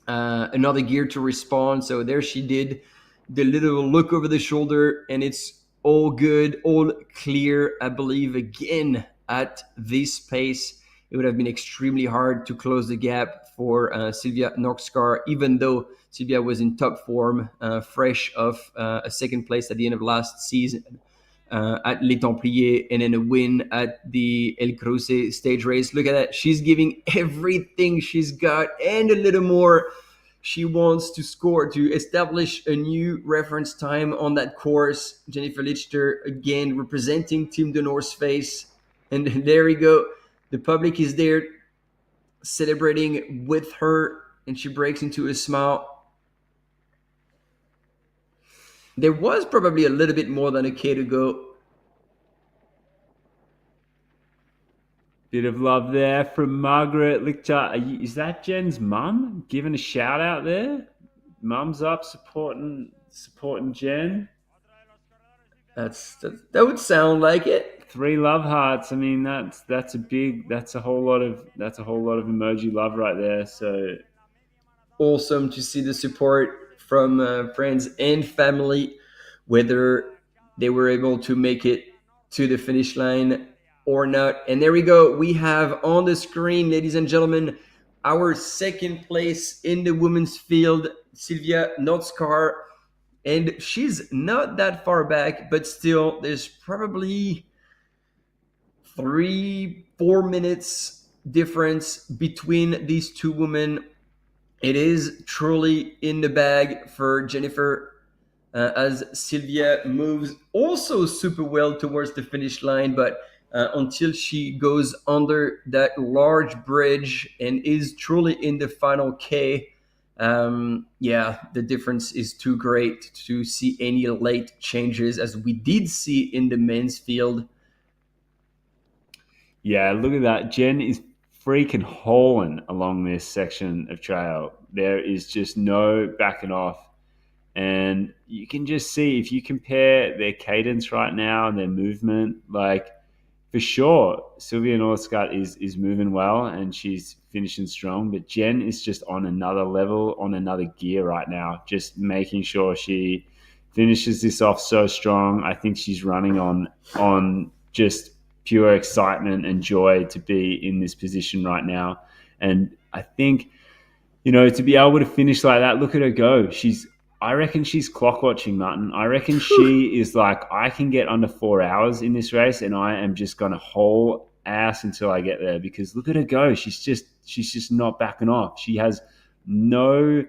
another gear to respond. So there she did the little look over the shoulder, and it's all good, all clear. I believe again at this pace it would have been extremely hard to close the gap for Sylvia Noxcar, even though Sylvia was in top form, fresh off a second place at the end of last season. at Les Templiers and then a win at the El Cruce stage race. Look at that. She's giving everything she's got and a little more. She wants to score to establish a new reference time on that course. Jennifer Lichter again representing Team de North Face. And there we go. The public is there celebrating with her, and she breaks into a smile. There was probably a little bit more than a K to go. Bit of love there from Margaret Lichter. Is that Jen's mum giving a shout out there? Mum's up supporting Jen. That would sound like it. 3 love hearts. I mean, that's a whole lot of emoji love right there. So awesome to see the support from friends and family, whether they were able to make it to the finish line or not. And there we go. We have on the screen, ladies and gentlemen, our second place in the women's field, Sylvia Notskar. And she's not that far back, but still, there's probably 3-4 minutes difference between these two women. It is truly in the bag for Jennifer as Sylvia moves also super well towards the finish line, but until she goes under that large bridge and is truly in the final K, the difference is too great to see any late changes as we did see in the men's field. Yeah, look at that. Jen is freaking hauling along this section of trail. There is just no backing off. And you can just see, if you compare their cadence right now and their movement, like, for sure, Sylvia Northcott is moving well and she's finishing strong. But Jen is just on another level, on another gear right now, just making sure she finishes this off so strong. I think she's running on just pure excitement and joy to be in this position right now. And I think, to be able to finish like that, look at her go. I reckon she's clock watching, Martin. I reckon she is like, I can get under 4 hours in this race and I am just going to haul ass until I get there, because look at her go. She's just not backing off. She has no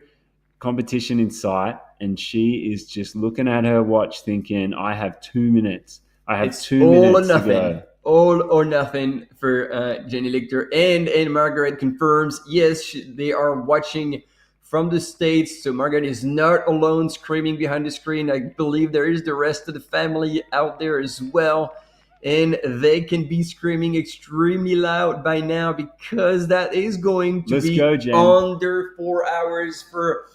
competition in sight and she is just looking at her watch thinking, I have 2 minutes. I have 2 minutes to go. All or nothing for Jenny Lichter. And Margaret confirms, yes, they are watching from the States. So Margaret is not alone screaming behind the screen. I believe there is the rest of the family out there as well. And they can be screaming extremely loud by now, because that is going to be under 4 hours for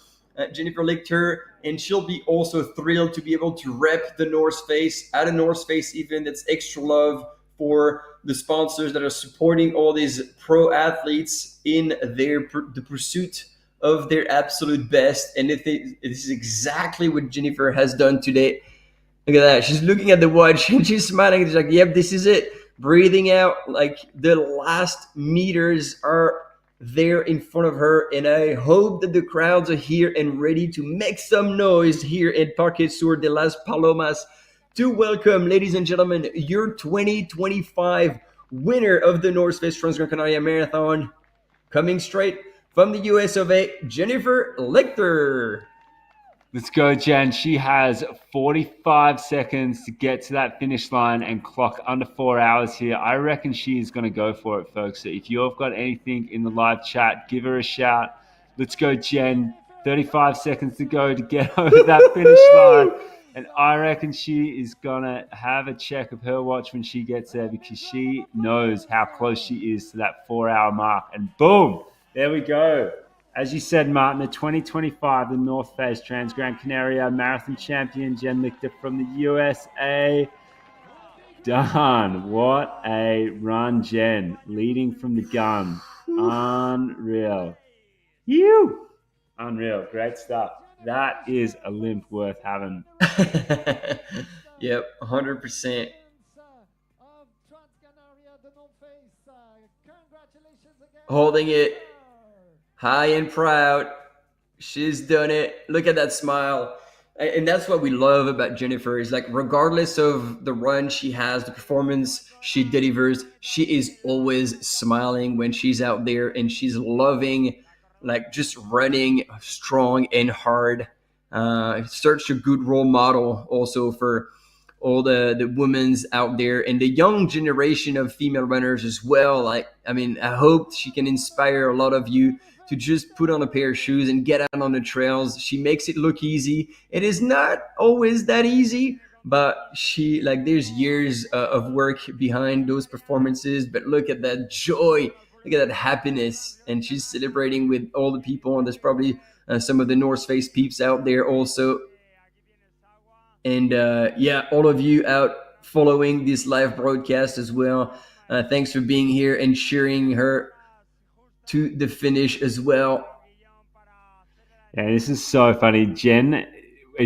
Jennifer Lichter. And she'll be also thrilled to be able to rep the North Face at a North Face event. That's extra love for the sponsors that are supporting all these pro athletes in the pursuit of their absolute best. And this is exactly what Jennifer has done today. Look at that. She's looking at the watch and she's smiling. She's like, yep, this is it. Breathing out, like the last meters are there in front of her. And I hope that the crowds are here and ready to make some noise here at Parque Sur de las Palomas to welcome, ladies and gentlemen, your 2025 winner of the North Face Transgrancanaria Marathon, coming straight from the US of A, Jennifer Lichter. Let's go, Jen. She has 45 seconds to get to that finish line and clock under 4 hours here. I reckon she is going to go for it, folks. So if you've got anything in the live chat, give her a shout. Let's go, Jen. 35 seconds to go to get over that finish line. And I reckon she is going to have a check of her watch when she gets there, because she knows how close she is to that 4 hour mark. And boom, there we go. As you said, Martin, the 2025, the North Face Transgrancanaria Marathon Champion, Jen Lichter from the USA. Done. What a run, Jen. Leading from the gun. Unreal. You. Unreal. Great stuff. That is a limp worth having. Yep, 100%. Holding it high and proud. She's done it. Look at that smile. And that's what we love about Jennifer is like, regardless of the run she has, the performance she delivers, she is always smiling when she's out there, and she's loving like just running strong and hard. Such a good role model also for all the women's out there and the young generation of female runners as well. Like, I mean, I hope she can inspire a lot of you to just put on a pair of shoes and get out on the trails. She makes it look easy. It is not always that easy, but she like there's years of work behind those performances. But look at that joy, look at that happiness, and she's celebrating with all the people. And there's probably some of the North Face peeps out there also. And yeah, all of you out following this live broadcast as well. Thanks for being here and cheering her to the finish as well. Yeah, this is so funny. Jen,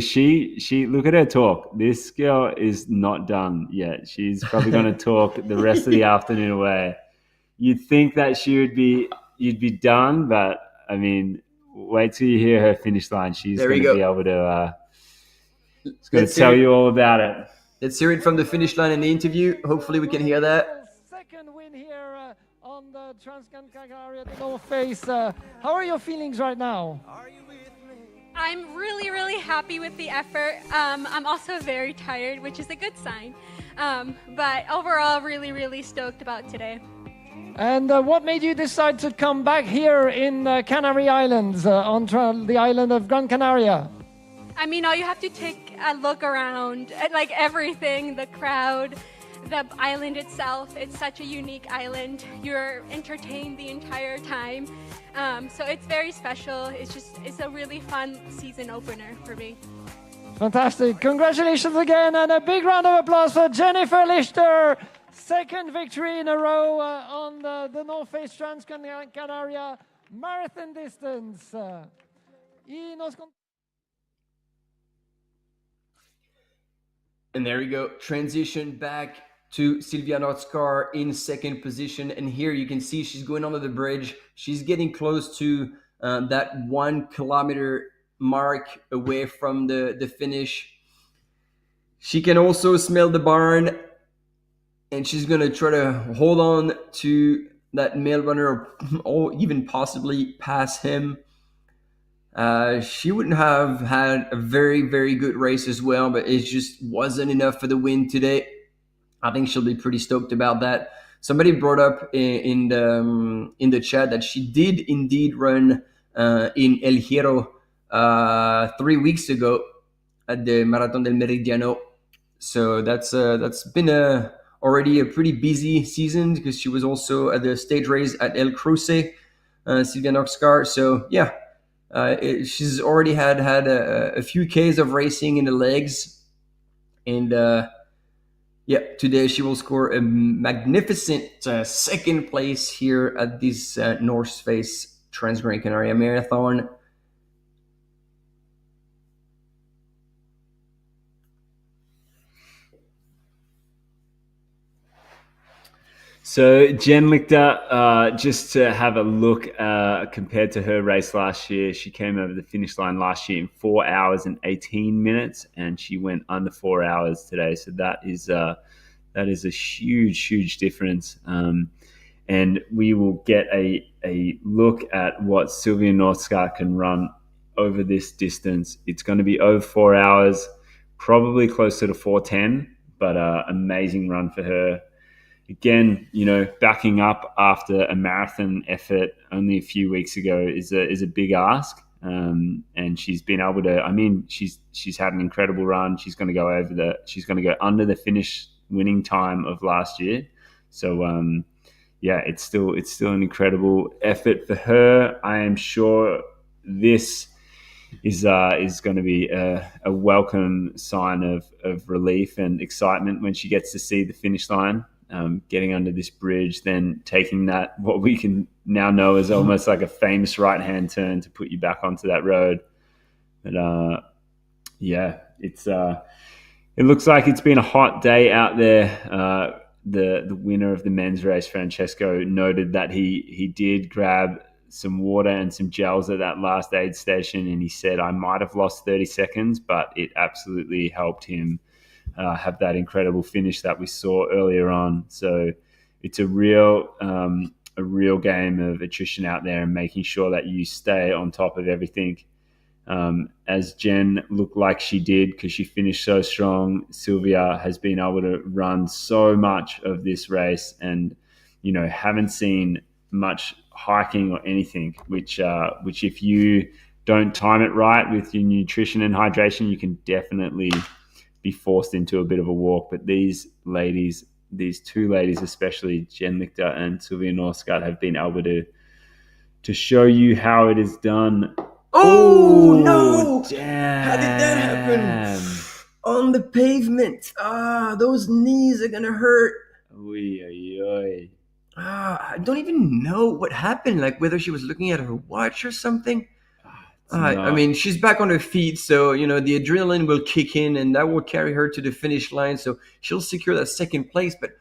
she look at her talk. This girl is not done yet. She's probably going to talk the rest of the afternoon away. You'd think that you'd be done, but I mean, wait till you hear her finish line. She's going to be able to tell you all about it. Let's hear it from the finish line in the interview. Hopefully we can hear that. Second win here on the Transgrancanaria, the North Face. How are your feelings right now? I'm really, really happy with the effort. I'm also very tired, which is a good sign. But overall, really, really stoked about today. And what made you decide to come back here in Canary Islands, on the island of Gran Canaria? I mean, all you have to take a look around at like everything, the crowd, the island itself. It's such a unique island. You're entertained the entire time. So it's very special. It's a really fun season opener for me. Fantastic. Congratulations again, and a big round of applause for Jennifer Lichter. Second victory in a row on the North Face Transgrancanaria marathon distance. And there you go. Transition back to Silvia Notskar in second position. And here you can see she's going under the bridge. She's getting close to that 1 kilometer mark away from the finish. She can also smell the barn, and she's going to try to hold on to that male runner or even possibly pass him. She wouldn't have had a very, very good race as well, but it just wasn't enough for the win today. I think she'll be pretty stoked about that. Somebody brought up in the chat that she did indeed run in El Hierro 3 weeks ago at the Marathon del Meridiano. So that's been already a pretty busy season, because she was also at the stage race at El Cruce, Silvia Notskar. So yeah. She's already had a few Ks of racing in the legs, and yeah, today she will score a magnificent second place here at this North Face Transgrancanaria Marathon. So Jen Lichter, just to have a look, compared to her race last year, she came over the finish line last year in 4 hours and 18 minutes, and she went under 4 hours today. So that is a huge difference. And we will get a look at what Silvia Notskar can run over this distance. It's going to be over 4 hours, probably closer to 4:10, but amazing run for her. Again, backing up after a marathon effort only a few weeks ago is a big ask, and she's been able to. I mean, she's had an incredible run. She's going to go under the finish winning time of last year. So yeah, it's still an incredible effort for her. I am sure this is going to be a welcome sign of relief and excitement when she gets to see the finish line. Getting under this bridge, then taking that, what we can now know is almost like a famous right-hand turn to put you back onto that road. But yeah, it looks like it's been a hot day out there. The winner of the men's race, Francesco, noted that he did grab some water and some gels at that last aid station, and he said, I might have lost 30 seconds, but it absolutely helped him have that incredible finish that we saw earlier on. So it's a real game of attrition out there and making sure that you stay on top of everything. As Jen looked like she did because she finished so strong, Sylvia has been able to run so much of this race and, haven't seen much hiking or anything, which if you don't time it right with your nutrition and hydration, you can definitely be forced into a bit of a walk. But these two ladies, especially Jen Lichter and Sylvia Norskott, have been able to show you how it is done. Oh no! Damn. How did that happen? On the pavement. Those knees are gonna hurt. Oy, oy, oy. I don't even know what happened, like whether she was looking at her watch or something. I mean, she's back on her feet, so, the adrenaline will kick in and that will carry her to the finish line. So she'll secure that second place. But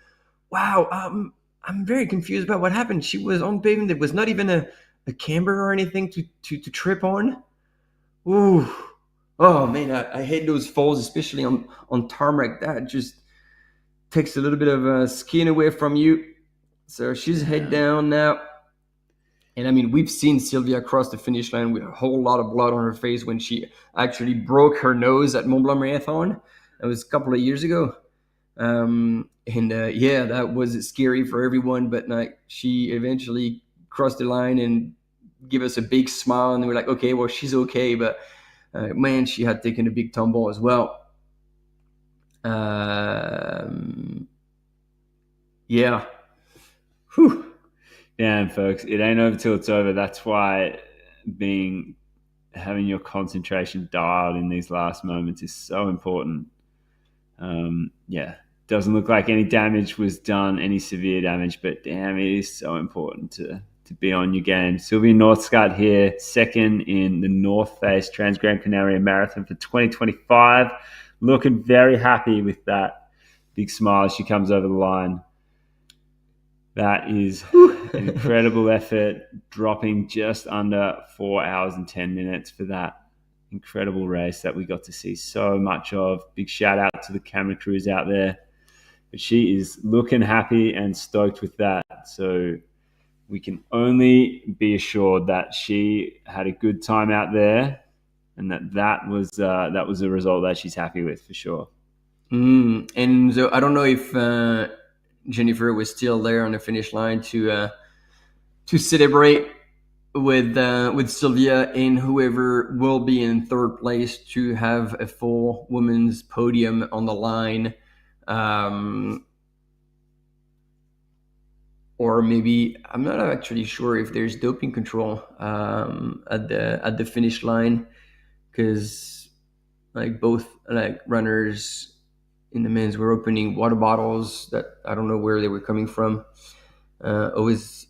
wow, I'm very confused about what happened. She was on pavement. There was not even a camber or anything to trip on. Ooh. Oh man, I hate those falls, especially on tarmac. That just takes a little bit of skin away from you. So she's head down now. And I mean, we've seen Sylvia cross the finish line with a whole lot of blood on her face when she actually broke her nose at Mont Blanc Marathon. That was a couple of years ago. That was scary for everyone. But she eventually crossed the line and gave us a big smile. And we're like, okay, well, she's okay. But man, she had taken a big tumble as well. Yeah. Whew. Damn, folks, it ain't over till it's over. That's why having your concentration dialed in these last moments is so important. Doesn't look like any damage was done, any severe damage, but damn, it is so important to be on your game. Sylvia Norskott here, second in the North Face Transgrancanaria Marathon for 2025. Looking very happy with that big smile as she comes over the line. That is an incredible effort, dropping just under 4 hours and 10 minutes for that incredible race that we got to see so much of. Big shout out to the camera crews out there. But she is looking happy and stoked with that. So we can only be assured that she had a good time out there and that was a result that she's happy with for sure. And so I don't know if Jennifer was still there on the finish line to celebrate with Sylvia and whoever will be in third place to have a full women's podium on the line, or maybe I'm not actually sure if there's doping control at the finish line, because both runners in the men's were opening water bottles that I don't know where they were coming from. Always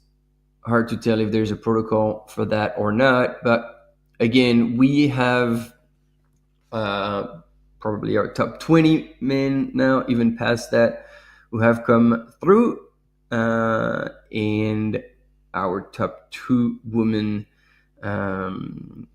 hard to tell if there's a protocol for that or not. But again, we have probably our top 20 men now, even past that, who have come through, and our top 2 women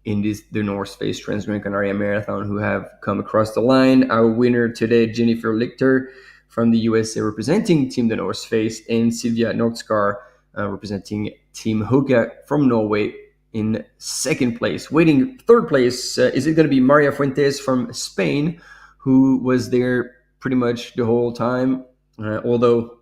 in the North Face Transgrancanaria Marathon who have come across the line. Our winner today, Jennifer Lichter from the USA representing Team the North Face, and Sylvia Norskott representing Team Hoka from Norway in second place. Waiting third place, is it going to be Maria Fuentes from Spain, who was there pretty much the whole time, although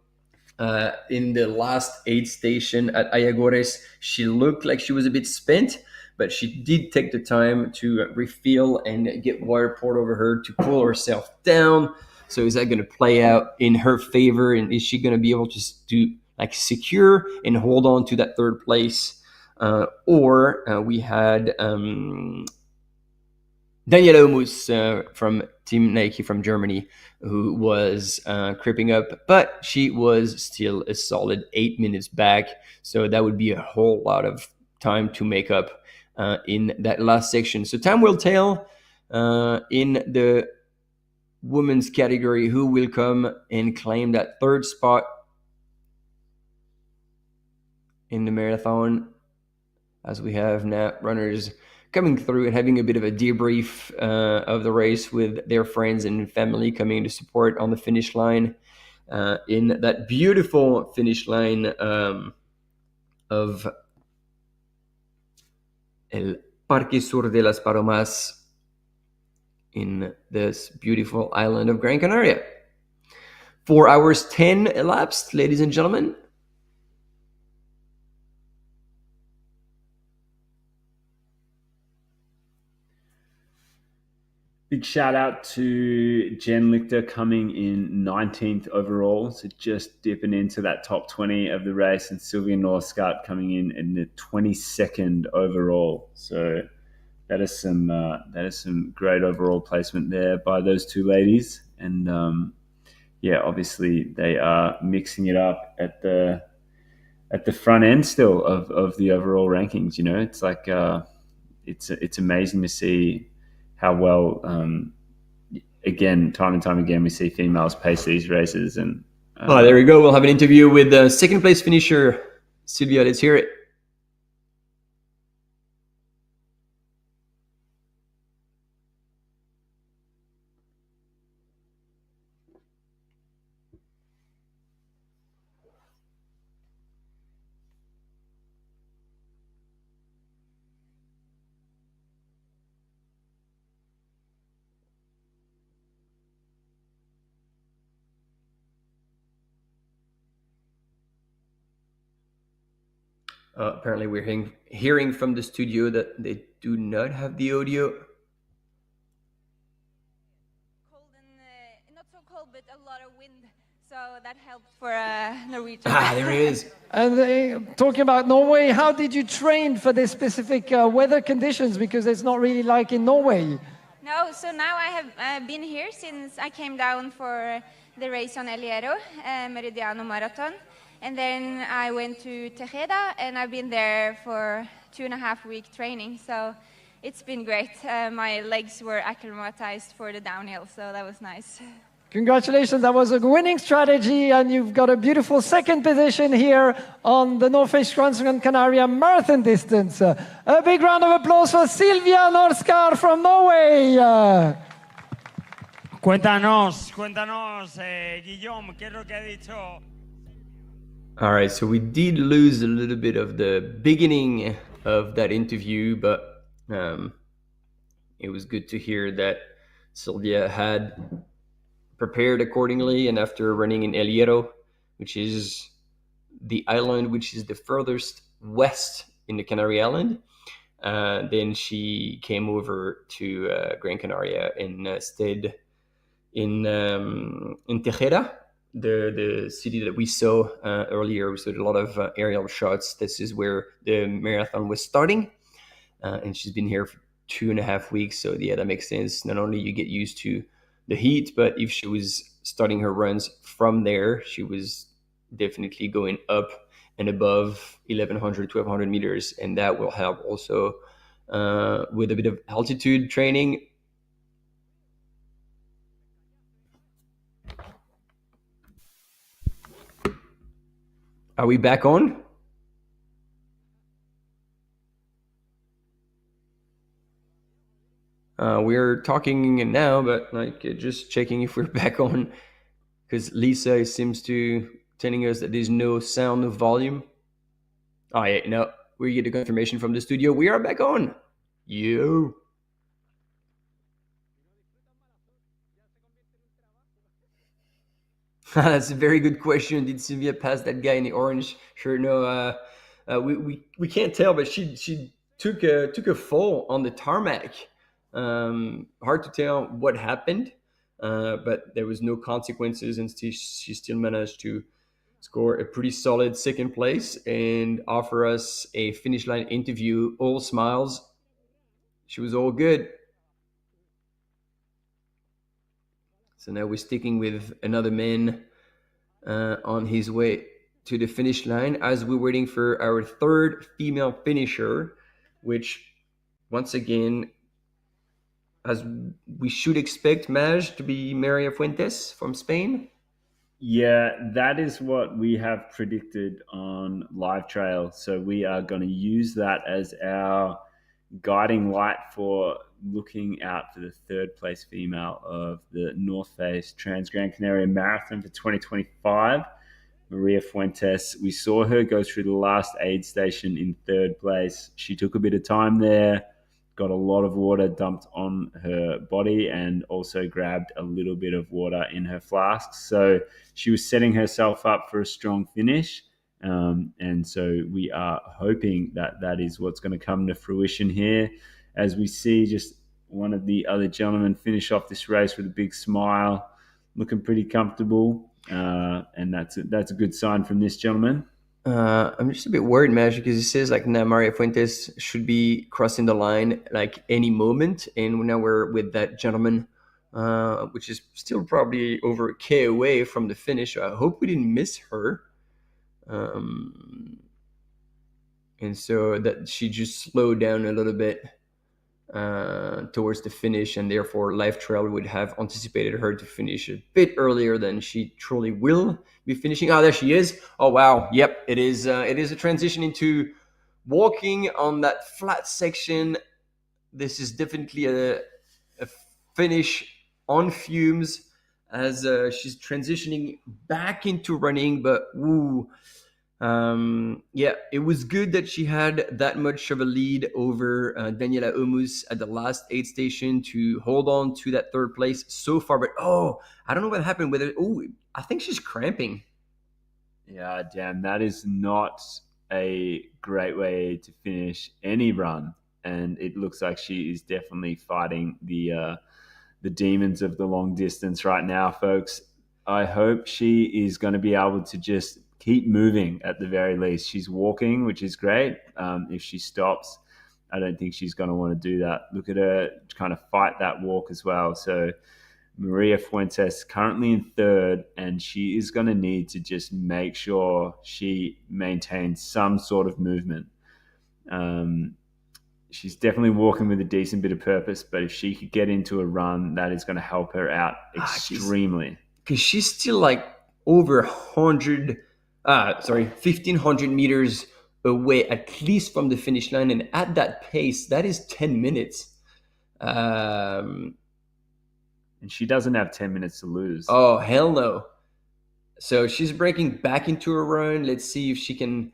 in the last aid station at Ayagores, she looked like she was a bit spent, but she did take the time to refill and get water poured over her to cool herself down. So is that going to play out in her favor? And is she going to be able to secure and hold on to that third place? Or we had Daniela Omus from Team Nike from Germany, who was creeping up, but she was still a solid 8 minutes back. So that would be a whole lot of time to make up in that last section. So time will tell in the women's category who will come and claim that third spot in the marathon. as we have now runners coming through and having a bit of a debrief of the race with their friends and family coming to support on the finish line in that beautiful finish line of El Parque Sur de las Palomas in this beautiful island of Gran Canaria. 4 hours 10 elapsed, ladies and gentlemen. Big shout out to Jen Lichter coming in 19th overall, so just dipping into that top 20 of the race, and Sylvia Norskart coming in the 22nd overall. So that is some great overall placement there by those two ladies, and yeah, obviously they are mixing it up at the front end still of the overall rankings. You know, it's like it's amazing to see how well, again, time and time again, we see females pace these races. And there we go. We'll have an interview with the second place finisher, Sylvia. Let's hear it. Apparently, we're hearing from the studio that they do not have the audio. Cold and not so cold, but a lot of wind, so that helped for Norwegian. There he is. And talking about Norway, how did you train for this specific weather conditions? Because it's not really like in Norway. No, so now I have been here since I came down for the race on El Hierro, Meridiano Marathon. And then I went to Tejeda, and I've been there for 2.5-week training. So it's been great. My legs were acclimatized for the downhill, so that was nice. Congratulations, that was a winning strategy, and you've got a beautiful second position here on the North Face Transgrancanaria marathon distance. A big round of applause for Silvia Norskar from Norway. Cuéntanos, Guillaume, ¿qué es lo que ha dicho? All right, so we did lose a little bit of the beginning of that interview, but it was good to hear that Sylvia had prepared accordingly, and after running in El Hierro, which is the island which is the furthest west in the Canary Island, then she came over to Gran Canaria and stayed in Tejeda, the city that we saw earlier. We saw a lot of aerial shots. This is where the marathon was starting, and she's been here for 2.5 weeks. So yeah, that makes sense. Not only you get used to the heat, but if she was starting her runs from there, she was definitely going up and above 1,100, 1,200 meters, and that will help also with a bit of altitude training. Are we back on? We're talking now, but like just checking if we're back on, because Lisa seems to telling us that there's no sound of volume. Oh yeah, no, we get a confirmation from the studio. We are back on. Yo. That's a very good question. Did Sylvia pass that guy in the orange shirt? No, we can't tell, but she took a fall on the tarmac. Hard to tell what happened, but there was no consequences, and she still managed to score a pretty solid second place and offer us a finish line interview. All smiles. She was all good. So now we're sticking with another man on his way to the finish line as we're waiting for our third female finisher, which once again, as we should expect, Maj, to be Maria Fuentes from Spain. Yeah, that is what we have predicted on Live Trail. So we are going to use that as our guiding light for looking out for the third place female of the North Face Transgrancanaria Marathon for 2025. Maria Fuentes, we saw her go through the last aid station in third place. She took a bit of time there, got a lot of water dumped on her body, and also grabbed a little bit of water in her flasks. So she was setting herself up for a strong finish. And so we are hoping that that is what's going to come to fruition here, as we see just one of the other gentlemen finish off this race with a big smile, looking pretty comfortable. And that's a good sign from this gentleman. I'm just a bit worried, Magic, because it says like now Maria Fuentes should be crossing the line like any moment, and now we're with that gentleman, which is still probably over a K away from the finish. I hope we didn't miss her, and so that she just slowed down a little bit towards the finish, and therefore Life Trail would have anticipated her to finish a bit earlier than she truly will be finishing. Oh, there she is. Oh wow, yep, it is a transition into walking on that flat section. This is definitely a finish on fumes as she's transitioning back into running, but ooh, yeah, it was good that she had that much of a lead over Daniela Omus at the last aid station to hold on to that third place so far. But oh, I don't know what happened with it. Oh, I think she's cramping. Yeah, damn, that is not a great way to finish any run, and it looks like she is definitely fighting the demons of the long distance right now, folks. I hope she is going to be able to just keep moving at the very least. She's walking, which is great. If she stops, I don't think she's going to want to do that. Look at her kind of fight that walk as well. So Maria Fuentes currently in third, and she is going to need to just make sure she maintains some sort of movement. She's definitely walking with a decent bit of purpose, but if she could get into a run, that is going to help her out extremely. Because she's still like over 1,500 meters away, at least from the finish line. And at that pace, that is 10 minutes. And she doesn't have 10 minutes to lose. Oh, hell no. So she's breaking back into a run. Let's see if she can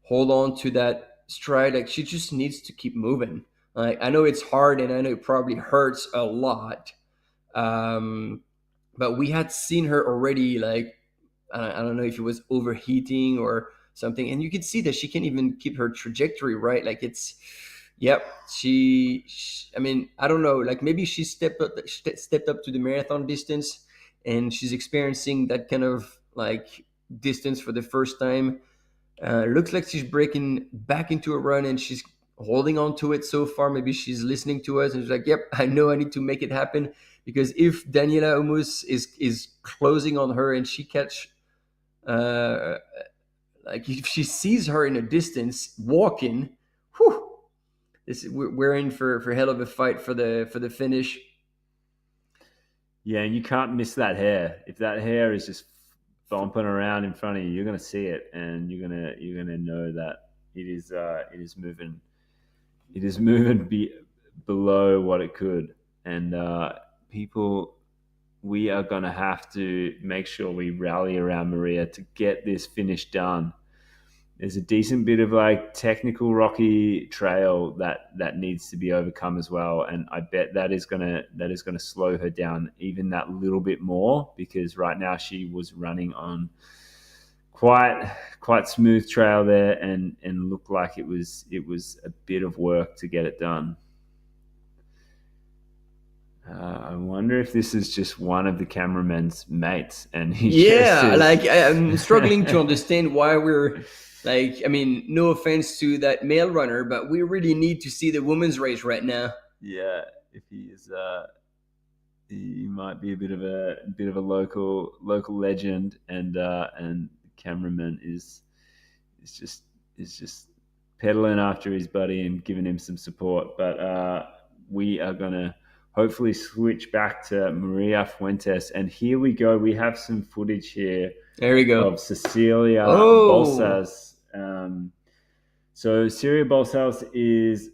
hold on to that stride. Like, she just needs to keep moving. Like, I know it's hard, and I know it probably hurts a lot. But we had seen her already, like, I don't know if it was overheating or something. And you can see that she can't even keep her trajectory right. Like, it's, yep. I mean, I don't know. Like, maybe she stepped up to the marathon distance, and she's experiencing that kind of like distance for the first time. Looks like she's breaking back into a run, and she's holding on to it so far. Maybe she's listening to us and she's like, yep, I know I need to make it happen. Because if Daniela Omus is closing on her and she catch, like if she sees her in a distance walking, whew, we're in for hell of a fight for the finish. Yeah, and you can't miss that hair. If that hair is just bumping around in front of you, you're going to see it, and you're gonna know that it is moving. It is moving below what it could, and people, we are going to have to make sure we rally around Maria to get this finish done. There's a decent bit of like technical rocky trail that needs to be overcome as well, and I bet that is gonna slow her down even that little bit more, because right now she was running on quite smooth trail there, and looked like it was a bit of work to get it done. I wonder if this is just one of the cameraman's mates, and I'm struggling to understand why we're like, I mean, no offense to that male runner, but we really need to see the women's race right now. Yeah, if he is, he might be a bit of a local legend, and the cameraman is just pedaling after his buddy and giving him some support. But we are gonna hopefully switch back to Maria Fuentes. And here we go. We have some footage here. There we go. Of Cecilia Oh. Bolsas. So Cecilia Bolsas is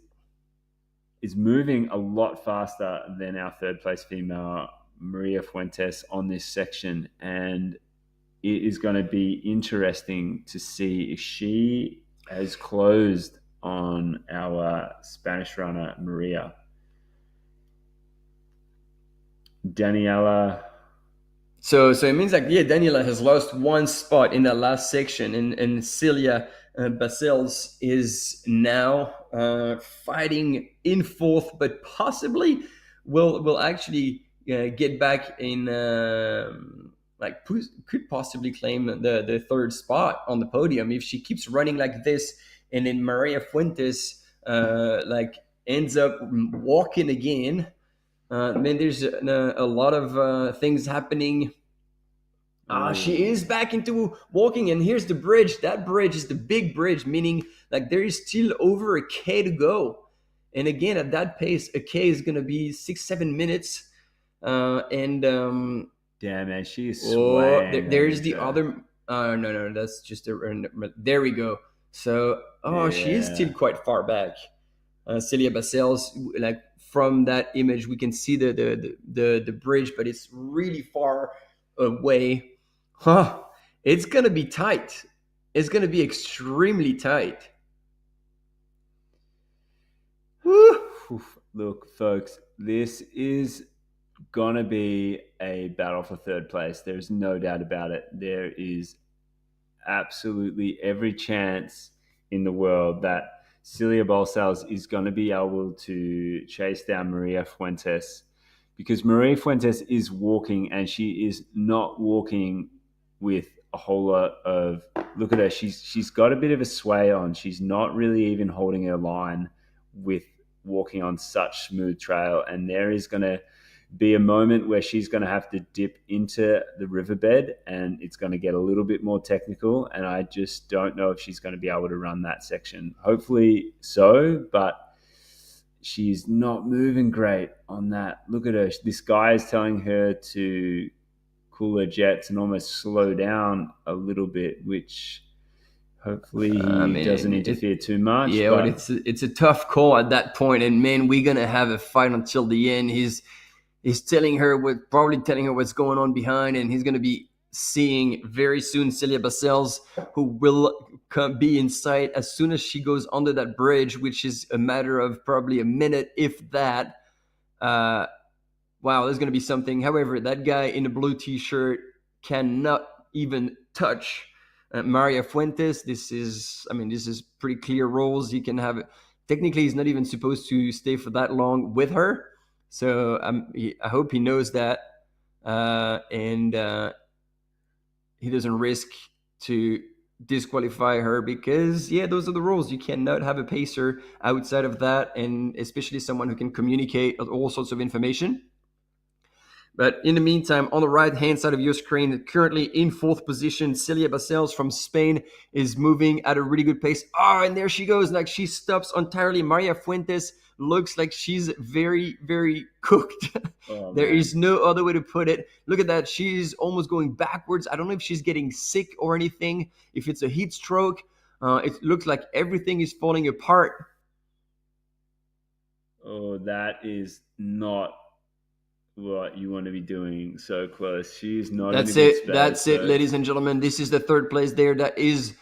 moving a lot faster than our third place female, Maria Fuentes, on this section. And it is going to be interesting to see if she has closed on our Spanish runner, Maria. Daniela. So it means like, yeah, Daniela has lost one spot in that last section, and Celia Basels is now fighting in fourth, but possibly will actually get back in, could possibly claim the third spot on the podium if she keeps running like this, and then Maria Fuentes ends up walking again. Man, there's a lot of things happening. She is back into walking, and here's the bridge. That bridge is the big bridge, meaning like there is still over a K to go. And again, at that pace, a K is going to be 6-7 minutes. Damn, man, she is swaying. There's the other. No, that's just there we go. So, she is still quite far back. Celia Basels, like from that image, we can see the bridge, but it's really far away. It's gonna be tight. It's gonna be extremely tight. Look, folks, this is gonna be a battle for third place. There's no doubt about it. There is absolutely every chance in the world that Celia Bolsas is going to be able to chase down Maria Fuentes, because Maria Fuentes is walking, and she is not walking with a whole lot of, look at her, she's got a bit of a sway on. She's not really even holding her line with walking on such smooth trail, and there is going to be a moment where she's going to have to dip into the riverbed, and it's going to get a little bit more technical, and I just don't know if she's going to be able to run that section. Hopefully so, but she's not moving great on that. Look at her. This guy is telling her to cool her jets and almost slow down a little bit, which hopefully he doesn't interfere too much. Yeah, but it's a tough call at that point, and man, we're going to have a fight until the end. He's probably telling her what's going on behind, and he's going to be seeing very soon Celia Basels, who will be in sight as soon as she goes under that bridge, which is a matter of probably a minute, if that. Wow, there's going to be something. However, that guy in the blue T-shirt cannot even touch Maria Fuentes. This is pretty clear rules. He can have it. Technically, he's not even supposed to stay for that long with her. So I hope he knows that, and he doesn't risk to disqualify her, because, those are the rules. You cannot have a pacer outside of that, and especially someone who can communicate all sorts of information. But in the meantime, on the right-hand side of your screen, currently in fourth position, Celia Basels from Spain is moving at a really good pace. And there she goes. Like, she stops entirely. Maria Fuentes looks like she's very, very cooked. There is no other way to put it. Look at that. She's almost going backwards. I don't know if she's getting sick or anything, if it's a heat stroke. It looks like everything is falling apart. Oh, that is not what you want to be doing so close. She's not. That's it. That's it, ladies and gentlemen. This is the third place there that is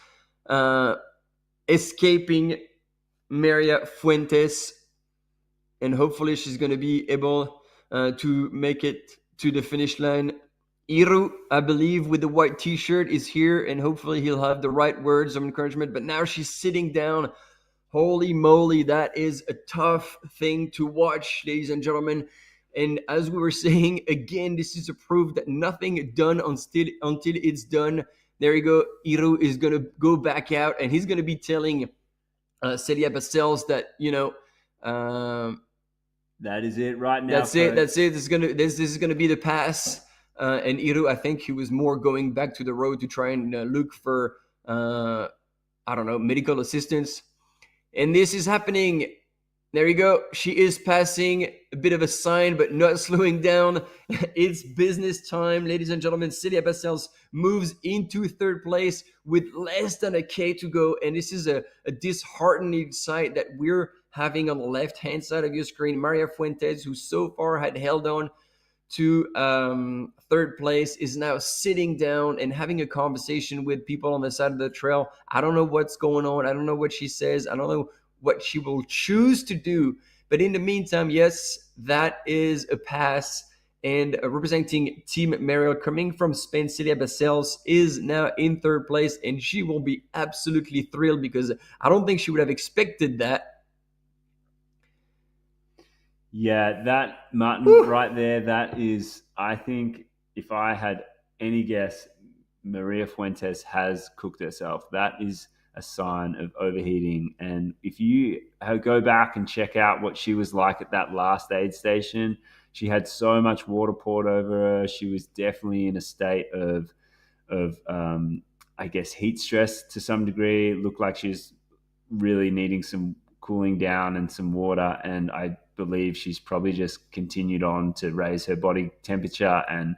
escaping Maria Fuentes, and hopefully she's going to be able to make it to the finish line. Iru, I believe, with the white T-shirt is here, and hopefully he'll have the right words of encouragement. But now she's sitting down. Holy moly, that is a tough thing to watch, ladies and gentlemen. And as we were saying, again, this is a proof that nothing done until it's done. There you go. Iru is going to go back out, and he's going to be telling Celia Basels that, that is it right now. That's it. This is gonna be the pass. And Iru, I think he was more going back to the road to try and look for, medical assistance. And this is happening. There you go. She is passing, a bit of a sign, but not slowing down. It's business time, ladies and gentlemen. Celia Basels moves into third place with less than a K to go. And this is a disheartening sight that we're having on the left-hand side of your screen. Maria Fuentes, who so far had held on to third place, is now sitting down and having a conversation with people on the side of the trail. I don't know what's going on. I don't know what she says. I don't know what she will choose to do. But in the meantime, yes, that is a pass. And representing Team Mariel, coming from Spain, Celia Basels is now in third place, and she will be absolutely thrilled because I don't think she would have expected that. Yeah, that, Martin, right there, that is, I think, if I had any guess, Maria Fuentes has cooked herself. That is a sign of overheating. And if you go back and check out what she was like at that last aid station, she had so much water poured over her. She was definitely in a state of I guess, heat stress to some degree. It looked like she was really needing some cooling down and some water. And I believe she's probably just continued on to raise her body temperature. And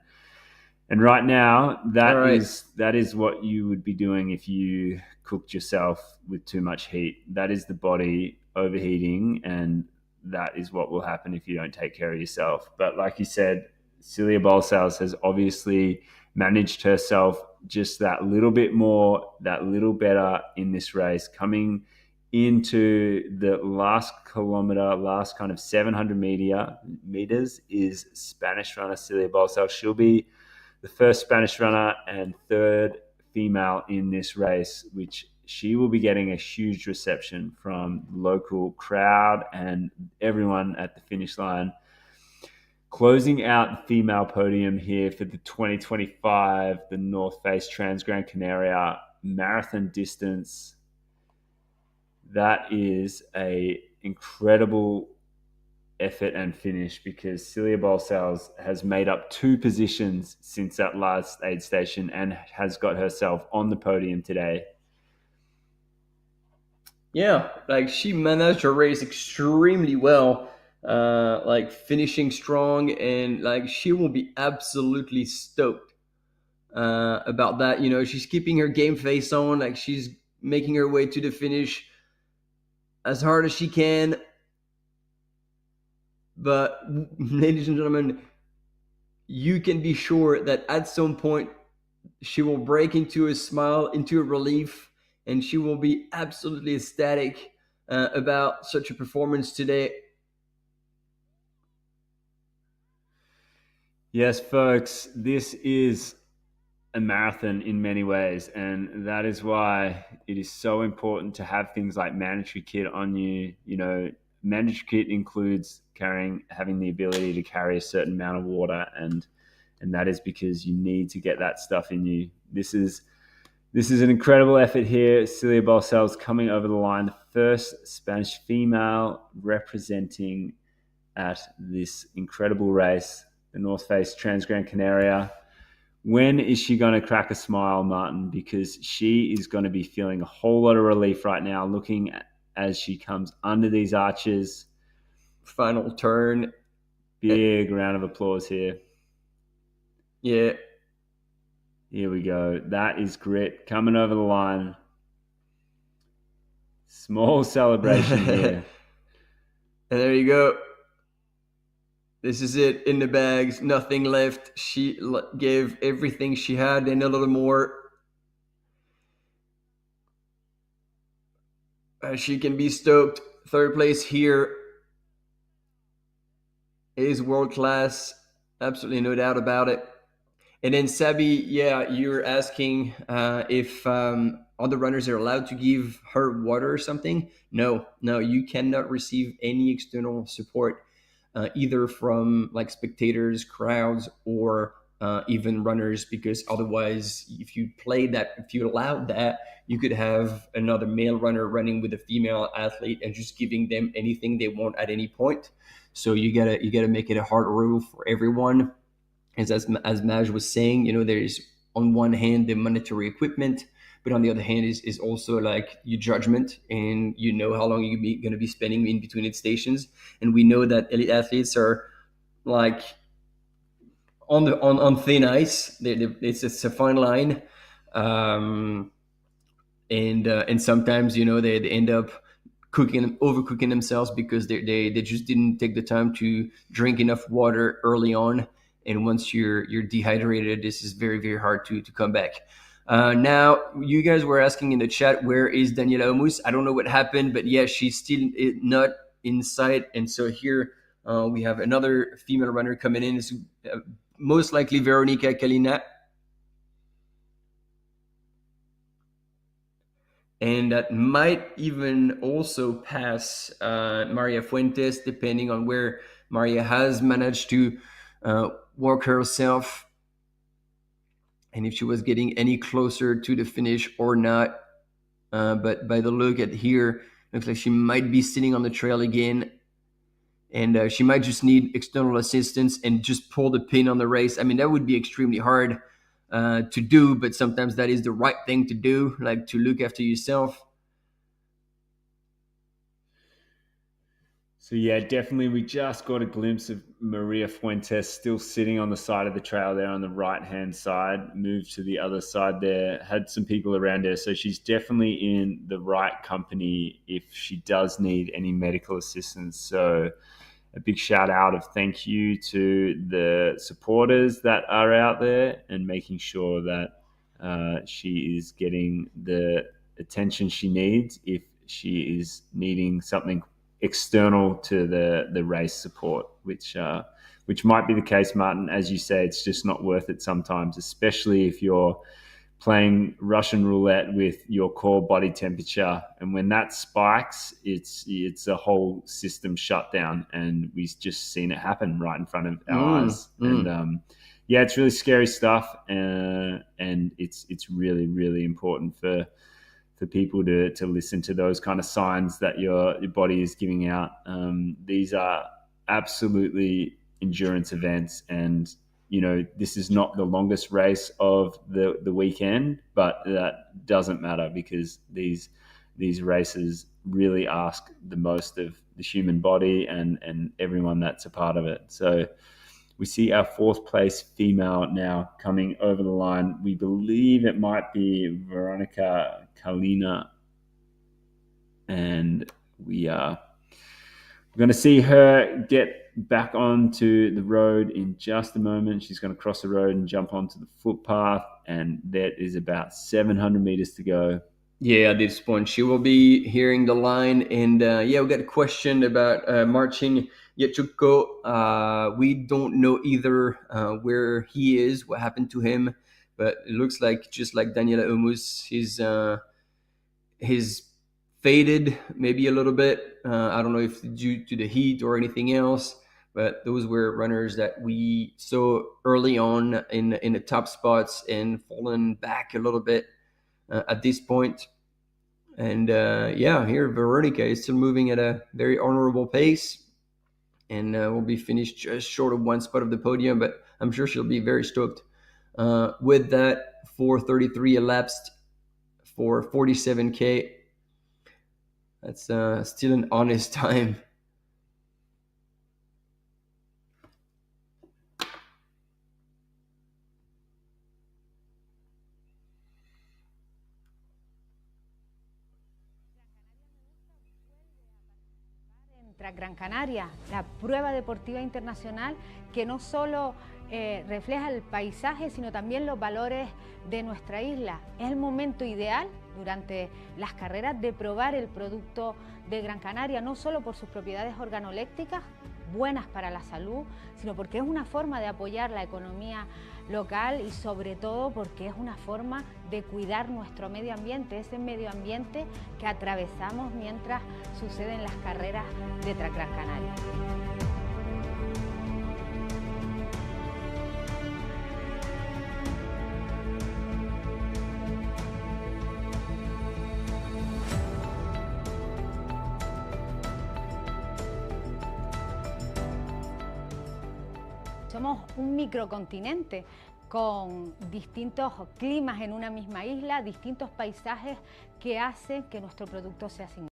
right now, that is what you would be doing if you cooked yourself with too much heat. That is the body overheating, and that is what will happen if you don't take care of yourself. But like you said, Celia Balsals has obviously managed herself just that little bit more, that little better in this race. Coming into the last kilometer, last kind of 700 meters is Spanish runner Celia Balsals. She'll be the first Spanish runner and third female in this race, which she will be getting a huge reception from the local crowd and everyone at the finish line. Closing out the female podium here for the 2025, the North Face Transgrancanaria marathon distance. That is a incredible effort and finish, because Celia Balsals has made up 2 positions since that last aid station and has got herself on the podium today. Yeah, like she managed her race extremely well, like finishing strong, and like she will be absolutely stoked about that. You know, she's keeping her game face on, like she's making her way to the finish as hard as she can. But ladies and gentlemen, you can be sure that at some point she will break into a smile, into a relief, and she will be absolutely ecstatic about such a performance today. Yes, folks, this is a marathon in many ways, and that is why it is so important to have things like mandatory kit on you. You know, mandatory kit includes having the ability to carry a certain amount of water, and that is because you need to get that stuff in you. This is an incredible effort here. Celia Balsals coming over the line, the first Spanish female representing at this incredible race, the North Face Transgrancanaria. When is she going to crack a smile, Martin? Because she is going to be feeling a whole lot of relief right now, looking as she comes under these arches. Final turn. Big round of applause here. Yeah. Here we go. That is grit coming over the line. Small celebration here. And there you go. This is it, in the bags, nothing left. She gave everything she had and a little more. She can be stoked. Third place here is world class. Absolutely no doubt about it. And then Sabi, yeah, you're asking if other runners are allowed to give her water or something. No, you cannot receive any external support. Either from like spectators, crowds, or even runners, because otherwise, if you allowed that, you could have another male runner running with a female athlete and just giving them anything they want at any point. So you gotta make it a hard rule for everyone. As Maj was saying, you know, there's on one hand the monetary equipment, but on the other hand is also like your judgment, and you know how long you're going to be spending in between its stations. And we know that elite athletes are like on thin ice. It's a fine line, um, and sometimes they end up overcooking themselves because they just didn't take the time to drink enough water early on. And once you're dehydrated, this is very, very hard to come back. Now, you guys were asking in the chat, where is Daniela Omus? I don't know what happened, but yeah, she's still not in sight. And so here we have another female runner coming in. It's most likely Veronica Kalina. And that might even also pass Maria Fuentes, depending on where Maria has managed to walk herself, and if she was getting any closer to the finish or not. But by the look at here, looks like she might be sitting on the trail again, and she might just need external assistance and just pull the pin on the race. I mean, that would be extremely hard to do, but sometimes that is the right thing to do, like to look after yourself. So yeah, definitely we just got a glimpse of Maria Fuentes still sitting on the side of the trail there on the right-hand side, moved to the other side there, had some people around her. So she's definitely in the right company if she does need any medical assistance. So a big shout out of thank you to the supporters that are out there and making sure that she is getting the attention she needs if she is needing something external to the race support, which might be the case, Martin. As you say, it's just not worth it sometimes, especially if you're playing Russian roulette with your core body temperature, and when that spikes, it's a whole system shutdown, and we've just seen it happen right in front of our eyes. And yeah, it's really scary stuff, and it's really, really important for people to listen to those kind of signs that your body is giving out. These are absolutely endurance events, and this is not the longest race of the weekend, but that doesn't matter because these races really ask the most of the human body and everyone that's a part of it. So we see our fourth place female now coming over the line. We believe it might be Veronica Kalina, and we are going to see her get back onto the road in just a moment. She's going to cross the road and jump onto the footpath, and that is about 700 meters to go. Yeah, at this point, she will be hearing the line. And yeah, we got a question about Marcin Yachukko. We don't know either where he is, what happened to him, but it looks like, just like Daniela Omus, he's faded maybe a little bit. I don't know if due to the heat or anything else, but those were runners that we saw early on in the top spots and fallen back a little bit at this point. And yeah, here Veronica is still moving at a very honorable pace, and will be finished just short of one spot of the podium, but I'm sure she'll be very stoked. With that, 4:33 elapsed for 47K. That's still an honest time. Transgrancanaria, la prueba deportiva internacional que no solo refleja el paisaje, sino también los valores de nuestra isla. Es el momento ideal durante las carreras de probar el producto de Gran Canaria, no solo por sus propiedades organolépticas, buenas para la salud, sino porque es una forma de apoyar la economía local y sobre todo porque es una forma de cuidar nuestro medio ambiente, ese medio ambiente que atravesamos mientras suceden las carreras de Transgrancanaria. Somos un microcontinente, con distintos climas en una misma isla, distintos paisajes que hacen que nuestro producto sea singular.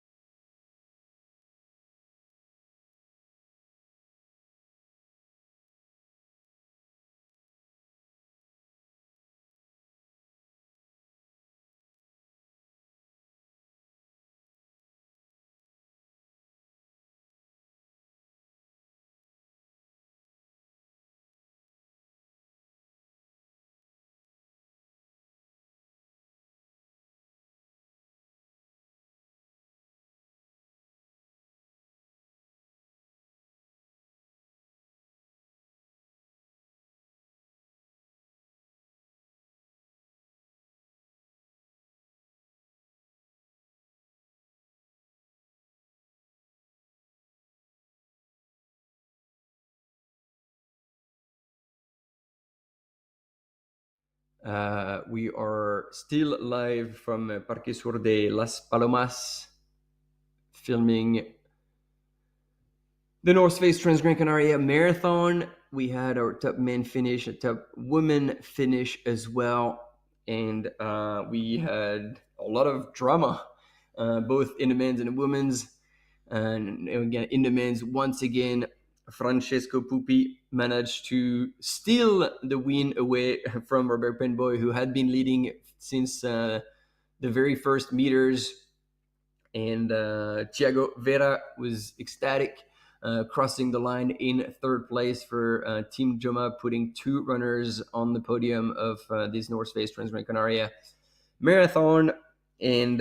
We are still live from Parque Sur de Las Palomas, filming the North Face Transgrancanaria Marathon. We had our top men finish, a top women finish as well, and we had a lot of drama, both in the men's and the women's. And again, in the men's, once again, Francesco Pupi managed to steal the win away from Robert Penboy, who had been leading since the very first meters. And Thiago Vera was ecstatic, crossing the line in third place for Team Joma, putting 2 runners on the podium of this North Face Transgrancanaria Marathon. And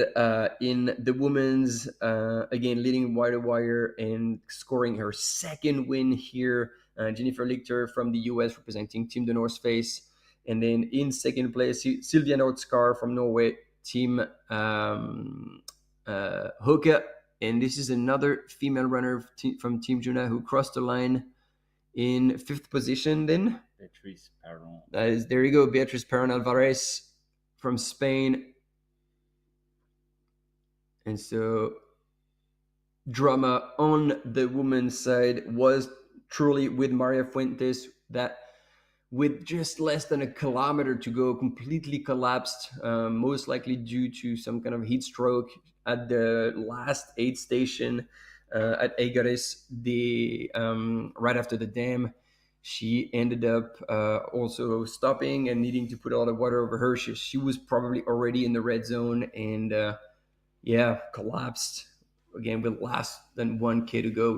in the women's, again, leading wire to wire and scoring her second win here, Jennifer Lichter from the US representing Team the North Face. And then in second place, Sylvia Nordskar from Norway, Team Hoka. And this is another female runner from Team Juna who crossed the line in 5th position then. Beatriz Perron. There you go, Beatriz Perron Alvarez from Spain. And so drama on the women's side was truly with Maria Fuentes, that with just less than a kilometer to go, completely collapsed, most likely due to some kind of heat stroke at the last aid station at Egares, right after the dam. She ended up also stopping and needing to put a lot of water over her. She was probably already in the red zone and collapsed again with less than 1K to go,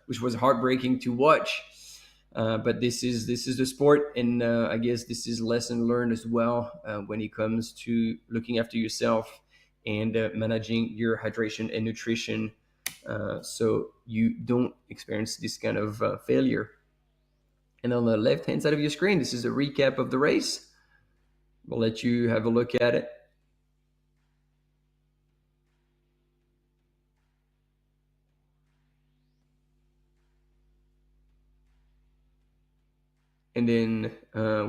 which was heartbreaking to watch. But this is the sport, and I guess this is lesson learned as well when it comes to looking after yourself and managing your hydration and nutrition, so you don't experience this kind of failure. And on the left-hand side of your screen, this is a recap of the race. We'll let you have a look at it. And then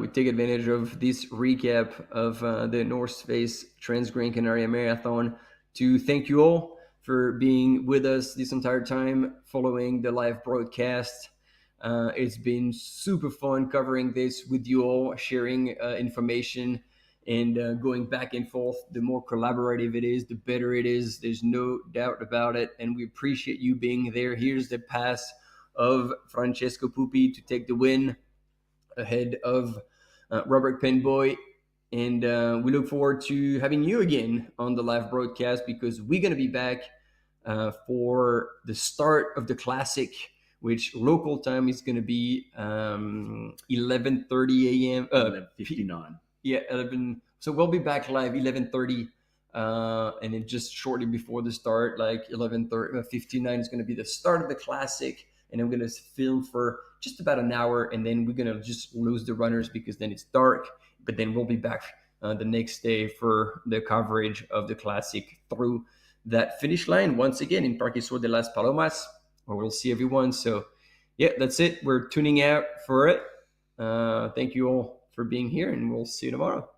we take advantage of this recap of the North Face Transgrancanaria Marathon to thank you all for being with us this entire time, following the live broadcast. It's been super fun covering this with you all, sharing information and going back and forth. The more collaborative it is, the better it is. There's no doubt about it. And we appreciate you being there. Here's the pass of Francesco Pupi to take the win ahead of Robert Penboy. And we look forward to having you again on the live broadcast, because we're going to be back for the start of the Classic, which local time is going to be 11:30 a.m. 11:59. Yeah, 11. So we'll be back live 11:30, and then just shortly before the start, like 11:59 is going to be the start of the Classic, and I'm going to film for just about an hour, and then we're going to just lose the runners because then it's dark. But then we'll be back the next day for the coverage of the Classic through that finish line once again in Parque Sur de Las Palomas, where we'll see everyone. So yeah, that's it. We're tuning out for it. Thank you all for being here, and we'll see you tomorrow.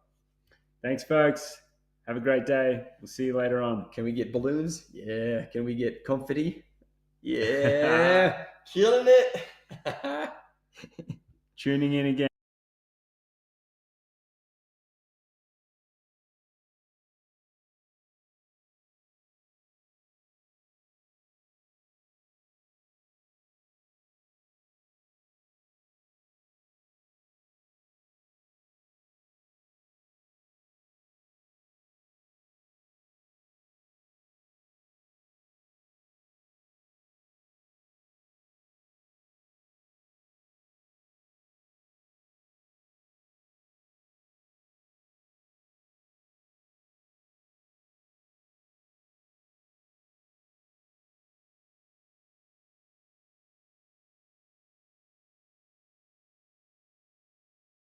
Thanks, folks. Have a great day. We'll see you later on. Can we get balloons? Yeah. Can we get confetti? Yeah. Killing it. Tuning in again.